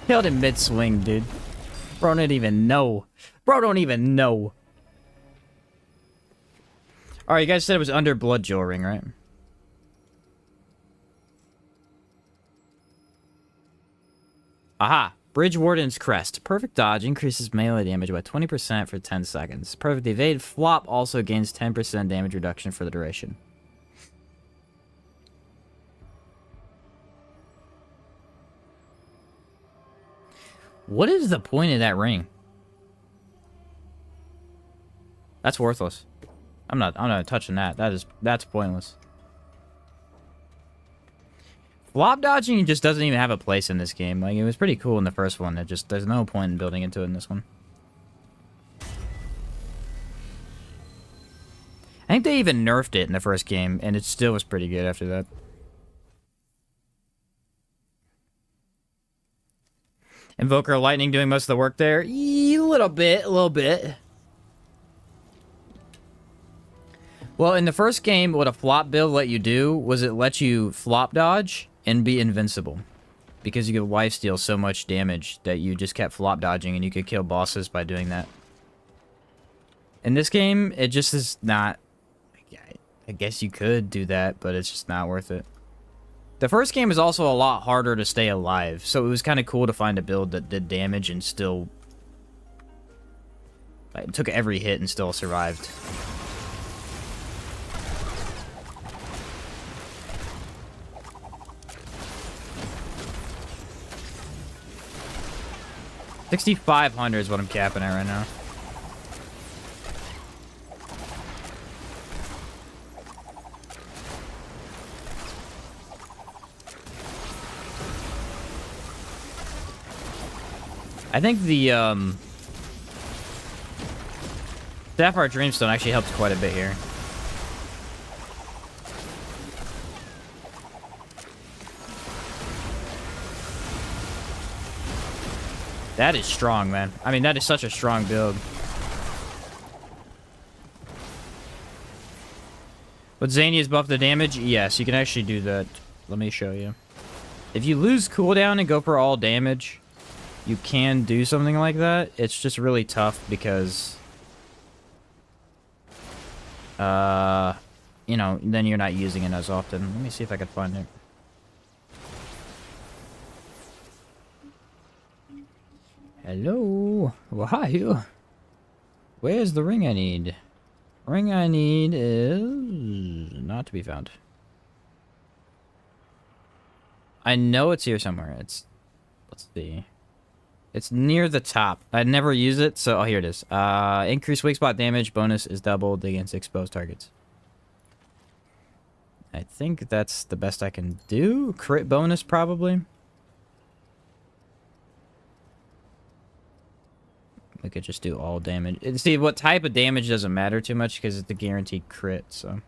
Killed him mid-swing, dude. Bro don't even know. Bro don't even know. Alright, you guys said it was under Blood Jewel Ring, right? Aha! Bridge Warden's Crest. Perfect dodge increases melee damage by 20% for 10 seconds. Perfect evade flop also gains 10% damage reduction for the duration. What is the point of that ring? That's worthless. I'm not touching that. That's pointless. Flop dodging just doesn't even have a place in this game. Like, it was pretty cool in the first one. There's no point in building into it in this one. I think they even nerfed it in the first game, and it still was pretty good after that. Invoker Lightning doing most of the work there? A little bit. Well, in the first game, what a flop build let you do was it let you flop dodge and be invincible. Because you could lifesteal so much damage that you just kept flop dodging and you could kill bosses by doing that. In this game, it just is not... I guess you could do that, but it's just not worth it. The first game is also a lot harder to stay alive, so it was kind of cool to find a build that did damage and still... like, took every hit and still survived. $6,500 is what I'm capping at right now. I think the Sapphire Dreamstone actually helps quite a bit here. That is strong, man. I mean, that is such a strong build. Would Xania's buff the damage? Yes, you can actually do that. Let me show you. If you lose cooldown and go for all damage, you can do something like that. It's just really tough because, you know, then you're not using it as often. Let me see if I can find it. Hello? Why? Where's the ring I need? Ring I need is not to be found. I know it's here somewhere. Let's see. It's near the top. I'd never use it, so... oh, here it is. Increased weak spot damage bonus is doubled against exposed targets. I think that's the best I can do. Crit bonus, probably. We could just do all damage. And see, what type of damage doesn't matter too much because it's a guaranteed crit, so.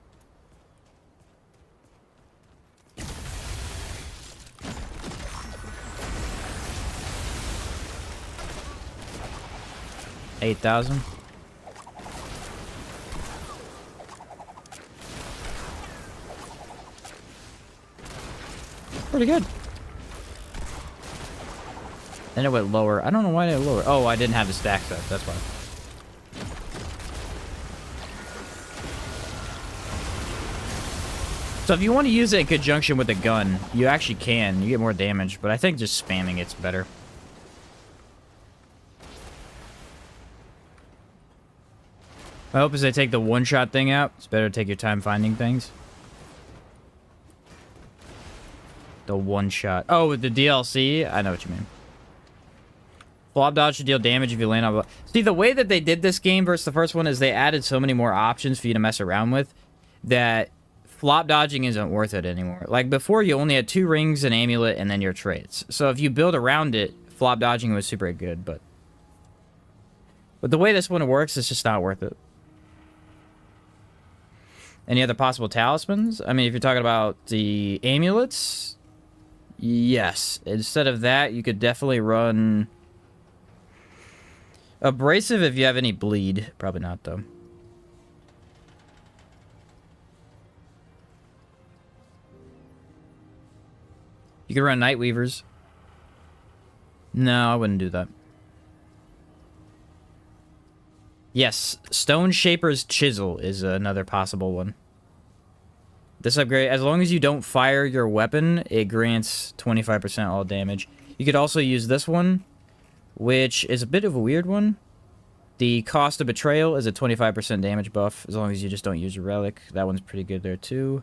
$8,000. Pretty good. Then it went lower. I don't know why it went lower. Oh, I didn't have the stacks up. That's why. So if you want to use it in conjunction with a gun, you actually can. You get more damage, but I think just spamming it's better. My hope is they take the one-shot thing out. It's better to take your time finding things. The one-shot. Oh, with the DLC? I know what you mean. Flop dodge should deal damage if you land on... See, the way that they did this game versus the first one is they added so many more options for you to mess around with that flop dodging isn't worth it anymore. Like, before, you only had 2 rings, an amulet, and then your traits. So if you build around it, flop dodging was super good, but the way this one works, it's just not worth it. Any other possible talismans? I mean, if you're talking about the amulets... Yes. Instead of that, you could definitely run... Abrasive if you have any bleed. Probably not, though. You could run Night Weavers. No, I wouldn't do that. Yes, Stone Shaper's Chisel is another possible one. This upgrade, as long as you don't fire your weapon, it grants 25% all damage. You could also use this one, which is a bit of a weird one. The Cost of Betrayal is a 25% damage buff, as long as you just don't use your relic. That one's pretty good there, too.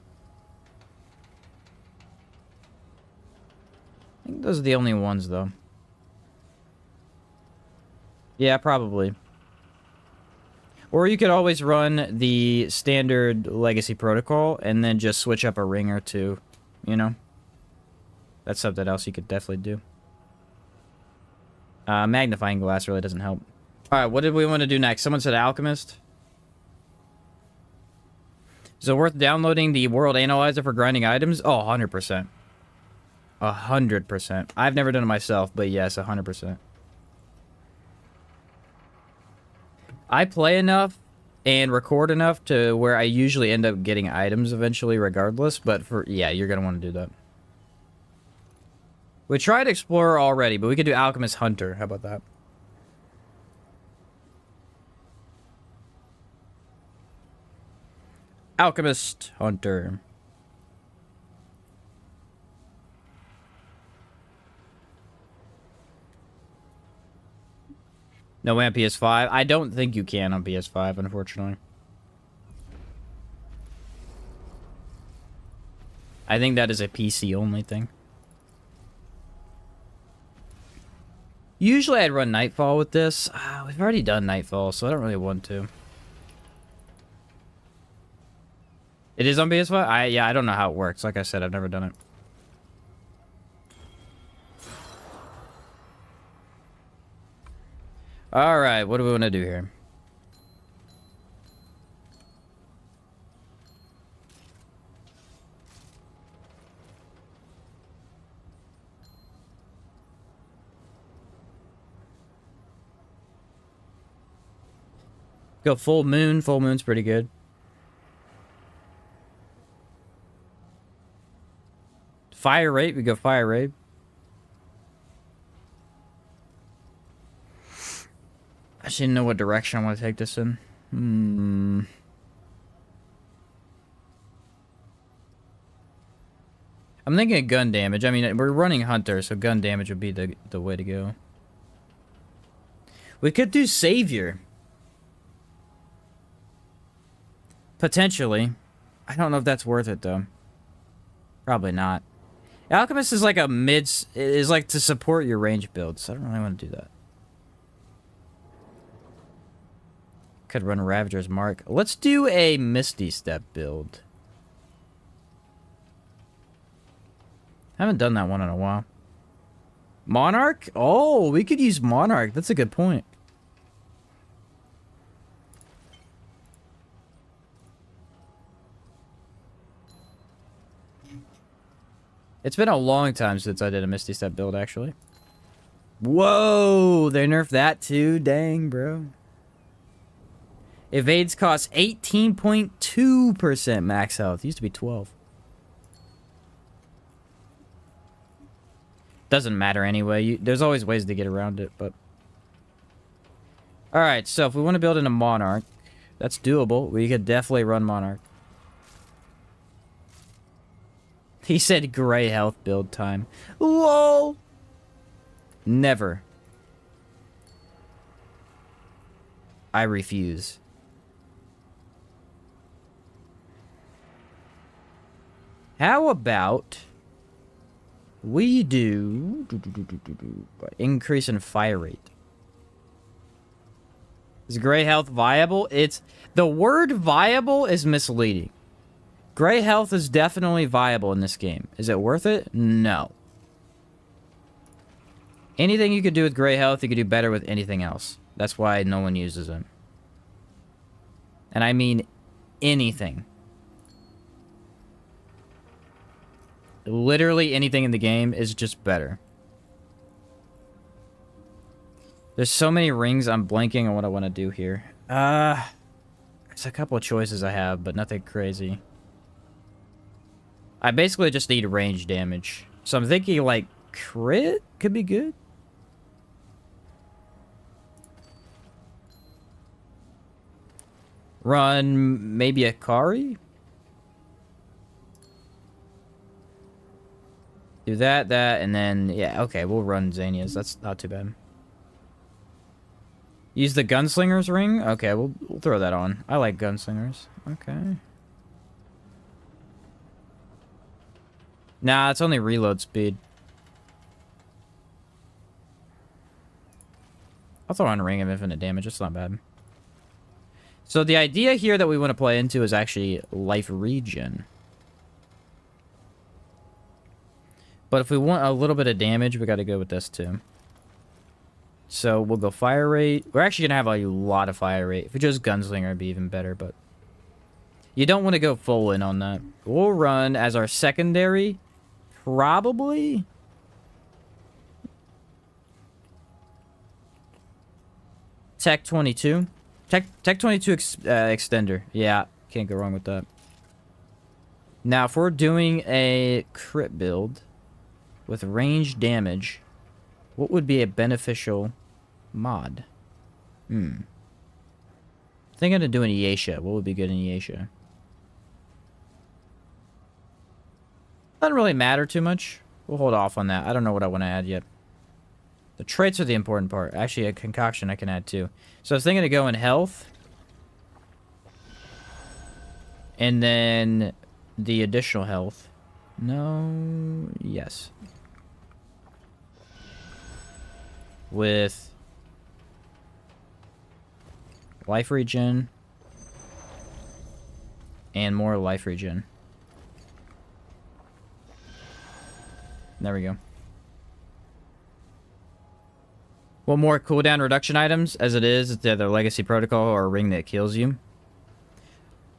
I think those are the only ones, though. Yeah, probably. Or you could always run the standard Legacy Protocol and then just switch up a ring or two, you know? That's something else you could definitely do. Magnifying glass really doesn't help. Alright, what did we want to do next? Someone said Alchemist. Is it worth downloading the World Analyzer for grinding items? Oh, 100%. 100%. I've never done it myself, but yes, 100%. I play enough and record enough to where I usually end up getting items eventually regardless, but yeah, you're going to want to do that. We tried Explorer already, but we could do Alchemist Hunter. How about that? Alchemist Hunter. No way on PS5. I don't think you can on PS5, unfortunately. I think that is a PC-only thing. Usually I'd run Nightfall with this. We've already done Nightfall, so I don't really want to. It is on PS5? Yeah, I don't know how it works. Like I said, I've never done it. Alright, what do we want to do here? Go full moon. Full moon's pretty good. Fire rate, we go fire rate. I just didn't know what direction I want to take this in. I'm thinking of gun damage. I mean, we're running Hunter, so gun damage would be the way to go. We could do Savior. Potentially. I don't know if that's worth it, though. Probably not. Alchemist is like a is like to support your range build, so I don't really want to do that. Could run Ravager's Mark. Let's do a Misty Step build. Haven't done that one in a while. Monarch? Oh, we could use Monarch. That's a good point. It's been a long time since I did a Misty Step build, actually. Whoa! They nerfed that too? Dang, bro. Evades cost 18.2% max health. It used to be 12. Doesn't matter anyway. There's always ways to get around it, but... Alright, so if we want to build in a Monarch, that's doable. We could definitely run Monarch. He said gray health build time. Whoa! Never. I refuse. How about we do increase in fire rate? Is gray health viable? The word viable is misleading. Gray health is definitely viable in this game. Is it worth it? No. Anything you could do with gray health, you could do better with anything else. That's why no one uses it. And I mean anything. Literally anything in the game is just better. There's so many rings, I'm blanking on what I want to do here. There's a couple of choices I have, but nothing crazy. I basically just need range damage. So I'm thinking, like, crit could be good. Run maybe a Kari? Do that, and then, yeah, okay, we'll run Xanias. That's not too bad. Use the Gunslinger's ring? Okay, we'll throw that on. I like Gunslingers. Okay. Nah, it's only reload speed. I'll throw on Ring of Infinite Damage. It's not bad. So the idea here that we want to play into is actually life regen. But if we want a little bit of damage, we got to go with this too. So we'll go fire rate. We're actually going to have a lot of fire rate. If we chose Gunslinger, it'd be even better, but... You don't want to go full in on that. We'll run as our secondary, probably... Tech 22. Tech 22 extender. Yeah, can't go wrong with that. Now, if we're doing a crit build with range damage, what would be a beneficial mod? I think I'm gonna do an Yesha. What would be good in Yesha? Doesn't really matter too much. We'll hold off on that. I don't know what I want to add yet. The traits are the important part. Actually, a concoction I can add too. So I was thinking to go in health. And then the additional health. No. Yes. With life regen. And more life regen. There we go. One more cooldown reduction items, as it is, it's either Legacy Protocol or a ring that kills you.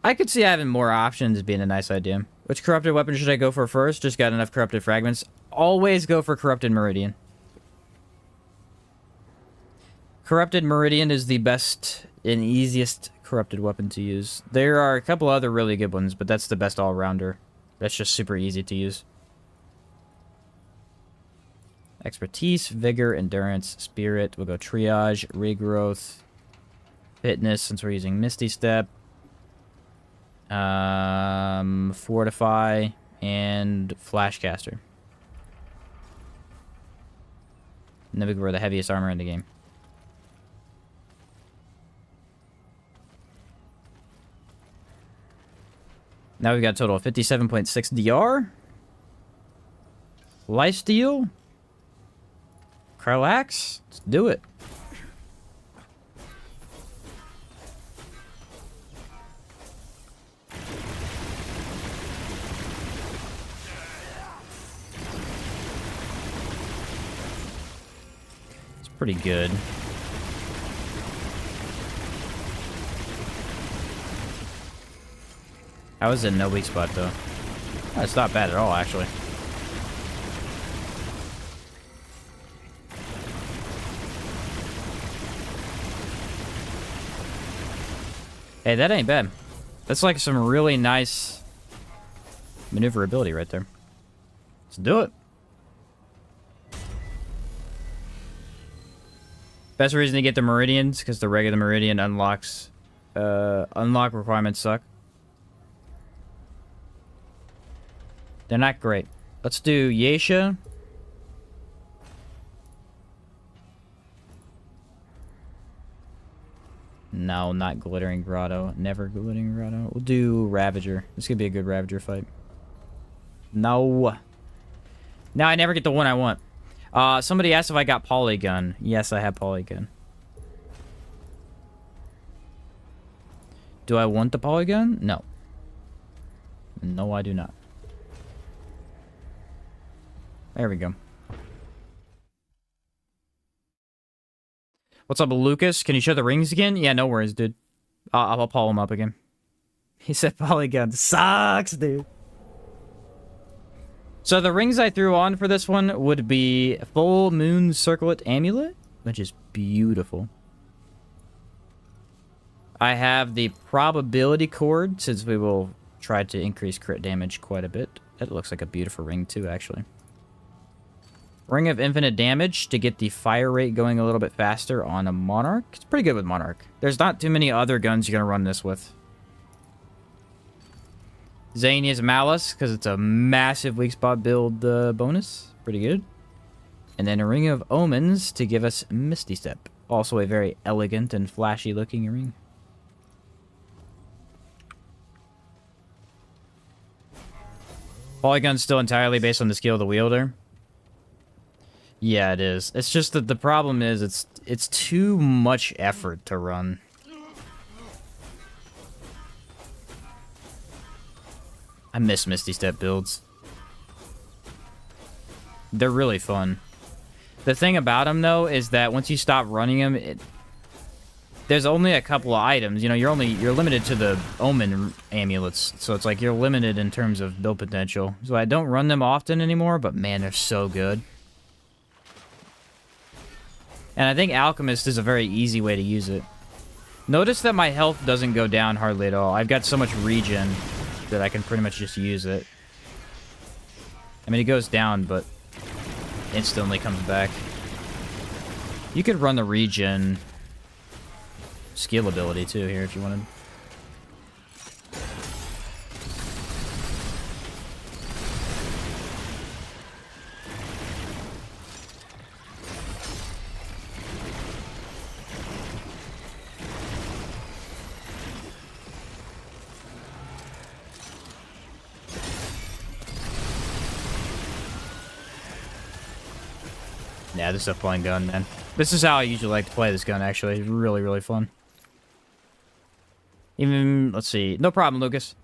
I could see having more options being a nice idea. Which corrupted weapon should I go for first? Just got enough corrupted fragments. Always go for Corrupted Meridian. Corrupted Meridian is the best and easiest corrupted weapon to use. There are a couple other really good ones, but that's the best all-rounder. That's just super easy to use. Expertise, Vigor, Endurance, Spirit. We'll go Triage, Regrowth, Fitness, since we're using Misty Step. Fortify, and Flashcaster. And then we can wear the heaviest armor in the game. Now we've got a total of 57.6 DR. Lifesteal. Krylax. Let's do it. It's pretty good. How is it no weak spot though? Oh, it's not bad at all, actually. Hey, that ain't bad. That's like some really nice maneuverability right there. Let's do it. Best reason to get the Meridians, because the regular Meridian unlocks... unlock requirements suck. They're not great. Let's do Yesha. No, not Glittering Grotto. Never Glittering Grotto. We'll do Ravager. This could be a good Ravager fight. No. Now I never get the one I want. Somebody asked if I got Polygon. Yes, I have Polygon. Do I want the Polygon? No. No, I do not. There we go. What's up, Lucas? Can you show the rings again? Yeah, no worries, dude. I'll pull him up again. He said Polygon sucks, dude. So the rings I threw on for this one would be Full Moon Circlet Amulet, which is beautiful. I have the Probability Cord, since we will try to increase crit damage quite a bit. That looks like a beautiful ring too, actually. Ring of Infinite Damage to get the fire rate going a little bit faster on a Monarch. It's pretty good with Monarch. There's not too many other guns you're going to run this with. Zania's Malice, because it's a massive weak spot build bonus. Pretty good. And then a Ring of Omens to give us Misty Step. Also a very elegant and flashy looking ring. Polygon's still entirely based on the skill of the wielder. Yeah, it is. It's just that the problem is it's too much effort to run. I miss Misty Step builds. They're really fun. The thing about them, though, is that once you stop running them, there's only a couple of items. You know, you're limited to the Omen amulets, so it's like you're limited in terms of build potential. So I don't run them often anymore, but man, they're so good. And I think Alchemist is a very easy way to use it. Notice that my health doesn't go down hardly at all. I've got so much regen that I can pretty much just use it. I mean, it goes down, but instantly comes back. You could run the regen skill ability too here if you wanted. Yeah, this is a fun gun, man. This is how I usually like to play this gun, actually. It's really, really fun. Even, let's see. No problem, Lucas.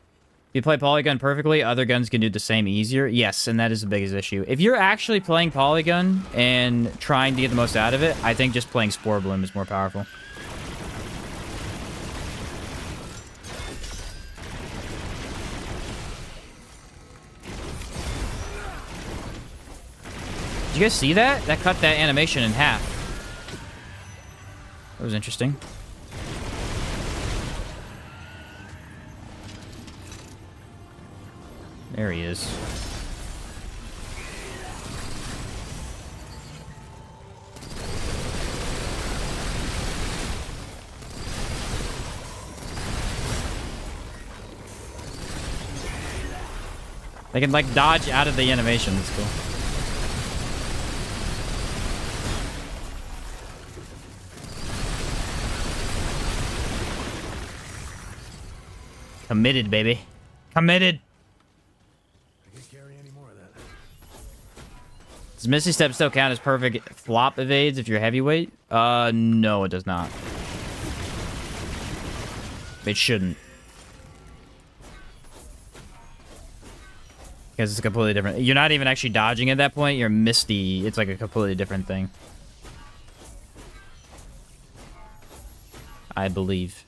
If you play Polygon perfectly, other guns can do the same easier. Yes, and that is the biggest issue. If you're actually playing Polygon and trying to get the most out of it, I think just playing Spore Bloom is more powerful. Did you guys see that? That cut that animation in half. That was interesting. There he is. They can, like, dodge out of the animation. That's cool. Committed, baby. Committed. I can't carry any more of that. Does Misty Step still count as perfect flop evades if you're heavyweight? No, it does not. It shouldn't. Because it's completely different. You're not even actually dodging at that point. You're Misty. It's like a completely different thing. I believe.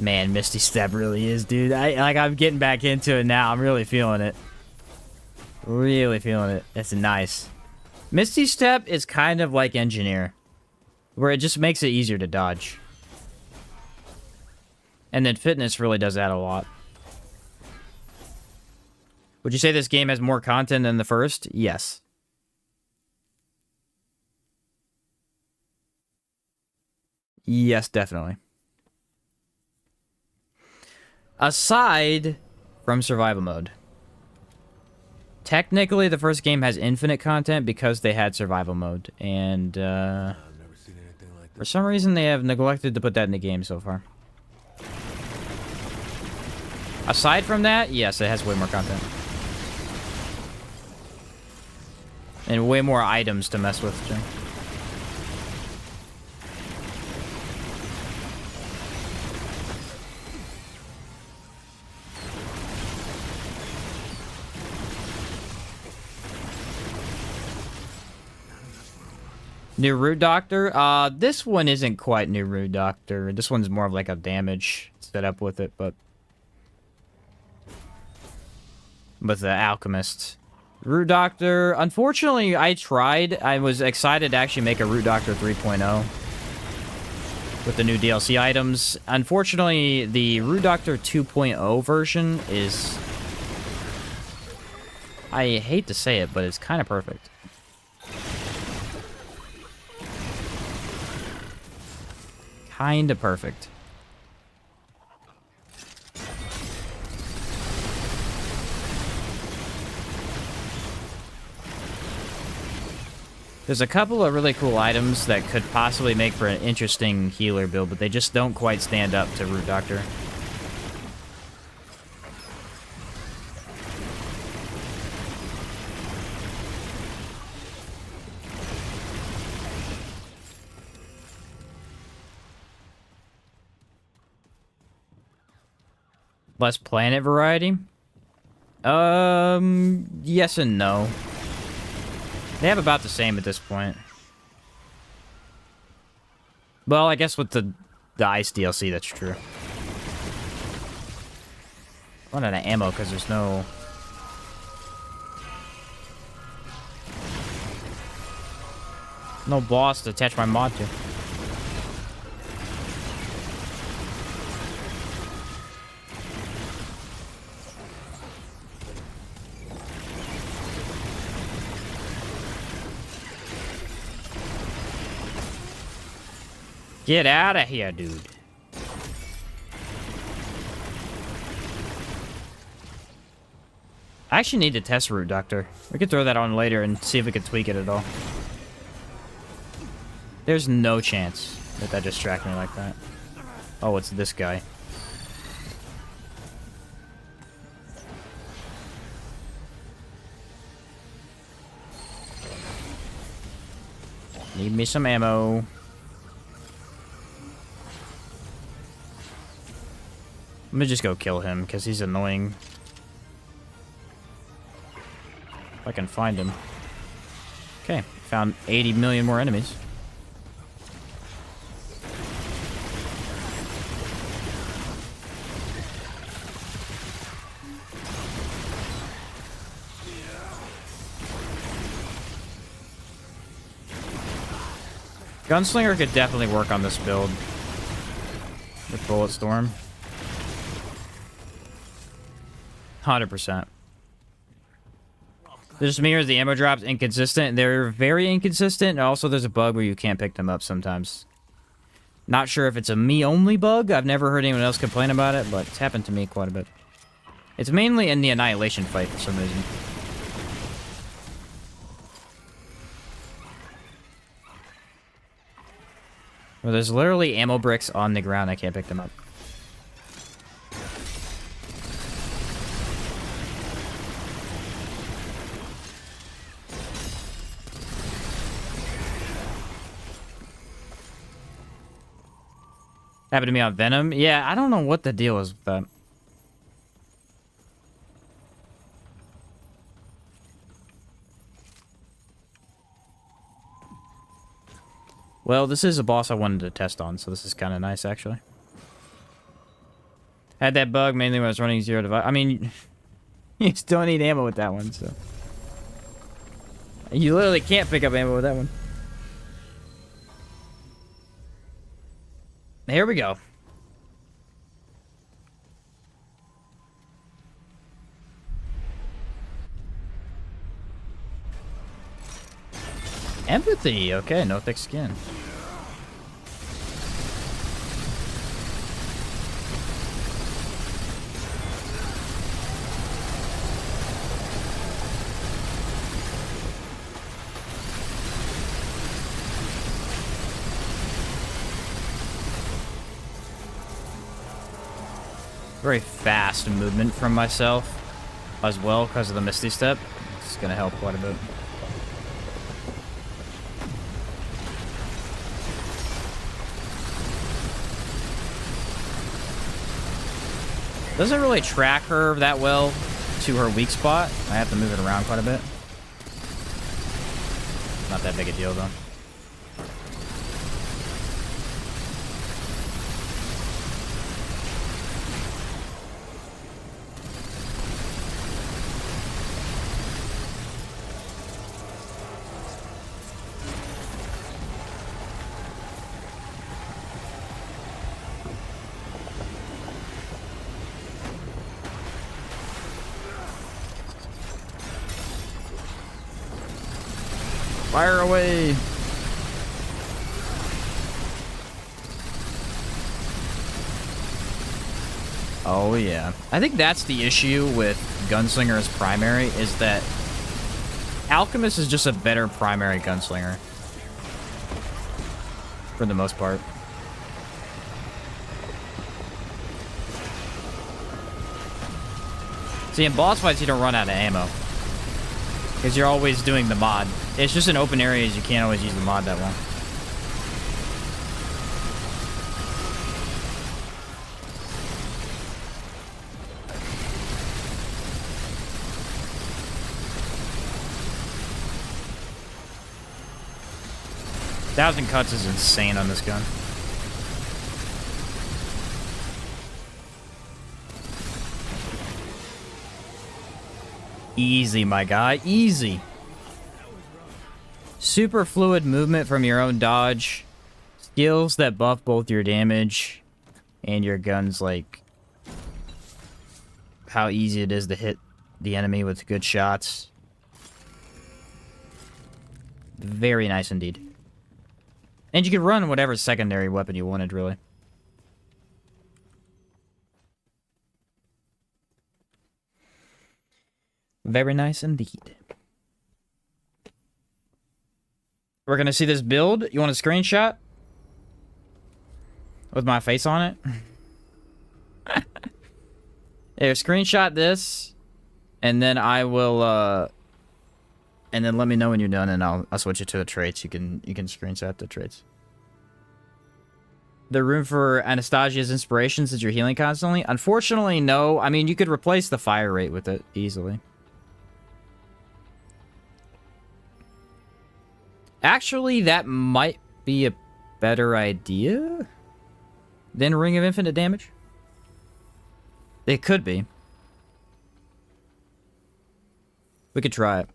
Man, Misty Step really is, dude. I'm getting back into it now. I'm really feeling it. Really feeling it. That's nice. Misty Step is kind of like Engineer, where it just makes it easier to dodge. And then Fitness really does that a lot. Would you say this game has more content than the first? Yes. Yes, definitely. Aside from survival mode. Technically, the first game has infinite content because they had survival mode. And, I've never seen anything like for this. some reason, they have neglected to put that in the game so far. Aside from that, yes, it has way more content. And way more items to mess with, too. New Root Doctor? This one isn't quite New Root Doctor. This one's more of like a damage setup with it, but... with the Alchemist. Root Doctor, unfortunately, I tried. I was excited to actually make a Root Doctor 3.0 with the new DLC items. Unfortunately, the Root Doctor 2.0 version is... I hate to say it, but it's kind of perfect. Kind of perfect. There's a couple of really cool items that could possibly make for an interesting healer build, but they just don't quite stand up to Root Doctor. Less planet variety? Yes and no. They have about the same at this point. Well, I guess with the Ice DLC, that's true. I run out of ammo because there's no... no boss to attach my mod to. Get out of here, dude. I actually need to test Root Doctor. We could throw that on later and see if we could tweak it at all. There's no chance that that distracts me like that. Oh, it's this guy. Need me some ammo. I'm gonna just go kill him, because he's annoying. If I can find him. Okay, found 80 million more enemies. Gunslinger could definitely work on this build. With Bullet Storm. 100%. This mirrors the ammo drops inconsistent. They're very inconsistent, and also there's a bug where you can't pick them up sometimes. Not sure if it's a me-only bug. I've never heard anyone else complain about it, but it's happened to me quite a bit. It's mainly in the Annihilation fight for some reason. Well, there's literally ammo bricks on the ground. I can't pick them up. Happened to me on Venom. Yeah, I don't know what the deal is with that. Well, this is a boss I wanted to test on, so this is kind of nice, actually. Had that bug mainly when I was running 0 device. I mean, you still need ammo with that one, so. You literally can't pick up ammo with that one. Here we go. Empathy. Okay, no thick skin. Very fast movement from myself as well because of the Misty Step. It's going to help quite a bit. Doesn't really track her that well to her weak spot. I have to move it around quite a bit. Not that big a deal though. Fire away! Oh yeah. I think that's the issue with Gunslinger as primary, is that Alchemist is just a better primary Gunslinger. For the most part. See, in boss fights you don't run out of ammo. Because you're always doing the mod. It's just in open areas you can't always use the mod that well. Thousand cuts is insane on this gun. Easy, my guy. Easy. Super fluid movement from your own dodge. Skills that buff both your damage and your gun's, like, how easy it is to hit the enemy with good shots. Very nice indeed. And you could run whatever secondary weapon you wanted, really. Very nice indeed. We're gonna see this build. You want a screenshot? With my face on it? Here, screenshot this. And then I will, and then let me know when you're done and I'll switch it to the traits. You can screenshot the traits. The room for Anastasia's inspiration since you're healing constantly? Unfortunately, no. I mean, you could replace the fire rate with it easily. Actually, that might be a better idea than Ring of Infinite Damage. It could be. We could try it.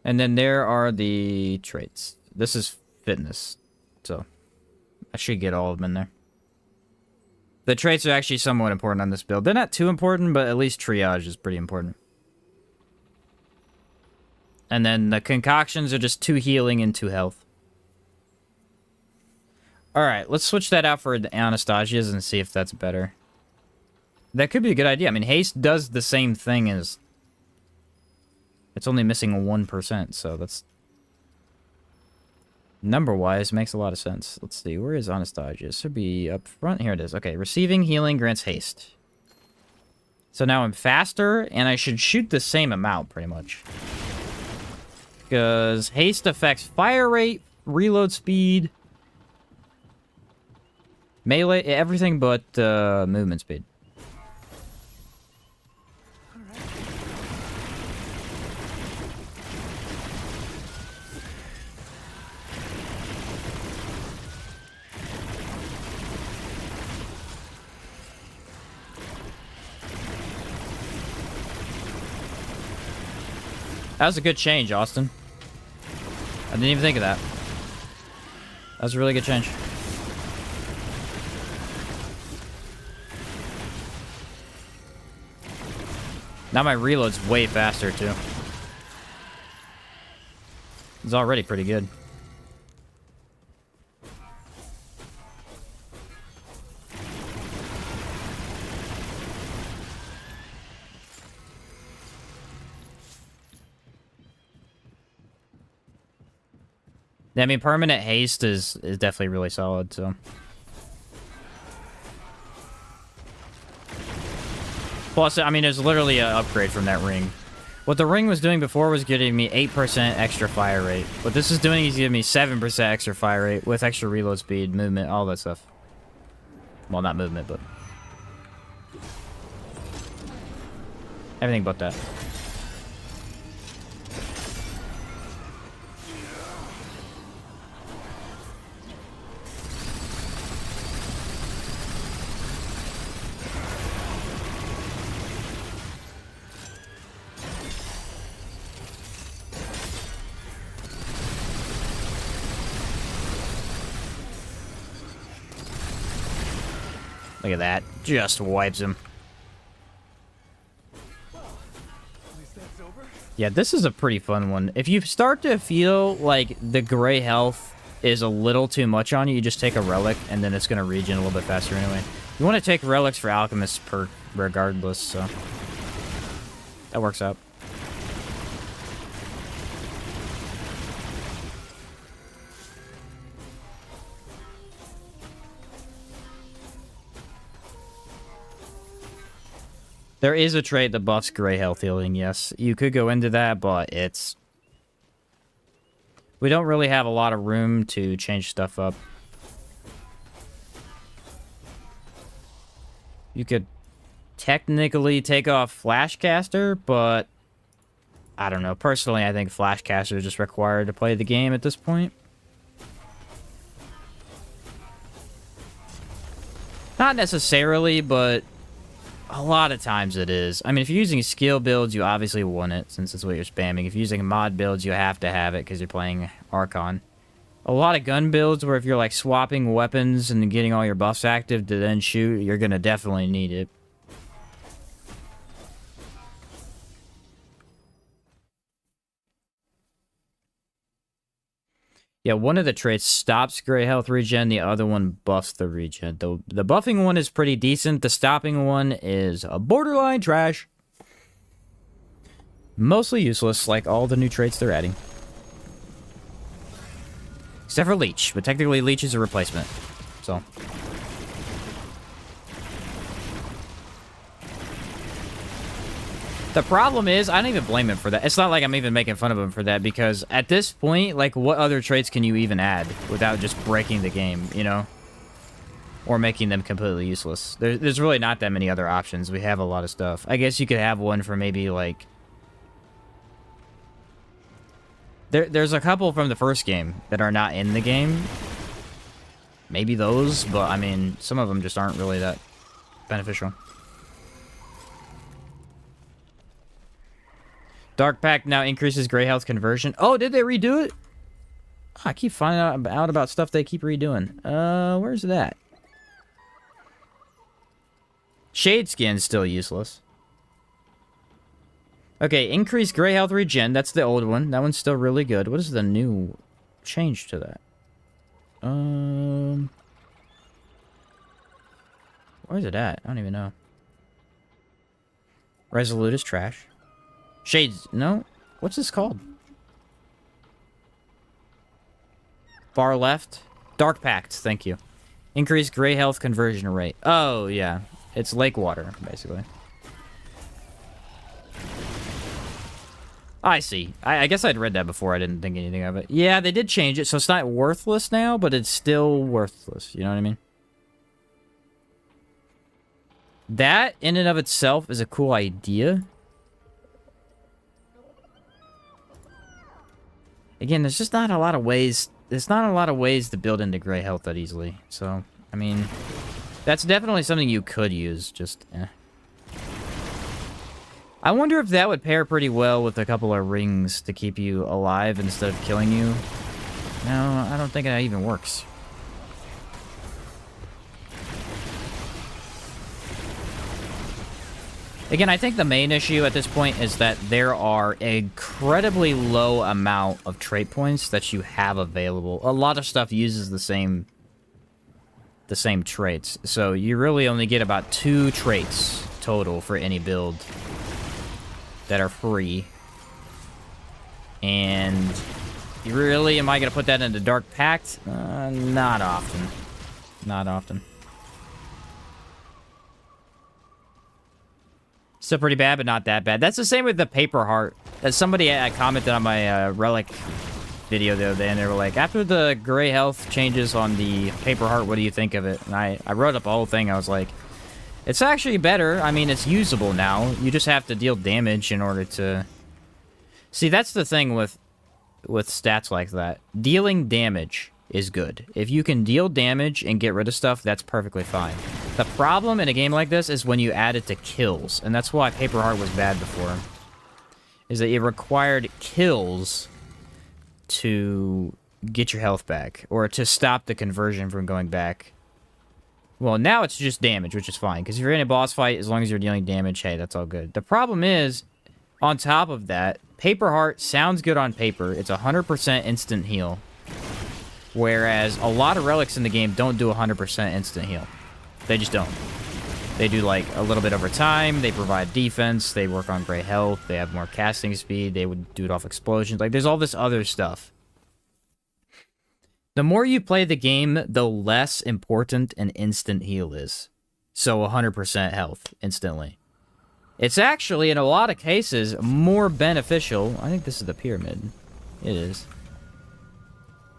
And then there are the traits. This is fitness, so I should get all of them in there. The traits are actually somewhat important on this build. They're not too important, but at least triage is pretty important. And then the concoctions are just 2 healing and 2 health. Alright, let's switch that out for the Anastasia's and see if that's better. That could be a good idea. I mean, haste does the same thing as... It's only missing 1%, so that's... Number-wise, makes a lot of sense. Let's see, where is Anastasia? This should be up front. Here it is. Okay, receiving healing grants haste. So now I'm faster, and I should shoot the same amount, pretty much. Because haste affects fire rate, reload speed, melee, everything but movement speed. That was a good change, Austin. didn't even think of that. That was a really good change. Now my reload's way faster, too. It's already pretty good. Yeah, I mean, permanent haste is definitely really solid, so. Plus, I mean, there's literally an upgrade from that ring. What the ring was doing before was getting me 8% extra fire rate. What this is doing is giving me 7% extra fire rate with extra reload speed, movement, all that stuff. Well, not movement, but... everything but that. Look at that. Just wipes him. Yeah, this is a pretty fun one. If you start to feel like the gray health is a little too much on you, you just take a relic, and then it's going to regen a little bit faster anyway. You want to take relics for alchemists regardless, so... that works out. There is a trait that buffs gray health healing, yes. You could go into that, but it's... we don't really have a lot of room to change stuff up. You could technically take off Flashcaster, but... I don't know. Personally, I think Flashcaster is just required to play the game at this point. Not necessarily, but... a lot of times it is. I mean, if you're using skill builds, you obviously want it, since it's what you're spamming. If you're using mod builds, you have to have it, because you're playing Archon. A lot of gun builds, where if you're, like, swapping weapons and getting all your buffs active to then shoot, you're gonna definitely need it. Yeah, one of the traits stops gray health regen, the other one buffs the regen. The buffing one is pretty decent, the stopping one is a borderline trash. Mostly useless, like all the new traits they're adding. Except for Leech, but technically Leech is a replacement, so... the problem is, I don't even blame him for that. It's not like I'm even making fun of him for that, because at this point, like, what other traits can you even add without just breaking the game, you know? Or making them completely useless. There's really not that many other options. We have a lot of stuff. I guess you could have one for maybe, like... There's a couple from the first game that are not in the game. Maybe those, but, I mean, some of them just aren't really that beneficial. Dark Pact now increases gray health conversion. Oh, did they redo it? Oh, I keep finding out about stuff they keep redoing. Where's that? Shade Skin's still useless. Okay, increased gray health regen. That's the old one. That one's still really good. What is the new change to that? Where's it at? I don't even know. Resolute is trash. Shades, no? What's this called? Far left? Dark Pact, thank you. Increased gray health conversion rate. Oh, yeah. It's lake water, basically. I see. I guess I'd read that before. I didn't think anything of it. Yeah, they did change it, so it's not worthless now, but it's still worthless. You know what I mean? That, in and of itself, is a cool idea. Again, there's just not a lot of ways... there's not a lot of ways to build into gray health that easily. So, I mean... that's definitely something you could use, just... eh. I wonder if that would pair pretty well with a couple of rings to keep you alive instead of killing you. No, I don't think that even works. Again, I think the main issue at this point is that there are an incredibly low amount of trait points that you have available. A lot of stuff uses the same traits, so you really only get about 2 traits total for any build that are free. And really, am I going to put that into Dark Pact? Not often. Not often. Still pretty bad, but not that bad. That's the same with the Paper Heart. Somebody commented on my Relic video the other day, and they were like, after the gray health changes on the Paper Heart, what do you think of it? And I wrote up a whole thing. I was like, it's actually better. I mean, it's usable now. You just have to deal damage in order to... See, that's the thing with stats like that. Dealing damage is good. If you can deal damage and get rid of stuff, that's perfectly fine. The problem in a game like this is when you add it to kills, and that's why Paper Heart was bad before. Is that it required kills to get your health back, or to stop the conversion from going back. Well, now it's just damage, which is fine, because if you're in a boss fight, as long as you're dealing damage, hey, that's all good. The problem is, on top of that, Paper Heart sounds good on paper. It's 100% instant heal. Whereas a lot of relics in the game don't do 100% instant heal. They just don't. They do, like, a little bit over time. They provide defense. They work on gray health. They have more casting speed. They would do it off explosions. Like, there's all this other stuff. The more you play the game, the less important an instant heal is. So 100% health instantly. It's actually, in a lot of cases, more beneficial. I think this is the pyramid. It is.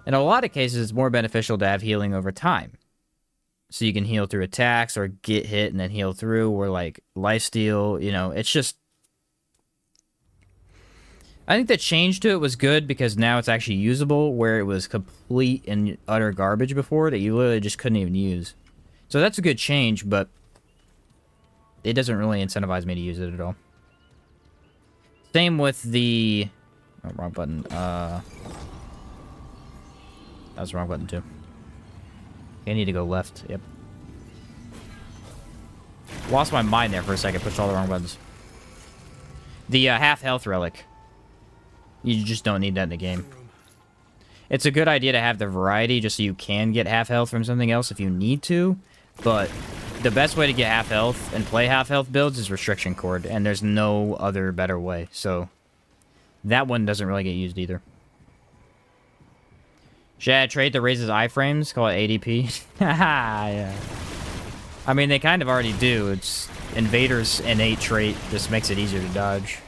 In a lot of cases, it's more beneficial to have healing over time. So you can heal through attacks or get hit and then heal through, or like lifesteal, you know, it's just... I think the change to it was good because now it's actually usable, where it was complete and utter garbage before that you literally just couldn't even use. So that's a good change, but it doesn't really incentivize me to use it at all. Same with the... Oh, wrong button. That was the wrong button too. I need to go left. Yep. Lost my mind there for a second. Pushed all the wrong buttons. The half health relic. You just don't need that in the game. It's a good idea to have the variety just so you can get half health from something else if you need to. But the best way to get half health and play half health builds is restriction cord. And there's no other better way. So that one doesn't really get used either. Should I add a trait that raises iframes? Call it ADP? Yeah. I mean, they kind of already do. It's Invader's innate trait. Just makes it easier to dodge.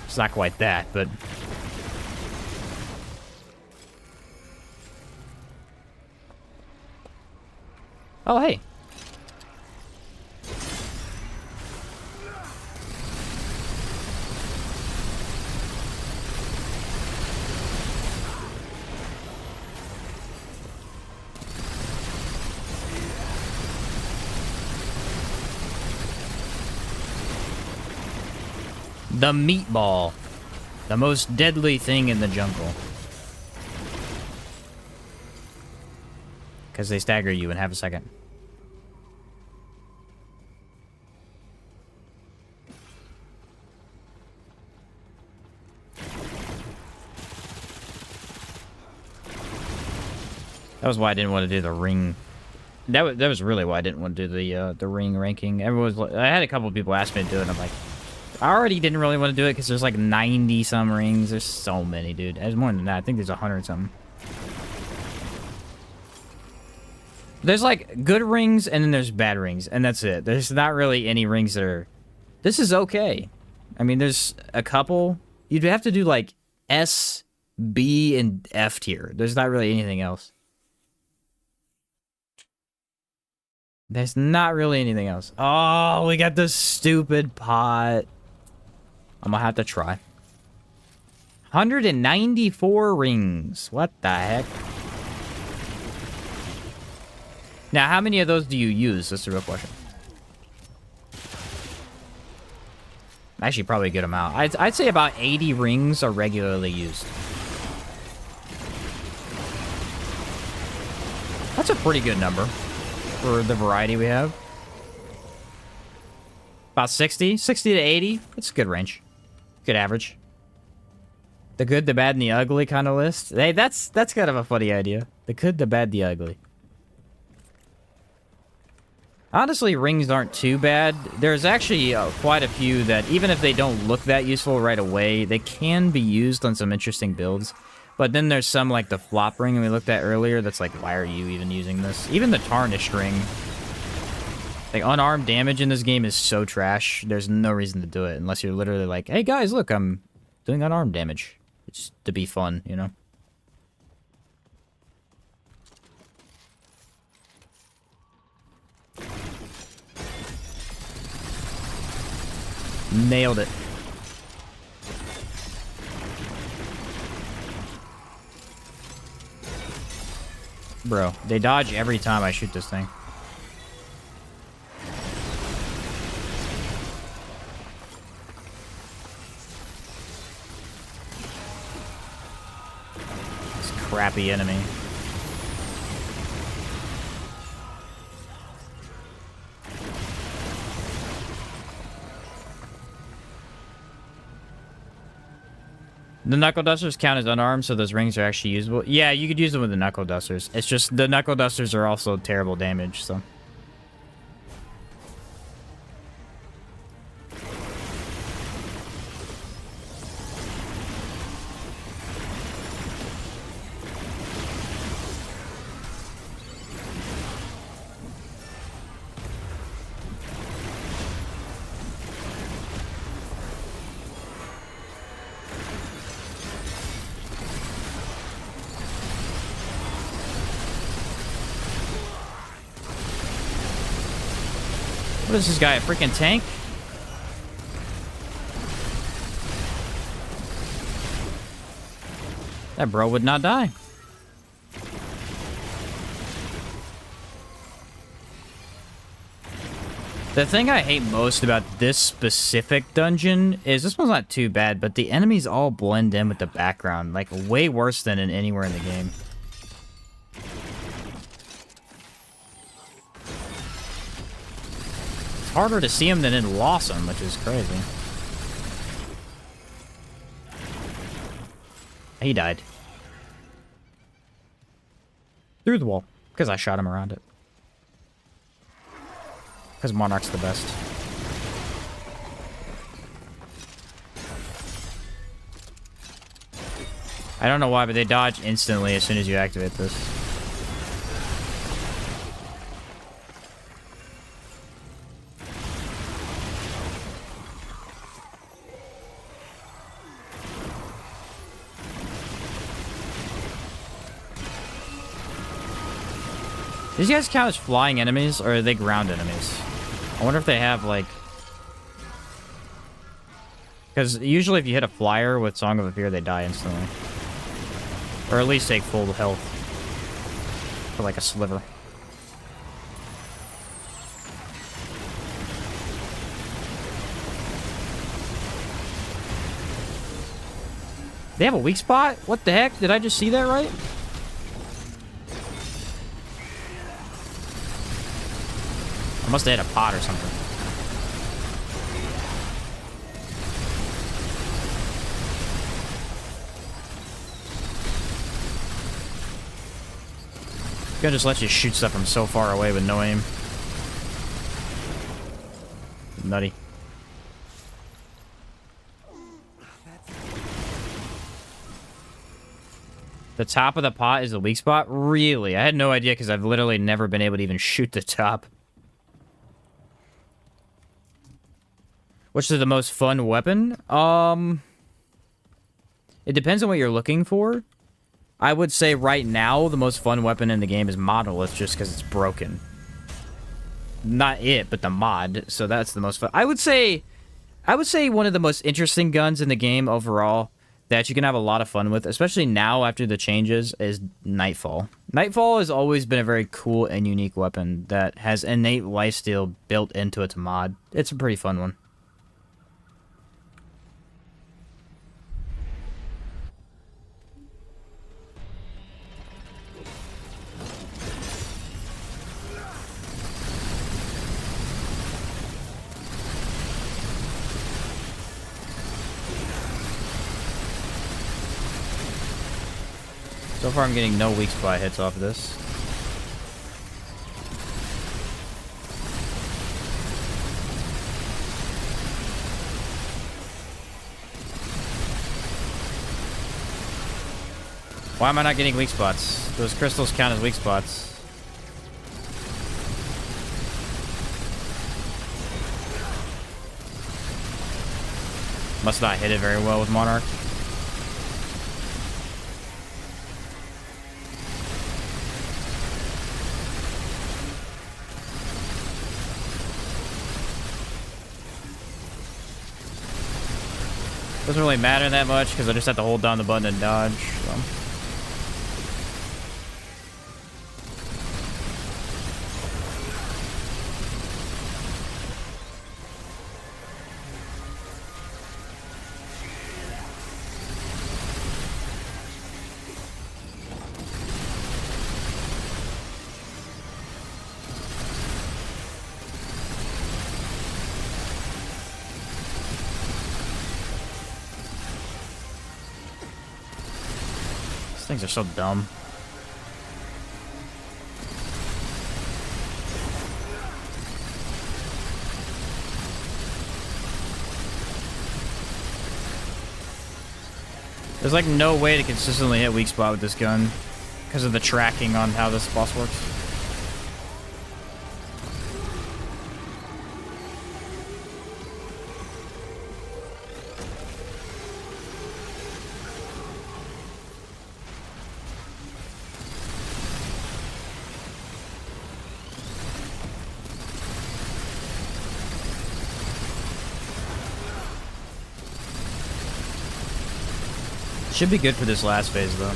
It's not quite that, but... Oh, hey. The meatball. The most deadly thing in the jungle. Because they stagger you in half a second. That was why I didn't want to do the ring. That was really why I didn't want to do the ring ranking. I had a couple of people ask me to do it, and I'm like, I already didn't really want to do it because there's like 90 some rings. There's so many, dude. There's more than that. I think there's 100 something. There's like good rings and then there's bad rings, and that's it. There's not really any rings that are... This is okay. I mean, there's a couple. You'd have to do like S, B, and F tier. There's not really anything else. There's not really anything else. Oh, we got this stupid pot. I'm gonna have to try. 194 rings. What the heck? Now, how many of those do you use? That's the real question. Actually, probably a good amount. I'd say about 80 rings are regularly used. That's a pretty good number for the variety we have. About 60? 60 to 80? That's a good range. Good average. The good, the bad, and the ugly kind of list. Hey, that's kind of a funny idea. The good, the bad, the ugly. Honestly, rings aren't too bad. There's actually quite a few that, even if they don't look that useful right away, they can be used on some interesting builds. But then there's some like the flop ring we looked at earlier that's like, why are you even using this? Even the tarnished ring. Like, unarmed damage in this game is so trash. There's no reason to do it unless you're literally like, hey guys, look, I'm doing unarmed damage. It's to be fun, you know? Nailed it. Bro, they dodge every time I shoot this thing. This crappy enemy. The knuckle dusters count as unarmed, so those rings are actually usable. Yeah, you could use them with the knuckle dusters. It's just the knuckle dusters are also terrible damage, so. What is this guy, a freaking tank? That bro would not die. The thing I hate most about this specific dungeon is this one's not too bad, but the enemies all blend in with the background, like way worse than in anywhere in the game. Harder to see him than in Lawsome, which is crazy. He died. Through the wall. Because I shot him around it. Because Monarch's the best. I don't know why, but they dodge instantly as soon as you activate this. These guys count as flying enemies, or are they ground enemies? I wonder if they have, like... Because usually if you hit a flyer with Song of a Fear, they die instantly. Or at least take full health. For like a sliver. They have a weak spot? What the heck? Did I just see that right? I must have hit a pot or something. Gonna just let you shoot stuff from so far away with no aim. Nutty. The top of the pot is the weak spot? Really? I had no idea because I've literally never been able to even shoot the top. Which is the most fun weapon? It depends on what you're looking for. I would say right now, the most fun weapon in the game is Monolith, just because it's broken. Not it, but the mod. So that's the most fun. I would say one of the most interesting guns in the game overall that you can have a lot of fun with, especially now after the changes, is Nightfall. Nightfall has always been a very cool and unique weapon that has innate lifesteal built into its mod. It's a pretty fun one. So far, I'm getting no weak spot hits off of this. Why am I not getting weak spots? Those crystals count as weak spots. Must not hit it very well with Monarch. Doesn't really matter that much because I just have to hold down the button and dodge. So. These things are so dumb. There's like no way to consistently hit weak spot with this gun because of the tracking on how this boss works. Should be good for this last phase, though.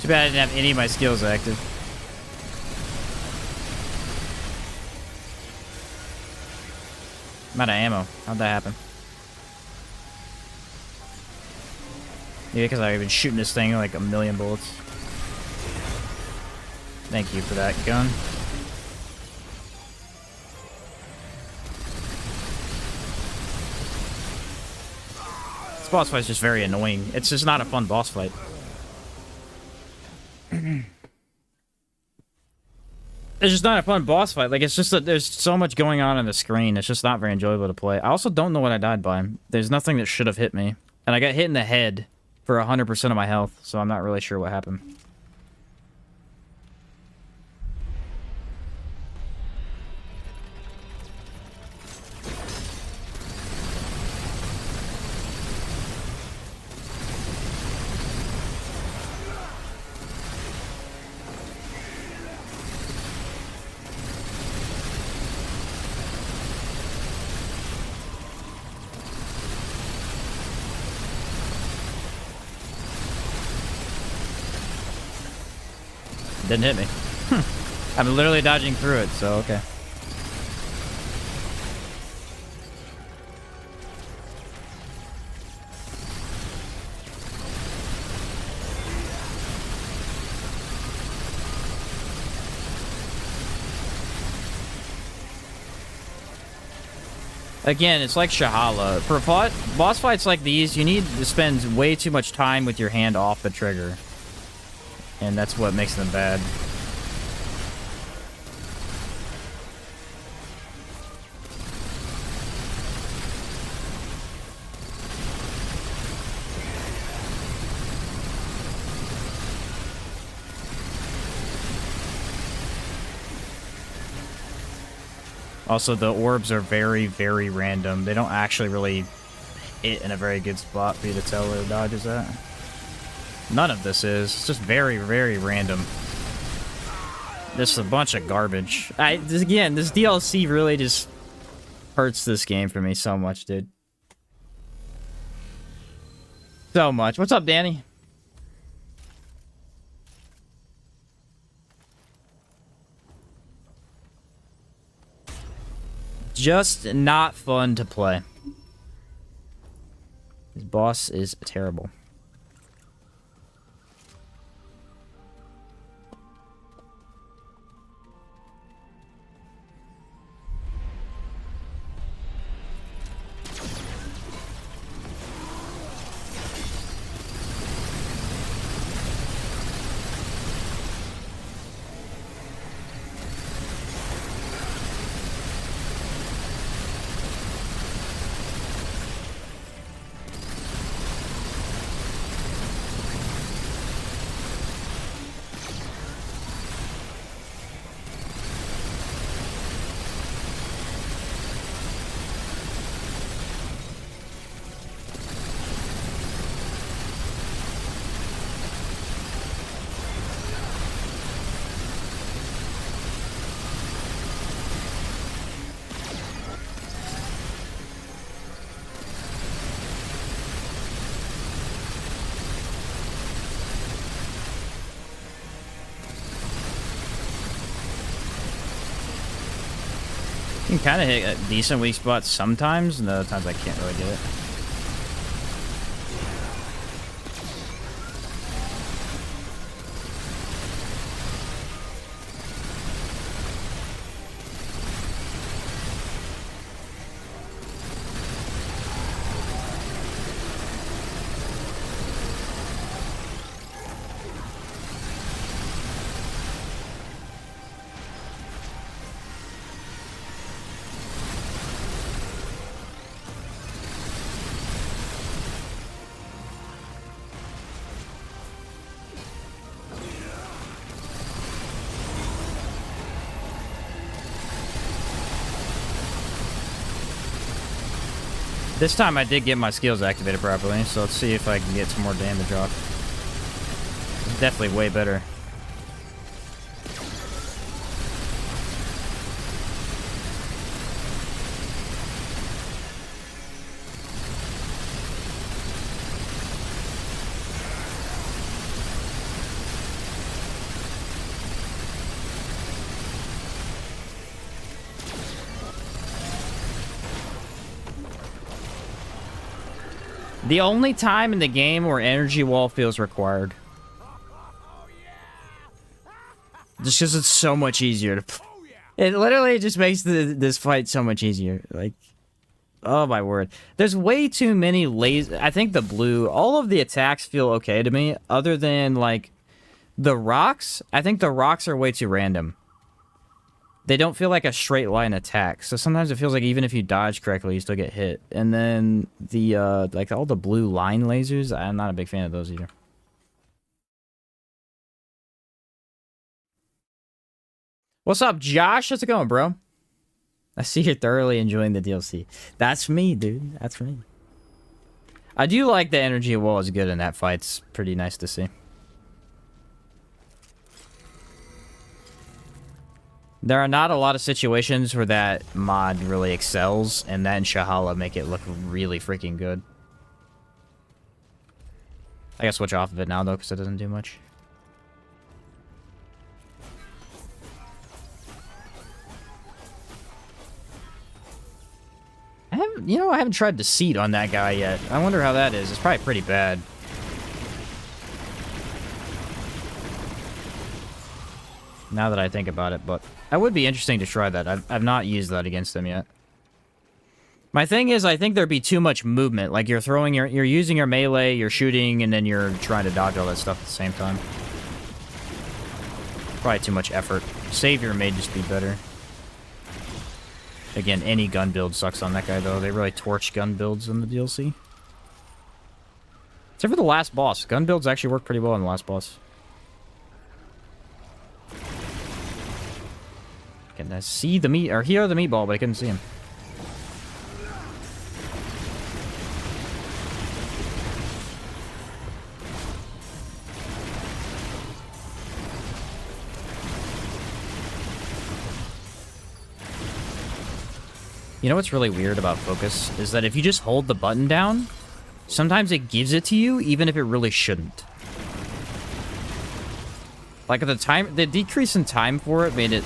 Too bad I didn't have any of my skills active. I'm out of ammo. How'd that happen? Yeah, because I've been shooting this thing like a million bullets. Thank you for that gun. This boss fight is just very annoying. It's just not a fun boss fight. It's just not a fun boss fight. Like, it's just that there's so much going on the screen. It's just not very enjoyable to play. I also don't know what I died by. There's nothing that should have hit me. And I got hit in the head for 100% of my health, so I'm not really sure what happened. Didn't hit me. I'm literally dodging through it, so okay. Again, it's like Shahala. For boss fights like these, you need to spend way too much time with your hand off the trigger. And that's what makes them bad. Also, the orbs are very, very random. They don't actually really hit in a very good spot for you to tell where the dodge is at. None of this is. It's just very, very random. This is a bunch of garbage. Again, this DLC really just hurts this game for me so much, dude. So much. What's up, Danny? Just not fun to play. This boss is terrible. You can kind of hit a decent weak spot sometimes, and other times I can't really get it. This time I did get my skills activated properly, so let's see if I can get some more damage off. It's definitely way better. The only time in the game where energy wall feels required. Just because it's so much easier to... It literally just makes this fight so much easier. Like, oh my word. There's way too many lasers. I think the blue... All of the attacks feel okay to me, other than, like, the rocks. I think the rocks are way too random. They don't feel like a straight line attack. So sometimes it feels like even if you dodge correctly, you still get hit. And then the, like all the blue line lasers, I'm not a big fan of those either. What's up, Josh? How's it going, bro? I see you're thoroughly enjoying the DLC. That's me, dude. That's me. I do like the energy wall is good in that fight. It's pretty nice to see. There are not a lot of situations where that mod really excels, and that and Shahala make it look really freaking good. I gotta switch off of it now, though, because it doesn't do much. I haven't tried Deceit on that guy yet. I wonder how that is. It's probably pretty bad. Now that I think about it, but that would be interesting to try that. I've not used that against them yet. My thing is, I think there'd be too much movement. Like you're using your melee, you're shooting, and then you're trying to dodge all that stuff at the same time. Probably too much effort. Savior may just be better. Again, any gun build sucks on that guy, though. They really torch gun builds in the DLC. Except for the last boss. Gun builds actually work pretty well on the last boss. Can I see the meat, or hear the meatball, but I couldn't see him. You know what's really weird about focus is that if you just hold the button down, sometimes it gives it to you even if it really shouldn't. Like at the decrease in time for it made it,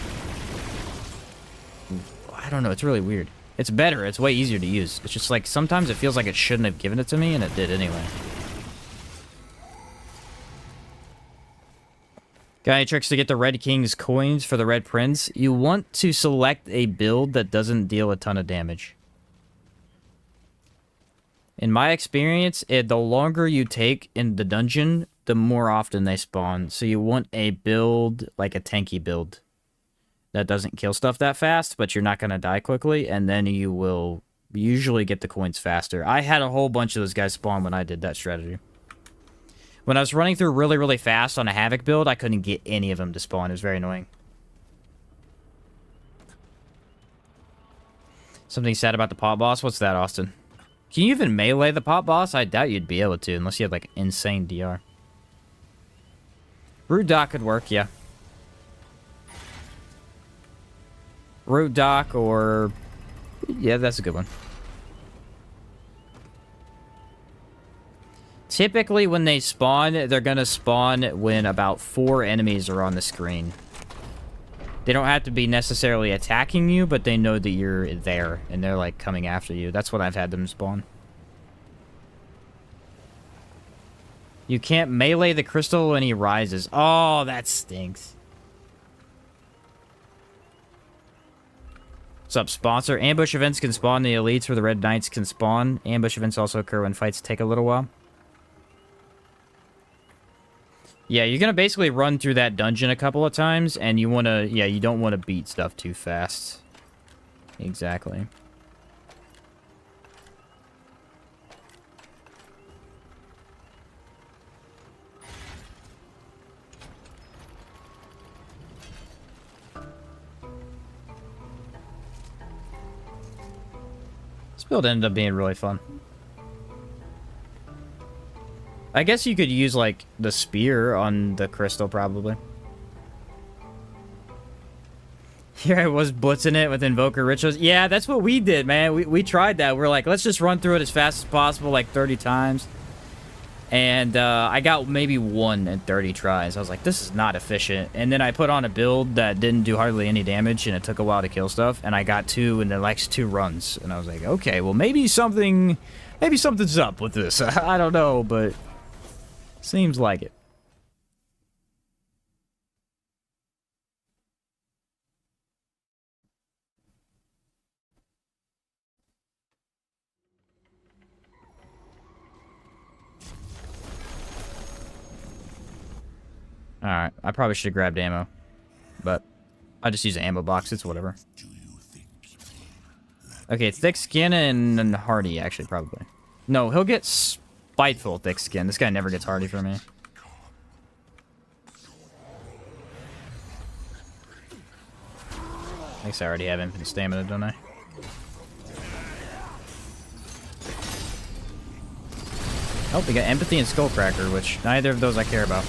I don't know, it's really weird. It's better, it's way easier to use. It's just like sometimes it feels like it shouldn't have given it to me and it did anyway. Got any tricks to get the Red King's coins for the Red Prince? You want to select a build that doesn't deal a ton of damage. In my experience, the longer you take in the dungeon, the more often they spawn. So you want a build, like a tanky build, that doesn't kill stuff that fast, but you're not going to die quickly, and then you will usually get the coins faster. I had a whole bunch of those guys spawn when I did that strategy. When I was running through really, really fast on a Havoc build, I couldn't get any of them to spawn. It was very annoying. Something sad about the pot boss? What's that, Austin? Can you even melee the pot boss? I doubt you'd be able to, unless you had, like, insane DR. Root Dock could work, yeah. Root Dock or... Yeah, that's a good one. Typically, when they spawn, they're gonna spawn when about 4 enemies are on the screen. They don't have to be necessarily attacking you, but they know that you're there, and they're, like, coming after you. That's what I've had them spawn. You can't melee the crystal when he rises. Oh, that stinks. What's up, sponsor? Ambush events can spawn the elites where the red knights can spawn. Ambush events also occur when fights take a little while. Yeah, you're gonna basically run through that dungeon a couple of times, and you wanna... Yeah, you don't want to beat stuff too fast. Exactly. This build ended up being really fun. I guess you could use, like, the spear on the crystal, probably. Here I was blitzing it with Invoker Rituals. Yeah, that's what we did, man. We tried that. We're like, let's just run through it as fast as possible, like 30 times. And I got maybe 1 in 30 tries. I was like, this is not efficient. And then I put on a build that didn't do hardly any damage, and it took a while to kill stuff. And I got 2 in the next 2 runs. And I was like, okay, well, maybe something's up with this. I don't know, but seems like it. Alright, I probably should have grabbed ammo. But I just use an ammo box, it's whatever. Okay, thick skin and hardy, actually, probably. No, he'll get spiteful thick skin. This guy never gets hardy for me. I guess I already have infinite stamina, don't I? Oh, we got empathy and skullcracker, which neither of those I care about.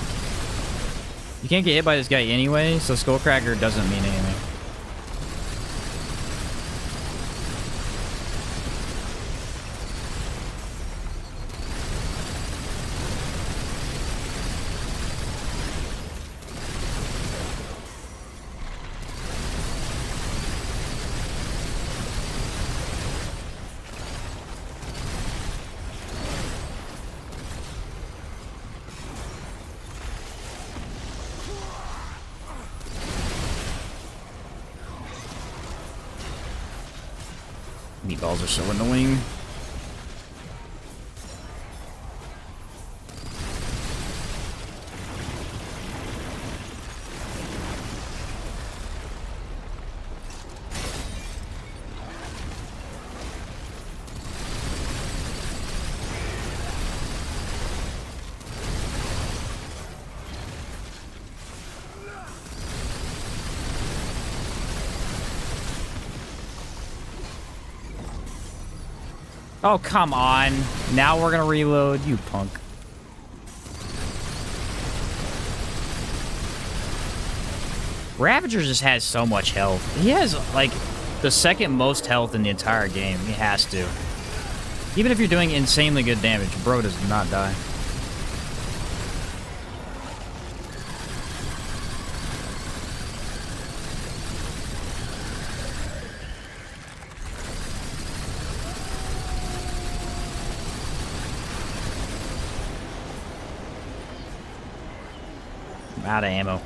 You can't get hit by this guy anyway, so skullcracker doesn't mean anything. Meatballs are so annoying. Oh, come on. Now we're gonna reload, you punk. Ravager just has so much health. He has, like, the second most health in the entire game. He has to. Even if you're doing insanely good damage, bro does not die. Out of ammo.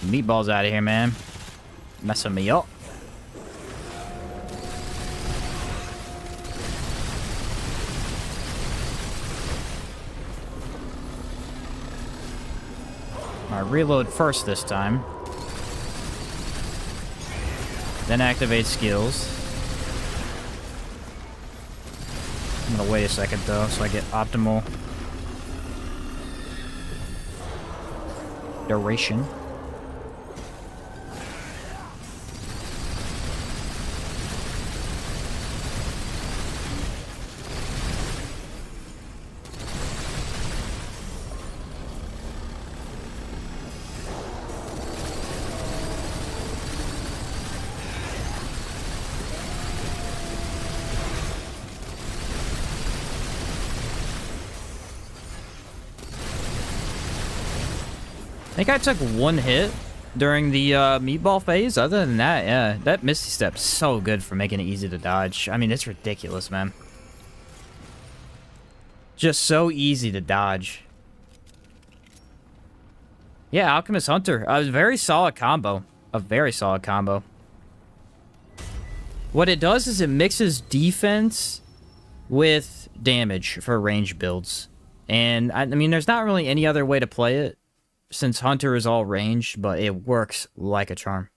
Meatballs out of here, man. Messing me up. Alright, reload first this time. Then activate skills. I'm gonna wait a second though, so I get optimal duration. think I took one hit during the meatball phase. Other than that, yeah, that Misty Step's so good for making it easy to dodge. I mean, it's ridiculous, man. Just so easy to dodge. Yeah, Alchemist Hunter. A very solid combo. A very solid combo. What it does is it mixes defense with damage for range builds. And, I mean, there's not really any other way to play it since Hunter is all ranged, but it works like a charm.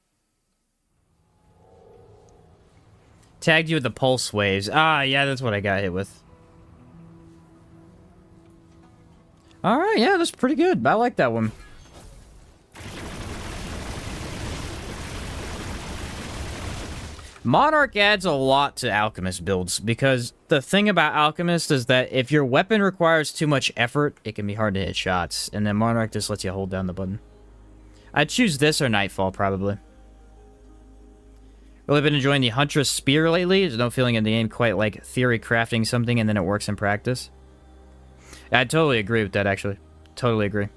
Tagged you with the pulse waves. Ah, yeah, that's what I got hit with. Alright, yeah, that's pretty good. I like that one. Monarch adds a lot to Alchemist builds, because the thing about Alchemist is that if your weapon requires too much effort, it can be hard to hit shots, and then Monarch just lets you hold down the button. I'd choose this or Nightfall, probably. Really been enjoying the Huntress Spear lately. There's no feeling in the game quite like theory crafting something and then it works in practice. I totally agree with that, actually. Totally agree.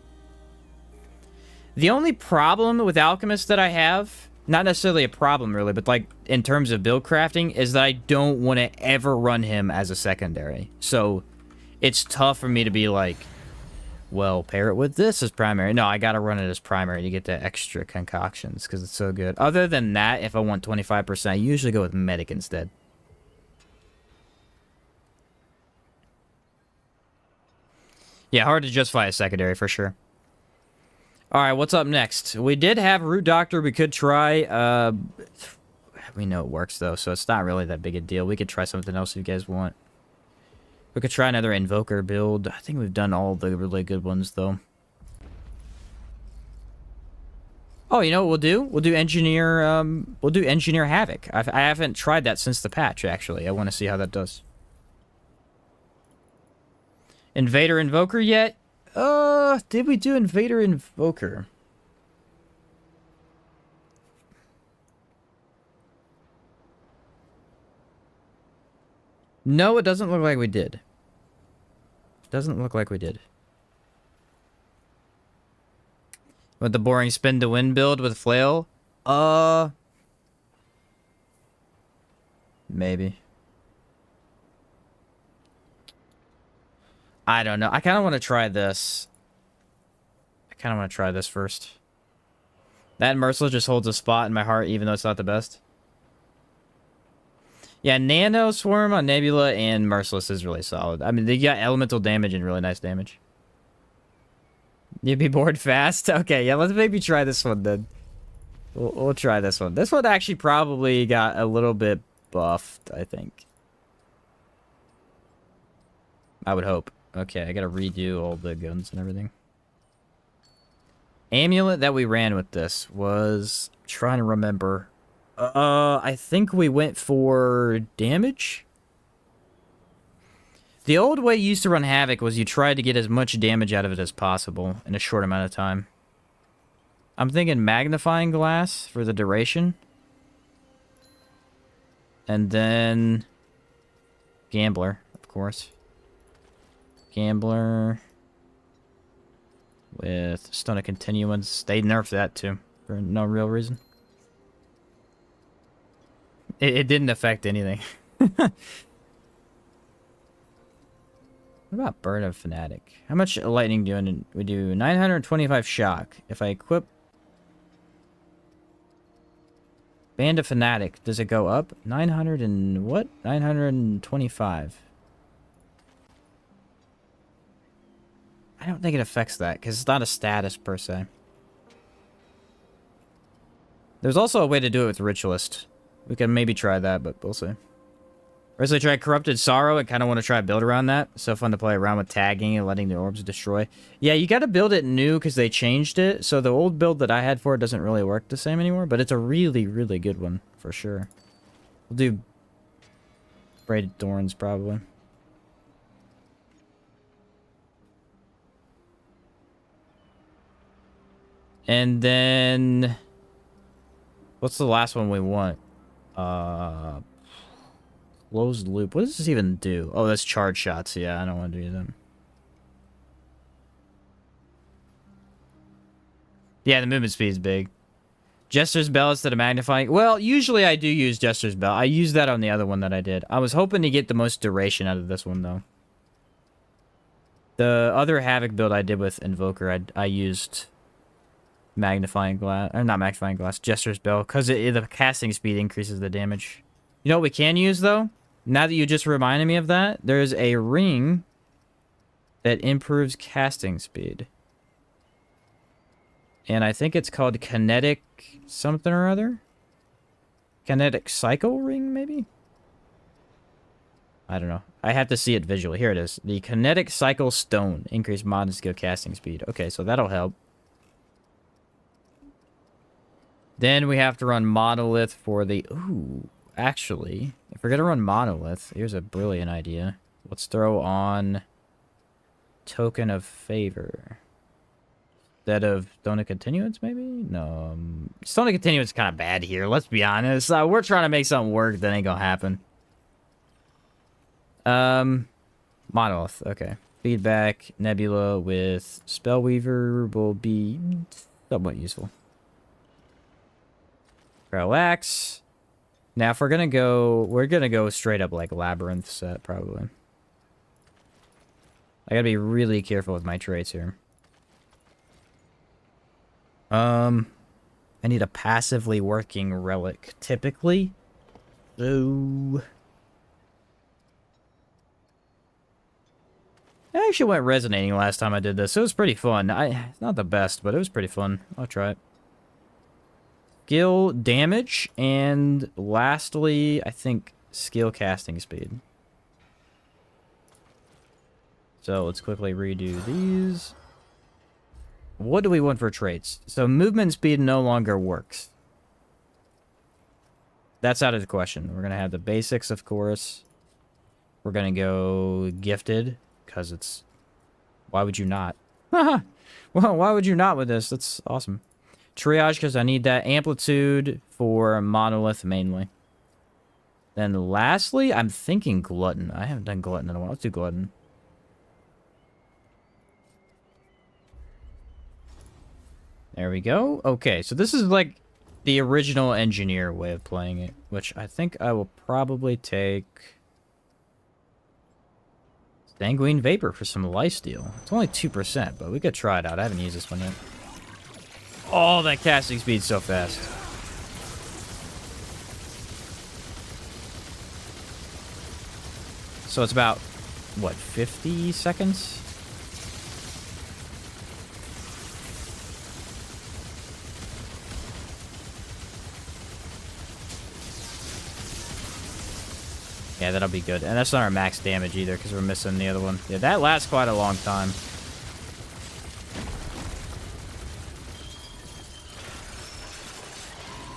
The only problem with Alchemist that I have, not necessarily a problem, really, but, like, in terms of build crafting, is that I don't want to ever run him as a secondary. So, it's tough for me to be like, well, pair it with this as primary. No, I gotta run it as primary to get the extra concoctions, because it's so good. Other than that, if I want 25%, I usually go with Medic instead. Yeah, hard to justify a secondary, for sure. Alright, what's up next? We did have Root Doctor we could try. We know it works, though, so it's not really that big a deal. We could try something else if you guys want. We could try another Invoker build. I think we've done all the really good ones, though. Oh, you know what we'll do? We'll do Engineer, we'll do Engineer Havoc. I haven't tried that since the patch, actually. I want to see how that does. Invader Invoker yet? Did we do Invader Invoker? No, it doesn't look like we did. Doesn't look like we did. With the boring spin to win build with flail? Maybe. I don't know. I kind of want to try this. I kind of want to try this first. That Merciless just holds a spot in my heart, even though it's not the best. Yeah, Nano Swarm on Nebula and Merciless is really solid. I mean, they got elemental damage and really nice damage. You'd be bored fast? Okay, yeah, let's maybe try this one then. We'll try this one. This one actually probably got a little bit buffed, I think. I would hope. Okay, I gotta redo all the guns and everything. Amulet that we ran with this was... trying to remember. I think we went for damage? The old way you used to run Havoc was you tried to get as much damage out of it as possible in a short amount of time. I'm thinking Magnifying Glass for the duration. And then... Gambler, of course. Gambler with Stone of Continuance. They nerfed that too for no real reason. It didn't affect anything. What about Burn of Fanatic? How much lightning do we do? 925 shock. If I equip Band of Fanatic, does it go up? 900 and what? 925. I don't think it affects that, because it's not a status, per se. There's also a way to do it with Ritualist. We can maybe try that, but we'll see. Recently tried Corrupted Sorrow. I kind of want to try a build around that. So fun to play around with tagging and letting the orbs destroy. Yeah, you got to build it new, because they changed it. So the old build that I had for it doesn't really work the same anymore, but it's a really, really good one, for sure. We'll do Braided Thorns, probably. And then... what's the last one we want? Closed loop. What does this even do? Oh, that's charge shots. Yeah, I don't want to do them. Yeah, the movement speed is big. Jester's Bell instead of magnifying. Well, usually I do use Jester's Bell. I used that on the other one that I did. I was hoping to get the most duration out of this one, though. The other Havoc build I did with Invoker, I used magnifying glass, or not magnifying glass, Jester's Bell, because the casting speed increases the damage. You know what we can use, though? Now that you just reminded me of that, there's a ring that improves casting speed. And I think it's called Kinetic something or other. Kinetic Cycle Ring, maybe? I don't know. I have to see it visually. Here it is. The Kinetic Cycle Stone. Increase mod and skill casting speed. Okay, so that'll help. Then we have to run Monolith for the... Ooh, actually, if we're going to run Monolith, here's a brilliant idea. Let's throw on Token of Favor. Instead of Stone of Continuance, maybe? No. Stone of Continuance is kind of bad here. Let's be honest. We're trying to make something work that ain't gonna happen. Monolith. Okay. Feedback. Nebula with Spellweaver will be somewhat useful. Parallax. Now, if we're gonna go straight up like Labyrinth set, probably. I gotta be really careful with my traits here. I need a passively working relic, typically. So... I actually went resonating last time I did this. It was pretty fun. It's not the best, but it was pretty fun. I'll try it. Skill damage, and lastly, I think skill casting speed. So let's quickly redo these. What do we want for traits? So movement speed no longer works. That's out of the question. We're going to have the basics, of course. We're going to go gifted, because it's... Why would you not? Well, why would you not with this? That's awesome. Triage, because I need that amplitude for Monolith mainly. Then lastly, I'm thinking Glutton. I haven't done Glutton in a while. Let's do Glutton. There we go. Okay, so this is like the original engineer way of playing it, which I think I will probably take Sanguine Vapor for some lifesteal. It's only 2%, but we could try it out. I haven't used this one yet. Oh, that casting speed's so fast. So it's about, what, 50 seconds? Yeah, that'll be good. And that's not our max damage either, because we're missing the other one. Yeah, that lasts quite a long time.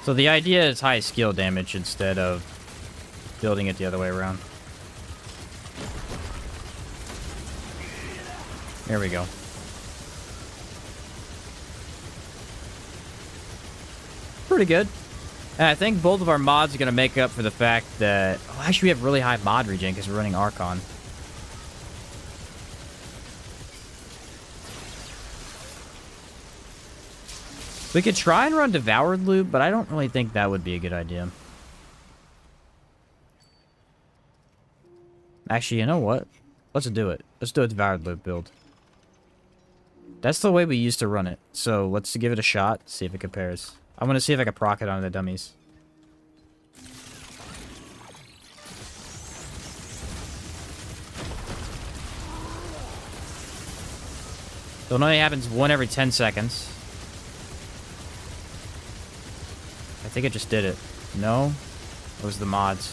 So the idea is high skill damage instead of building it the other way around. There we go. Pretty good. And I think both of our mods are going to make up for the fact that... Oh, actually, we have really high mod regen because we're running Archon. We could try and run Devoured Loop, but I don't really think that would be a good idea. Actually, you know what? Let's do it. Let's do a Devoured Loop build. That's the way we used to run it. So let's give it a shot, see if it compares. I want to see if I can proc it on the dummies. So it only happens one every 10 seconds. I think it just did it. No? It was the mods.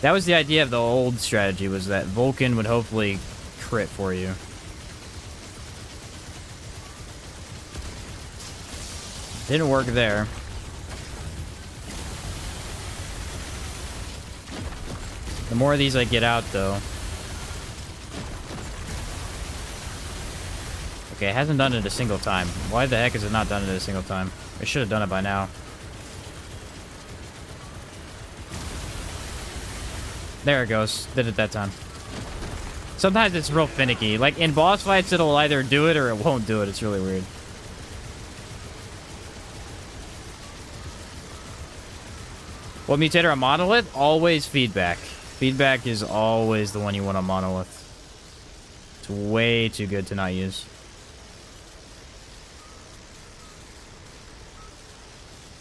That was the idea of the old strategy, was that Vulcan would hopefully crit for you. Didn't work there. The more of these I get out, though. Okay, it hasn't done it a single time. Why the heck has it not done it a single time? It should have done it by now. There it goes. Did it that time. Sometimes it's real finicky. Like, in boss fights, it'll either do it or it won't do it. It's really weird. What mutator on monolith? Always feedback. Feedback is always the one you want on monolith. It's way too good to not use.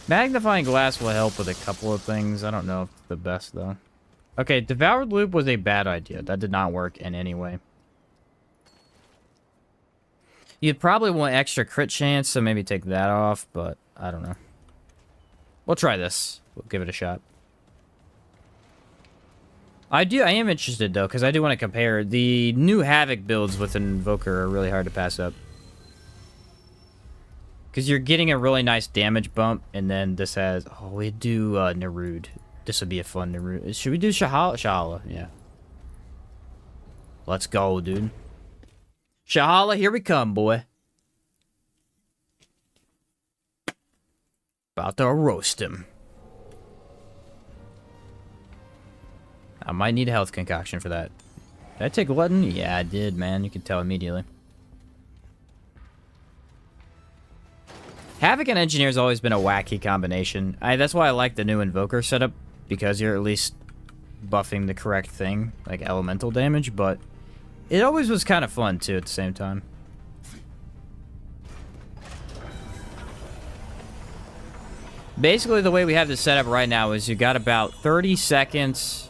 Magnifying glass will help with a couple of things. I don't know if it's the best, though. Okay, devoured loop was a bad idea. That did not work in any way. You'd probably want extra crit chance, so maybe take that off, but I don't know. We'll try this. We'll give it a shot. I am interested, though, because I do want to compare. The new Havoc builds with Invoker are really hard to pass up. Because you're getting a really nice damage bump, and then this has... Oh, we do Nerud. This would be a fun Nerud. Should we do Shahala? Yeah. Let's go, dude. Shahala, here we come, boy. About to roast him. I might need a health concoction for that. Did I take glutton? Yeah, I did, man. You can tell immediately. Havoc and Engineer's always been a wacky combination. That's why I like the new Invoker setup, because you're at least buffing the correct thing, like elemental damage, but it always was kind of fun, too, at the same time. Basically, the way we have this set up right now is you got about 30 seconds,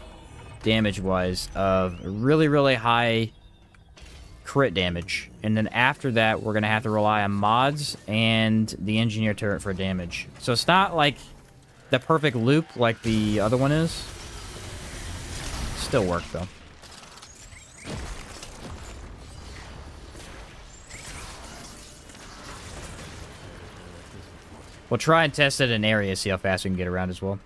damage-wise, of really, really high crit damage. And then after that, we're going to have to rely on mods and the engineer turret for damage. So it's not like the perfect loop like the other one is. Still work, though. We'll try and test it in area, see how fast we can get around as well.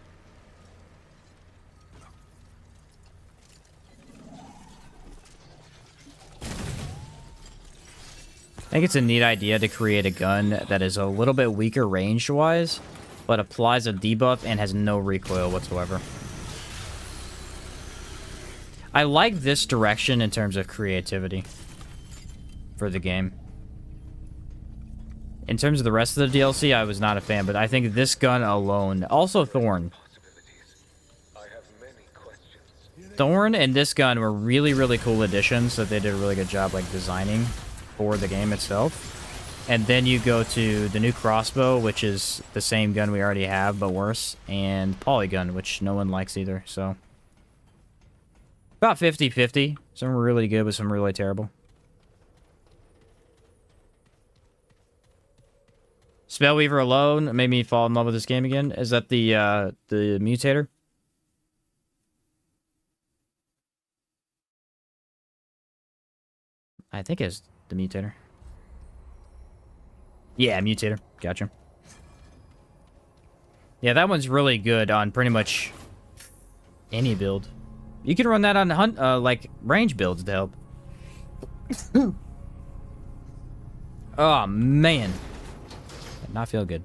I think it's a neat idea to create a gun that is a little bit weaker range-wise, but applies a debuff and has no recoil whatsoever. I like this direction in terms of creativity for the game. In terms of the rest of the DLC, I was not a fan, but I think this gun alone... Also Thorn. Thorn and this gun were really, really cool additions that they did a really good job, like, designing for the game itself. And then you go to the new crossbow, which is the same gun we already have, but worse. And polygun, which no one likes either, so... About 50-50. Some really good, but some really terrible. Spellweaver alone made me fall in love with this game again. Is that the mutator? I think it's the mutator. Yeah, mutator. Gotcha. Yeah, that one's really good on pretty much any build. You can run that on hunt, like range builds to help. Oh man. Did not feel good.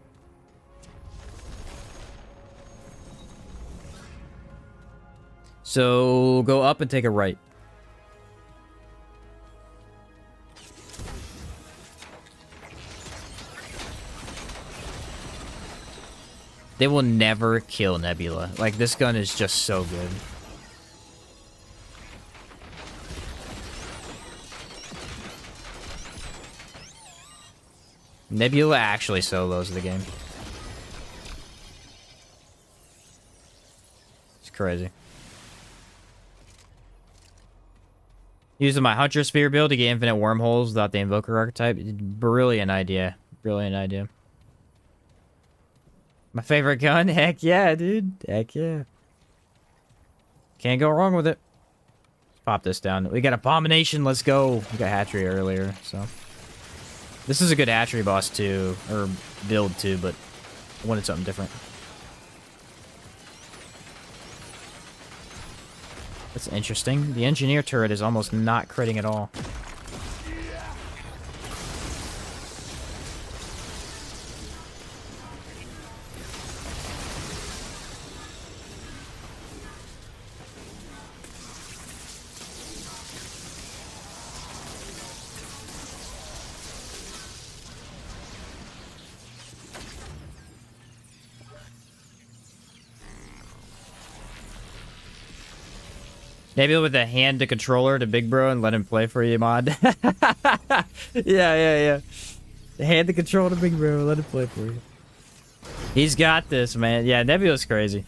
So go up and take a right. They will never kill Nebula. Like, this gun is just so good. Nebula actually solos the game. It's crazy. Using my Hunter Spear build to get infinite wormholes without the Invoker archetype. Brilliant idea. Brilliant idea. My favorite gun? Heck yeah, dude. Heck yeah. Can't go wrong with it. Let's pop this down. We got Abomination. Let's go. We got Hatchery earlier, so... This is a good hatchery boss, too. Or build, too, but I wanted something different. That's interesting. The engineer turret is almost not critting at all. Maybe with a hand to controller to Big Bro and let him play for you, mod. Yeah. Hand the controller to Big Bro, let him play for you. He's got this, man. Yeah, Nebula's crazy.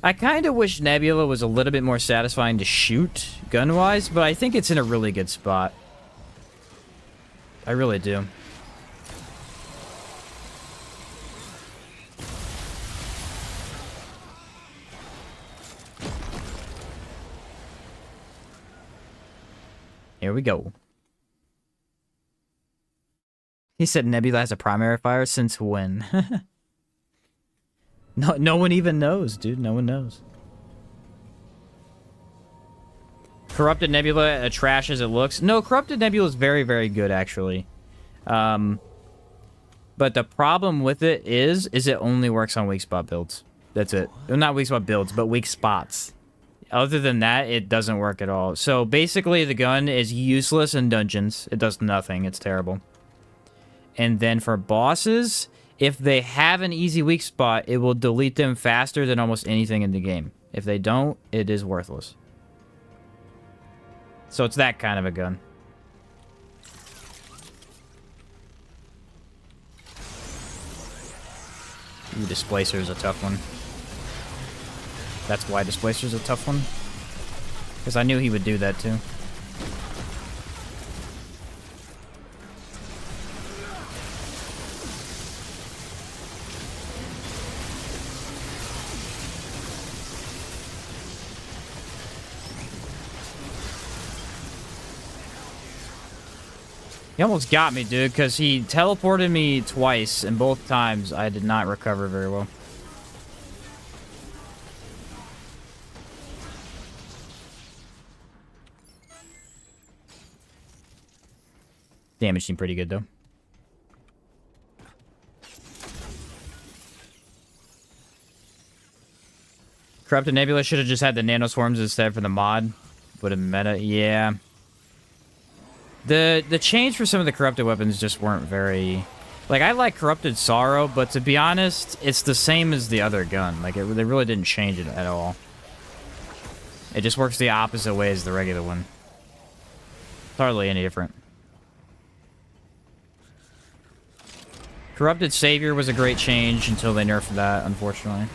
I kind of wish Nebula was a little bit more satisfying to shoot, gun-wise, but I think it's in a really good spot. I really do. Here we go. He said Nebula has a primary fire since when? No one even knows, dude. No one knows. Corrupted Nebula, trash as it looks. No, Corrupted Nebula is very, very good, actually. But the problem with it is it only works on weak spot builds. That's it. Well, not weak spot builds, but weak spots. Other than that, it doesn't work at all. So basically, the gun is useless in dungeons. It does nothing. It's terrible. And then for bosses, if they have an easy weak spot, it will delete them faster than almost anything in the game. If they don't, it is worthless. So it's that kind of a gun. Ooh, Displacer is a tough one. That's why Displacer's a tough one. Because I knew he would do that too. He almost got me, dude, because he teleported me twice, and both times I did not recover very well. Damage seemed pretty good, though. Corrupted Nebula should have just had the nanoswarms instead for the mod. Would have meta, yeah. The change for some of the corrupted weapons just weren't very... Like, I like Corrupted Sorrow, but to be honest, it's the same as the other gun. Like, they really didn't change it at all. It just works the opposite way as the regular one. It's hardly any different. Corrupted Savior was a great change until they nerfed that, unfortunately.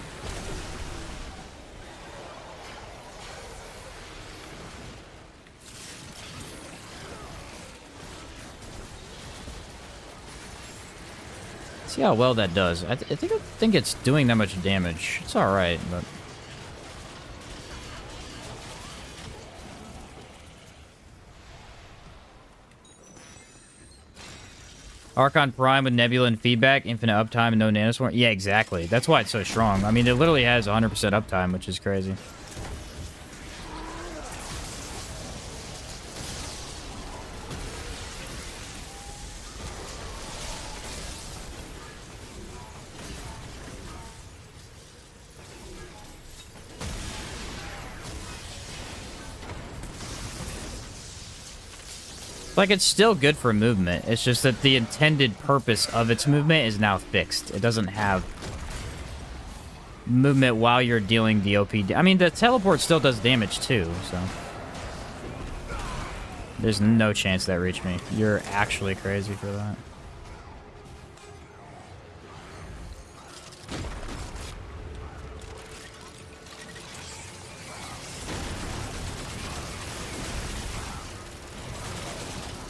See how well that does. I think it's doing that much damage. It's alright, but... Archon Prime with Nebula and feedback, infinite uptime, and no nanoswarm. Yeah, exactly. That's why it's so strong. I mean, it literally has 100% uptime, which is crazy. Like, it's still good for movement. It's just that the intended purpose of its movement is now fixed. It doesn't have movement while you're dealing the OP. I mean, the teleport still does damage too, so... There's no chance that reached me. You're actually crazy for that.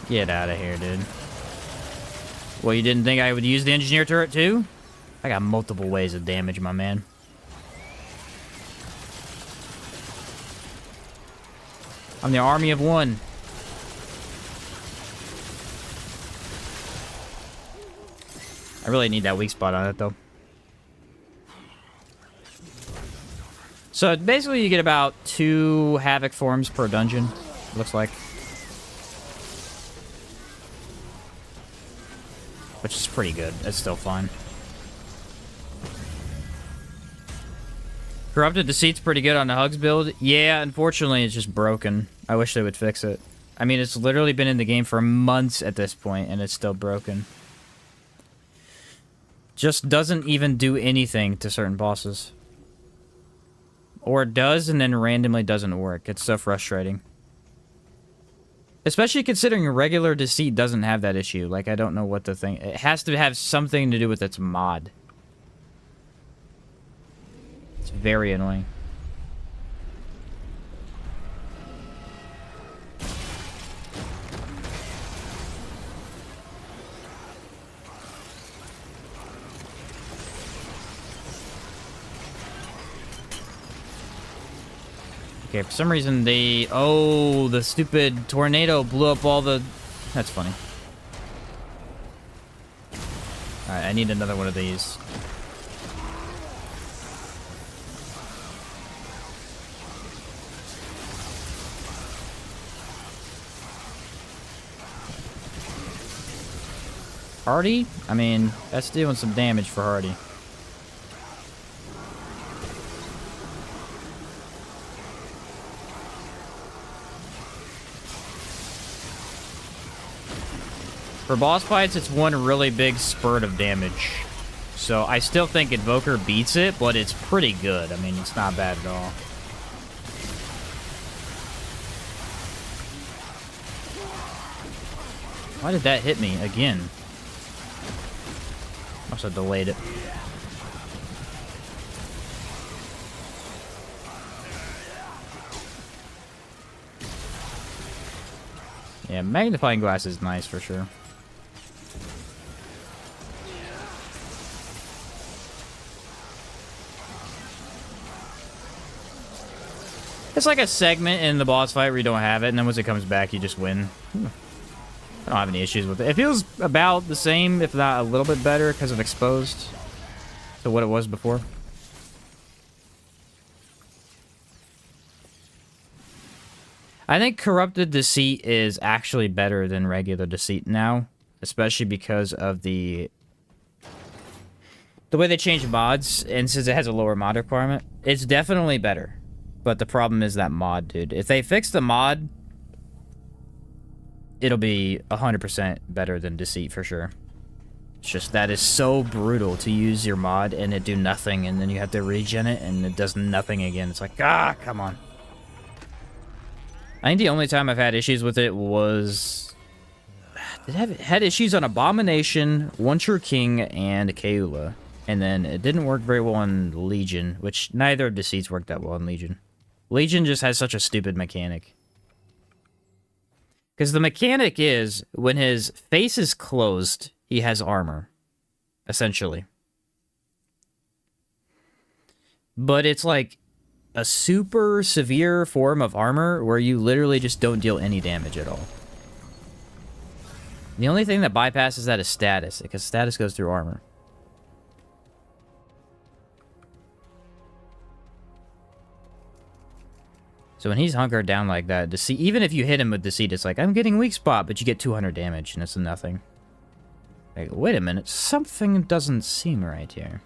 Get out of here, dude. Well, you didn't think I would use the engineer turret too? I got multiple ways of damage, my man. I'm the army of one. I really need that weak spot on it, though. So, basically, you get about 2 Havoc forms per dungeon, looks like. Which is pretty good. It's still fine. Corrupted Deceit's pretty good on the Hugs build. Yeah, unfortunately, it's just broken. I wish they would fix it. I mean, it's literally been in the game for months at this point, and it's still broken. Just doesn't even do anything to certain bosses. Or it does and then randomly doesn't work. It's so frustrating. Especially considering regular Deceit doesn't have that issue. Like, I don't know what the thing... It has to have something to do with its mod. It's very annoying. Okay, for some reason they... Oh, the stupid tornado blew up all the... That's funny. Alright, I need another one of these. Hardy? I mean, that's doing some damage for Hardy. For boss fights, it's one really big spurt of damage. So I still think Invoker beats it, but it's pretty good. I mean, it's not bad at all. Why did that hit me again? Must have delayed it. Yeah, magnifying glass is nice for sure. It's like a segment in the boss fight where you don't have it, and then once it comes back, you just win. I don't have any issues with it. It feels about the same, if not a little bit better, because of exposed to what it was before. I think Corrupted Deceit is actually better than regular Deceit now, especially because of the way they changed mods, and since it has a lower mod requirement, it's definitely better. But the problem is that mod, dude. If they fix the mod, it'll be 100% better than Deceit for sure. It's just that is so brutal to use your mod and it do nothing, and then you have to regen it and it does nothing again. It's like, ah, come on. I think the only time I've had issues with it was... had issues on Abomination, One True King, and Keula. And then it didn't work very well on Legion, which neither of Deceits worked that well on Legion. Legion just has such a stupid mechanic. Because the mechanic is, when his face is closed, he has armor. Essentially. But it's like a super severe form of armor where you literally just don't deal any damage at all. The only thing that bypasses that is status, because status goes through armor. So when he's hunkered down like that, Deceit, even if you hit him with Deceit, it's like, I'm getting weak spot, but you get 200 damage, and it's nothing. Like, wait a minute, something doesn't seem right here.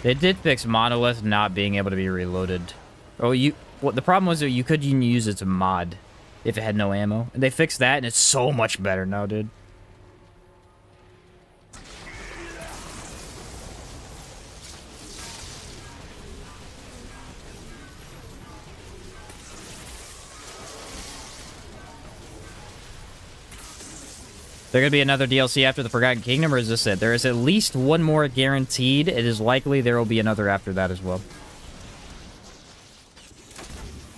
They did fix Monolith not being able to be reloaded. Oh, the problem was that you couldn't use it as a mod if it had no ammo. And they fixed that, and it's so much better now, dude. There gonna be another DLC after the Forgotten Kingdom, or is this it? There is at least one more guaranteed. It is likely there will be another after that as well.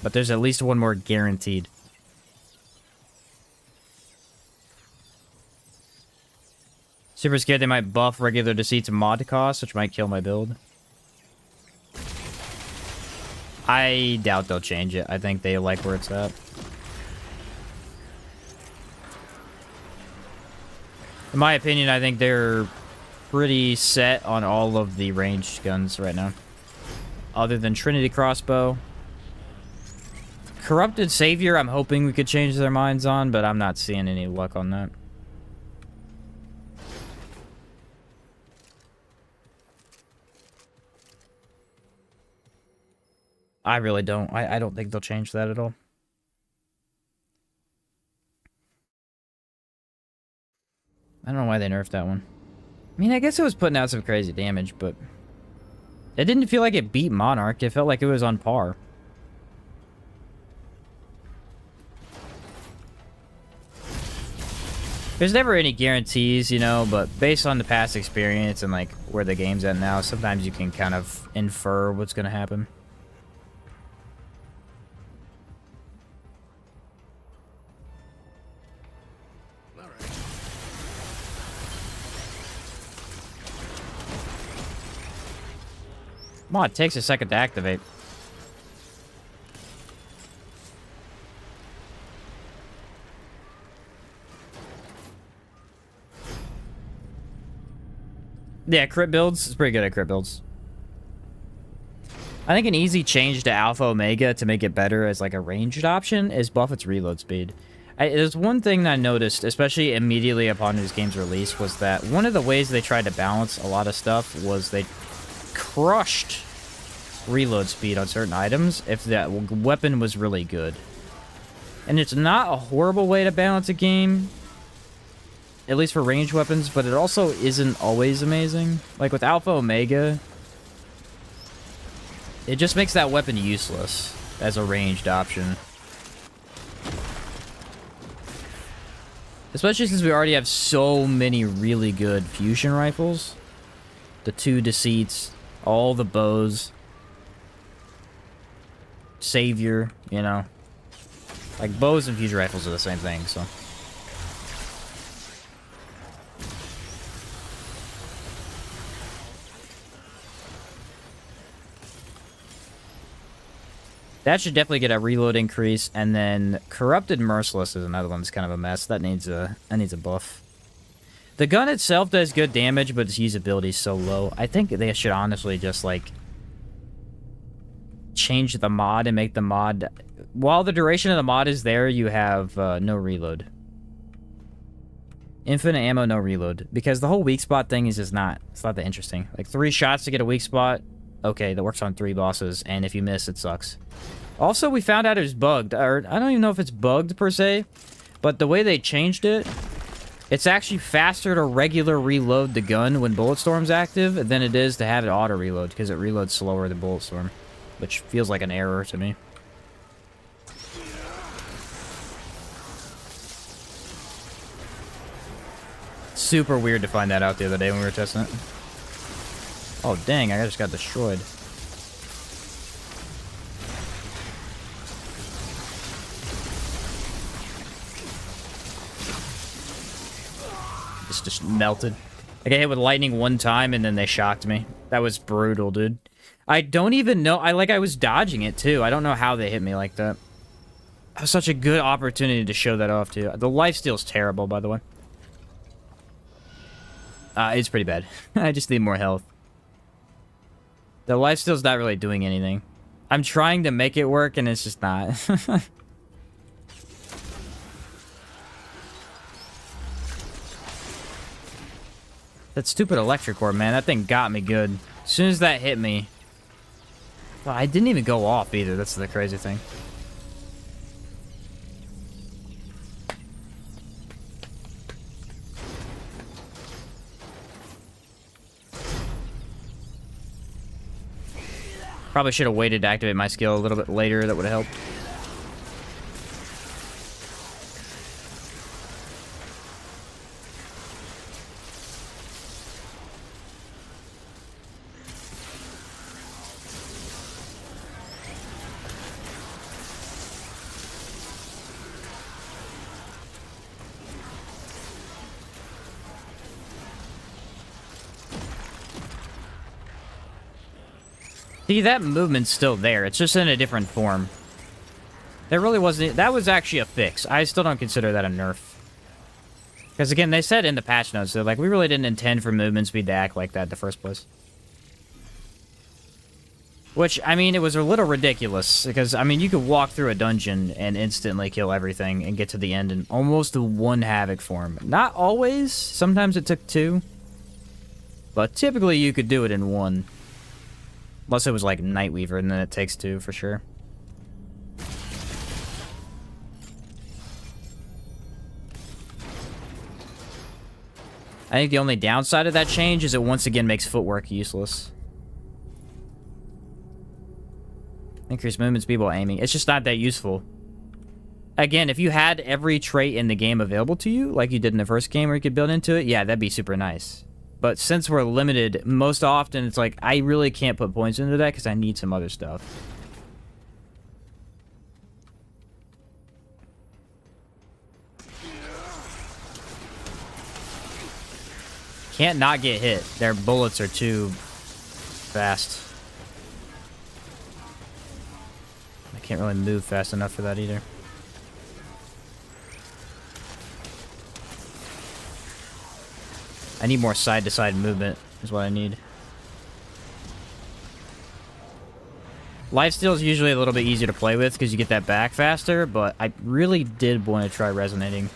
But there's at least one more guaranteed. Super scared they might buff regular Deceit's mod cost, which might kill my build. I doubt they'll change it. I think they like where it's at. In my opinion, I think they're pretty set on all of the ranged guns right now. Other than Trinity Crossbow. Corrupted Savior, I'm hoping we could change their minds on, but I'm not seeing any luck on that. I really don't. I don't think they'll change that at all. I don't know why they nerfed that one. I mean, I guess it was putting out some crazy damage, but it didn't feel like it beat Monarch. It felt like it was on par. There's never any guarantees, you know, but based on the past experience and, like, where the game's at now, sometimes you can kind of infer what's going to happen. Come on, it takes a second to activate. Yeah, crit builds. It's pretty good at crit builds. I think an easy change to Alpha Omega to make it better as like a ranged option is buff its reload speed. There's one thing that I noticed, especially immediately upon this game's release, was that one of the ways they tried to balance a lot of stuff was they crushed reload speed on certain items if that weapon was really good. And it's not a horrible way to balance a game, at least for ranged weapons, but it also isn't always amazing. Like with Alpha Omega, it just makes that weapon useless as a ranged option. Especially since we already have so many really good fusion rifles. The 2 Deceits, all the bows, Savior, you know. Like, bows and fusion rifles are the same thing, so. That should definitely get a reload increase, and then Corrupted Merciless is another one that's kind of a mess. That needs a buff. The gun itself does good damage, but its usability is so low. I think they should honestly just, like, change the mod and make the mod... While the duration of the mod is there, you have no reload. Infinite ammo, no reload. Because the whole weak spot thing is just not... It's not that interesting. Like, 3 shots to get a weak spot... Okay, that works on 3 bosses, and if you miss, it sucks. Also, we found out it was bugged, or I don't even know if it's bugged per se, but the way they changed it, it's actually faster to regular reload the gun when Bulletstorm's active than it is to have it auto-reload, because it reloads slower than Bulletstorm, which feels like an error to me. Super weird to find that out the other day when we were testing it. Oh, dang, I just got destroyed. Just melted. I got hit with lightning one time, and then they shocked me. That was brutal, dude. I don't even know. I was dodging it, too. I don't know how they hit me like that. That was such a good opportunity to show that off, too. The lifesteal's terrible, by the way. It's pretty bad. I just need more health. The lifesteal's not really doing anything. I'm trying to make it work, and it's just not. That stupid electric orb, man. That thing got me good. As soon as that hit me... Well, I didn't even go off, either. That's the crazy thing. Probably should have waited to activate my skill a little bit later. That would have helped. See, that movement's still there. It's just in a different form. There really wasn't... That was actually a fix. I still don't consider that a nerf. Because, again, they said in the patch notes, they're like, we really didn't intend for movement speed to act like that in the first place. Which, I mean, it was a little ridiculous. Because, I mean, you could walk through a dungeon and instantly kill everything and get to the end in almost the 1 Havoc form. Not always. Sometimes it took 2. But typically you could do it in 1. Unless it was like Nightweaver, and then it takes 2 for sure. I think the only downside of that change is it once again makes footwork useless. Increase movement speed while aiming. It's just not that useful. Again, if you had every trait in the game available to you, like you did in the first game where you could build into it, yeah, that'd be super nice. But since we're limited, most often it's like, I really can't put points into that because I need some other stuff. Can't not get hit. Their bullets are too fast. I can't really move fast enough for that either. I need more side-to-side movement is what I need. Lifesteal is usually a little bit easier to play with because you get that back faster, but I really did want to try resonating.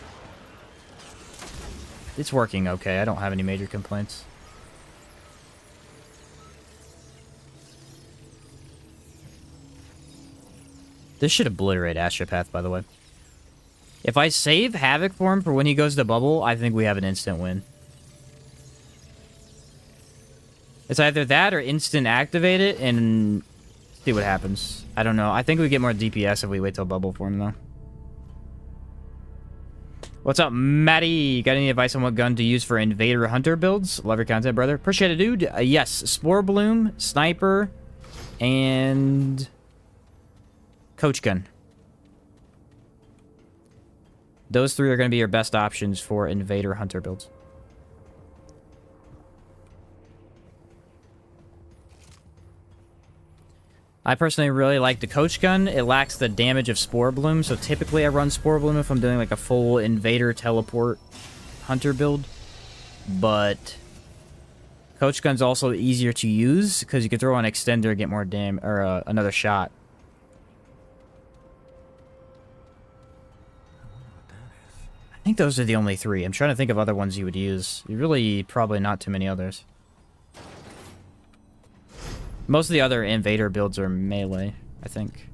It's working okay. I don't have any major complaints. This should obliterate Astropath, by the way. If I save Havoc for him for when he goes to bubble, I think we have an instant win. It's either that or instant activate it and see what happens. I don't know. I think we get more DPS if we wait till bubble for him, though. What's up, Matty? Got any advice on what gun to use for Invader Hunter builds? Love your content, brother. Appreciate it, dude. Yes, Spore Bloom, Sniper, and Coach Gun. Those three are going to be your best options for Invader Hunter builds. I personally really like the Coach Gun. It lacks the damage of Spore Bloom, so typically I run Spore Bloom if I'm doing like a full Invader Teleport Hunter build. But Coach Gun's also easier to use because you can throw on Extender and get more another shot. I think those are the only three. I'm trying to think of other ones you would use. You really probably not too many others. Most of the other Invader builds are melee, I think.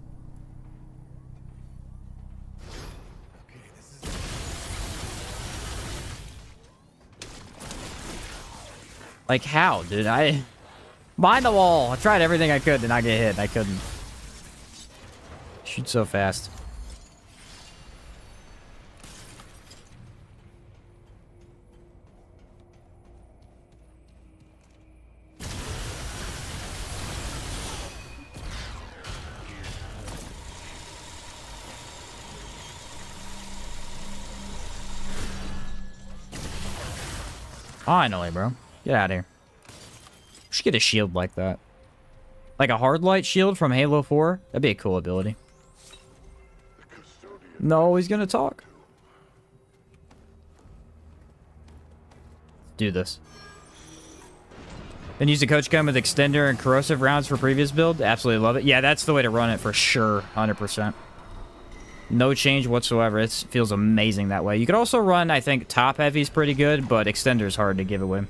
Like how, dude? Behind the wall! I tried everything I could to not get hit. I couldn't. Shoot so fast. Finally, bro. Get out of here. We should get a shield like that. Like a hard light shield from Halo 4. That'd be a cool ability. No, he's gonna talk. Do this. Then use the Coach Gun with Extender and Corrosive rounds for previous build. Absolutely love it. Yeah, that's the way to run it for sure. 100%. No change whatsoever. It feels amazing that way. You could also run, I think, Top Heavy's pretty good, but Extender is hard to give away.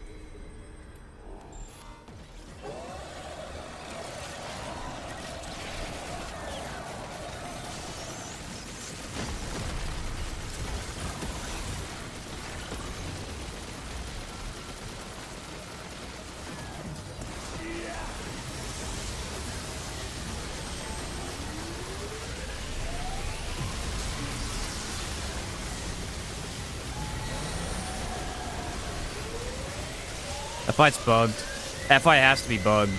That fight's bugged. That fight has to be bugged.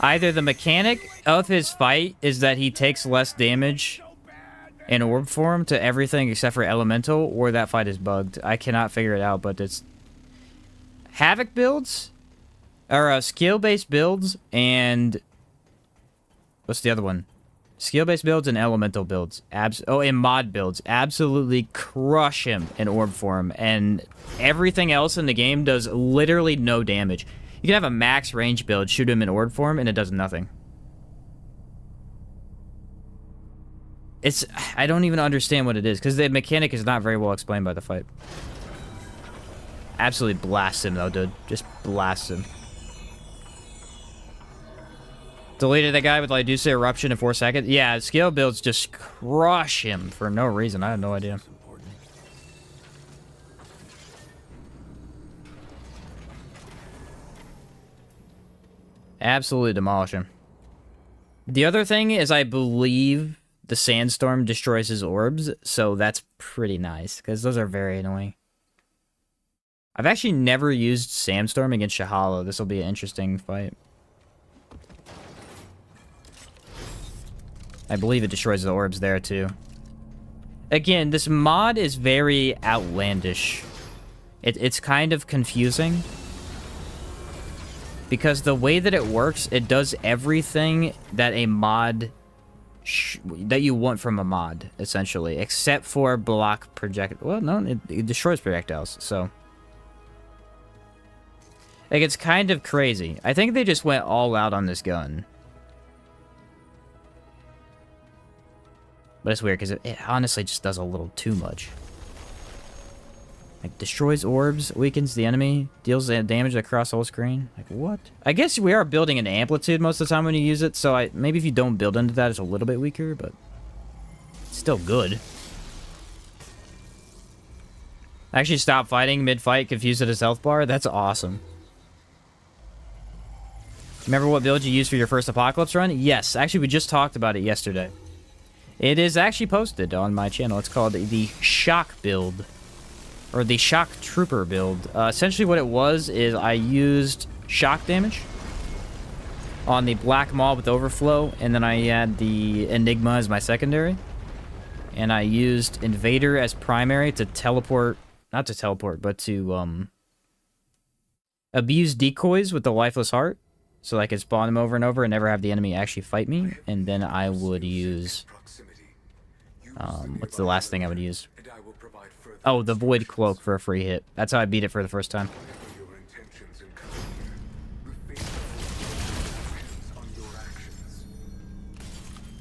Either the mechanic of his fight is that he takes less damage in orb form to everything except for elemental, or that fight is bugged. I cannot figure it out, but it's... Havoc builds? Or skill-based builds and... What's the other one? Skill-based builds and elemental builds. And mod builds. Absolutely crush him in orb form. And everything else in the game does literally no damage. You can have a max range build, shoot him in orb form, and it does nothing. I don't even understand what it is, because the mechanic is not very well explained by the fight. Absolutely blast him, though, dude. Just blast him. Deleted that guy with Lydusa Eruption in 4 seconds. Yeah, scale builds just crush him for no reason. I have no idea. Absolutely demolish him. The other thing is I believe the Sandstorm destroys his orbs, so that's pretty nice, because those are very annoying. I've actually never used Sandstorm against Shahala. This will be an interesting fight. I believe it destroys the orbs there, too. Again, this mod is very outlandish. It's kind of confusing. Because the way that it works, it does everything that a mod... that you want from a mod, essentially. Except for block project... Well, no, it destroys projectiles, so... Like, it's kind of crazy. I think they just went all out on this gun. But it's weird, because it honestly just does a little too much. Like, destroys orbs, weakens the enemy, deals damage across the whole screen. Like, what? I guess we are building an amplitude most of the time when you use it, so maybe if you don't build into that, it's a little bit weaker, but... it's still good. I actually stopped fighting mid-fight, confused at his health bar. That's awesome. Remember what build you used for your first Apocalypse run? Yes, actually we just talked about it yesterday. It is actually posted on my channel. It's called the Shock build. Or the Shock Trooper build. Essentially what it was is I used shock damage on the Black Maw with Overflow, and then I had the Enigma as my secondary. And I used Invader as primary to teleport, not to teleport, but to abuse decoys with the Lifeless Heart. So I could spawn them over and over and never have the enemy actually fight me. And then I would use... what's the last thing I would use? Oh, the Void Cloak for a free hit. That's how I beat it for the first time.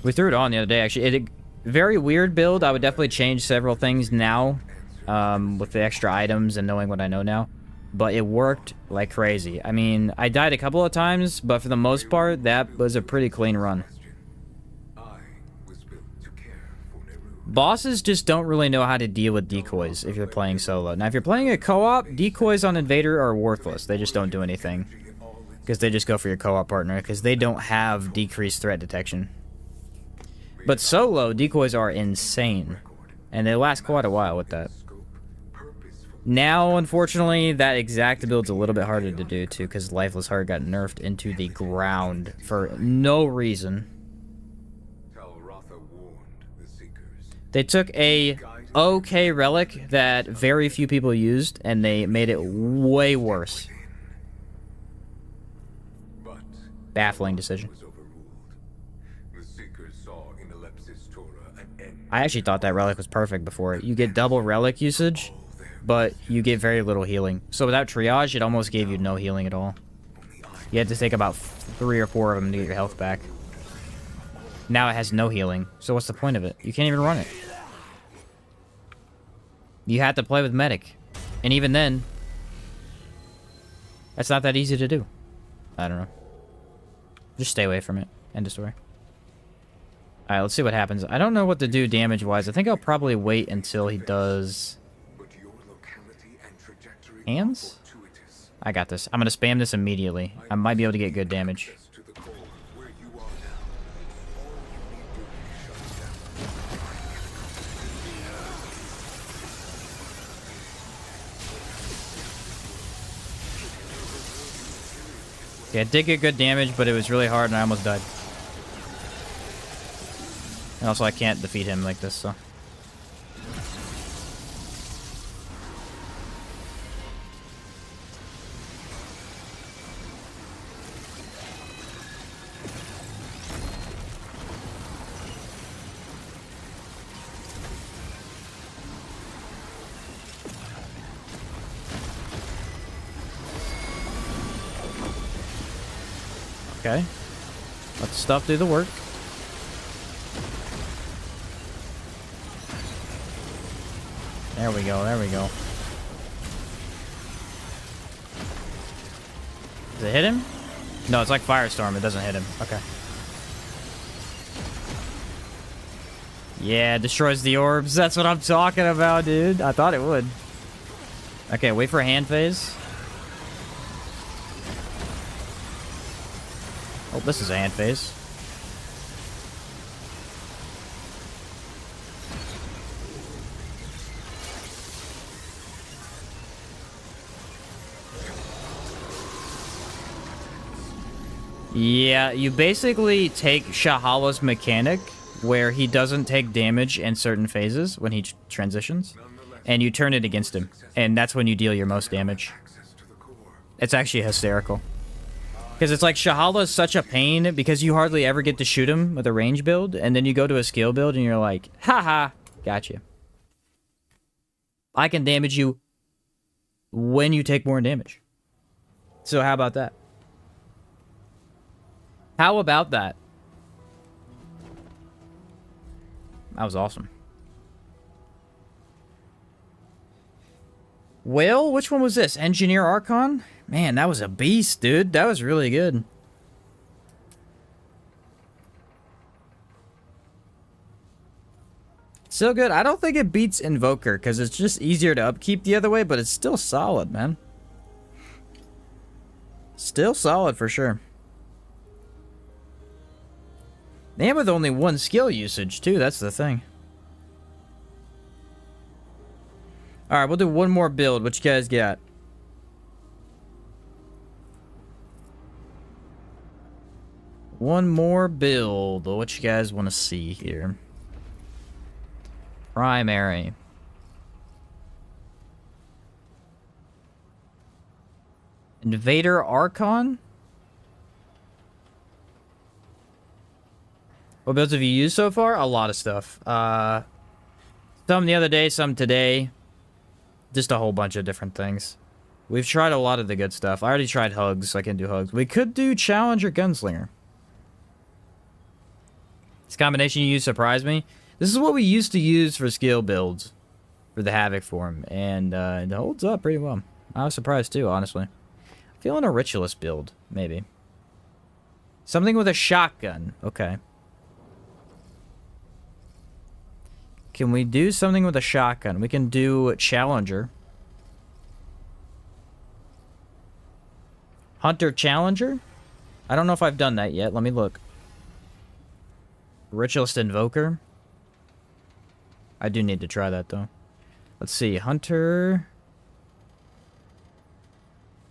We threw it on the other day, actually. Very weird build. I would definitely change several things now with the extra items and knowing what I know now. But it worked like crazy. I mean, I died a couple of times, but for the most part, that was a pretty clean run. Bosses just don't really know how to deal with decoys if you're playing solo. Now, if you're playing a co-op, decoys on Invader are worthless. They just don't do anything. Because they just go for your co-op partner, because they don't have decreased threat detection. But solo, decoys are insane. And they last quite a while with that. Now, unfortunately, that exact build's a little bit harder to do, too, because Lifeless Heart got nerfed into the ground for no reason. They took a okay relic that very few people used, and they made it way worse. Baffling decision. I actually thought that relic was perfect before. You get double relic usage, but you get very little healing. So without triage, it almost gave you no healing at all. You had to take about 3 or 4 of them to get your health back. Now it has no healing, so what's the point of it? You can't even run it. You have to play with medic. And even then, that's not that easy to do. I don't know. Just stay away from it. End of story. Alright, let's see what happens. I don't know what to do damage-wise. I think I'll probably wait until he does... hands? I got this. I'm gonna spam this immediately. I might be able to get good damage. Yeah, I did get good damage, but it was really hard and I almost died. And also I can't defeat him like this, so... Okay. Let the stuff do the work. There we go, there we go. Does it hit him? No, it's like Firestorm, it doesn't hit him. Okay. Yeah, destroys the orbs. That's what I'm talking about, dude. I thought it would. Okay, wait for a hand phase. Oh, this is a hand phase. Yeah, you basically take Shahala's mechanic, where he doesn't take damage in certain phases when he transitions, and you turn it against him, and that's when you deal your most damage. It's actually hysterical. Because it's like Shahala is such a pain because you hardly ever get to shoot him with a range build, and then you go to a skill build and you're like, haha, gotcha. I can damage you when you take more damage. So how about that? How about that? That was awesome. Well, which one was this? Engineer Archon? Man, that was a beast, dude. That was really good. Still good. I don't think it beats Invoker, because it's just easier to upkeep the other way, but it's still solid, man. Still solid for sure. And with only one skill usage, too. That's the thing. Alright, we'll do one more build. What you guys got? One more build. What you guys want to see here? Primary. Invader Archon? What builds have you used so far? A lot of stuff. Some the other day, some today. Just a whole bunch of different things. We've tried a lot of the good stuff. I already tried Hugs, so I can do Hugs. We could do Challenger Gunslinger. This combination you use surprised me. This is what we used to use for skill builds. For the Havoc form. And it holds up pretty well. I was surprised too, honestly. I'm feeling a Ritualist build, maybe. Something with a shotgun. Okay. Can we do something with a shotgun? We can do Challenger. Hunter Challenger? I don't know if I've done that yet. Let me look. Ritualist Invoker. I do need to try that, though. Let's see. Hunter.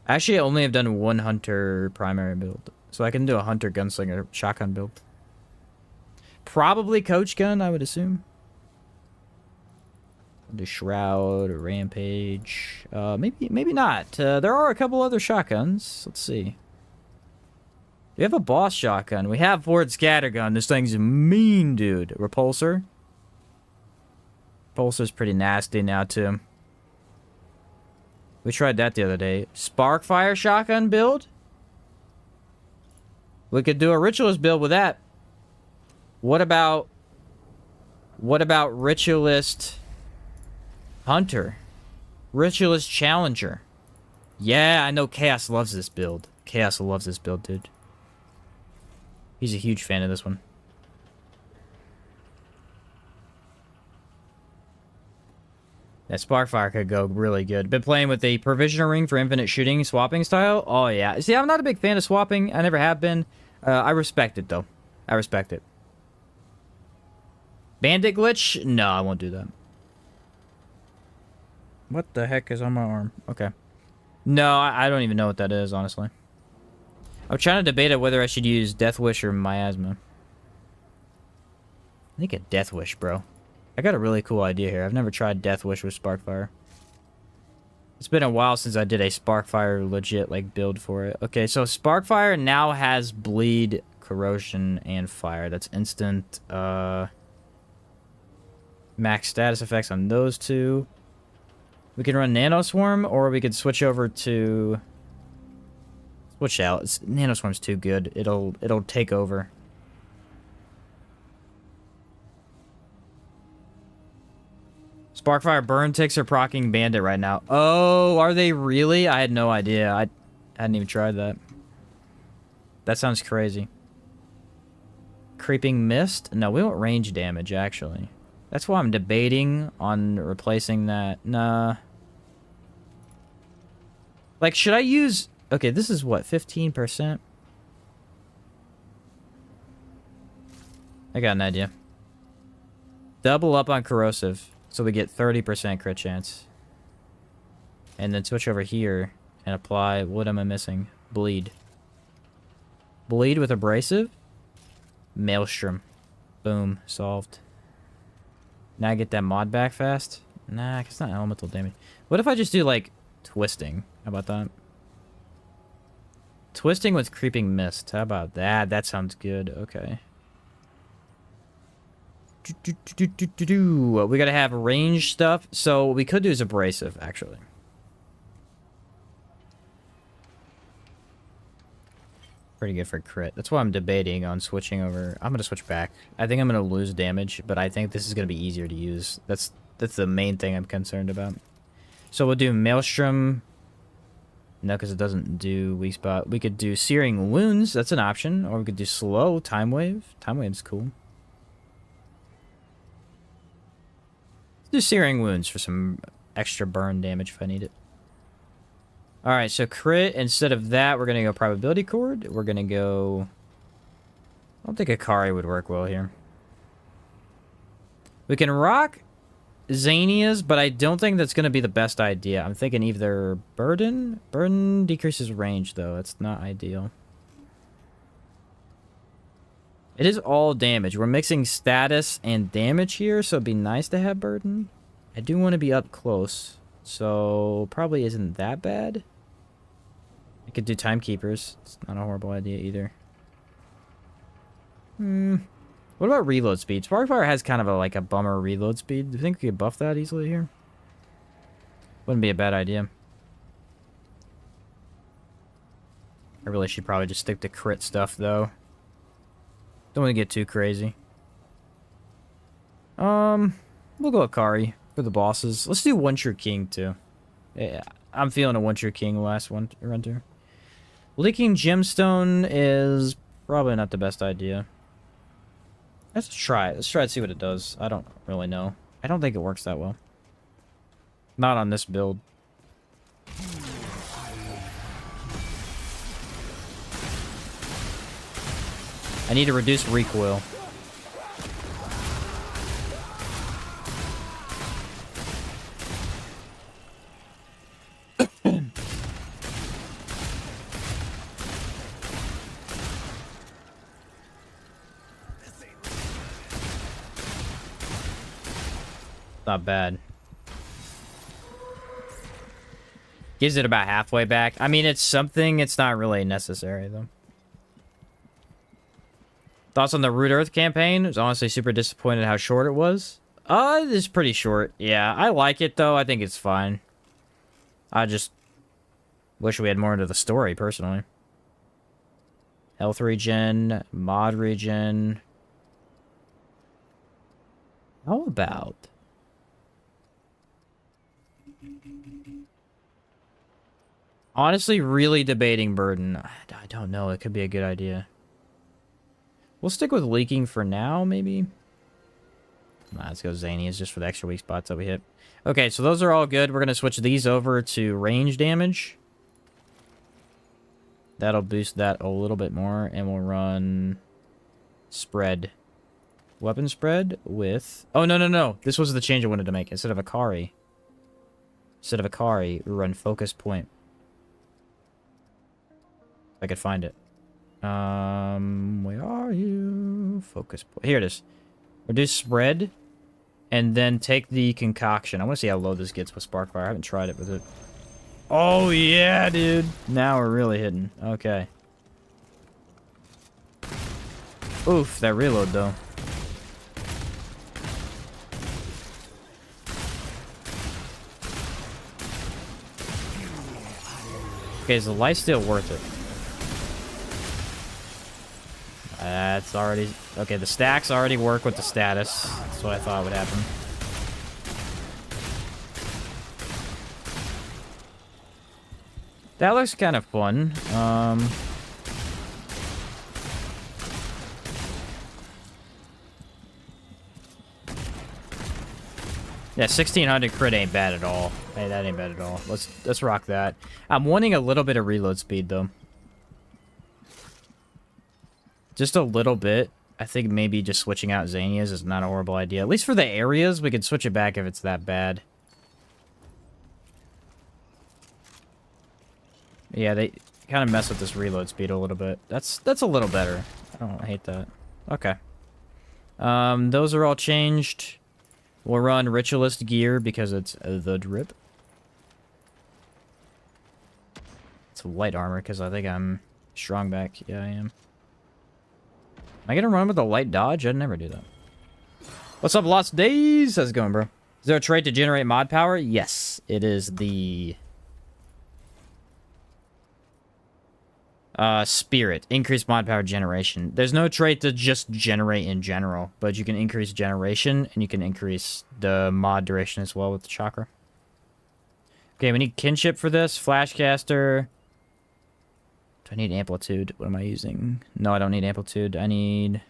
Actually, I only have done one Hunter primary build. So I can do a Hunter Gunslinger shotgun build. Probably Coach Gun, I would assume. The Shroud, or Rampage. Maybe not. There are a couple other shotguns. Let's see. We have a boss shotgun. We have Ford Scattergun. This thing's mean, dude. Repulsor. Repulsor's pretty nasty now, too. We tried that the other day. Sparkfire shotgun build? We could do a Ritualist build with that. What about Ritualist Hunter? Ritualist Challenger. Yeah, I know Chaos loves this build. Chaos loves this build, dude. He's a huge fan of this one. That Sparkfire could go really good. Been playing with the Provisioner Ring for infinite shooting swapping style. Oh, yeah. See, I'm not a big fan of swapping. I never have been. I respect it, though. I respect it. Bandit glitch? No, I won't do that. What the heck is on my arm? Okay. No, I don't even know what that is, honestly. I'm trying to debate whether I should use Death Wish or Miasma. I think a Death Wish, bro. I got a really cool idea here. I've never tried Death Wish with Sparkfire. It's been a while since I did a Sparkfire legit, like, build for it. Okay, so Sparkfire now has Bleed, Corrosion, and Fire. That's instant, max status effects on those two. We can run Nano Swarm, or we could switch over to... Switch out. Nano Swarm's too good. It'll take over. Sparkfire burn ticks are proccing Bandit right now. Oh, are they really? I had no idea. I hadn't even tried that. That sounds crazy. Creeping Mist? No, we want range damage, actually. That's why I'm debating on replacing that. Nah. Like, should I use... Okay, this is what, 15%? I got an idea. Double up on corrosive, so we get 30% crit chance. And then switch over here and apply... What am I missing? Bleed. Bleed with abrasive? Maelstrom. Boom. Solved. Now I get that mod back fast? Nah, it's not elemental damage. What if I just do, like, twisting? How about that? Twisting with creeping mist. How about that? That sounds good. Okay. We gotta have range stuff. So what we could do is abrasive, actually. Pretty good for crit. That's why I'm debating on switching over. I'm gonna switch back. I think I'm gonna lose damage, but I think this is gonna be easier to use. That's the main thing I'm concerned about. So we'll do Maelstrom. No, because it doesn't do weak spot. We could do Searing Wounds. That's an option. Or we could do Slow Time Wave. Time Wave's cool. Let's do Searing Wounds for some extra burn damage if I need it. Alright, so crit. Instead of that, we're going to go Probability Chord. We're going to go... I don't think Akari would work well here. We can rock Zanias, but I don't think that's going to be the best idea. I'm thinking either Burden. Burden decreases range, though. That's not ideal. It is all damage. We're mixing status and damage here, so it'd be nice to have Burden. I do want to be up close, so probably isn't that bad. I could do Timekeepers. It's not a horrible idea either. What about reload speed? Sparkfire has kind of like a bummer reload speed. Do you think we could buff that easily here? Wouldn't be a bad idea. I really should probably just stick to crit stuff, though. Don't want to get too crazy. We'll go Akari for the bosses. Let's do One True King, too. Yeah, I'm feeling a One True King last one run through. Leaking Gemstone is probably not the best idea. Let's try it. Let's try to see what it does. I don't really know. I don't think it works that well. Not on this build. I need to reduce recoil. Not bad. Gives it about halfway back. I mean, it's something. It's not really necessary, though. Thoughts on the Root Earth campaign? I was honestly super disappointed how short it was. It is pretty short. Yeah, I like it, though. I think it's fine. I just wish we had more into the story, personally. Health regen, mod regen. How about... Honestly, really debating Burden. I don't know. It could be a good idea. We'll stick with Leaking for now, maybe. Nah, let's go Zanias just for the extra weak spots that we hit. Okay, so those are all good. We're going to switch these over to range damage. That'll boost that a little bit more. And we'll run spread. Weapon spread with... Oh, no, no, no. This was the change I wanted to make. Instead of Akari, we run focus point. If I could find it. Where are you? Focus point. Here it is. Reduce spread. And then take the concoction. I want to see how low this gets with Sparkfire. I haven't tried it with it. Oh, yeah, dude. Now we're really hitting. Okay. Oof, that reload, though. Okay, is the lifesteal worth it? That's already... Okay, the stacks already work with the status. That's what I thought would happen. That looks kind of fun. Yeah, 1600 crit ain't bad at all. Hey, that ain't bad at all. Let's rock that. I'm wanting a little bit of reload speed though. Just a little bit. I think maybe just switching out Xanias is not a horrible idea. At least for the areas, we could switch it back if it's that bad. Yeah, they kind of mess with this reload speed a little bit. That's a little better. I don't hate that. Okay. Those are all changed. We'll run Ritualist gear because it's the drip. It's light armor because I think I'm strong back. Yeah, I am. Am I gonna run with a light dodge? I'd never do that. What's up, Lost Days? How's it going, bro? Is there a trait to generate mod power? Yes, it is the spirit. Increase mod power generation. There's no trait to just generate in general, but you can increase generation and you can increase the mod duration as well with the chakra. Okay, we need kinship for this. Flashcaster. Do I need amplitude? What am I using? No, I don't need amplitude. I need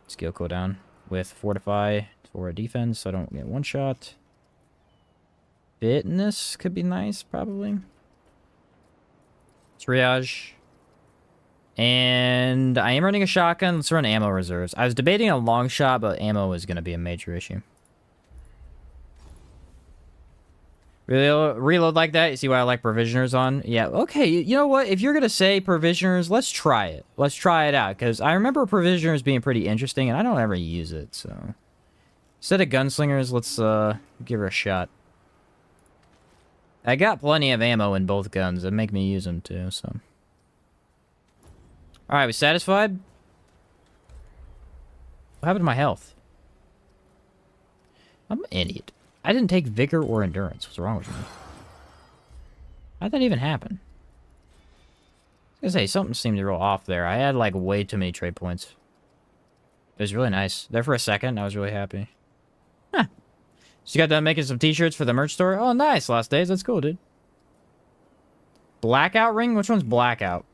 skill cooldown with fortify for a defense so I don't get one shot. Fitness could be nice, probably. Triage. And I am running a shotgun. Let's run ammo reserves. I was debating a long shot, but ammo is going to be a major issue. Reload like that? You see why I like provisioners on? Yeah, okay. You know what? If you're going to say provisioners, let's try it. Let's try it out. Because I remember provisioners being pretty interesting, and I don't ever use it, so... Instead of gunslingers, let's give her a shot. I got plenty of ammo in both guns. That make me use them, too, so... Alright, we satisfied? What happened to my health? I'm an idiot. I didn't take vigor or endurance. What's wrong with me? How'd that even happen? I was gonna say, something seemed real off there. I had, like, way too many trade points. It was really nice. There for a second, I was really happy. Huh. So you got done making some t-shirts for the merch store? Oh, nice. Last days. That's cool, dude. Blackout ring? Which one's blackout?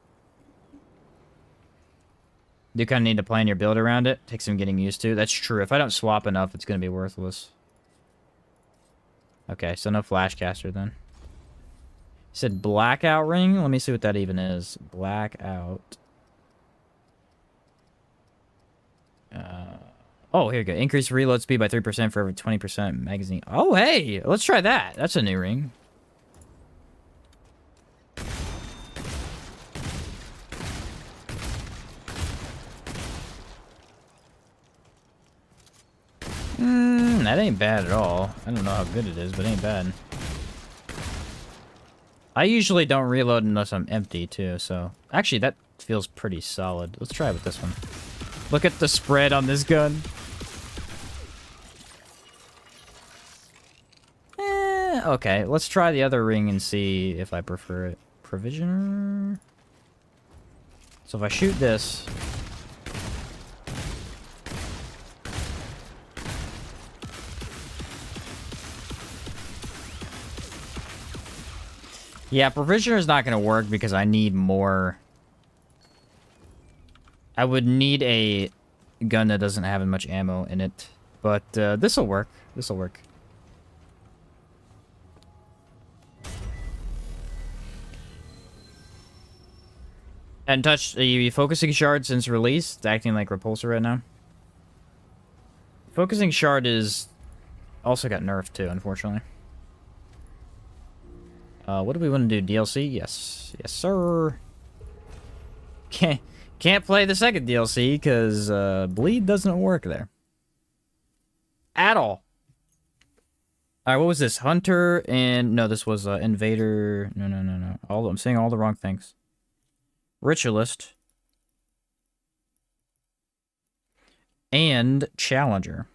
You kind of need to plan your build around it. Takes some getting used to. That's true. If I don't swap enough, it's going to be worthless. Okay, so no flashcaster then. You said blackout ring? Let me see what that even is. Blackout. Oh, here we go. Increase reload speed by 3% for every 20% magazine. Oh, hey! Let's try that. That's a new ring. That ain't bad at all. I don't know how good it is, but it ain't bad. I usually don't reload unless I'm empty, too, so... Actually, that feels pretty solid. Let's try it with this one. Look at the spread on this gun. Okay, let's try the other ring and see if I prefer it. Provisioner... So if I shoot this... Yeah, Provisioner is not going to work because I need more... I would need a gun that doesn't have as much ammo in it. But this'll work. This'll work. Hadn't touched the focusing shard since release. It's acting like repulsor right now. Focusing shard is... also got nerfed too, unfortunately. What do we want to do? DLC? Yes. Yes, sir. Can't play the second DLC because bleed doesn't work there. At all. Alright, what was this? Hunter and... No, this was Invader... No. I'm saying all the wrong things. Ritualist. And Challenger.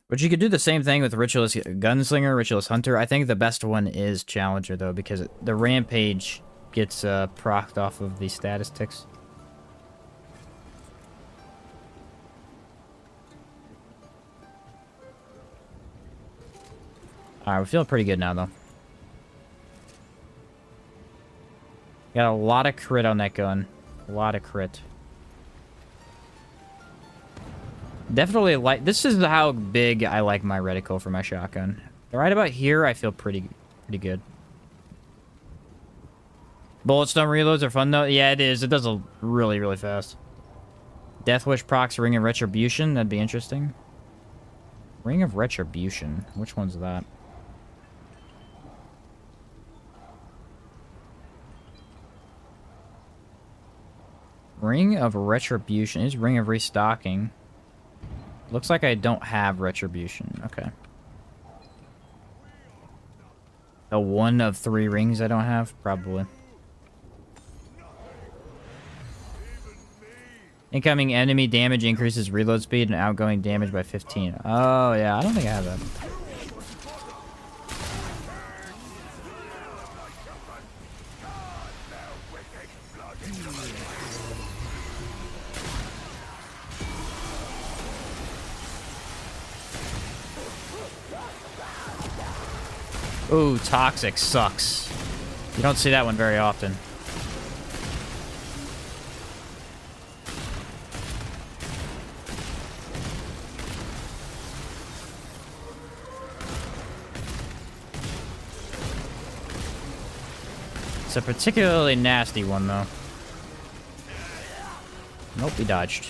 But you could do the same thing with Ritualist Gunslinger, Ritualist Hunter. I think the best one is Challenger, though, because the Rampage gets procced off of the statistics. Alright, we're feeling pretty good now, though. Got a lot of crit on that gun. A lot of crit. Definitely like... This is how big I like my reticle for my shotgun. Right about here, I feel pretty good. Bullet stun reloads are fun, though. Yeah, it is. It does a really fast. Death Wish procs Ring of Retribution. That'd be interesting. Ring of Retribution. Which one's that? Ring of Retribution. Is Ring of Restocking. Looks like I don't have Retribution. Okay. The one of 3 rings I don't have? Probably. Incoming enemy damage increases reload speed and outgoing damage by 15. Oh, yeah. I don't think I have that. Ooh, Toxic sucks. You don't see that one very often. It's a particularly nasty one, though. Nope, he dodged.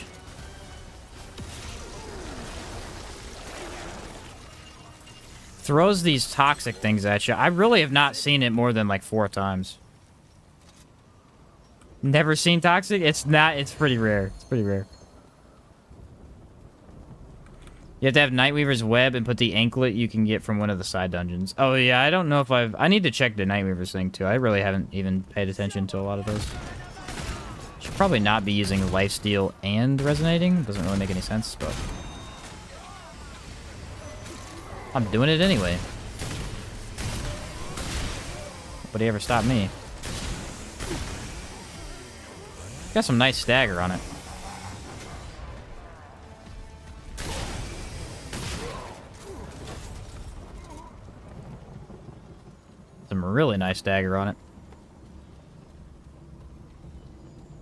Throws these toxic things at you. I really have not seen it more than like 4 times. Never seen toxic? It's pretty rare. It's pretty rare. You have to have Nightweaver's web and put the anklet you can get from one of the side dungeons. Oh yeah, I don't know if I need to check the Nightweaver's thing too. I really haven't even paid attention to a lot of those. Should probably not be using Lifesteal and Resonating. Doesn't really make any sense, but... I'm doing it anyway. Nobody ever stopped me. Got some nice stagger on it. Some really nice stagger on it.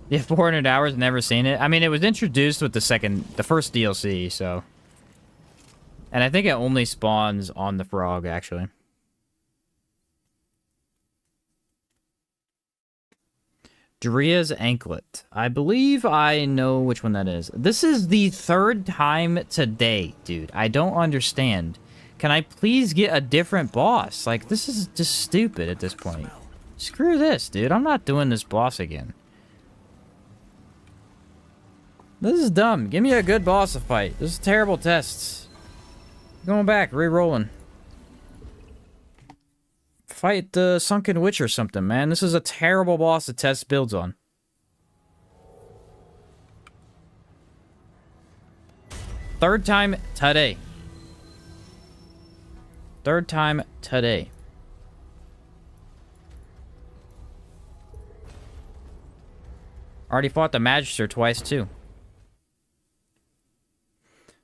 Yeah, 400 hours, never seen it. I mean, it was introduced with the first DLC, so... And I think it only spawns on the frog, actually. Dria's Anklet. I believe I know which one that is. This is the 3rd time today, dude. I don't understand. Can I please get a different boss? Like, this is just stupid at this point. Screw this, dude. I'm not doing this boss again. This is dumb. Give me a good boss to fight. This is terrible tests. Going back, re-rolling. Fight the Sunken Witch or something, man. This is a terrible boss to test builds on. Third time today. Third time today. Already fought the Magister twice, too.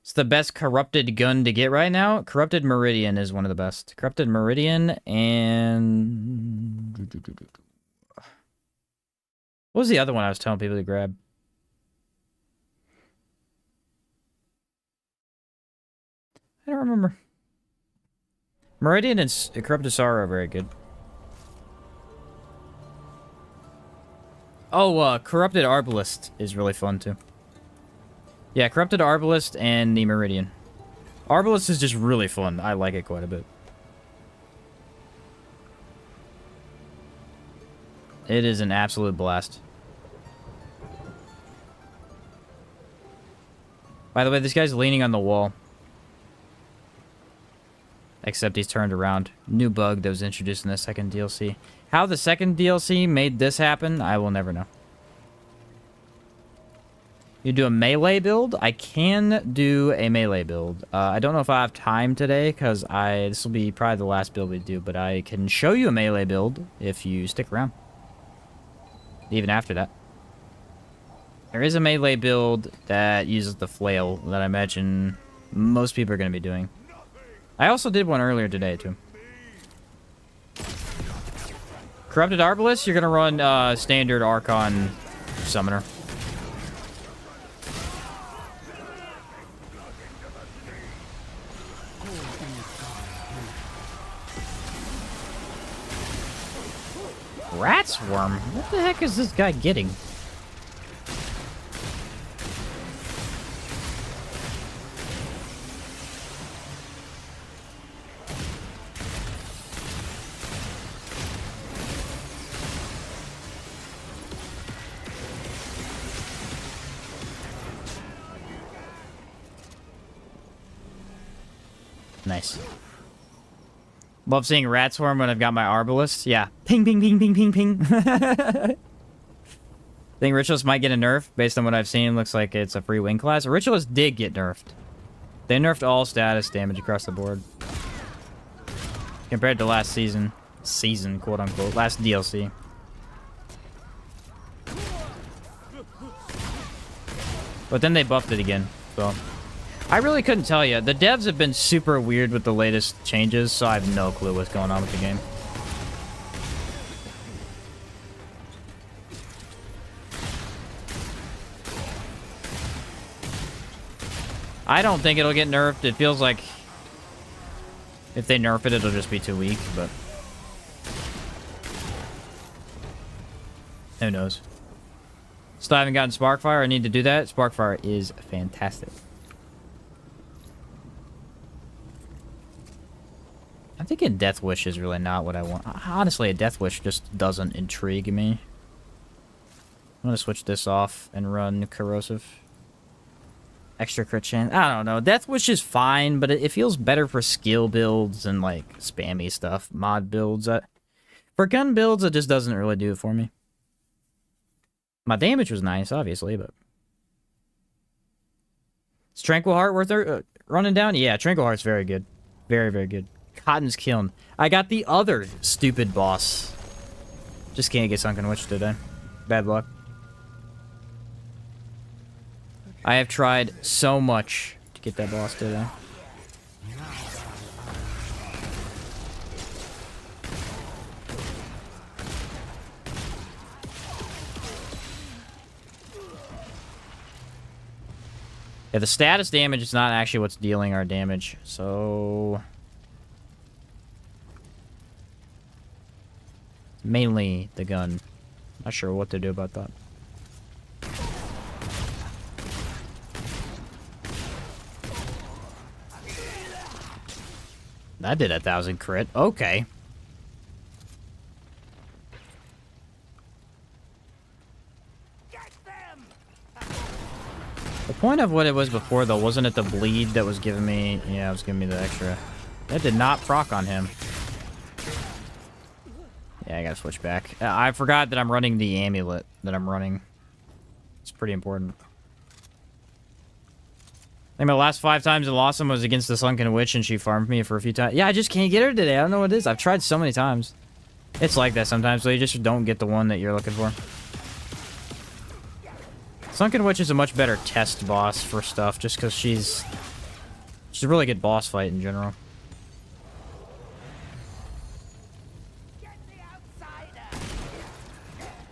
It's the best corrupted gun to get right now. Corrupted Meridian is one of the best. Corrupted Meridian and... What was the other one I was telling people to grab? I don't remember. Meridian and Corrupted Sorrow are very good. Oh, Corrupted Arbalist is really fun, too. Yeah, Corrupted Arbalist and the Meridian. Arbalist is just really fun. I like it quite a bit. It is an absolute blast. By the way, this guy's leaning on the wall. Except he's turned around. New bug that was introduced in the second DLC. How the second DLC made this happen, I will never know. You do a melee build? I can do a melee build. I don't know if I have time today, because this will be probably the last build we do, but I can show you a melee build if you stick around. Even after that. There is a melee build that uses the flail that I imagine most people are going to be doing. I also did one earlier today, too. Corrupted Arbalist, you're going to run standard Archon Summoner. Rat swarm? What the heck is this guy getting? Nice. Love seeing rat swarm when I've got my arbalist. Yeah. Ping, ping, ping, ping, ping, ping. Think Ritualist might get a nerf based on what I've seen. Looks like it's a free wing class. Ritualist did get nerfed. They nerfed all status damage across the board. Compared to last season. Season, quote unquote. Last DLC. But then they buffed it again, so... I really couldn't tell you. The devs have been super weird with the latest changes, so I have no clue what's going on with the game. I don't think it'll get nerfed. It feels like if they nerf it, it'll just be too weak, but who knows? Still haven't gotten Sparkfire. I need to do that. Sparkfire is fantastic. I'm thinking Death Wish is really not what I want. Honestly, a Death Wish just doesn't intrigue me. I'm gonna switch this off and run Corrosive. Extra crit chance. I don't know. Death Wish is fine, but it feels better for skill builds and, like, spammy stuff. Mod builds. For gun builds, it just doesn't really do it for me. My damage was nice, obviously, but... Is Tranquil Heart worth running down? Yeah, Tranquil Heart's very good. Very, very good. Cotton's Kiln. I got the other stupid boss. Just can't get Sunken Witch today. Bad luck. I have tried so much to get that boss today. Yeah, the status damage is not actually what's dealing our damage, so... Mainly the gun. Not sure what to do about that. That did 1,000 crit. Okay. The point of what it was before, though, wasn't it the bleed that was giving me... Yeah, it was giving me the extra... That did not proc on him. Yeah, I gotta switch back. I forgot that I'm running the amulet that I'm running. It's pretty important. I think my last 5 times in Lawsome was against the Sunken Witch, and she farmed me for a few times. Yeah, I just can't get her today. I don't know what it is. I've tried so many times. It's like that sometimes, so you just don't get the one that you're looking for. Sunken Witch is a much better test boss for stuff, just because she's a really good boss fight in general.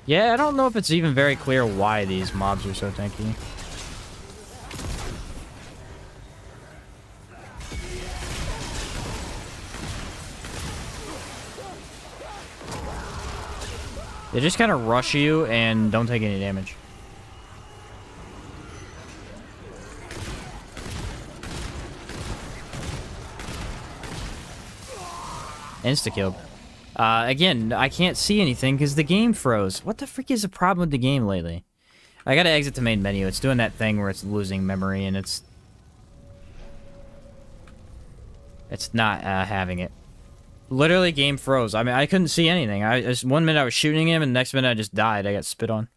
Yeah, I don't know if it's even very clear why these mobs are so tanky. They just kind of rush you and don't take any damage. Insta-killed. Again, I can't see anything because the game froze. What the freak is the problem with the game lately? I gotta exit the main menu. It's doing that thing where it's losing memory and it's not having it. Literally, game froze. I mean, I couldn't see anything. One minute I was shooting him and the next minute I just died. I got spit on.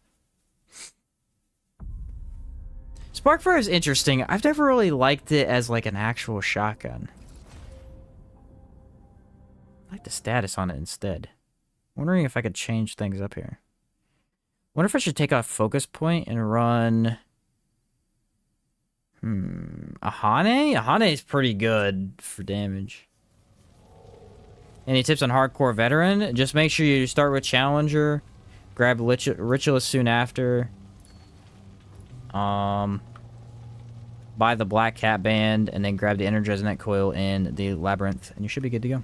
Sparkfire is interesting. I've never really liked it as like an actual shotgun. I like the status on it instead. Wondering if I could change things up here. Wonder if I should take off focus point and run... Ahane? Ahane is pretty good for damage. Any tips on hardcore veteran? Just make sure you start with challenger. Grab ritualist soon after. Buy the black cat band and then grab the energizing net coil and the labyrinth and you should be good to go.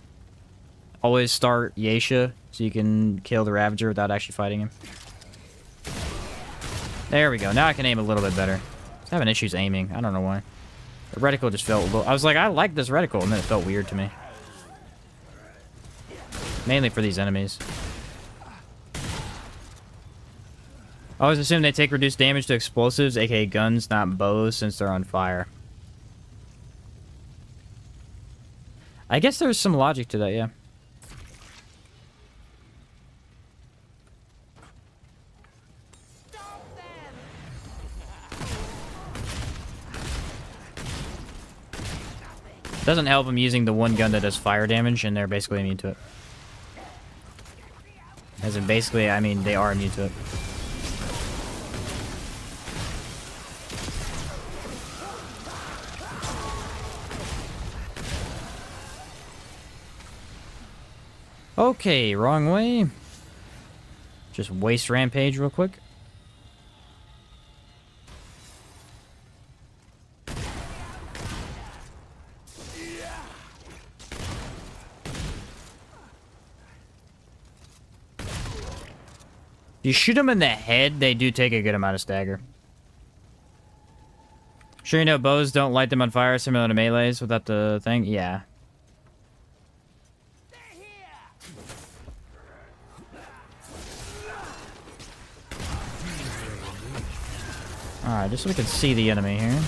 always start Yasha so you can kill the Ravager without actually fighting him. There we go. Now I can aim a little bit better. I was having issues aiming. I don't know why. The reticle just felt a little... I was like, I like this reticle, and then it felt weird to me. Mainly for these enemies. I always assume they take reduced damage to explosives, aka guns, not bows, since they're on fire. I guess there's some logic to that, yeah. Doesn't help them using the one gun that does fire damage, and they're basically immune to it. As in, basically, I mean, they are immune to it. Okay, wrong way. Just waste rampage real quick. You shoot them in the head, they do take a good amount of stagger. Sure you know bows don't light them on fire similar to melees without the thing? Yeah. Alright, just so we can see the enemy here.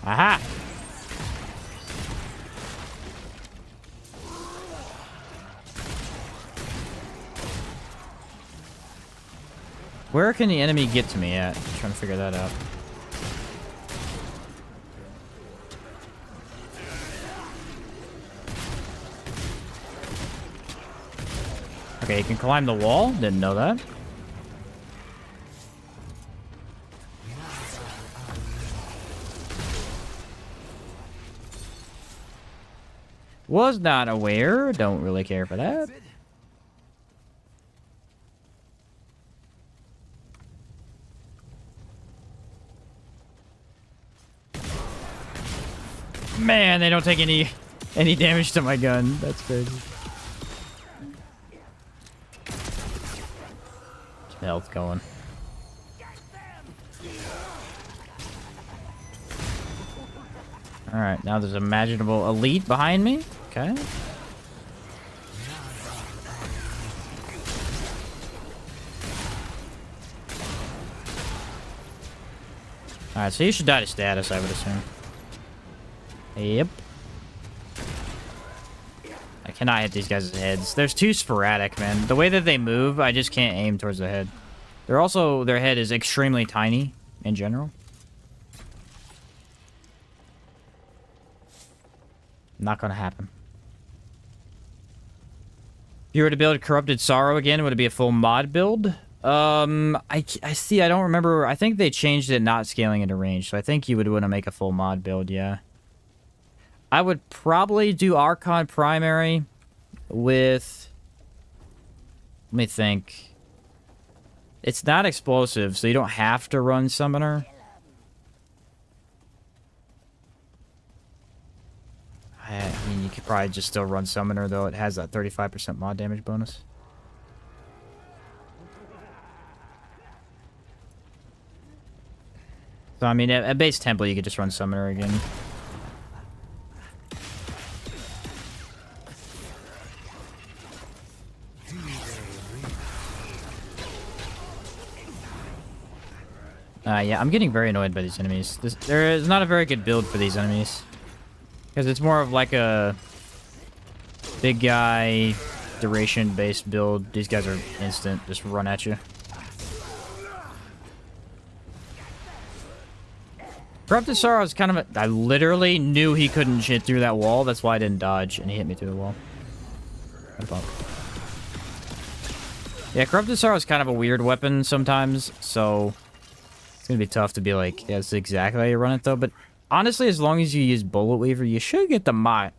Aha! Where can the enemy get to me at? I'm trying to figure that out. Okay, you can climb the wall. Didn't know that. Was not aware. Don't really care for that. Man, they don't take any damage to my gun. That's crazy. Health going. Alright, now there's imaginable elite behind me. Okay. Alright, so you should die to status, I would assume. Yep. I cannot hit these guys' heads. They're too sporadic, man. The way that they move, I just can't aim towards the head. They're also... Their head is extremely tiny in general. Not gonna happen. If you were to build Corrupted Sorrow again, would it be a full mod build? I see. I don't remember. I think they changed it, not scaling into range. So I think you would want to make a full mod build, yeah. I would probably do Archon Primary with... Let me think. It's not explosive, so you don't have to run Summoner. I mean, you could probably just still run Summoner, though. It has that 35% mod damage bonus. So, I mean, at base temple, you could just run Summoner again. Yeah, I'm getting very annoyed by these enemies. There is not a very good build for these enemies. Because it's more of like a big guy, duration-based build. These guys are instant, just run at you. Corrupted Sorrow is kind of a... I literally knew he couldn't hit through that wall. That's why I didn't dodge, and he hit me through the wall. Yeah, Corrupted Sorrow is kind of a weird weapon sometimes, so... It's gonna be tough to be like, yeah, that's exactly how you run it, though. But honestly, as long as you use Bullet Weaver, you should get the mod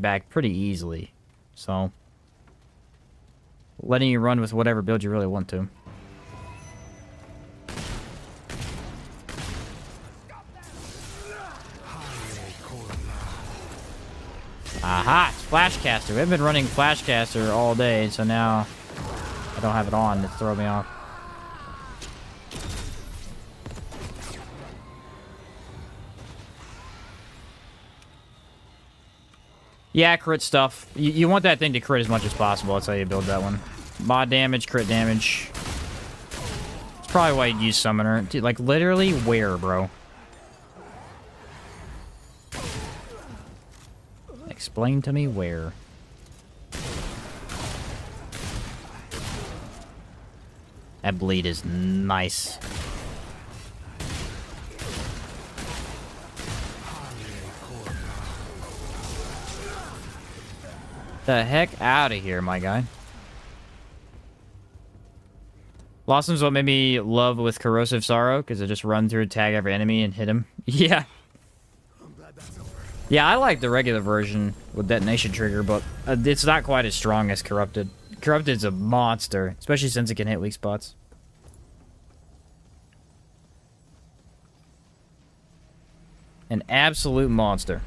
back pretty easily. So... letting you run with whatever build you really want to. Aha! It's Flashcaster. We've been running Flashcaster all day, so now I don't have it on. It's throwing me off. Yeah, crit stuff. You want that thing to crit as much as possible. That's how you build that one. Mod damage, crit damage. It's probably why you'd use Summoner. Dude, like, literally, where, bro? Explain to me where. That bleed is nice. The heck out of here, my guy. Blossom's what made me love with Corrosive Sorrow, because it just run through, tag every enemy, and hit him. Yeah. Yeah, I like the regular version with Detonation Trigger, but it's not quite as strong as Corrupted. Corrupted's a monster, especially since it can hit weak spots. An absolute monster.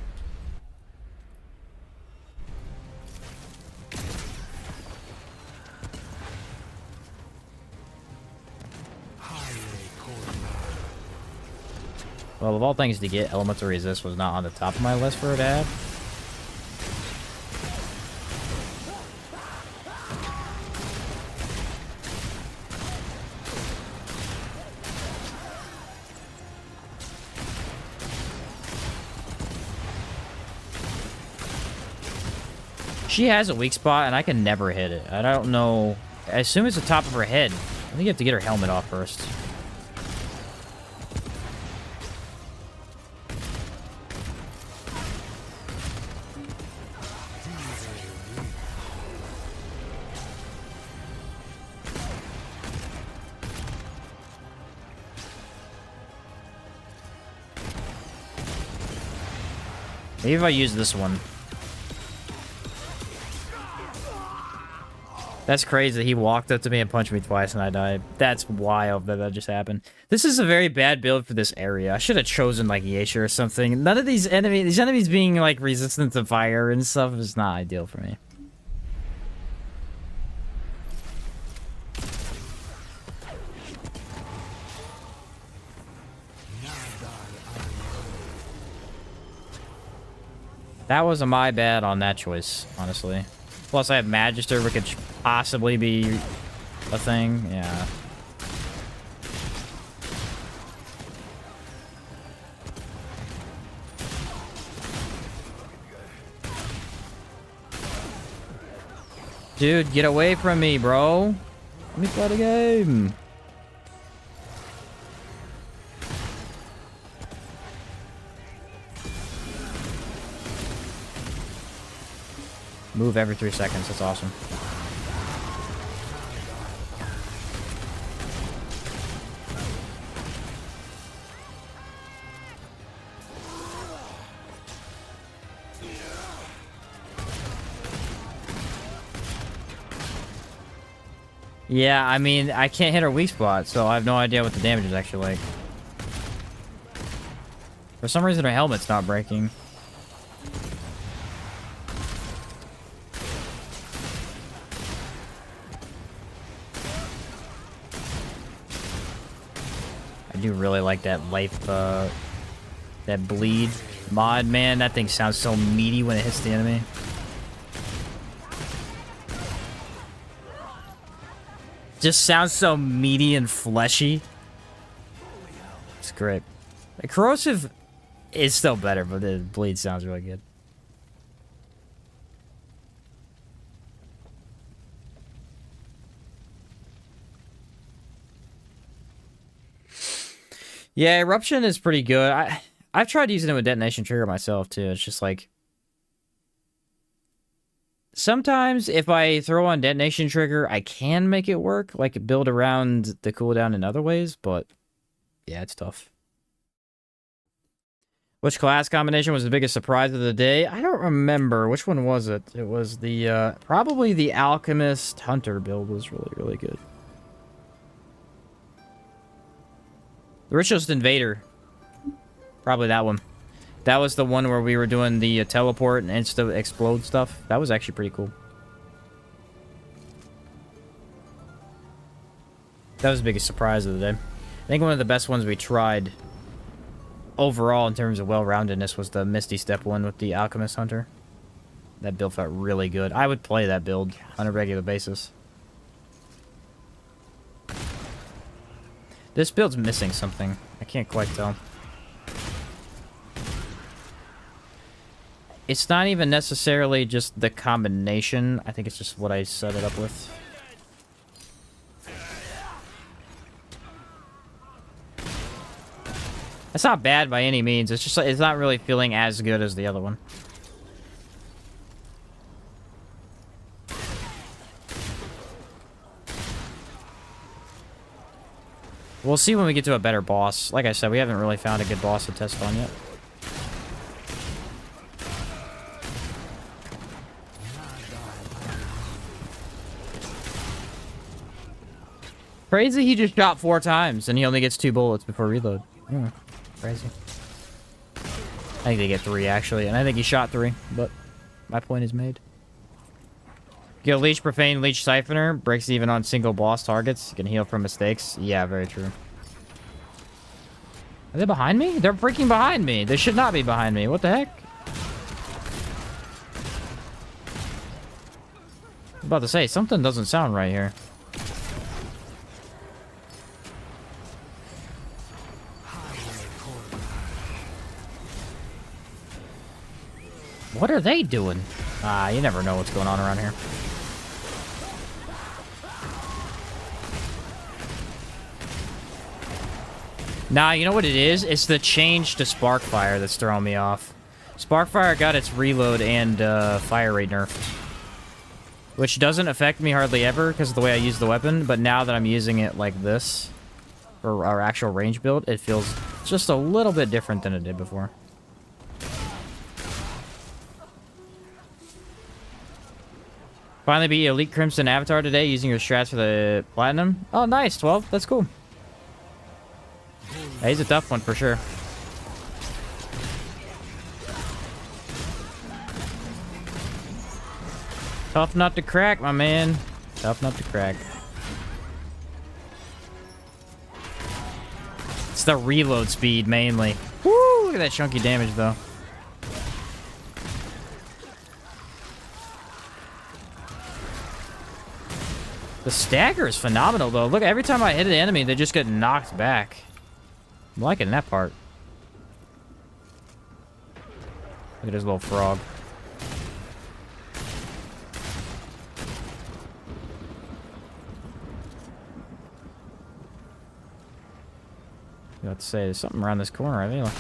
Well, of all things to get, Elemental Resist was not on the top of my list for it to add. She has a weak spot, and I can never hit it. I don't know. I assume it's the top of her head. I think you have to get her helmet off first. Maybe if I use this one. That's crazy. He walked up to me and punched me twice and I died. That's wild that just happened. This is a very bad build for this area. I should have chosen like Yesha or something. None of these enemies being like resistant to fire and stuff is not ideal for me. That was my bad on that choice, honestly. Plus, I have Magister, which could possibly be a thing. Yeah. Dude, get away from me, bro. Let me play the game. Move every 3 seconds. That's awesome. Yeah, I mean, I can't hit her weak spot, so I have no idea what the damage is actually like. For some reason, her helmet's not breaking. I do really like that life, that bleed mod, man. That thing sounds so meaty when it hits the enemy. Just sounds so meaty and fleshy. It's great. The corrosive is still better, but the bleed sounds really good. Yeah, eruption is pretty good. I've tried using it with detonation trigger myself too. It's just like sometimes if I throw on detonation trigger, I can make it work, like build around the cooldown in other ways, but yeah, it's tough. Which class combination was the biggest surprise of the day? I don't remember. Which one was it? It was the, probably the Alchemist Hunter build was really, really good. The Ritualist Invader. Probably that one. That was the one where we were doing the teleport and insta explode stuff. That was actually pretty cool. That was the biggest surprise of the day. I think one of the best ones we tried overall in terms of well-roundedness was the Misty Step one with the Alchemist Hunter. That build felt really good. I would play that build on a regular basis. This build's missing something. I can't quite tell. It's not even necessarily just the combination. I think it's just what I set it up with. It's not bad by any means. It's just like, it's not really feeling as good as the other one. We'll see when we get to a better boss. Like I said, we haven't really found a good boss to test on yet. Crazy, he just shot 4 times and he only gets 2 bullets before reload. Crazy. I think they get 3 actually, and I think he shot 3, but my point is made. Get Leech Profane, Leech Siphoner, breaks even on single boss targets. You can heal from mistakes. Yeah, very true. Are they behind me? They're freaking behind me. They should not be behind me. What the heck? I'm about to say, something doesn't sound right here. What are they doing? You never know what's going on around here. Nah, you know what it is? It's the change to Sparkfire that's throwing me off. Sparkfire got its reload and fire rate nerfed. Which doesn't affect me hardly ever because of the way I use the weapon, but now that I'm using it like this, for our actual range build, it feels just a little bit different than it did before. Finally beat Elite Crimson Avatar today using your strats for the Platinum. Oh, nice, 12. That's cool. Yeah, he's a tough one for sure. Tough nut to crack, my man. Tough nut to crack. It's the reload speed, mainly. Woo! Look at that chunky damage, though. The stagger is phenomenal, though. Look, every time I hit an enemy, they just get knocked back. I'm liking that part. Look at this little frog. I have to say, there's something around this corner, I feel.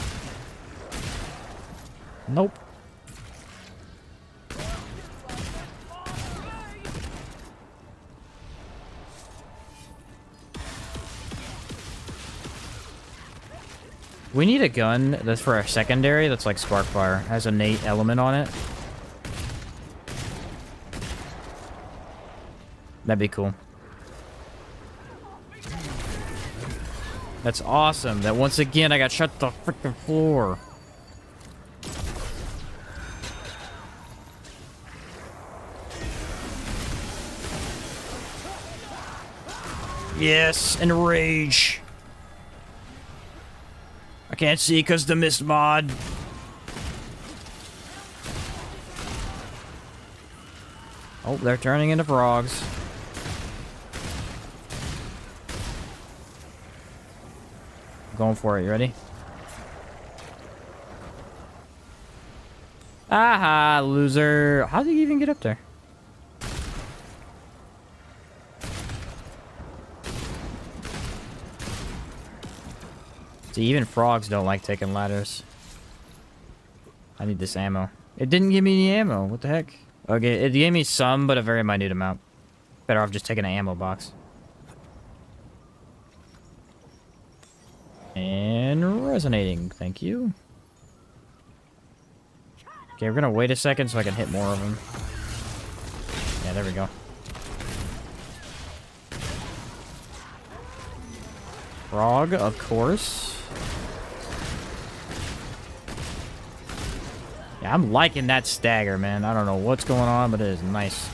Nope. We need a gun that's for our secondary that's like Sparkfire. Has an innate element on it. That'd be cool. That's awesome. That once again I got shut to the freaking floor. Yes, enrage. I can't see because the mist mod. Oh, they're turning into frogs. Going for it, you ready? Aha, loser. How did he even get up there? See, even frogs don't like taking ladders. I need this ammo. It didn't give me any ammo. What the heck? Okay, it gave me some, but a very minute amount. Better off just taking an ammo box. And resonating. Thank you. Okay, we're gonna wait a second so I can hit more of them. Yeah, there we go. Frog, of course. Yeah, I'm liking that stagger, man. I don't know what's going on, but it is nice.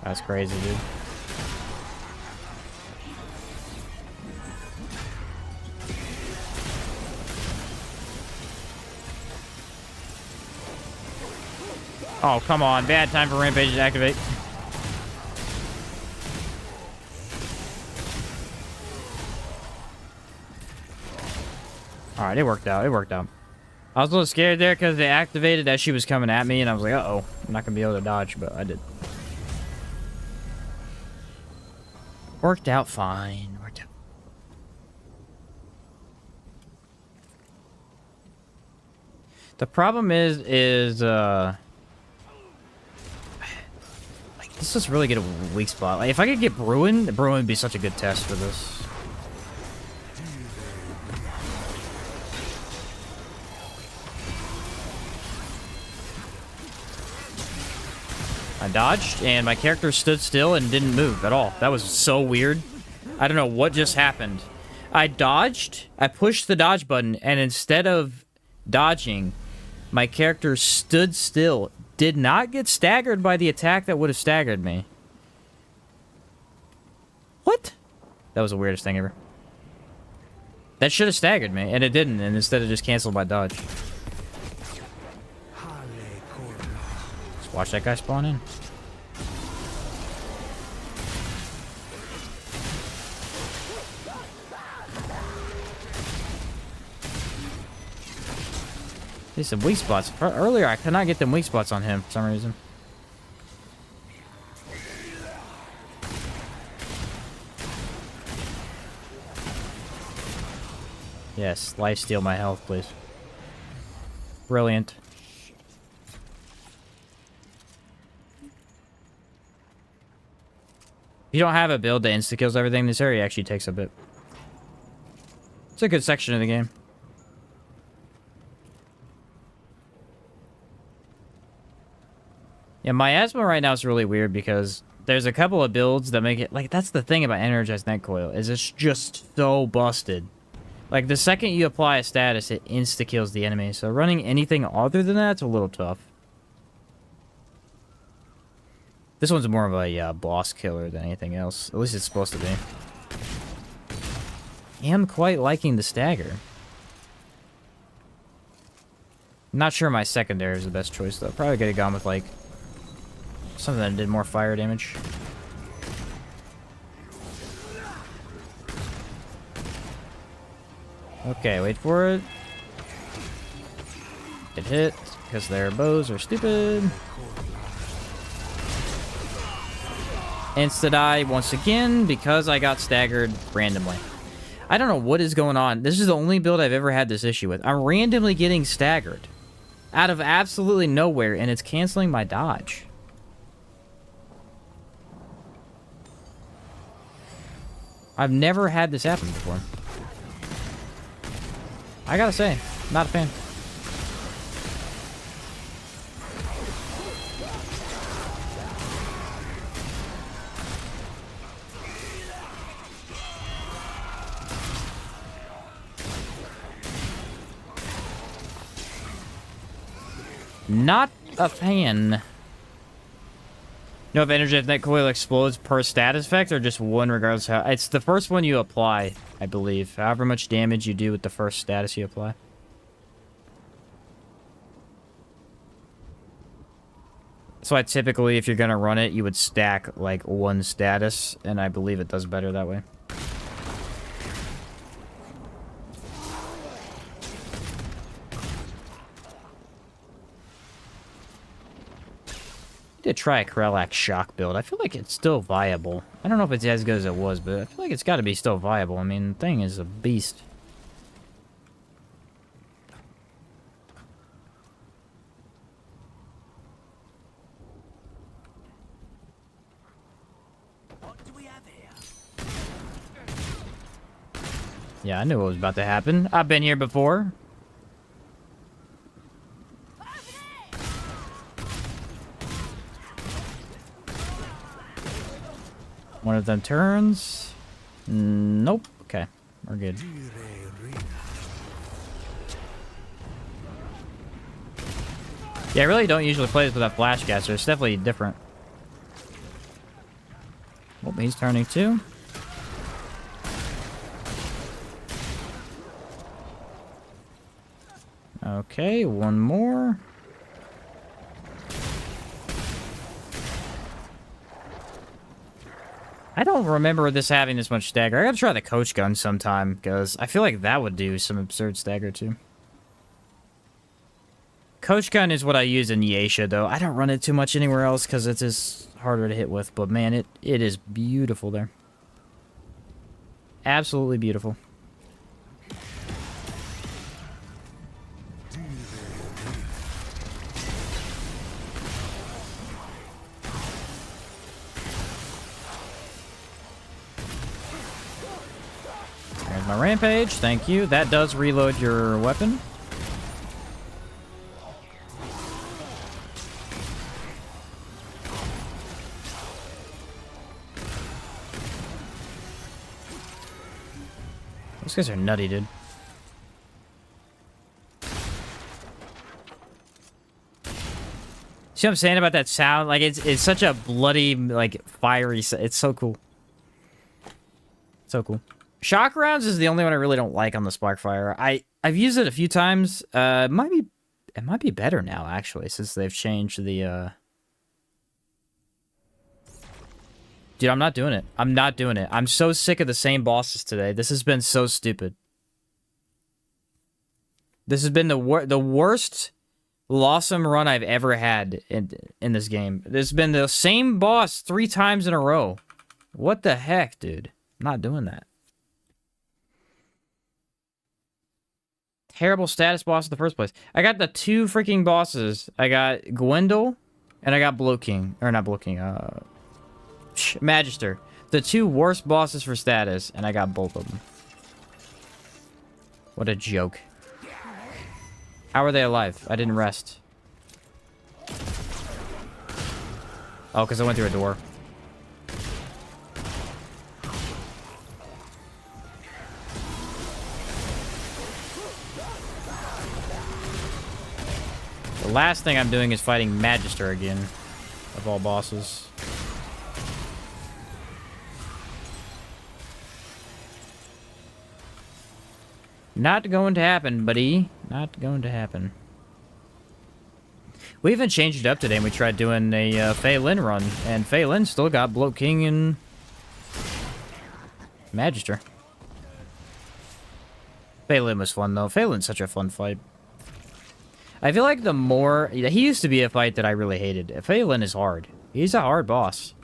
That's crazy, dude. Oh, come on. Bad time for Rampage to activate. Alright, it worked out. It worked out. I was a little scared there because they activated as she was coming at me, and I was like, uh-oh. I'm not going to be able to dodge, but I did. Worked out fine. Worked out. The problem is like, this is really get a weak spot. Like, if I could get Bruin would be such a good test for this. I dodged, and my character stood still and didn't move at all. That was so weird. I don't know what just happened. I dodged, I pushed the dodge button, and instead of dodging, my character stood still. Did not get staggered by the attack that would have staggered me. What? That was the weirdest thing ever. That should have staggered me, and it didn't, and instead it just canceled my dodge. Just watch that guy spawn in. There's some weak spots. Earlier, I could not get them weak spots on him for some reason. Yes, lifesteal my health, please. Brilliant. If you don't have a build that insta-kills everything, this area actually takes a bit. It's a good section of the game. Yeah, miasma right now is really weird because there's a couple of builds that make it... Like, that's the thing about Energized Net Coil, is it's just so busted. Like, the second you apply a status, it insta-kills the enemy. So running anything other than that's a little tough. This one's more of a boss killer than anything else. At least it's supposed to be. I am quite liking the stagger. Not sure my secondary is the best choice, though. Probably could have gone with, like... something that did more fire damage. Okay, wait for it. Get hit, because their bows are stupid. Insta-die once again, because I got staggered randomly. I don't know what is going on. This is the only build I've ever had this issue with. I'm randomly getting staggered. Out of absolutely nowhere, and it's canceling my dodge. I've never had this happen before. I gotta say, not a fan. Not a fan. No, if Energized Net Coil explodes per status effect, or just one regardless of how... It's the first one you apply, I believe. However much damage you do with the first status you apply. So I typically, if you're gonna run it, you would stack, like, one status, and I believe it does better that way. To try a Krelak shock build. I feel like it's still viable. I don't know if it's as good as it was, but I feel like it's got to be still viable. I mean, the thing is a beast. What do we have here? Yeah, I knew what was about to happen. I've been here before. One of them turns. Nope. Okay, we're good. Yeah, I really don't usually play this without flash caster. It's definitely different. Oh, he's turning too. Okay, one more. I don't remember this having this much stagger. I gotta try the coach gun sometime, because I feel like that would do some absurd stagger too. Coach gun is what I use in Yesha, though. I don't run it too much anywhere else, because it's just harder to hit with. But man, it is beautiful there. Absolutely beautiful. There's my rampage. Thank you. That does reload your weapon. Those guys are nutty, dude. See what I'm saying about that sound? Like, it's such a bloody, like, fiery... It's so cool. So cool. Shock rounds is the only one I really don't like on the Sparkfire. I've used it a few times. It might be better now, actually, since they've changed the... Dude, I'm not doing it. I'm not doing it. I'm so sick of the same bosses today. This has been so stupid. This has been the worst Lawsome run I've ever had in this game. There's been the same boss 3 times in a row. What the heck, dude? I'm not doing that. Terrible status boss in the first place. I got the 2 freaking bosses. I got Gwendol and I got Bloking. Or not Bloking, Magister. The 2 worst bosses for status, and I got both of them. What a joke. How are they alive? I didn't rest. Oh, because I went through a door. The last thing I'm doing is fighting Magister again, of all bosses. Not going to happen, buddy. Not going to happen. We even changed it up today and we tried doing a Fei Lin run. And Fei Lin still got Bloat King and Magister. Fei Lin was fun, though. Fei Lin's such a fun fight. I feel like the more... He used to be a fight that I really hated. Fei Lin is hard. He's a hard boss.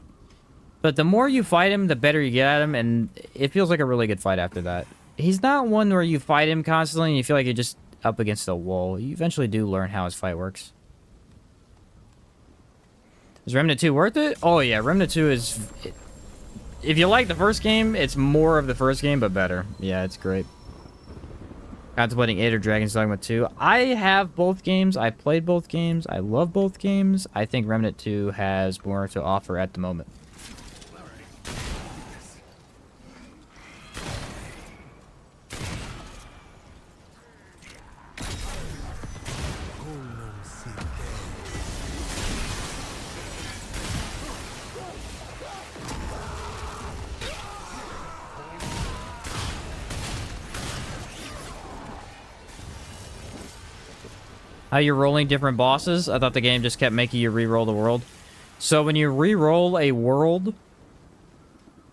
But the more you fight him, the better you get at him. And it feels like a really good fight after that. He's not one where you fight him constantly and you feel like you're just up against a wall. You eventually do learn how his fight works. Is Remnant 2 worth it? Oh yeah, Remnant 2 is... If you like the first game, it's more of the first game, but better. Yeah, it's great. Contemplating 8 or Dragon's Dogma 2. I have both games. I played both games. I love both games. I think Remnant 2 has more to offer at the moment. How you're rolling different bosses? I thought the game just kept making you re-roll the world. So when you re-roll a world,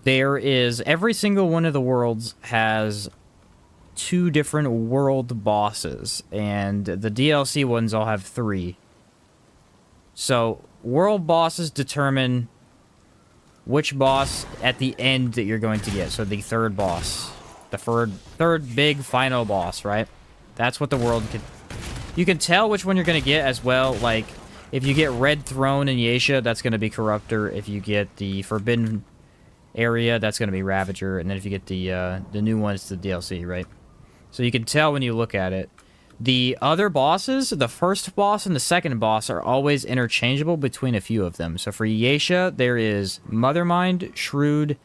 there is... Every single one of the worlds has 2 different world bosses. And the DLC ones all have 3. So world bosses determine which boss at the end that you're going to get. So the 3rd boss. The third big final boss, right? That's what the world could... You can tell which one you're going to get as well. Like, if you get Red Throne in Yesha, that's going to be Corruptor. If you get the Forbidden Area, that's going to be Ravager. And then if you get the new one, it's the DLC, right? So you can tell when you look at it. The other bosses, the first boss and the second boss, are always interchangeable between a few of them. So for Yesha, there is Mothermind, Shrewd.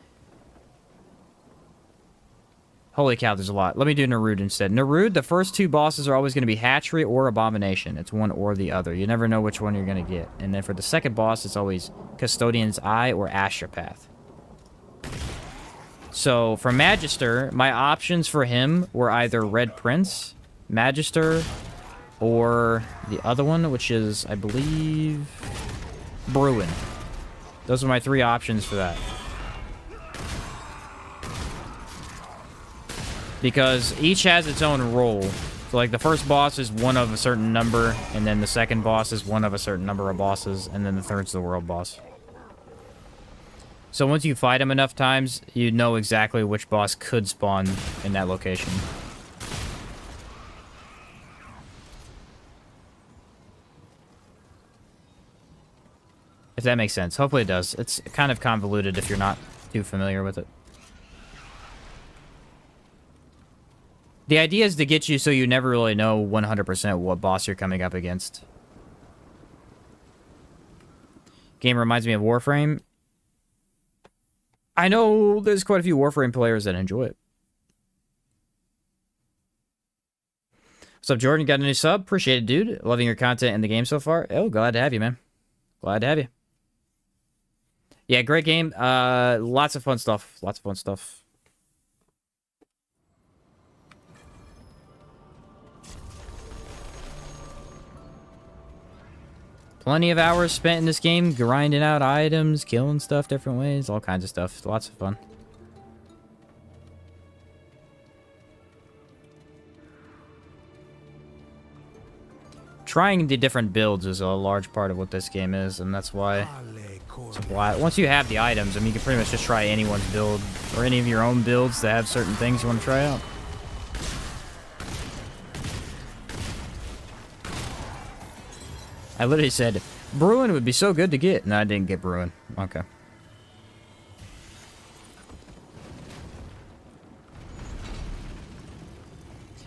Holy cow, there's a lot. Let me do Narud instead. Narud, the first two bosses are always going to be Hatchery or Abomination. It's one or the other. You never know which one you're going to get. And then for the second boss, it's always Custodian's Eye or Astropath. So for Magister, my options for him were either Red Prince, Magister, or the other one, which is, I believe, Bruin. Those are my three options for that. Because each has its own role. So, like, the first boss is one of a certain number, and then the second boss is one of a certain number of bosses, and then the third's the world boss. So once you fight him enough times, you know exactly which boss could spawn in that location. If that makes sense. Hopefully it does. It's kind of convoluted if you're not too familiar with it. The idea is to get you so you never really know 100% what boss you're coming up against. Game reminds me of Warframe. I know there's quite a few Warframe players that enjoy it. What's up, Jordan? Got a new sub? Appreciate it, dude. Loving your content in the game so far. Oh, glad to have you, man. Glad to have you. Yeah, great game. Lots of fun stuff. Lots of fun stuff. Plenty of hours spent in this game, grinding out items, killing stuff different ways, all kinds of stuff. Lots of fun. Trying the different builds is a large part of what this game is, and that's why once you have the items, I mean, you can pretty much just try anyone's build, or any of your own builds that have certain things you want to try out. I literally said, Bruin would be so good to get. No, I didn't get Bruin. Okay.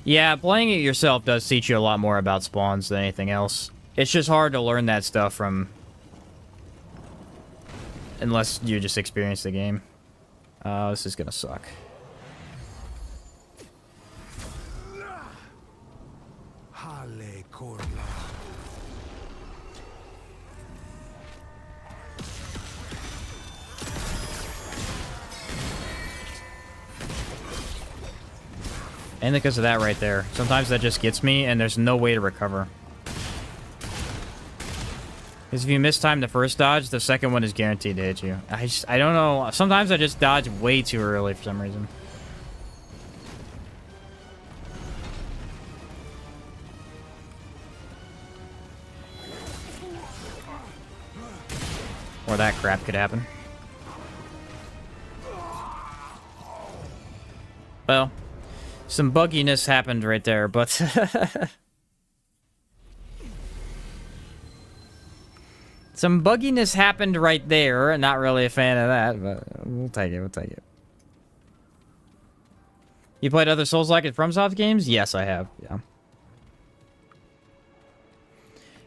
Yeah, playing it yourself does teach you a lot more about spawns than anything else. It's just hard to learn that stuff from... unless you just experience the game. This is gonna suck. And because of that right there. Sometimes that just gets me, and there's no way to recover. Because if you mistime the first dodge, the second one is guaranteed to hit you. I don't know. Sometimes I just dodge way too early for some reason. Or that crap could happen. Well... some bugginess happened right there, but... some bugginess happened right there. Not really a fan of that, but we'll take it, we'll take it. You played other Souls-like and FromSoft games? Yes, I have, yeah.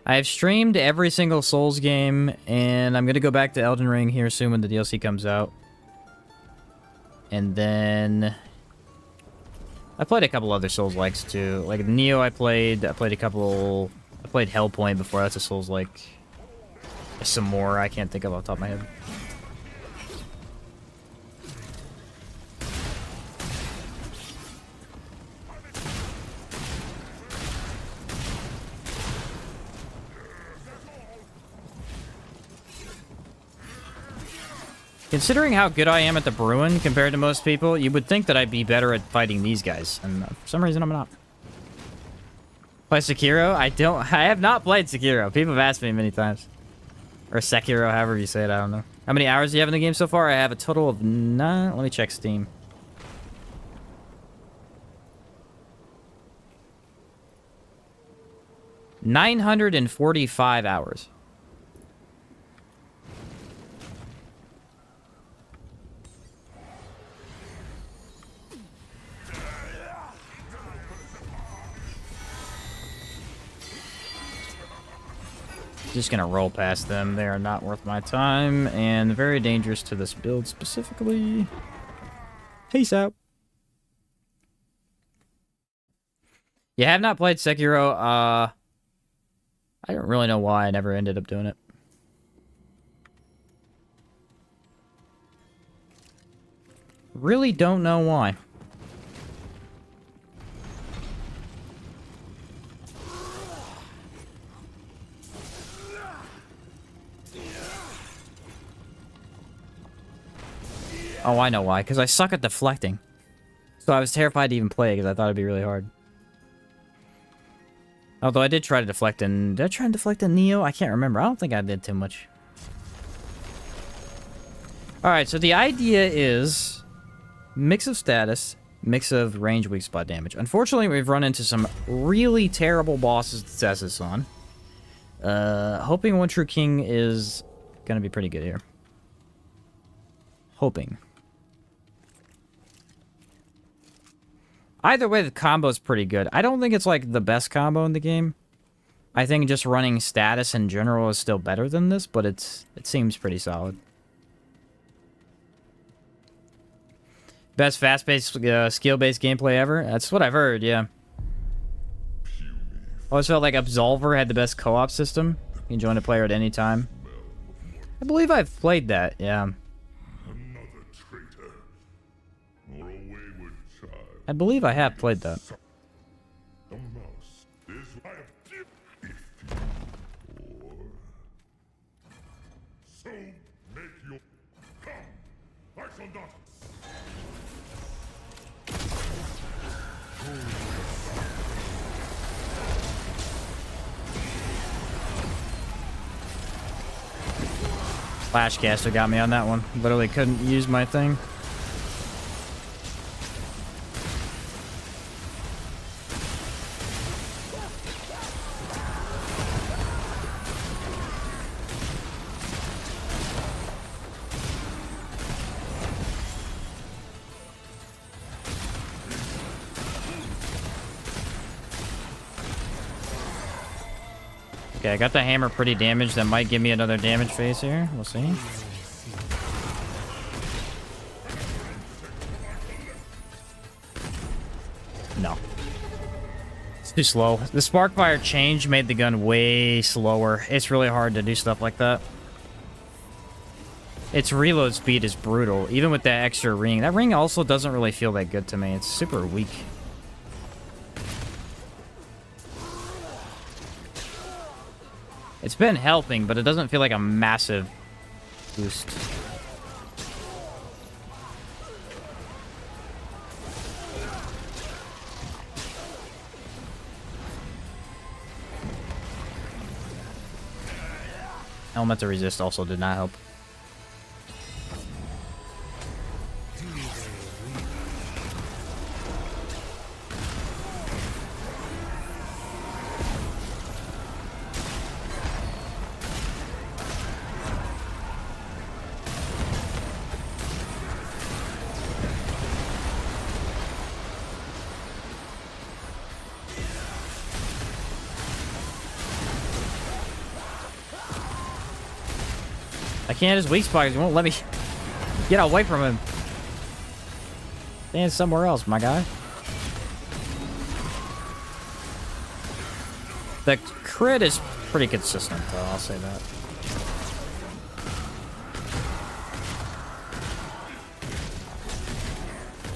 I have streamed every single Souls game, and I'm gonna go back to Elden Ring here soon when the DLC comes out. And then... I played a couple other Souls-likes too. Like Neo I played a couple... I played Hellpoint before, that's a Souls-like. Some more I can't think of off the top of my head. Considering how good I am at the Bruin compared to most people, you would think that I'd be better at fighting these guys, and for some reason I'm not. Play Sekiro? I have not played Sekiro. People have asked me many times. Or Sekiro, however you say it, I don't know. How many hours do you have in the game so far? I have a total of 9. Let me check Steam. $945 hours. Just gonna roll past them. They are not worth my time and very dangerous to this build specifically. Peace out. You have not played Sekiro. I don't really know why I never ended up doing it. Really don't know why. Oh, I know why. Because I suck at deflecting. So I was terrified to even play because I thought it'd be really hard. Although I did try to deflect in... Did I try and deflect in Neo? I can't remember. I don't think I did too much. Alright, so the idea is... Mix of status, mix of range, weak spot damage. Unfortunately, we've run into some really terrible bosses to test this on. Hoping One True King is gonna be pretty good here. Hoping. Either way, the combo's pretty good. I don't think it's, like, the best combo in the game. I think just running status in general is still better than this, but it seems pretty solid. Best fast-paced, skill-based gameplay ever? That's what I've heard, yeah. Always felt like Absolver had the best co-op system. You can join a player at any time. I believe I've played that, yeah. I believe I have played that. Flashcaster got me on that one. Literally couldn't use my thing. Okay, I got the hammer pretty damaged. That might give me another damage phase here. We'll see. No. It's too slow. The Sparkfire change made the gun way slower. It's really hard to do stuff like that. Its reload speed is brutal, even with that extra ring. That ring also doesn't really feel that good to me. It's super weak. It's been helping, but it doesn't feel like a massive boost. Elemental resist also did not help. I can't hit his weak spot because he won't let me get away from him. Stand somewhere else, my guy. The crit is pretty consistent, though, I'll say that.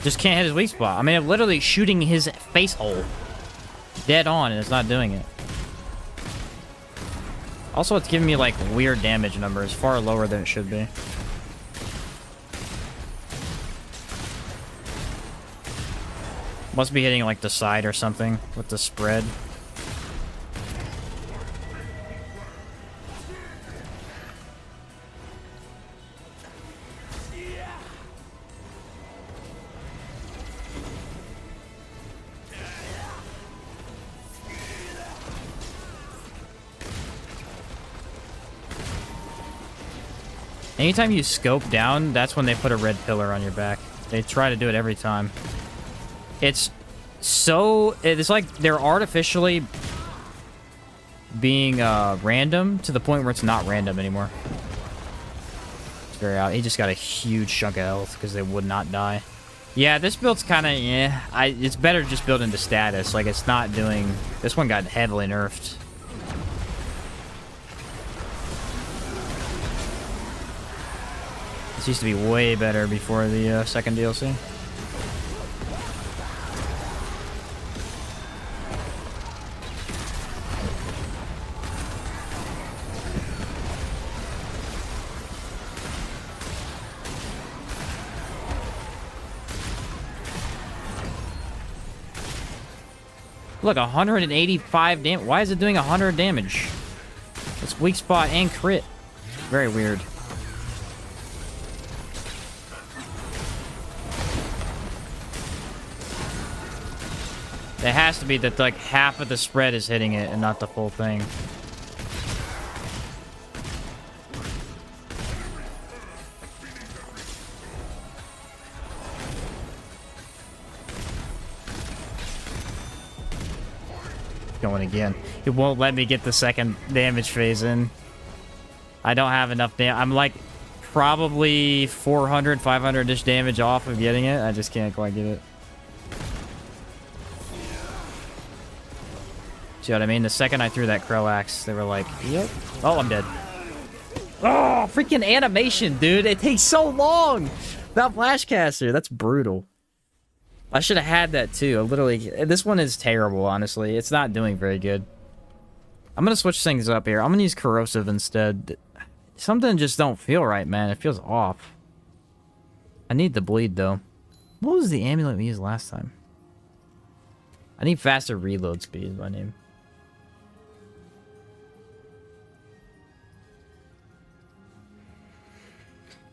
Just can't hit his weak spot. I mean, I'm literally shooting his face hole dead on, and it's not doing it. Also, it's giving me, like, weird damage numbers, far lower than it should be. Must be hitting, like, the side or something with the spread. Anytime you scope down, that's when they put a red pillar on your back. They try to do it every time. It's so... It's like they're artificially being random to the point where it's not random anymore. It's very out. He just got a huge chunk of health because they would not die. Yeah, this build's kind of, yeah. It's better to just build into status. Like, it's not doing... This one got heavily nerfed. This used to be way better before the second DLC. Look, 185 damage. Why is it doing 100 damage? It's weak spot and crit. Very weird. It has to be that like half of the spread is hitting it and not the full thing. Going again. It won't let me get the second damage phase in. I don't have enough damage. I'm like probably 400, 500-ish damage off of getting it. I just can't quite get it. See what I mean? The second I threw that crow axe, they were like, yep. Oh, I'm dead. Oh, freaking animation, dude. It takes so long. That flashcaster, that's brutal. I should have had that too. Literally, this one is terrible, honestly. It's not doing very good. I'm going to switch things up here. I'm going to use corrosive instead. Something just don't feel right, man. It feels off. I need the bleed, though. What was the amulet we used last time? I need faster reload speed is my name.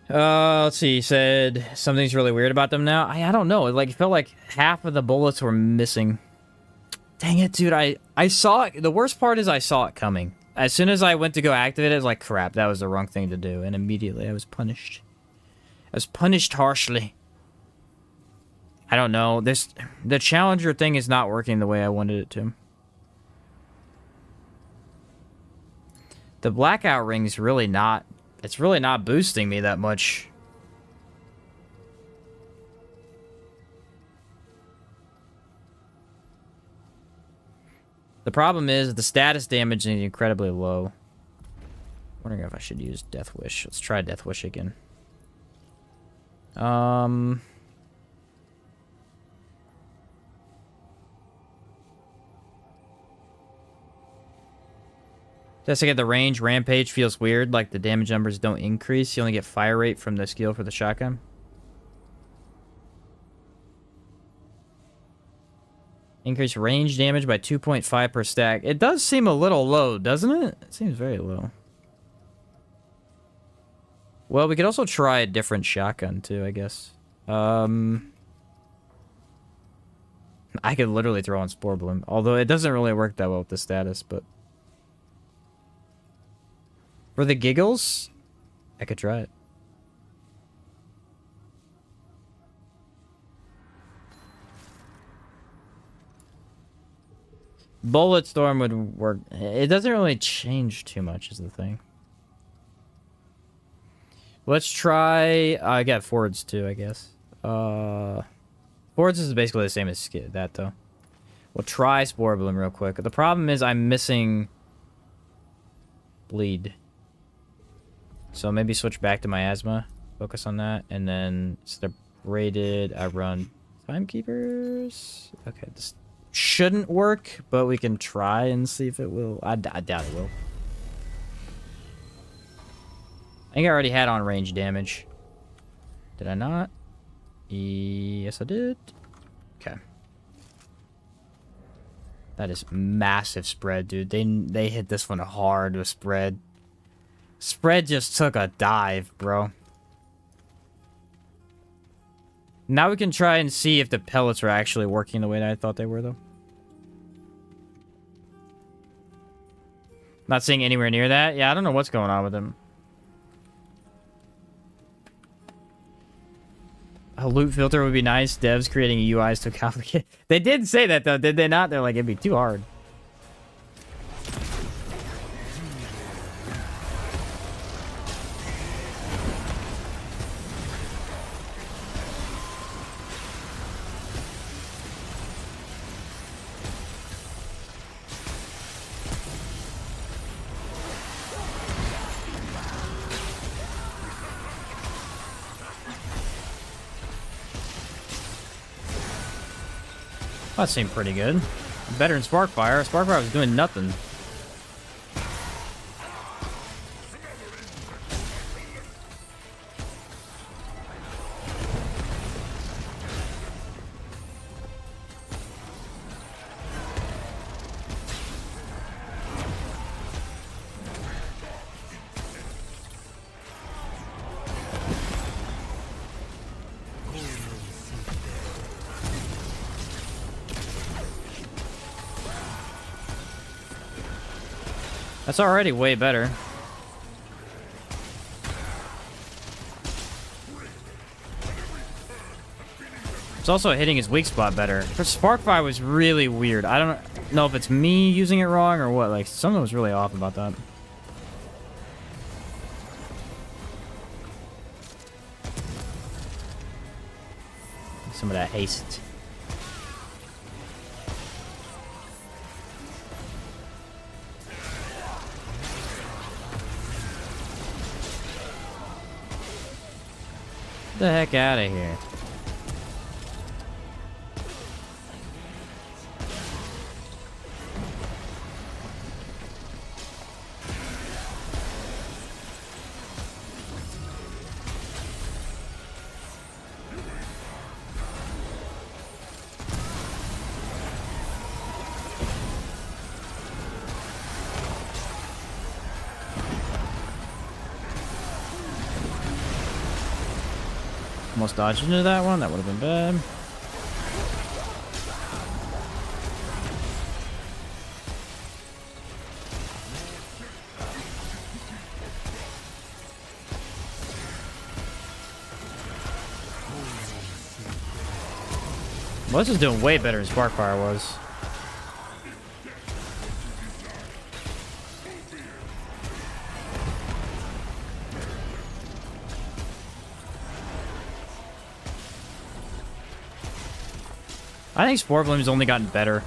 Let's see. He said something's really weird about them now. I don't know. Like, it felt like half of the bullets were missing. Dang it, dude. I saw it. The worst part is I saw it coming. As soon as I went to go activate it, I was like, crap, that was the wrong thing to do. And immediately I was punished. I was punished harshly. I don't know. The Challenger thing is not working the way I wanted it to. The Blackout Ring's really not... It's really not boosting me that much. The problem is the status damage is incredibly low. Wondering if I should use Death Wish. Let's try Death Wish again. Just to get the range, Rampage feels weird, like the damage numbers don't increase. You only get fire rate from the skill for the shotgun. Increase range damage by 2.5 per stack. It does seem a little low, doesn't it? It seems very low. Well, we could also try a different shotgun too, I guess. I could literally throw on Spore Bloom, although it doesn't really work that well with the status, but... For the giggles, I could try it. Bullet Storm would work. It doesn't really change too much is the thing. Let's try... I got Fords too, I guess. Fords is basically the same as that, though. We'll try Spore Bloom real quick. The problem is I'm missing... Bleed. So maybe switch back to Miasma, focus on that, and then instead of rated, I run Timekeepers. Okay, this shouldn't work, but we can try and see if it will. I doubt it will. I think I already had on range damage. Did I not? Yes, I did. Okay. That is massive spread, dude. They hit this one hard with spread. Spread just took a dive, bro. Now we can try and see if the pellets are actually working the way that I thought they were, though. Not seeing anywhere near that. Yeah, I don't know what's going on with them. A loot filter would be nice. Devs creating UI is too complicated. They did say that, though, did they not? They're like, it'd be too hard. That seemed pretty good. Better than Sparkfire. Sparkfire was doing nothing. That's already way better. It's also hitting his weak spot better. But Sparkfire was really weird. I don't know if it's me using it wrong or what. Like, something was really off about that. Some of that haste. Get the heck out of here. Almost dodged into that one. That would have been bad. Well, this is doing way better than Sparkfire was. I think Spore Bloom's only gotten better.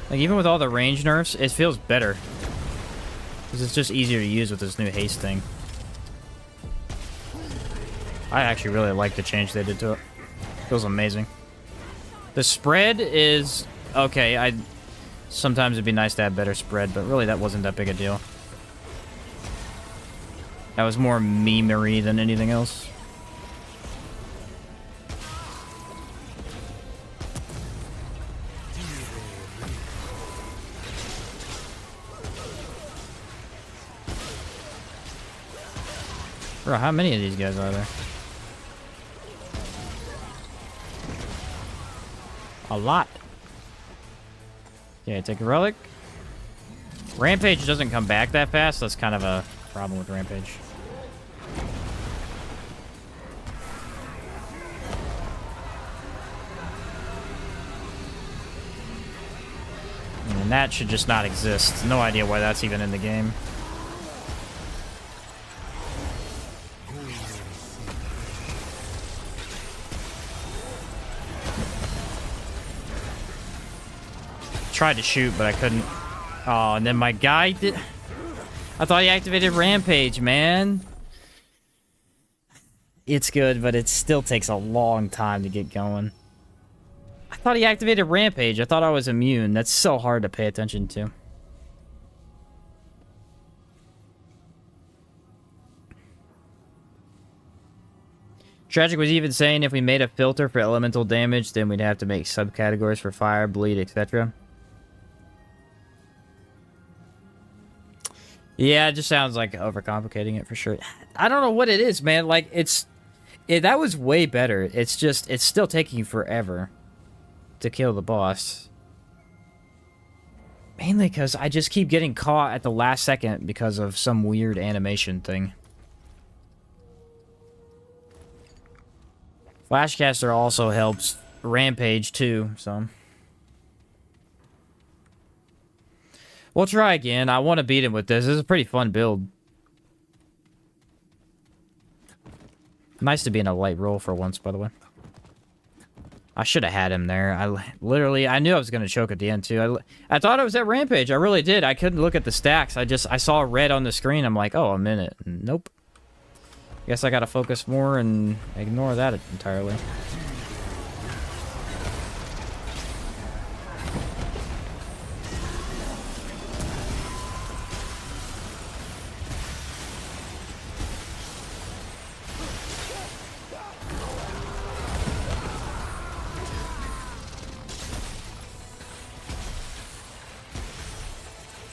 Like, even with all the range nerfs, it feels better. Because it's just easier to use with this new haste thing. I actually really like the change they did to it. Feels amazing. The spread is... okay, sometimes it'd be nice to have better spread, but really that wasn't that big a deal. That was more memery than anything else. Bro, how many of these guys are there? A lot. Okay, take a relic. Rampage doesn't come back that fast. That's kind of a problem with Rampage. And that should just not exist. No idea why that's even in the game. Tried to shoot, but I couldn't. Oh, and then my guy did... I thought he activated Rampage, man. It's good, but it still takes a long time to get going. I thought he activated Rampage. I thought I was immune. That's so hard to pay attention to. Tragic was even saying if we made a filter for elemental damage, then we'd have to make subcategories for fire, bleed, etc. Yeah, it just sounds like overcomplicating it for sure. I don't know what it is, man. Like, that was way better. It's just, it's still taking forever to kill the boss. Mainly because I just keep getting caught at the last second because of some weird animation thing. Flashcaster also helps Rampage too, so... we'll try again. I want to beat him with this. This is a pretty fun build. Nice to be in a light roll for once, by the way. I should have had him there. I knew I was going to choke at the end, too. I thought I was at Rampage. I really did. I couldn't look at the stacks. I saw red on the screen. I'm like, oh, a minute. Nope. Guess I got to focus more and ignore that entirely.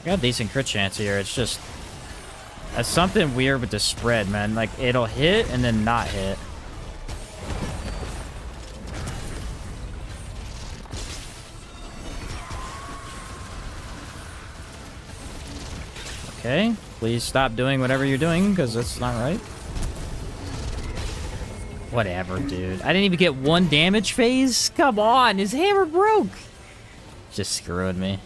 Got a decent crit chance here. It's just... That's something weird with the spread, man. Like, it'll hit and then not hit. Okay. Please stop doing whatever you're doing, because that's not right. Whatever, dude. I didn't even get one damage phase? Come on, his hammer broke. Just screwed me.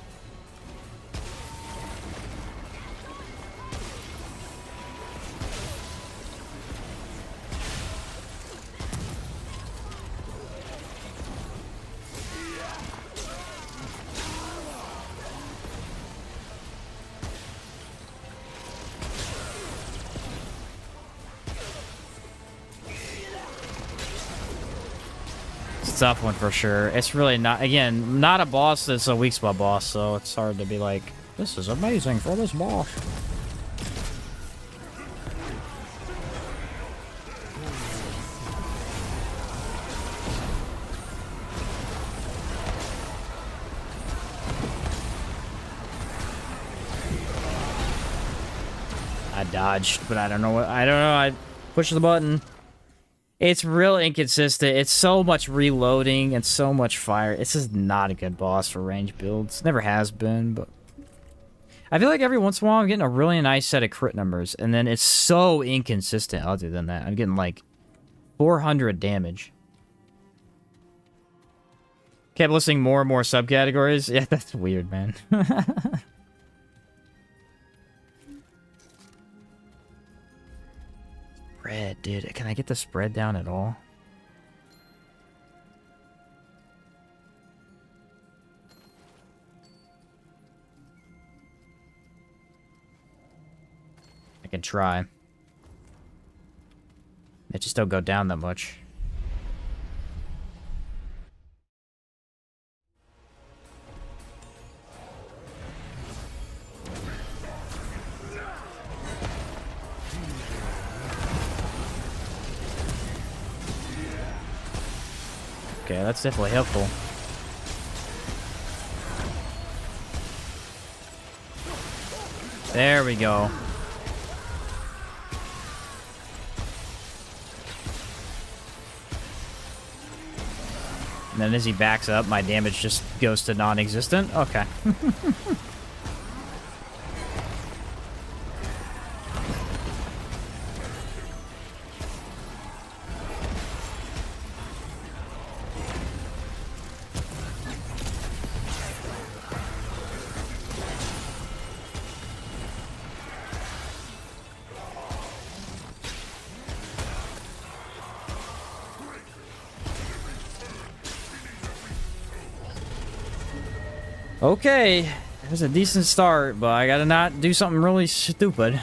Tough one for sure. It's really not, again, not a boss that's a weak spot boss, so it's hard to be like, this is amazing for this boss. I dodged, but I don't know what, I don't know, I pushed the button. It's real inconsistent. It's so much reloading and so much fire. It's just not a good boss for range builds. Never has been, but... I feel like every once in a while I'm getting a really nice set of crit numbers, and then it's so inconsistent other than that. I'm getting like 400 damage. Kept listing more and more subcategories. Yeah, that's weird, man. Spread, dude. Can I get the spread down at all? I can try. It just don't go down that much. Okay, that's definitely helpful. There we go. And then as he backs up, my damage just goes to non-existent. Okay. Okay, it was a decent start, but I gotta not do something really stupid.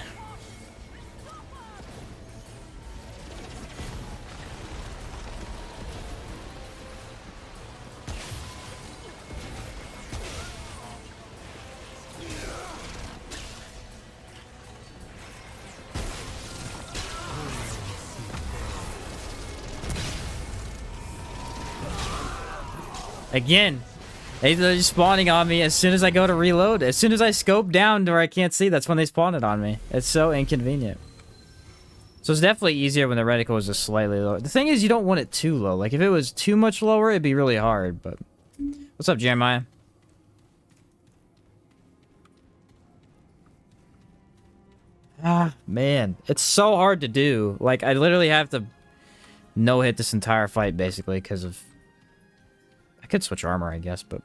Again. They're just spawning on me as soon as I go to reload. As soon as I scope down to where I can't see, that's when they spawn it on me. It's so inconvenient. So it's definitely easier when the reticle is just slightly lower. The thing is, you don't want it too low. Like, if it was too much lower, it'd be really hard, but... What's up, Jeremiah? Ah, man. It's so hard to do. Like, I literally have to no-hit this entire fight, basically, because of... I could switch armor, I guess, but...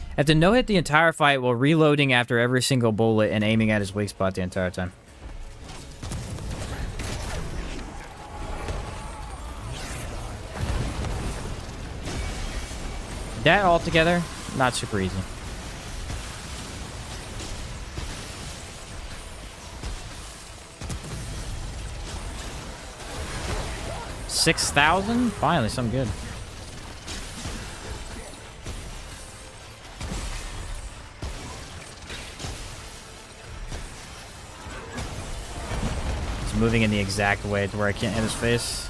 I have to no-hit the entire fight while reloading after every single bullet and aiming at his weak spot the entire time. That altogether, not super easy. $6,000? Finally, something good. He's moving in the exact way to where I can't hit his face.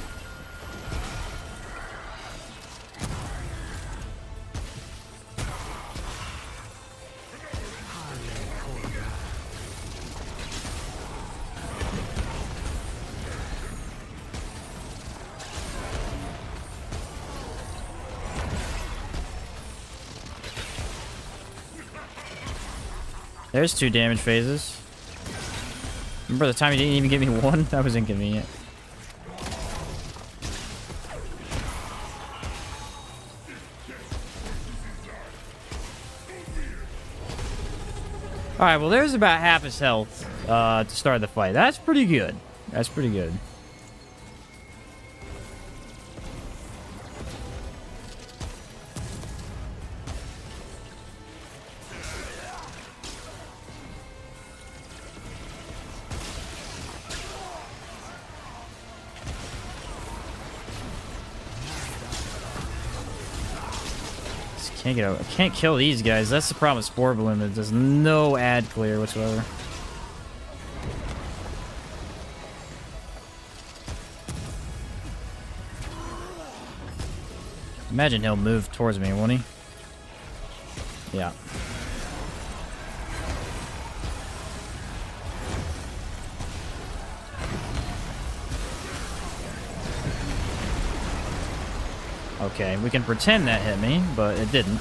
There's 2 damage phases. Remember the time you didn't even give me 1? That was inconvenient. Alright, well there's about half his health to start the fight. That's pretty good. That's pretty good. Can't kill these guys. That's the problem with Spore Balloon. It does no ad clear whatsoever. Imagine he'll move towards me, won't he? Yeah. Okay, we can pretend that hit me, but it didn't.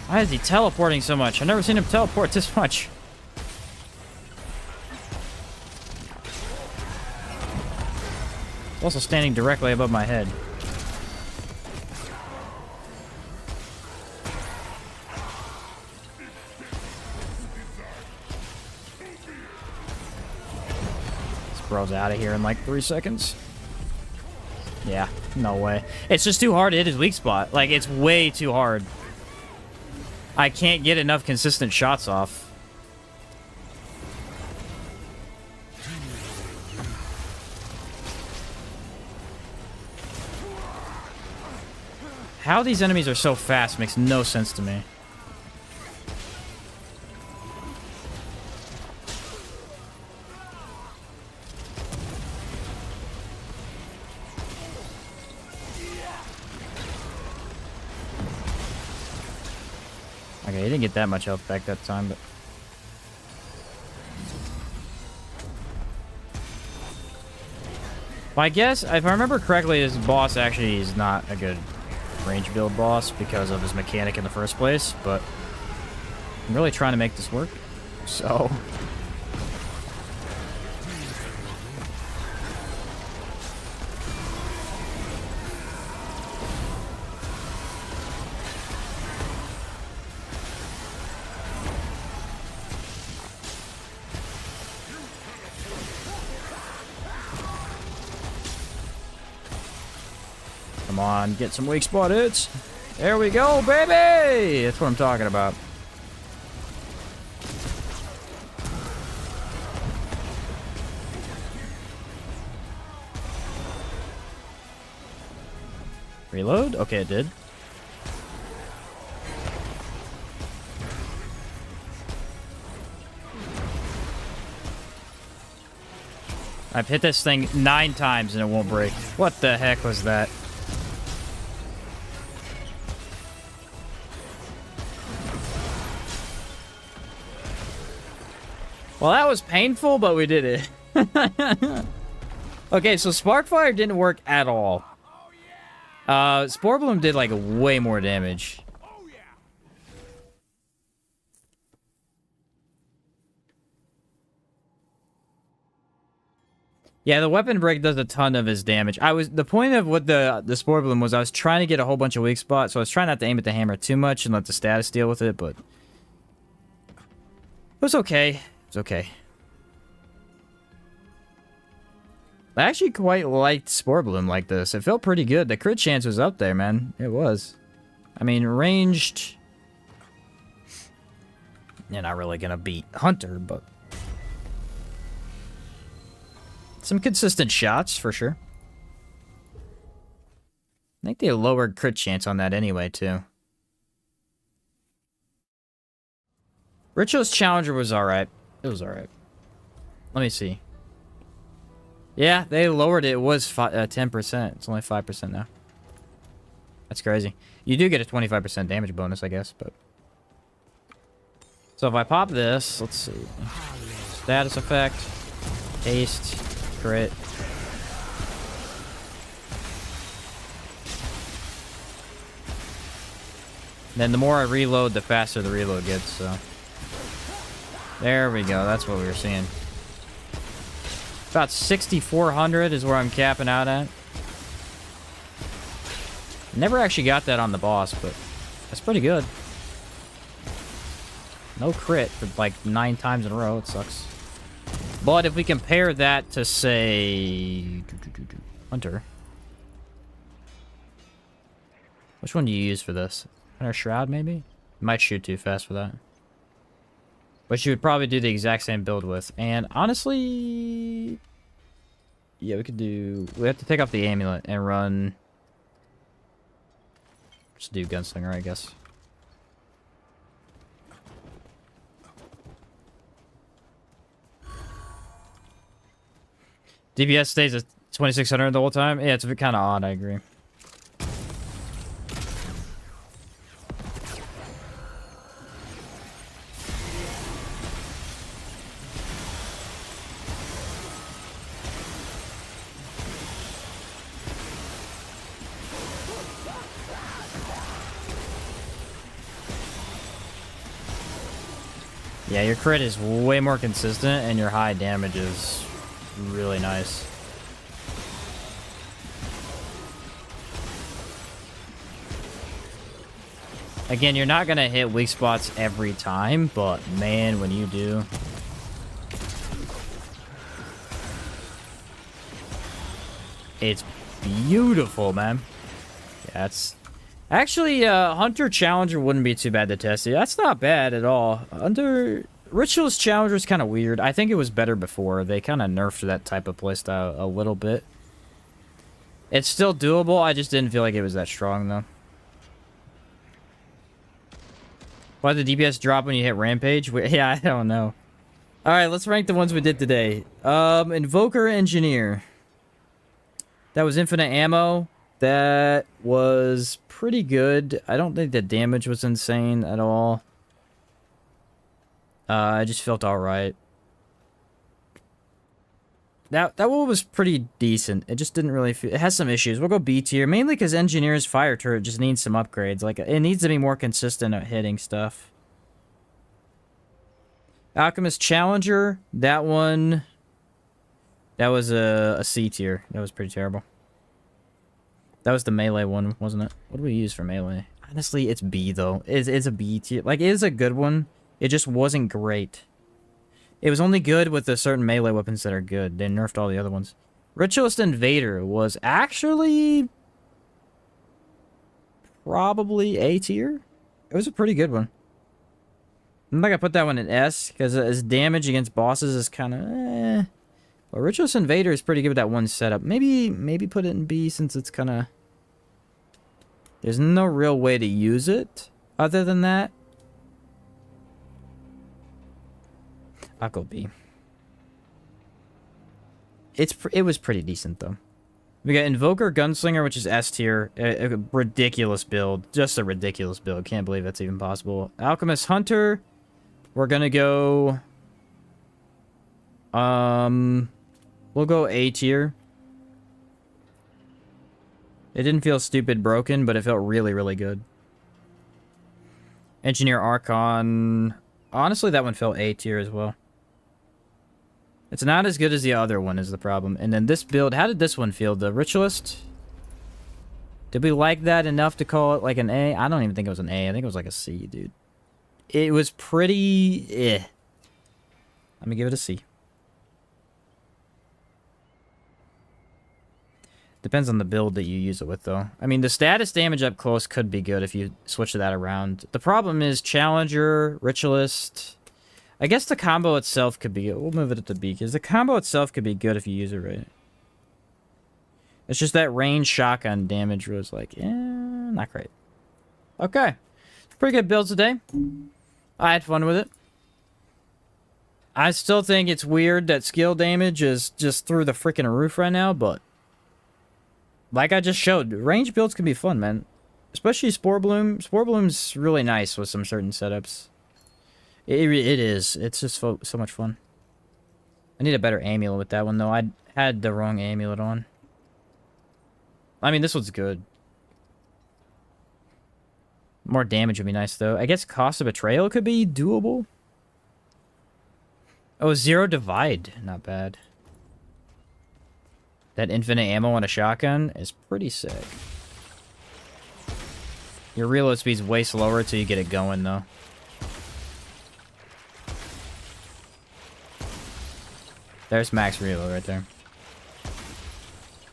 Why is he teleporting so much? I've never seen him teleport this much. He's also standing directly above my head. This bro's out of here in like 3 seconds. Yeah, no way. It's just too hard to hit his weak spot. Like, it's way too hard. I can't get enough consistent shots off. How these enemies are so fast makes no sense to me. Okay, he didn't get that much health back that time, but... Well, I guess, if I remember correctly, this boss actually is not a good range build boss because of his mechanic in the first place, but I'm really trying to make this work, so... Come on, get some weak spot hits. There we go, baby! That's what I'm talking about. Reload? Okay, it did. I've hit this thing 9 times and it won't break. What the heck was that? Well, that was painful, but we did it. Okay, so Sparkfire didn't work at all. Spore Bloom did, like, way more damage. Yeah, the weapon break does a ton of his damage. The point of what the Spore Bloom was, I was trying to get a whole bunch of weak spots, so I was trying not to aim at the hammer too much and let the status deal with it, but... It was okay. It's okay. I actually quite liked Spore Bloom like this. It felt pretty good. The crit chance was up there, man. It was. I mean, ranged... You're not really gonna beat Hunter, but... Some consistent shots, for sure. I think they lowered crit chance on that anyway, too. Ritual's Challenger was alright. It was alright. Let me see. Yeah, they lowered it. It was 10%. It's only 5% now. That's crazy. You do get a 25% damage bonus, I guess, but... So if I pop this, let's see. Status effect. Haste. Crit. Then the more I reload, the faster the reload gets, so... There we go, that's what we were seeing. About 6,400 is where I'm capping out at. Never actually got that on the boss, but that's pretty good. No crit for like 9 times in a row, it sucks. But if we compare that to, say... Hunter. Which one do you use for this? Hunter Shroud, maybe? Might shoot too fast for that. But you would probably do the exact same build with. And honestly... Yeah, we could do... We have to take off the amulet and run... Just do Gunslinger, I guess. DPS stays at 2,600 the whole time? Yeah, it's kind of odd, I agree. Yeah, your crit is way more consistent, and your high damage is really nice. Again, you're not gonna hit weak spots every time, but man, when you do... It's beautiful, man. Yeah, it's... Actually, Hunter Challenger wouldn't be too bad to test it. That's not bad at all. Ritualist Challenger is kind of weird. I think it was better before. They kind of nerfed that type of playstyle a little bit. It's still doable. I just didn't feel like it was that strong, though. Why did the DPS drop when you hit Rampage? Yeah, I don't know. Alright, let's rank the ones we did today. Invoker Engineer. That was infinite ammo. That was pretty good. I don't think the damage was insane at all. I just felt alright. That one was pretty decent. It just didn't really feel... It has some issues. We'll go B tier. Mainly because Engineer's fire turret just needs some upgrades. Like, it needs to be more consistent at hitting stuff. Alchemist Challenger. That one... That was a C tier. That was pretty terrible. That was the melee one, wasn't it? What do we use for melee? Honestly, it's B, though. It's a B tier. Like, it is a good one. It just wasn't great. It was only good with the certain melee weapons that are good. They nerfed all the other ones. Ritualist Invader was actually... probably A tier. It was a pretty good one. I'm not gonna put that one in S, because his damage against bosses is kind of eh. But Ritualist Invader is pretty good with that one setup. Maybe put it in B since it's kind of... There's no real way to use it other than that. I'll go B. It was pretty decent, though. We got Invoker Gunslinger, which is S tier. A ridiculous build. Just a ridiculous build. Can't believe that's even possible. Alchemist Hunter. We're gonna go... We'll go A tier. It didn't feel stupid broken, but it felt really, really good. Engineer Archon. Honestly, that one felt A tier as well. It's not as good as the other one is the problem. And then this build, how did this one feel? The Ritualist? Did we like that enough to call it like an A? I don't even think it was an A. I think it was like a C, dude. It was pretty... eh. Let me give it a C. Depends on the build that you use it with, though. I mean, the status damage up close could be good if you switch that around. The problem is Challenger, Ritualist... I guess the combo itself could be... We'll move it to B, because the combo itself could be good if you use it right. It's just that range shotgun damage was like, not great. Okay. Pretty good builds today. I had fun with it. I still think it's weird that skill damage is just through the freaking roof right now, but... Like I just showed, range builds can be fun, man. Especially Spore Bloom. Spore Bloom's really nice with some certain setups. It is. It's just so much fun. I need a better amulet with that one, though. I had the wrong amulet on. I mean, this one's good. More damage would be nice, though. I guess Cost of Betrayal could be doable. Oh, Zero Divide. Not bad. That infinite ammo on a shotgun is pretty sick. Your reload speed's way slower until you get it going, though. There's max reload right there.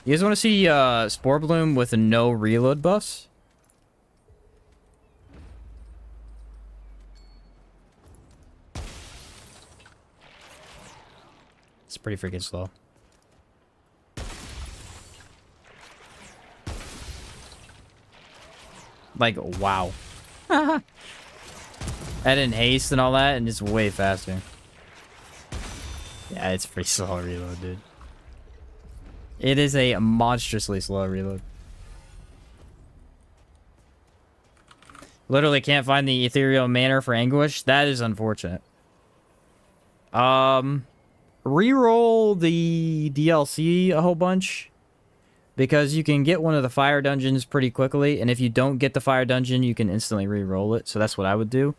You guys want to see Spore Bloom with no reload buffs? It's pretty freaking slow. Like, wow. Add in haste and all that, and it's way faster. Yeah, it's pretty slow reload, dude. It is a monstrously slow reload. Literally can't find the ethereal manner for anguish. That is unfortunate. Reroll the DLC a whole bunch, because you can get one of the fire dungeons pretty quickly, and if you don't get the fire dungeon, you can instantly re-roll it. So that's what I would do.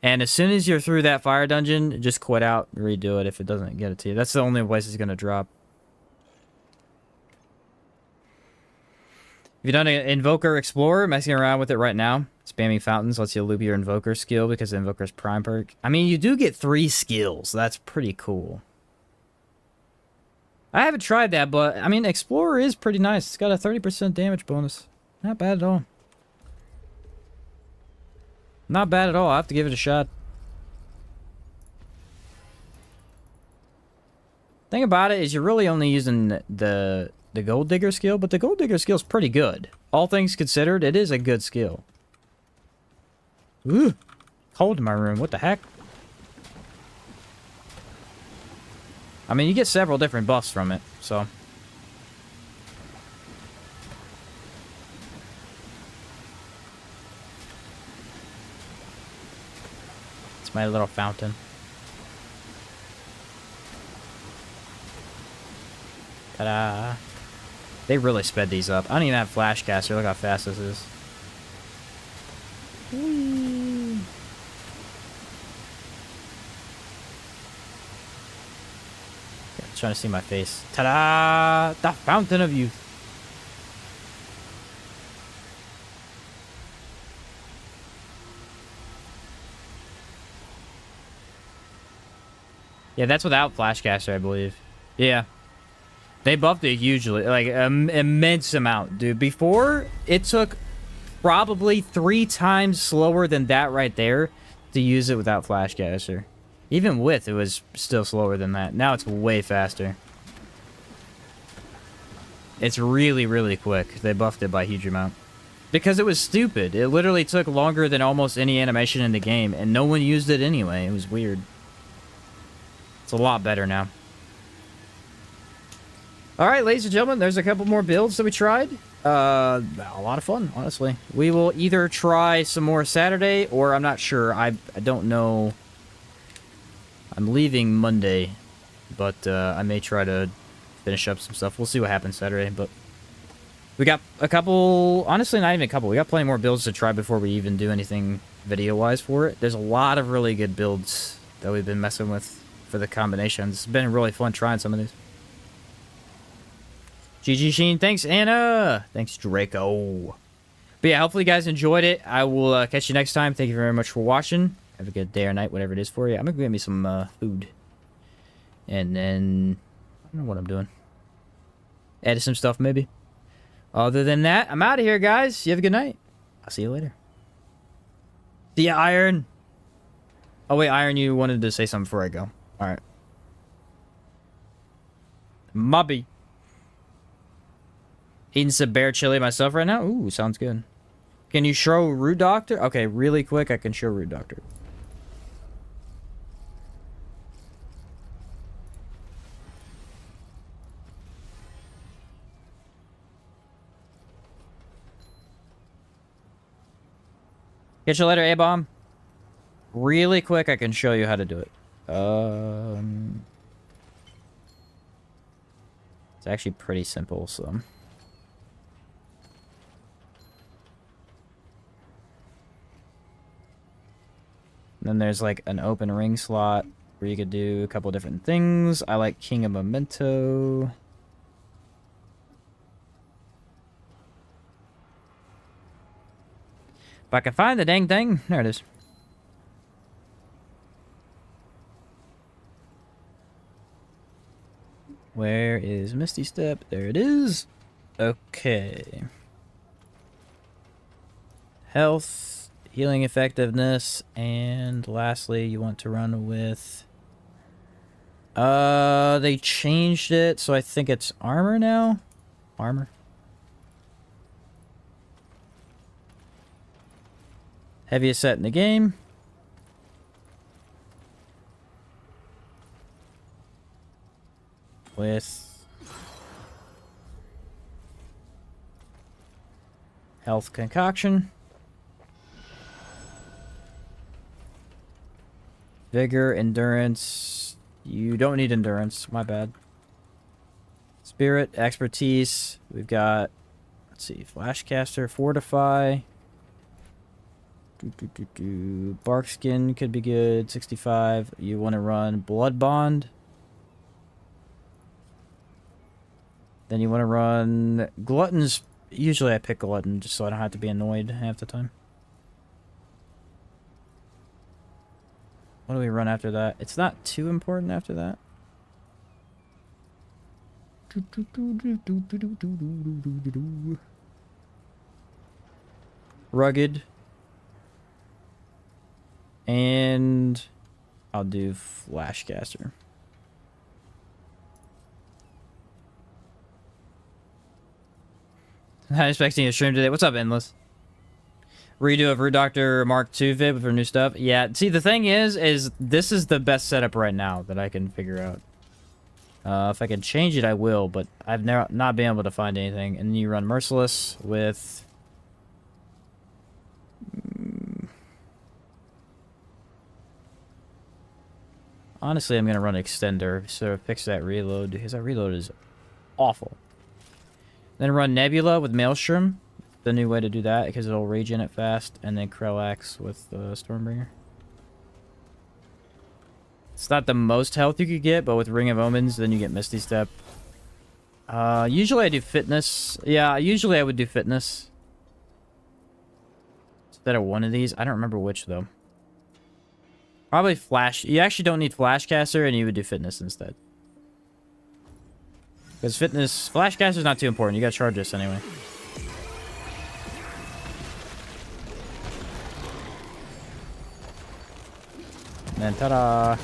And as soon as you're through that fire dungeon, just quit out and redo it if it doesn't get it to you. That's the only place it's going to drop. If you've done an Invoker Explorer, messing around with it right now, spamming fountains lets you loop your Invoker skill because the Invoker's prime perk. I mean, you do get 3 skills. That's pretty cool. I haven't tried that, but, I mean, Explorer is pretty nice. It's got a 30% damage bonus. Not bad at all. Not bad at all. I'll have to give it a shot. Thing about it is you're really only using the Gold Digger skill, but the Gold Digger skill is pretty good. All things considered, it is a good skill. Ooh, cold in my room. What the heck? I mean, you get several different buffs from it, so. It's my little fountain. Ta-da! They really sped these up. I don't even have flash caster. Look how fast this is. Whee. Trying to see my face. Ta-da! The fountain of youth. Yeah, that's without Flashcaster, I believe. Yeah. They buffed it hugely. Like, immense amount, dude. Before, it took probably 3 times slower than that right there to use it without Flashcaster. Even with, it was still slower than that. Now it's way faster. It's really, really quick. They buffed it by a huge amount. Because it was stupid. It literally took longer than almost any animation in the game, and no one used it anyway. It was weird. It's a lot better now. Alright, ladies and gentlemen, there's a couple more builds that we tried. A lot of fun, honestly. We will either try some more Saturday, or I'm not sure. I don't know. I'm leaving Monday, but I may try to finish up some stuff. We'll see what happens Saturday, but we got a couple, honestly not even a couple, we got plenty more builds to try before we even do anything video-wise for it. There's a lot of really good builds that we've been messing with for the combinations. It's been really fun trying some of these. GG Sheen, thanks Anna, thanks Draco. But yeah, hopefully you guys enjoyed it. I will catch you next time. Thank you very much for watching. Have a good day or night, whatever it is for you. I'm gonna go get me some food. And then, I don't know what I'm doing. Edit some stuff, maybe. Other than that, I'm out of here, guys. You have a good night. I'll see you later. See ya, Iron. Oh, wait, Iron, you wanted to say something before I go. Alright. Mubby. Eating some bear chili myself right now? Ooh, sounds good. Can you show Root Doctor? Okay, really quick, I can show Root Doctor. Catch you later, A-bomb. Really quick, I can show you how to do it. It's actually pretty simple, so... Then there's like an open ring slot where you could do a couple different things. I like King of Memento. If I can find the dang thing, there it is. Where is Misty Step? There it is. Okay. Health, healing effectiveness, and lastly, you want to run with... they changed it, so I think it's armor now? Armor. Heaviest set in the game. With health concoction. Vigor, endurance. You don't need endurance, my bad. Spirit, expertise. We've got, let's see, Flashcaster, Fortify. Bark skin could be good. 65. You want to run Blood Bond. Then you want to run Gluttons. Usually I pick Glutton just so I don't have to be annoyed half the time. What do we run after that? It's not too important after that. Rugged. And I'll do Flashcaster. Not expecting a stream today. What's up, Endless? Redo of Root Doctor Mark II vid with her new stuff. Yeah, see, the thing is this is the best setup right now that I can figure out. If I can change it, I will, but I've never not been able to find anything. And then you run Merciless with... Honestly, I'm going to run Extender, so fix that reload, because that reload is awful. Then run Nebula with Maelstrom, the new way to do that, because it'll regen it fast, and then Krellax with Stormbringer. It's not the most health you could get, but with Ring of Omens, then you get Misty Step. Usually I do Fitness. Yeah, usually I would do Fitness instead of one of these. I don't remember which, though. Probably Flash. You actually don't need Flashcaster, and you would do Fitness instead. Because Fitness... Flashcaster's not too important. You gotta charge this anyway. And then, ta-da!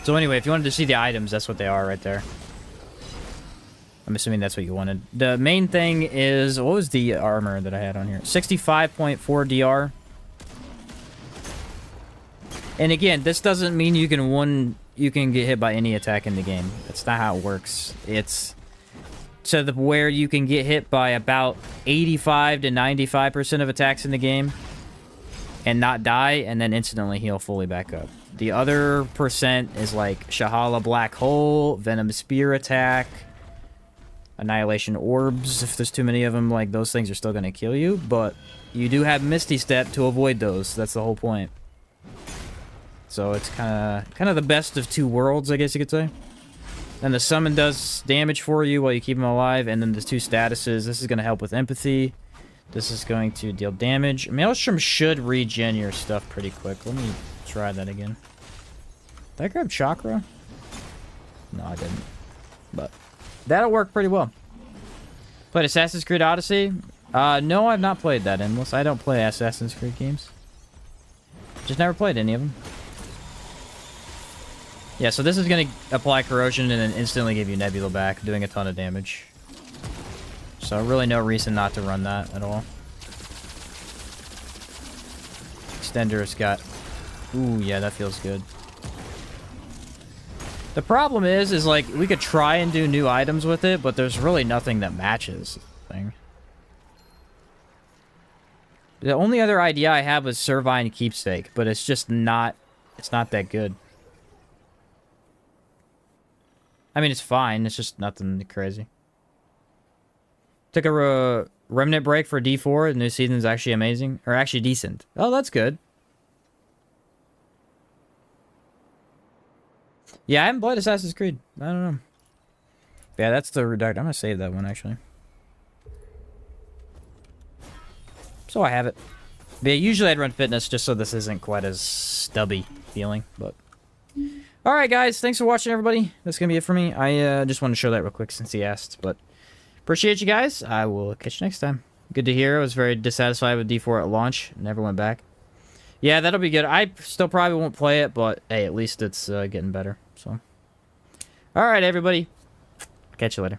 So anyway, if you wanted to see the items, that's what they are right there. I'm assuming that's what you wanted. The main thing is... What was the armor that I had on here? 65.4 DR. And again, this doesn't mean you can get hit by any attack in the game. That's not how it works. It's to the where you can get hit by about 85 to 95% of attacks in the game and not die, and then instantly heal fully back up. The other percent is like Shahala Black Hole, Venom Spear attack, Annihilation Orbs. If there's too many of them, like, those things are still going to kill you, but you do have Misty Step to avoid those. That's the whole point. So it's kind of the best of two worlds, I guess you could say. And the summon does damage for you while you keep him alive, and then the two statuses. This is going to help with empathy. This is going to deal damage. Maelstrom should regen your stuff pretty quick. Let me try that again. Did I grab Chakra? No, I didn't. But that'll work pretty well. Played Assassin's Creed Odyssey? No, I've not played that, Endless. I don't play Assassin's Creed games. Just never played any of them. Yeah, so this is going to apply corrosion and then instantly give you Nebula back, doing a ton of damage. So really no reason not to run that at all. Extender's got... Ooh, yeah, that feels good. The problem is like, we could try and do new items with it, but there's really nothing that matches the thing. The only other idea I had was Servine Keepsake, but it's just not... It's not that good. I mean, it's fine. It's just nothing crazy. Took a Remnant break for D4. The new season's actually amazing. Or actually decent. Oh, that's good. Yeah, I haven't played Assassin's Creed. I don't know. Yeah, that's the reduct. I'm gonna save that one, actually. So I have it. But yeah, usually I'd run fitness just so this isn't quite as stubby feeling, but... Alright, guys. Thanks for watching, everybody. That's gonna be it for me. I just wanted to show that real quick since he asked, but... Appreciate you guys. I will catch you next time. Good to hear. I was very dissatisfied with D4 at launch. Never went back. Yeah, that'll be good. I still probably won't play it, but hey, at least it's getting better. So, all right, everybody. Catch you later.